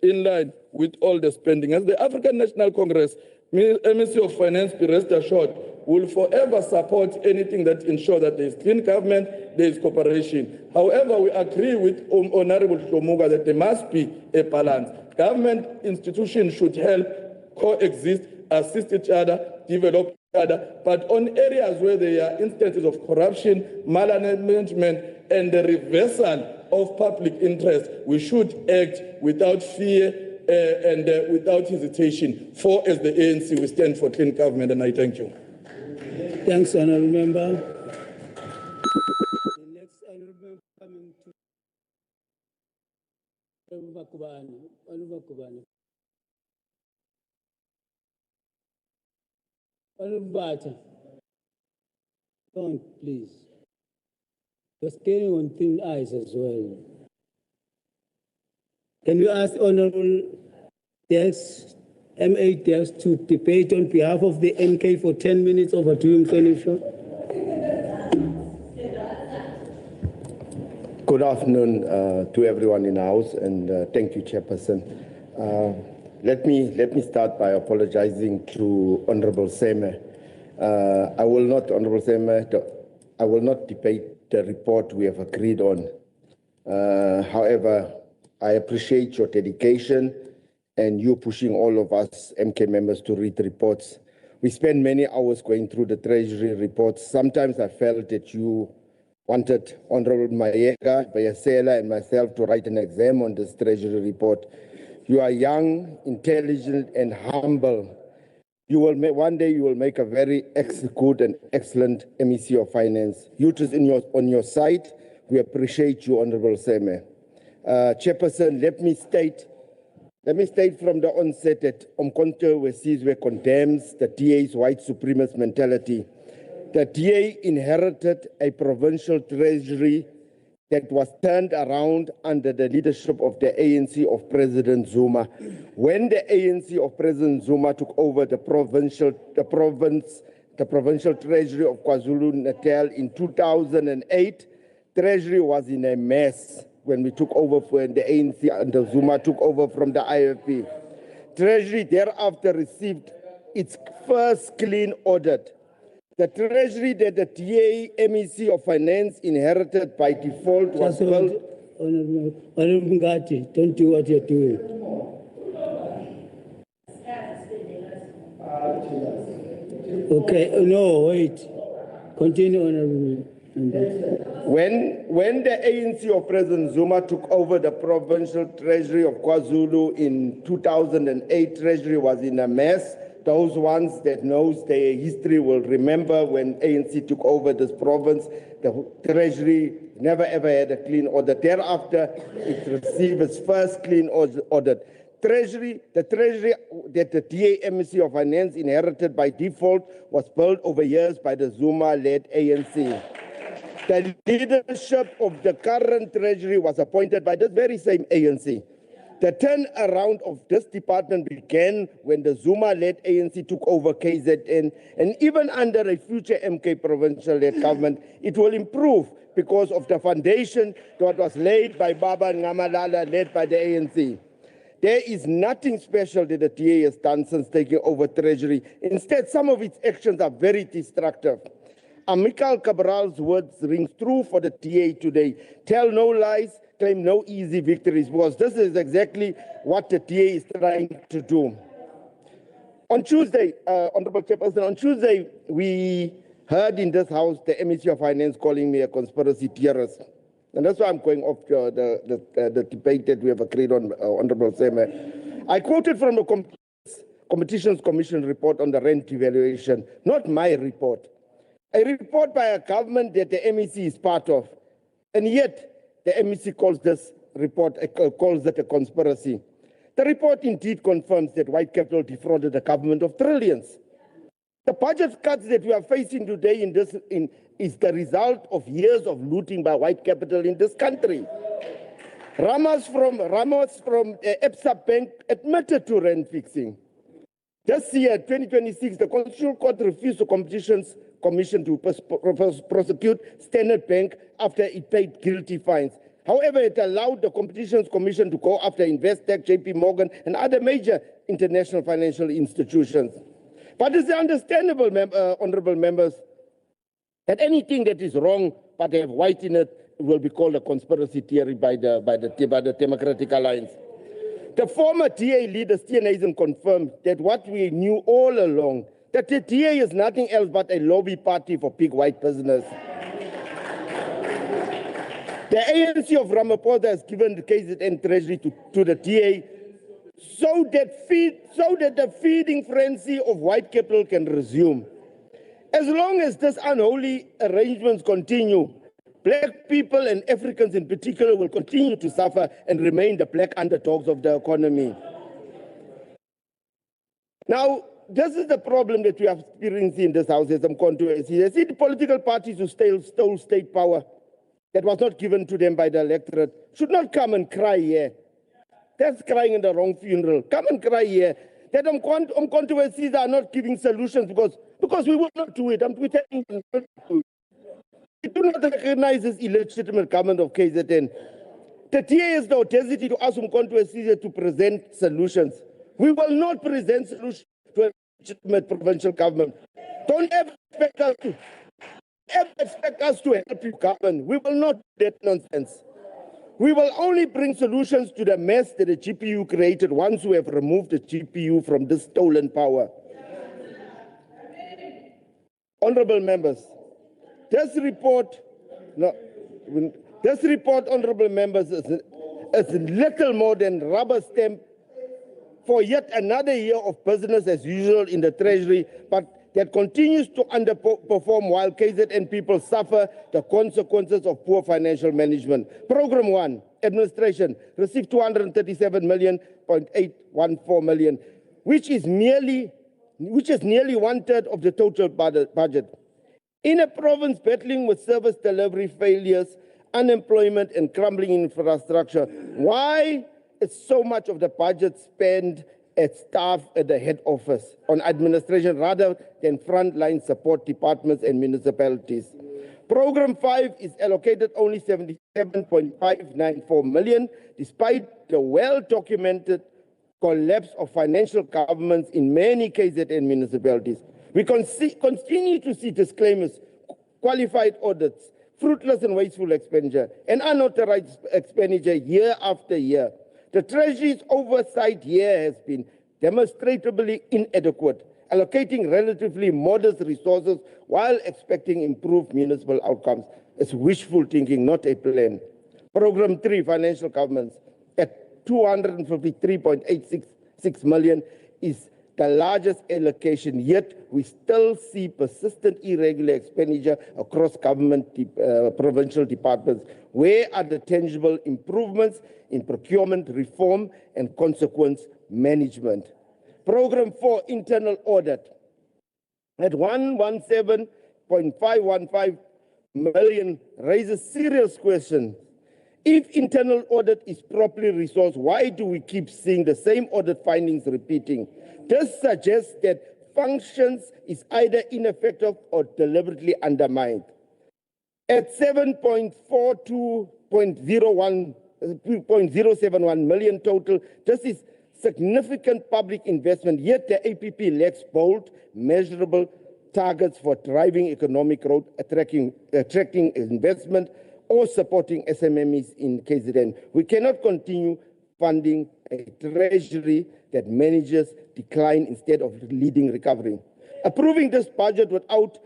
in line with all the spending. As the African National Congress, Ministry of Finance, be rest assured, will forever support anything that ensures that there is clean government, there is cooperation. However, we agree with Honorable Shomuga that there must be a balance. Government institutions should help coexist, assist each other, develop each other, but on areas where there are instances of corruption, malmanagement, and the reversal of public interest, we should act without fear and without hesitation. For as the ANC, we stand for clean government, and I thank you. Thanks, Honourable Member. The next Honourable Member coming to Honourable Kubani. Honourable Bata. Don't, please. You're skating on thin ice as well. Can you ask Honourable Dex, M8 Dex, to debate on behalf of the MK for 10 minutes? Over to him, Senator. Good afternoon to everyone in the House, and thank you, Chairperson. Let me start by apologizing to Honourable Seme. I will not debate the report we have agreed on. However, I appreciate your dedication and you pushing all of us MK members to read the reports. We spend many hours going through the Treasury reports. Sometimes I felt that you wanted Honourable Mayega, Bayasela, and myself to write an exam on this Treasury report. You are young, intelligent, and humble. One day you will make a very good and excellent MEC of Finance. Youth is on your side. We appreciate you, Honourable Seme. Chairperson, let me state from the onset that Umkhonto we condemns the DA's white supremacist mentality. The DA inherited a provincial treasury that was turned around under the leadership of the ANC of President Zuma. When the ANC of President Zuma took over the provincial treasury of KwaZulu-Natal in 2008, treasury was in a mess when we took over, when the ANC under Zuma took over from the IFP. Treasury thereafter received its first clean audit. The treasury that the DA MEC of Finance inherited by default was built Honorable Ngati, don't do what you're doing. Okay, no, wait. Continue, Honorable. When the ANC of President Zuma took over the Provincial Treasury of KwaZulu in 2008, Treasury was in a mess. Those ones that knows their history will remember when ANC took over this province, the Treasury never ever had a clean audit. Thereafter, it received its first clean audit. The treasury that the DA of Finance inherited by default was built over years by the Zuma-led ANC. The leadership of the current Treasury was appointed by the very same ANC. The turnaround of this department began when the Zuma-led ANC took over KZN, and even under a future MK provincial-led government, it will improve because of the foundation that was laid by Baba Ngamalala, led by the ANC. There is nothing special that the DA has done since taking over Treasury. Instead, some of its actions are very destructive. Amical Cabral's words ring true for the DA today. Tell no lies, claim no easy victories, because this is exactly what the DA is trying to do. On Tuesday, Honorable Chairperson, on Tuesday, we heard in this House the MEC of Finance calling me a conspiracy theorist. And that's why I'm going off the debate that we have agreed on, Honorable Seme. I quoted from the Competitions Commission report on the rent devaluation, not my report. A report by a government that the MEC is part of. And yet, the MEC calls this report, calls it a conspiracy. The report indeed confirms that white capital defrauded the government of trillions. The budget cuts that we are facing today is the result of years of looting by white capital in this country. Ramos from EPSA Bank admitted to rent fixing. This year, 2026, the Constitutional Court refused the Competitions Commission to prosecute Standard Bank after it paid guilty fines. However, it allowed the Competitions Commission to go after Investec, JP Morgan, and other major international financial institutions. But it's understandable, honorable members, that anything that is wrong but they have white in it will be called a conspiracy theory by the Democratic Alliance. The former DA leader, Stian Eisen, confirmed that what we knew all along, that the DA is nothing else but a lobby party for big white business. The ANC of Ramaphosa has given the KZN Treasury to the DA so that the feeding frenzy of white capital can resume. As long as these unholy arrangements continue, black people and Africans in particular will continue to suffer and remain the black underdogs of the economy. Now, this is the problem that we are experiencing in this House as I'm going to see. I see the political parties who stole state power that was not given to them by the electorate should not come and cry here. That's crying in the wrong funeral. Come and cry here. That controversies are not giving solutions because we will not do it. We do not recognize this illegitimate government of KZN. The DA has the audacity to ask controversies to present solutions. We will not present solutions to a legitimate provincial government. Don't ever expect us to help you govern. We will not do that nonsense. We will only bring solutions to the mess that the GPU created once we have removed the GPU from this stolen power. Honorable members, this report, honorable members, is little more than rubber stamp for yet another year of business as usual in the Treasury, but that continues to underperform while KZN people suffer the consequences of poor financial management. Program 1, Administration, received 237.814 million, which is nearly one-third of the total budget. In a province battling with service delivery failures, unemployment, and crumbling infrastructure, why is so much of the budget spent at staff at the head office on administration rather than frontline support departments and municipalities? Program 5 is allocated only 77.594 million, despite the well-documented collapse of financial governments in many KZN municipalities. We continue to see disclaimers, qualified audits, fruitless and wasteful expenditure, and unauthorized expenditure year after year. The Treasury's oversight here has been demonstrably inadequate, allocating relatively modest resources while expecting improved municipal outcomes. It's wishful thinking, not a plan. Program 3, Financial Governance, at 253.866 million is the largest allocation, yet we still see persistent irregular expenditure across government provincial departments. Where are the tangible improvements in procurement reform and consequence management? Program 4, Internal Audit, at 117.515 million raises serious questions. If internal audit is properly resourced, why do we keep seeing the same audit findings repeating? This suggests that functions is either ineffective or deliberately undermined. At 7.071 million total, this is significant public investment, yet the APP lacks bold, measurable targets for driving economic growth, attracting investment, or supporting SMMEs in KZN. We cannot continue funding a treasury that manages decline instead of leading recovery. Approving this budget without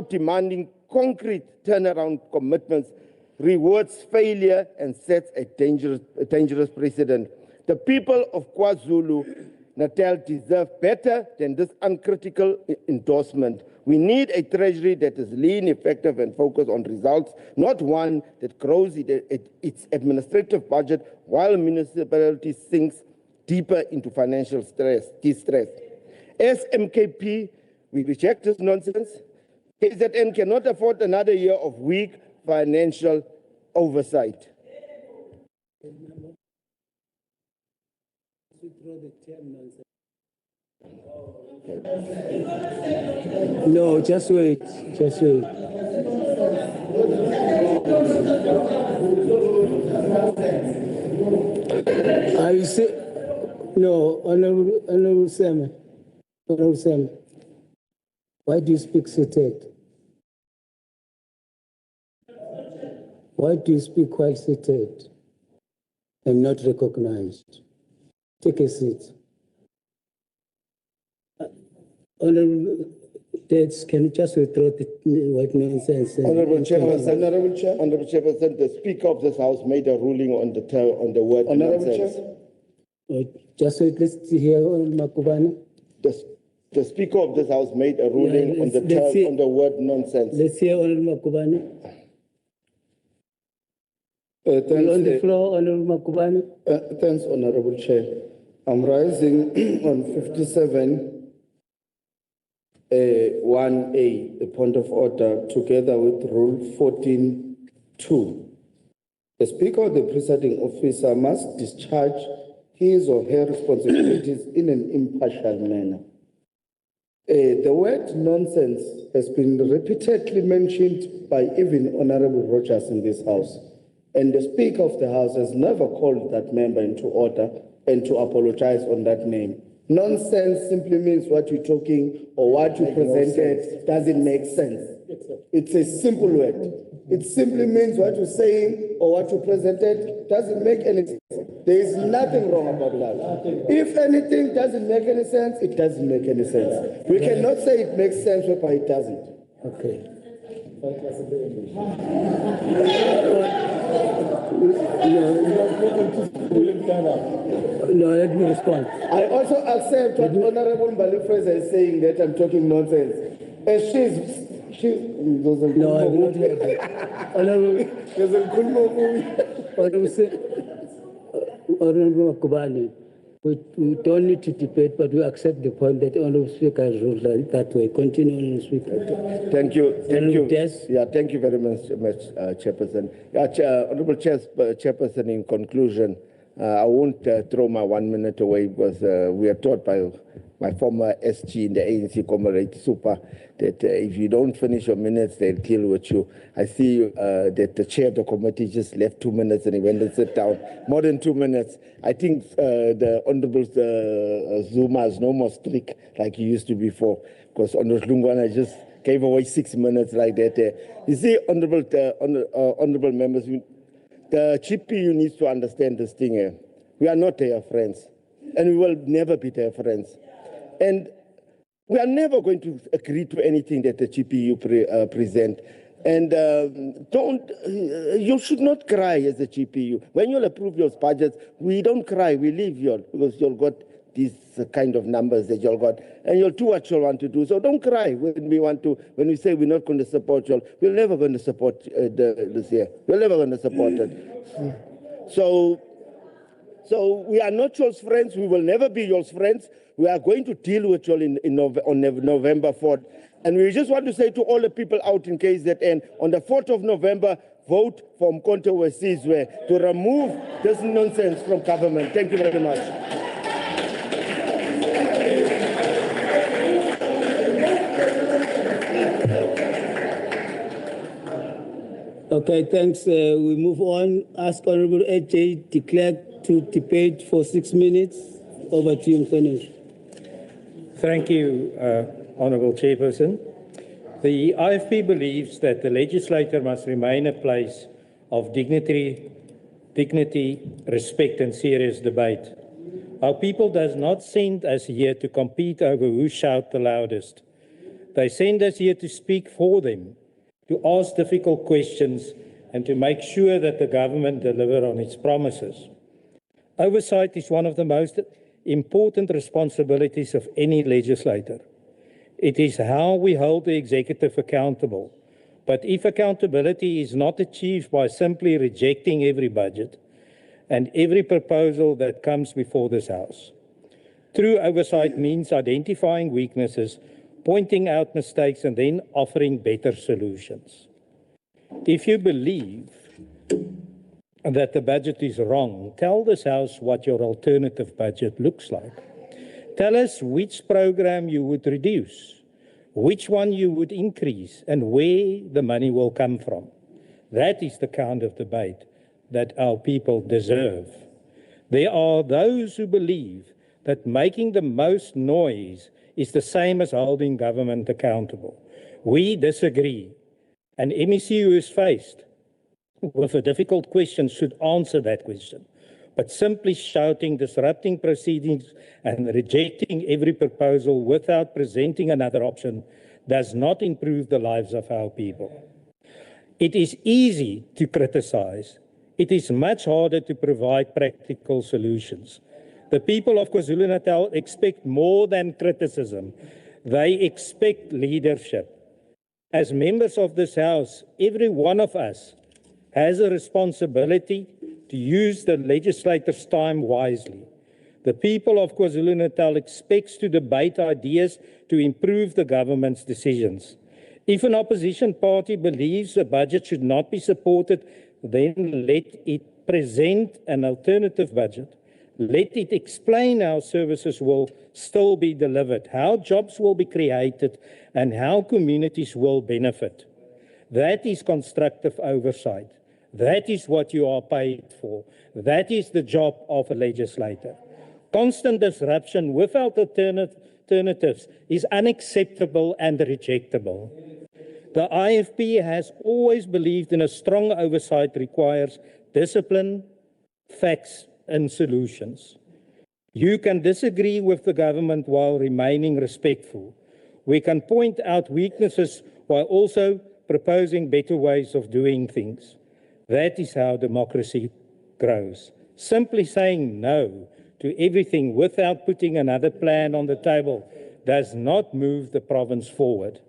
demanding concrete turnaround commitments rewards failure and sets a dangerous precedent. The people of KwaZulu-Natal deserve better than this uncritical endorsement. We need a treasury that is lean, effective, and focused on results, not one that grows its administrative budget while municipalities sinks deeper into financial distress. As MKP, we reject this nonsense. KZN cannot afford another year of weak financial oversight. No, just wait, just wait. I say, no, Honorable Sam, why do you speak seated? Why do you speak while seated and not recognized? Take a seat. Honorable Dates, can you just withdraw the white nonsense? Honorable Chairperson, the Speaker of this House made a ruling on the word nonsense. Just wait, let's hear Honorable Makubane. The Speaker of this House made a ruling on the word nonsense. Let's hear Honorable Makubane. Thanks, on the floor, Honorable Makubane. Thanks, Honorable Chair. I'm rising on 57. 1A, the point of order, together with Rule 14.2. The Speaker of the Presiding Officer must discharge his or her responsibilities in an impartial manner. The word nonsense has been repeatedly mentioned by even Honorable Rogers in this House, and the Speaker of the House has never called that member into order and to apologize on that name. Nonsense simply means what you're talking or what you presented doesn't make sense. It's a simple word. It simply means what you're saying or what you presented doesn't make any sense. There is nothing wrong about that. If anything doesn't make any sense, it doesn't make any sense. We cannot say it makes sense, but it doesn't. Okay. No, let me respond. I also accept what Honorable Mbali Fraser is saying, that I'm talking nonsense. She's no, I will not hear that. Honorable Makubane, we don't need to debate, but we accept the point that Honorable Speaker has ruled that way. Continue, Honorable Speaker. Thank you. Yeah, thank you very much, Chairperson. Honorable Chairperson, in conclusion, I won't throw my 1 minute away because we are taught by my former SG in the ANC, Comrade Super, that if you don't finish your minutes, they'll deal with you. I see that the chair of the committee just left 2 minutes and he went and sat down. More than 2 minutes. I think the Honorable Zuma is no more strict like he used to before, because Honorable Lungwana just gave away 6 minutes like that. You see, honorable members, the GPU needs to understand this thing here. We are not their friends, and we will never be their friends. And we are never going to agree to anything that the GPU present. And you should not cry as a GPU. When you'll approve your budgets, we don't cry, we leave you because you'll got these kind of numbers that you'll got, and you'll do what you'll want to do. So don't cry when we say we're not going to support you. We're never going to support this year. We're never going to support it. So we are not your friends. We will never be your friends. We are going to deal with you on November 4th. And we just want to say to all the people out in KZN, on the 4th of November, vote for Mkonto Wesizwe to remove this nonsense from government. Thank you very much. Okay, thanks. We move on. Ask Honorable AJ de Klerk to debate for 6 minutes. Over to you, Mr. Thank you, Honourable Chairperson. The IFP believes that the legislature must remain a place of dignity, respect and serious debate. Our people does not send us here to compete over who shout the loudest. They send us here to speak for them, to ask difficult questions and to make sure that the government deliver on its promises. Oversight is one of the most important responsibilities of any legislator. It is how we hold the executive accountable. But if accountability is not achieved by simply rejecting every budget and every proposal that comes before this House, true oversight means identifying weaknesses, pointing out mistakes, and then offering better solutions. If you believe that the budget is wrong, tell this House what your alternative budget looks like. Tell us which program you would reduce, which one you would increase, and where the money will come from. That is the kind of debate that our people deserve. There are those who believe that making the most noise is the same as holding government accountable. We disagree. An MEC who is faced with a difficult question should answer that question. But simply shouting, disrupting proceedings, and rejecting every proposal without presenting another option does not improve the lives of our people. It is easy to criticize. It is much harder to provide practical solutions. The people of KwaZulu-Natal expect more than criticism. They expect leadership. As members of this House, every one of us has a responsibility to use the legislator's time wisely. The people of KwaZulu-Natal expects to debate ideas to improve the government's decisions. If an opposition party believes the budget should not be supported, then let it present an alternative budget. Let it explain how services will still be delivered, how jobs will be created, and how communities will benefit. That is constructive oversight. That is what you are paid for. That is the job of a legislator. Constant disruption without alternatives is unacceptable and rejectable. The IFP has always believed in a strong oversight requires discipline, facts, and solutions. You can disagree with the government while remaining respectful. We can point out weaknesses while also proposing better ways of doing things. That is how democracy grows. Simply saying no to everything without putting another plan on the table does not move the province forward.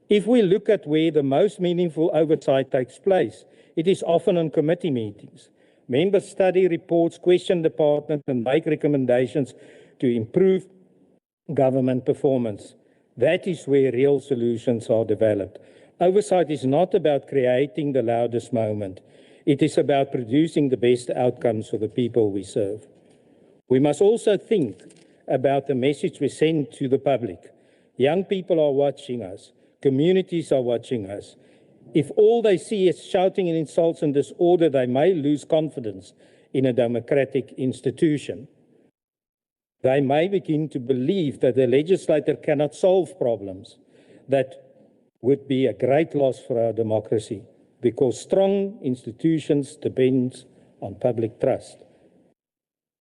If we look at where the most meaningful oversight takes place, it is often on committee meetings. Members study reports, question departments, and make recommendations to improve government performance. That is where real solutions are developed. Oversight is not about creating the loudest moment. It is about producing the best outcomes for the people we serve. We must also think about the message we send to the public. Young people are watching us. Communities are watching us. If all they see is shouting and insults and disorder, they may lose confidence in a democratic institution. They may begin to believe that the legislator cannot solve problems, that would be a great loss for our democracy, because strong institutions depend on public trust.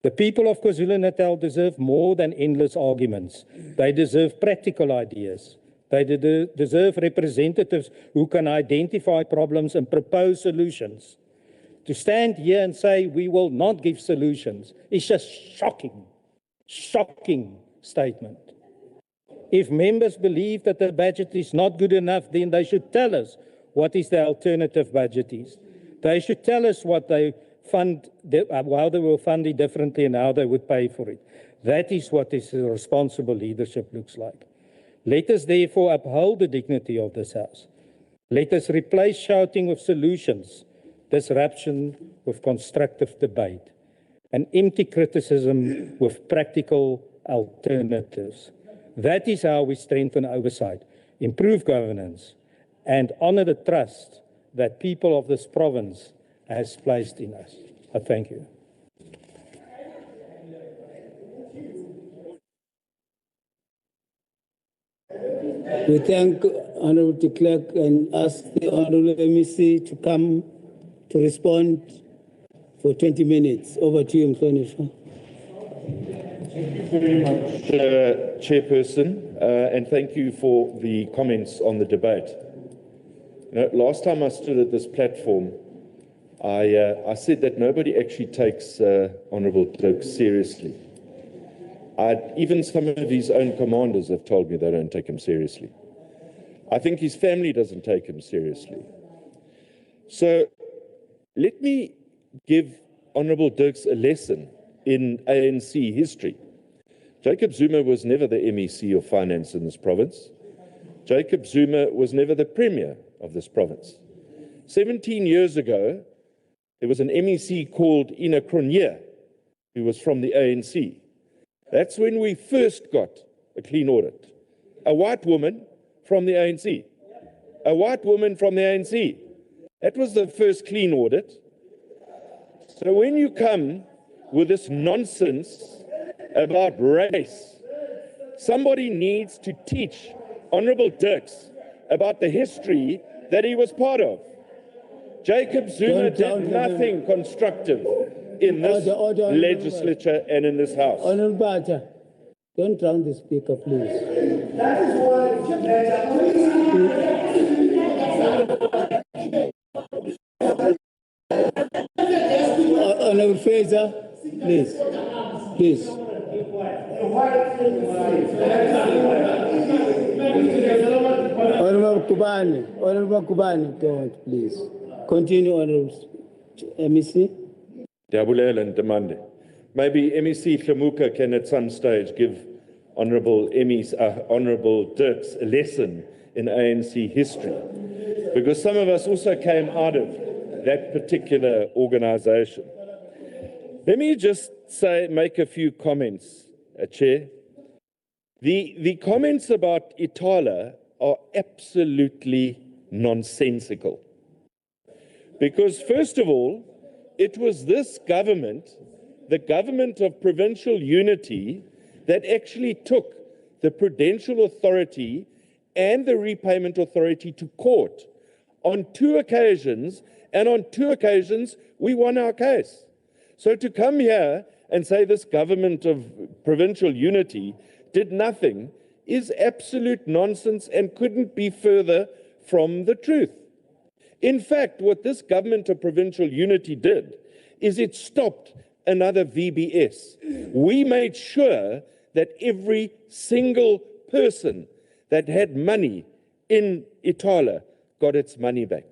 The people of KwaZulu-Natal deserve more than endless arguments. They deserve practical ideas. They deserve representatives who can identify problems and propose solutions. To stand here and say we will not give solutions is just shocking statement. If members believe that the budget is not good enough, then they should tell us what is the alternative budget is. They should tell us what they fund, how they will fund it differently and how they would pay for it. That is what is responsible leadership looks like. Let us therefore uphold the dignity of this House. Let us replace shouting with solutions, disruption with constructive debate, and empty criticism with practical alternatives. That is how we strengthen oversight, improve governance, and honor the trust that people of this province has placed in us. I thank you. We thank Honourable de Klerk and ask the Honourable MEC to come to respond for 20 minutes. Over to you, Mhlonishwa. Thank you very much, Chairperson, and thank you for the comments on the debate. You know, last time I stood at this platform, I said that nobody actually takes Honourable Dirk seriously. Even some of his own commanders have told me they don't take him seriously. I think his family doesn't take him seriously. So let me give Honourable Dirks a lesson in ANC history. Jacob Zuma was never the MEC of Finance in this province. Jacob Zuma was never the Premier of this province. 17 years ago, there was an MEC called Ina Cronje, who was from the ANC. That's when we first got a clean audit. A white woman from the ANC. A white woman from the ANC. That was the first clean audit. So when you come with this nonsense about race, somebody needs to teach Honourable Dirks about the history that he was part of. Jacob Zuma did nothing constructive in this legislature and in this House. Honourable Bata, don't drown the speaker, please. That is why Honourable Fraser, please. Please. Honourable Kubani, don't, please. Continue, Honourable MEC. Diabulela and Demande. Maybe MEC Hlamuka can at some stage give Honourable Dirks a lesson in ANC history, because some of us also came out of that particular organisation. Let me just make a few comments, Chair. The comments about Itala are absolutely nonsensical. Because first of all, it was this government, the government of provincial unity, that actually took the Prudential Authority and the Repayment Authority to court on 2 occasions, and on 2 occasions we won our case. So to come here and say this government of provincial unity did nothing is absolute nonsense and couldn't be further from the truth. In fact, what this government of provincial unity did is it stopped another VBS. We made sure that every single person that had money in Itala got its money back.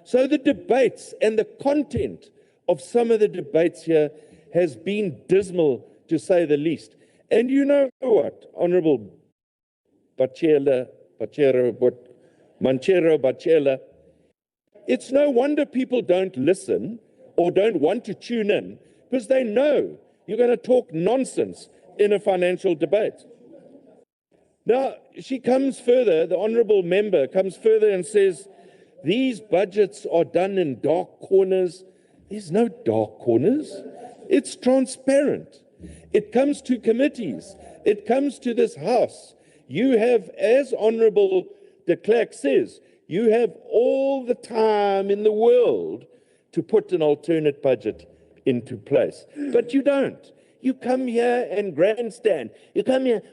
So the debates and the content of some of the debates here has been dismal, to say the least. And you know what, Honourable Manchero Bachela, it's no wonder people don't listen or don't want to tune in, because they know you're going to talk nonsense in a financial debate. Now, she comes further, the honourable member comes further and says, these budgets are done in dark corners. There's no dark corners. It's transparent. It comes to committees. It comes to this House. You have, as Honourable de Klerk says, you have all the time in the world to put an alternate budget into place. But you don't. You come here and grandstand. You come here,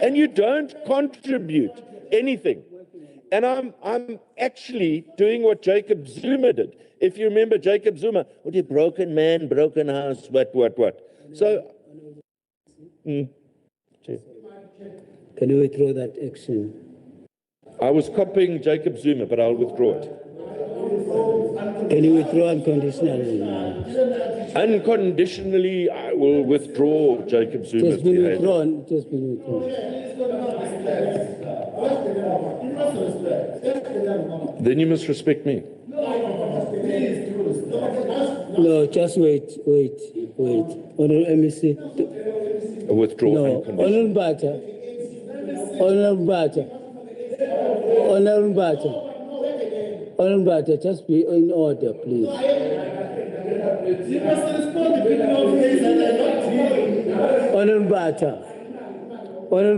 and you don't contribute anything. And I'm actually doing what Jacob Zuma did. If you remember Jacob Zuma, what a broken man, broken house, what. So, Can you withdraw that action? I was copying Jacob Zuma, but I'll withdraw it. Can you withdraw unconditionally? Unconditionally, I will withdraw Jacob Zuma's Just been behavior. withdrawn. Just been withdrawn. Then you must respect me. No, just wait. Honorable MEC. Withdraw No, unconditionally. Honorable Bata, just be in order, please. Honorable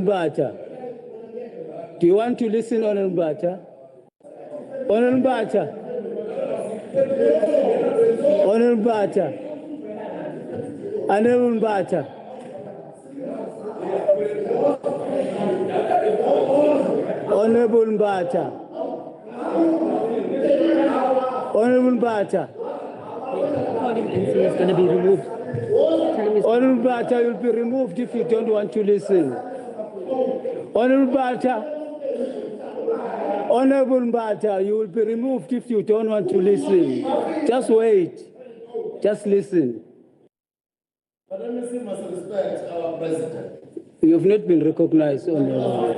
Bata, do you want to listen, Honorable Bata? Honorable Bata. Honorable Bata. Honorable Bata. Honorable Bata. Honorable Bata. Is going to be removed. Honorable Bata, you'll be removed if you don't want to listen. Honorable Bata. Honorable Bata, you will be removed if you don't want to listen. Just wait. Just listen. But MEC must respect our president. You have not been recognized, Honorable.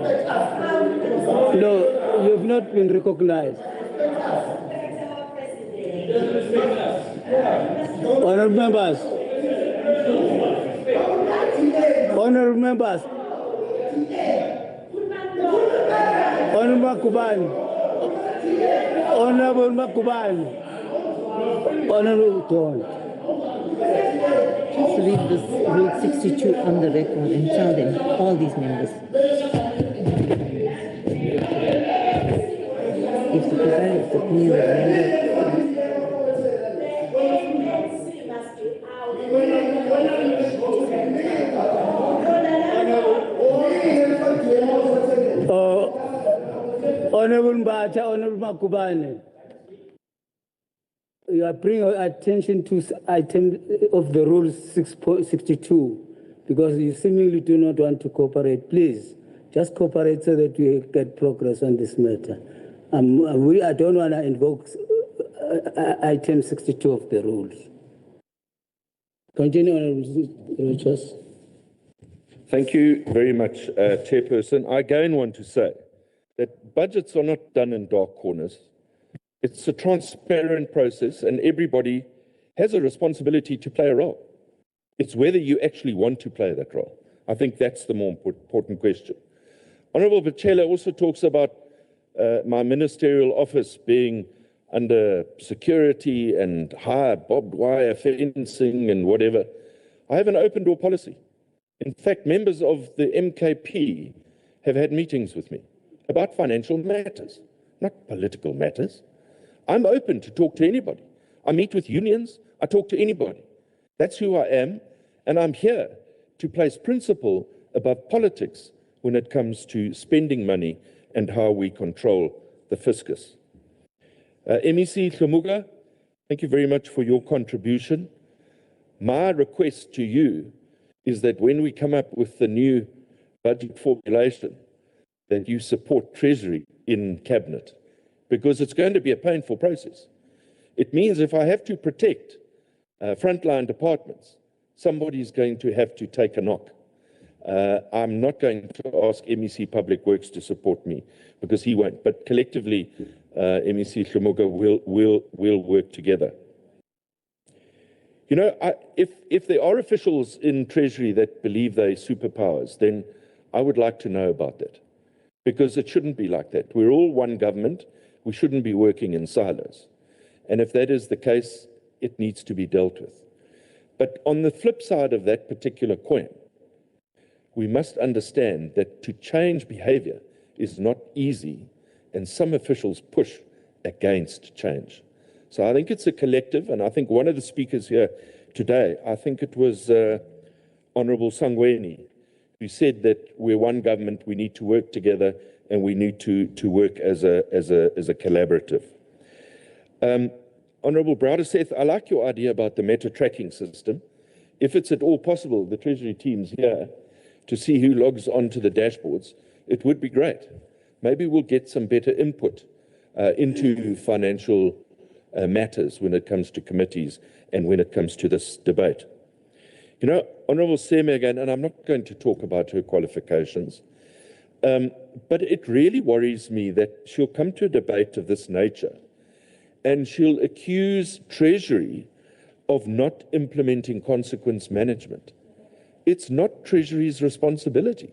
No, you have not been recognized. Honorable members. Honorable members. Honorable Makubani. Honorable Makubani. Honorable Don. Just read this Rule 62 on the record and tell them, all these members. If the president is the opinion that Honorable Mbata, Honorable Makubane, you are bringing attention to item of the Rule 62 because you seemingly do not want to cooperate. Please, just cooperate so that we get progress on this matter. I don't want to invoke item 62 of the rules. Continue, Honorable Rochas. Thank you very much, Chairperson. I again want to say that budgets are not done in dark corners. It's a transparent process and everybody has a responsibility to play a role. It's whether you actually want to play that role. I think that's the more important question. Honourable Bachela also talks about my ministerial office being under security and high barbed wire fencing and whatever. I have an open door policy. In fact, members of the MKP have had meetings with me about financial matters, not political matters. I'm open to talk to anybody. I meet with unions, I talk to anybody. That's who I am, and I'm here to place principle above politics when it comes to spending money and how we control the fiscus. MEC Hlumuga, thank you very much for your contribution. My request to you is that when we come up with the new budget formulation, that you support Treasury in Cabinet, because it's going to be a painful process. It means if I have to protect frontline departments, somebody's going to have to take a knock. I'm not going to ask MEC Public Works to support me, because he won't. But collectively, MEC Hlumuga will work together. You know, if there are officials in Treasury that believe they're superpowers, then I would like to know about that, because it shouldn't be like that. We're all one government. We shouldn't be working in silos. And if that is the case, it needs to be dealt with. But on the flip side of that particular coin, we must understand that to change behavior is not easy, and some officials push against change. So I think it's a collective, and I think one of the speakers here today, I think it was Honourable Sangweni, who said that we're one government, we need to work together, and we need to work as a collaborative. Honourable Browder-Seth, I like your idea about the meta tracking system. If it's at all possible, the Treasury team's here to see who logs onto the dashboards, it would be great. Maybe we'll get some better input into financial matters when it comes to committees and when it comes to this debate. You know, Honourable Seme again, and I'm not going to talk about her qualifications, but it really worries me that she'll come to a debate of this nature and she'll accuse Treasury of not implementing consequence management. It's not Treasury's responsibility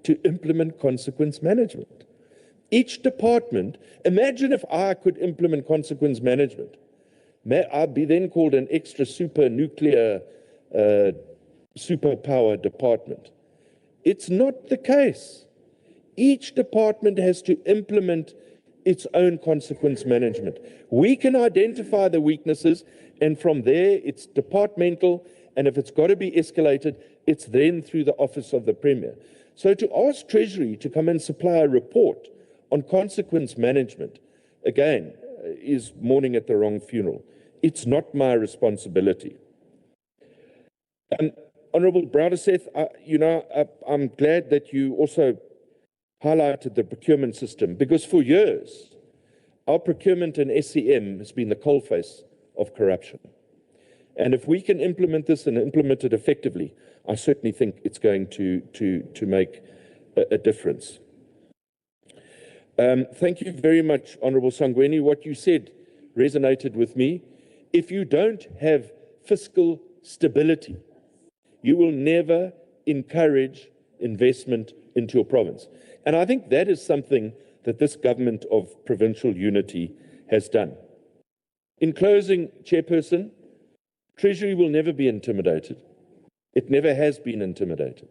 to implement consequence management. Each department, imagine if I could implement consequence management. May I be then called an extra super nuclear superpower department? It's not the case. Each department has to implement its own consequence management. We can identify the weaknesses, and from there it's departmental, and if it's got to be escalated, it's then through the Office of the Premier. So to ask Treasury to come and supply a report on consequence management, again, is mourning at the wrong funeral. It's not my responsibility. Honourable Browder-Seth, I'm glad that you also highlighted the procurement system, because for years, our procurement and SCM has been the coalface of corruption. And if we can implement this and implement it effectively, I certainly think it's going to make a difference. Thank you very much, Honourable Sangweni. What you said resonated with me. If you don't have fiscal stability, you will never encourage investment into your province. And I think that is something that this government of provincial unity has done. In closing, Chairperson, Treasury will never be intimidated. It never has been intimidated.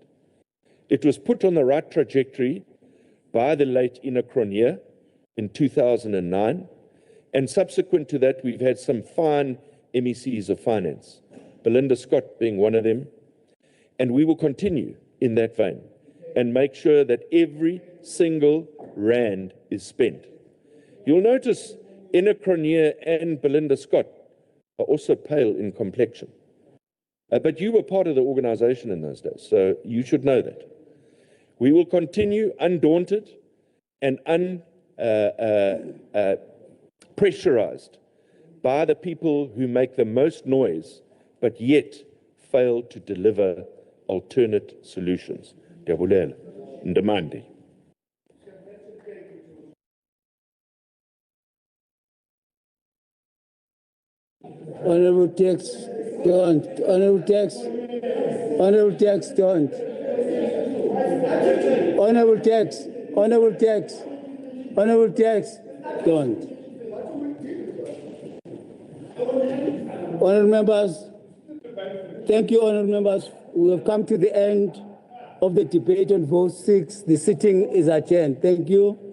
It was put on the right trajectory by the late Ina Cronje in 2009, and subsequent to that, we've had some fine MECs of finance, Belinda Scott being one of them, and we will continue in that vein and make sure that every single rand is spent. You'll notice Ina Cronje and Belinda Scott are also pale in complexion. But you were part of the organization in those days, so you should know that. We will continue undaunted and pressurized by the people who make the most noise, but yet fail to deliver alternate solutions. Ndiyabulela, ndimandi. Honourable Tax, don't. Honourable Tax, Honourable Tax, don't. Honourable Tax, Honourable Tax, Honourable Tax, don't. Honourable members, thank you, honourable members. We have come to the end of the debate on vote 6. The sitting is adjourned. Thank you.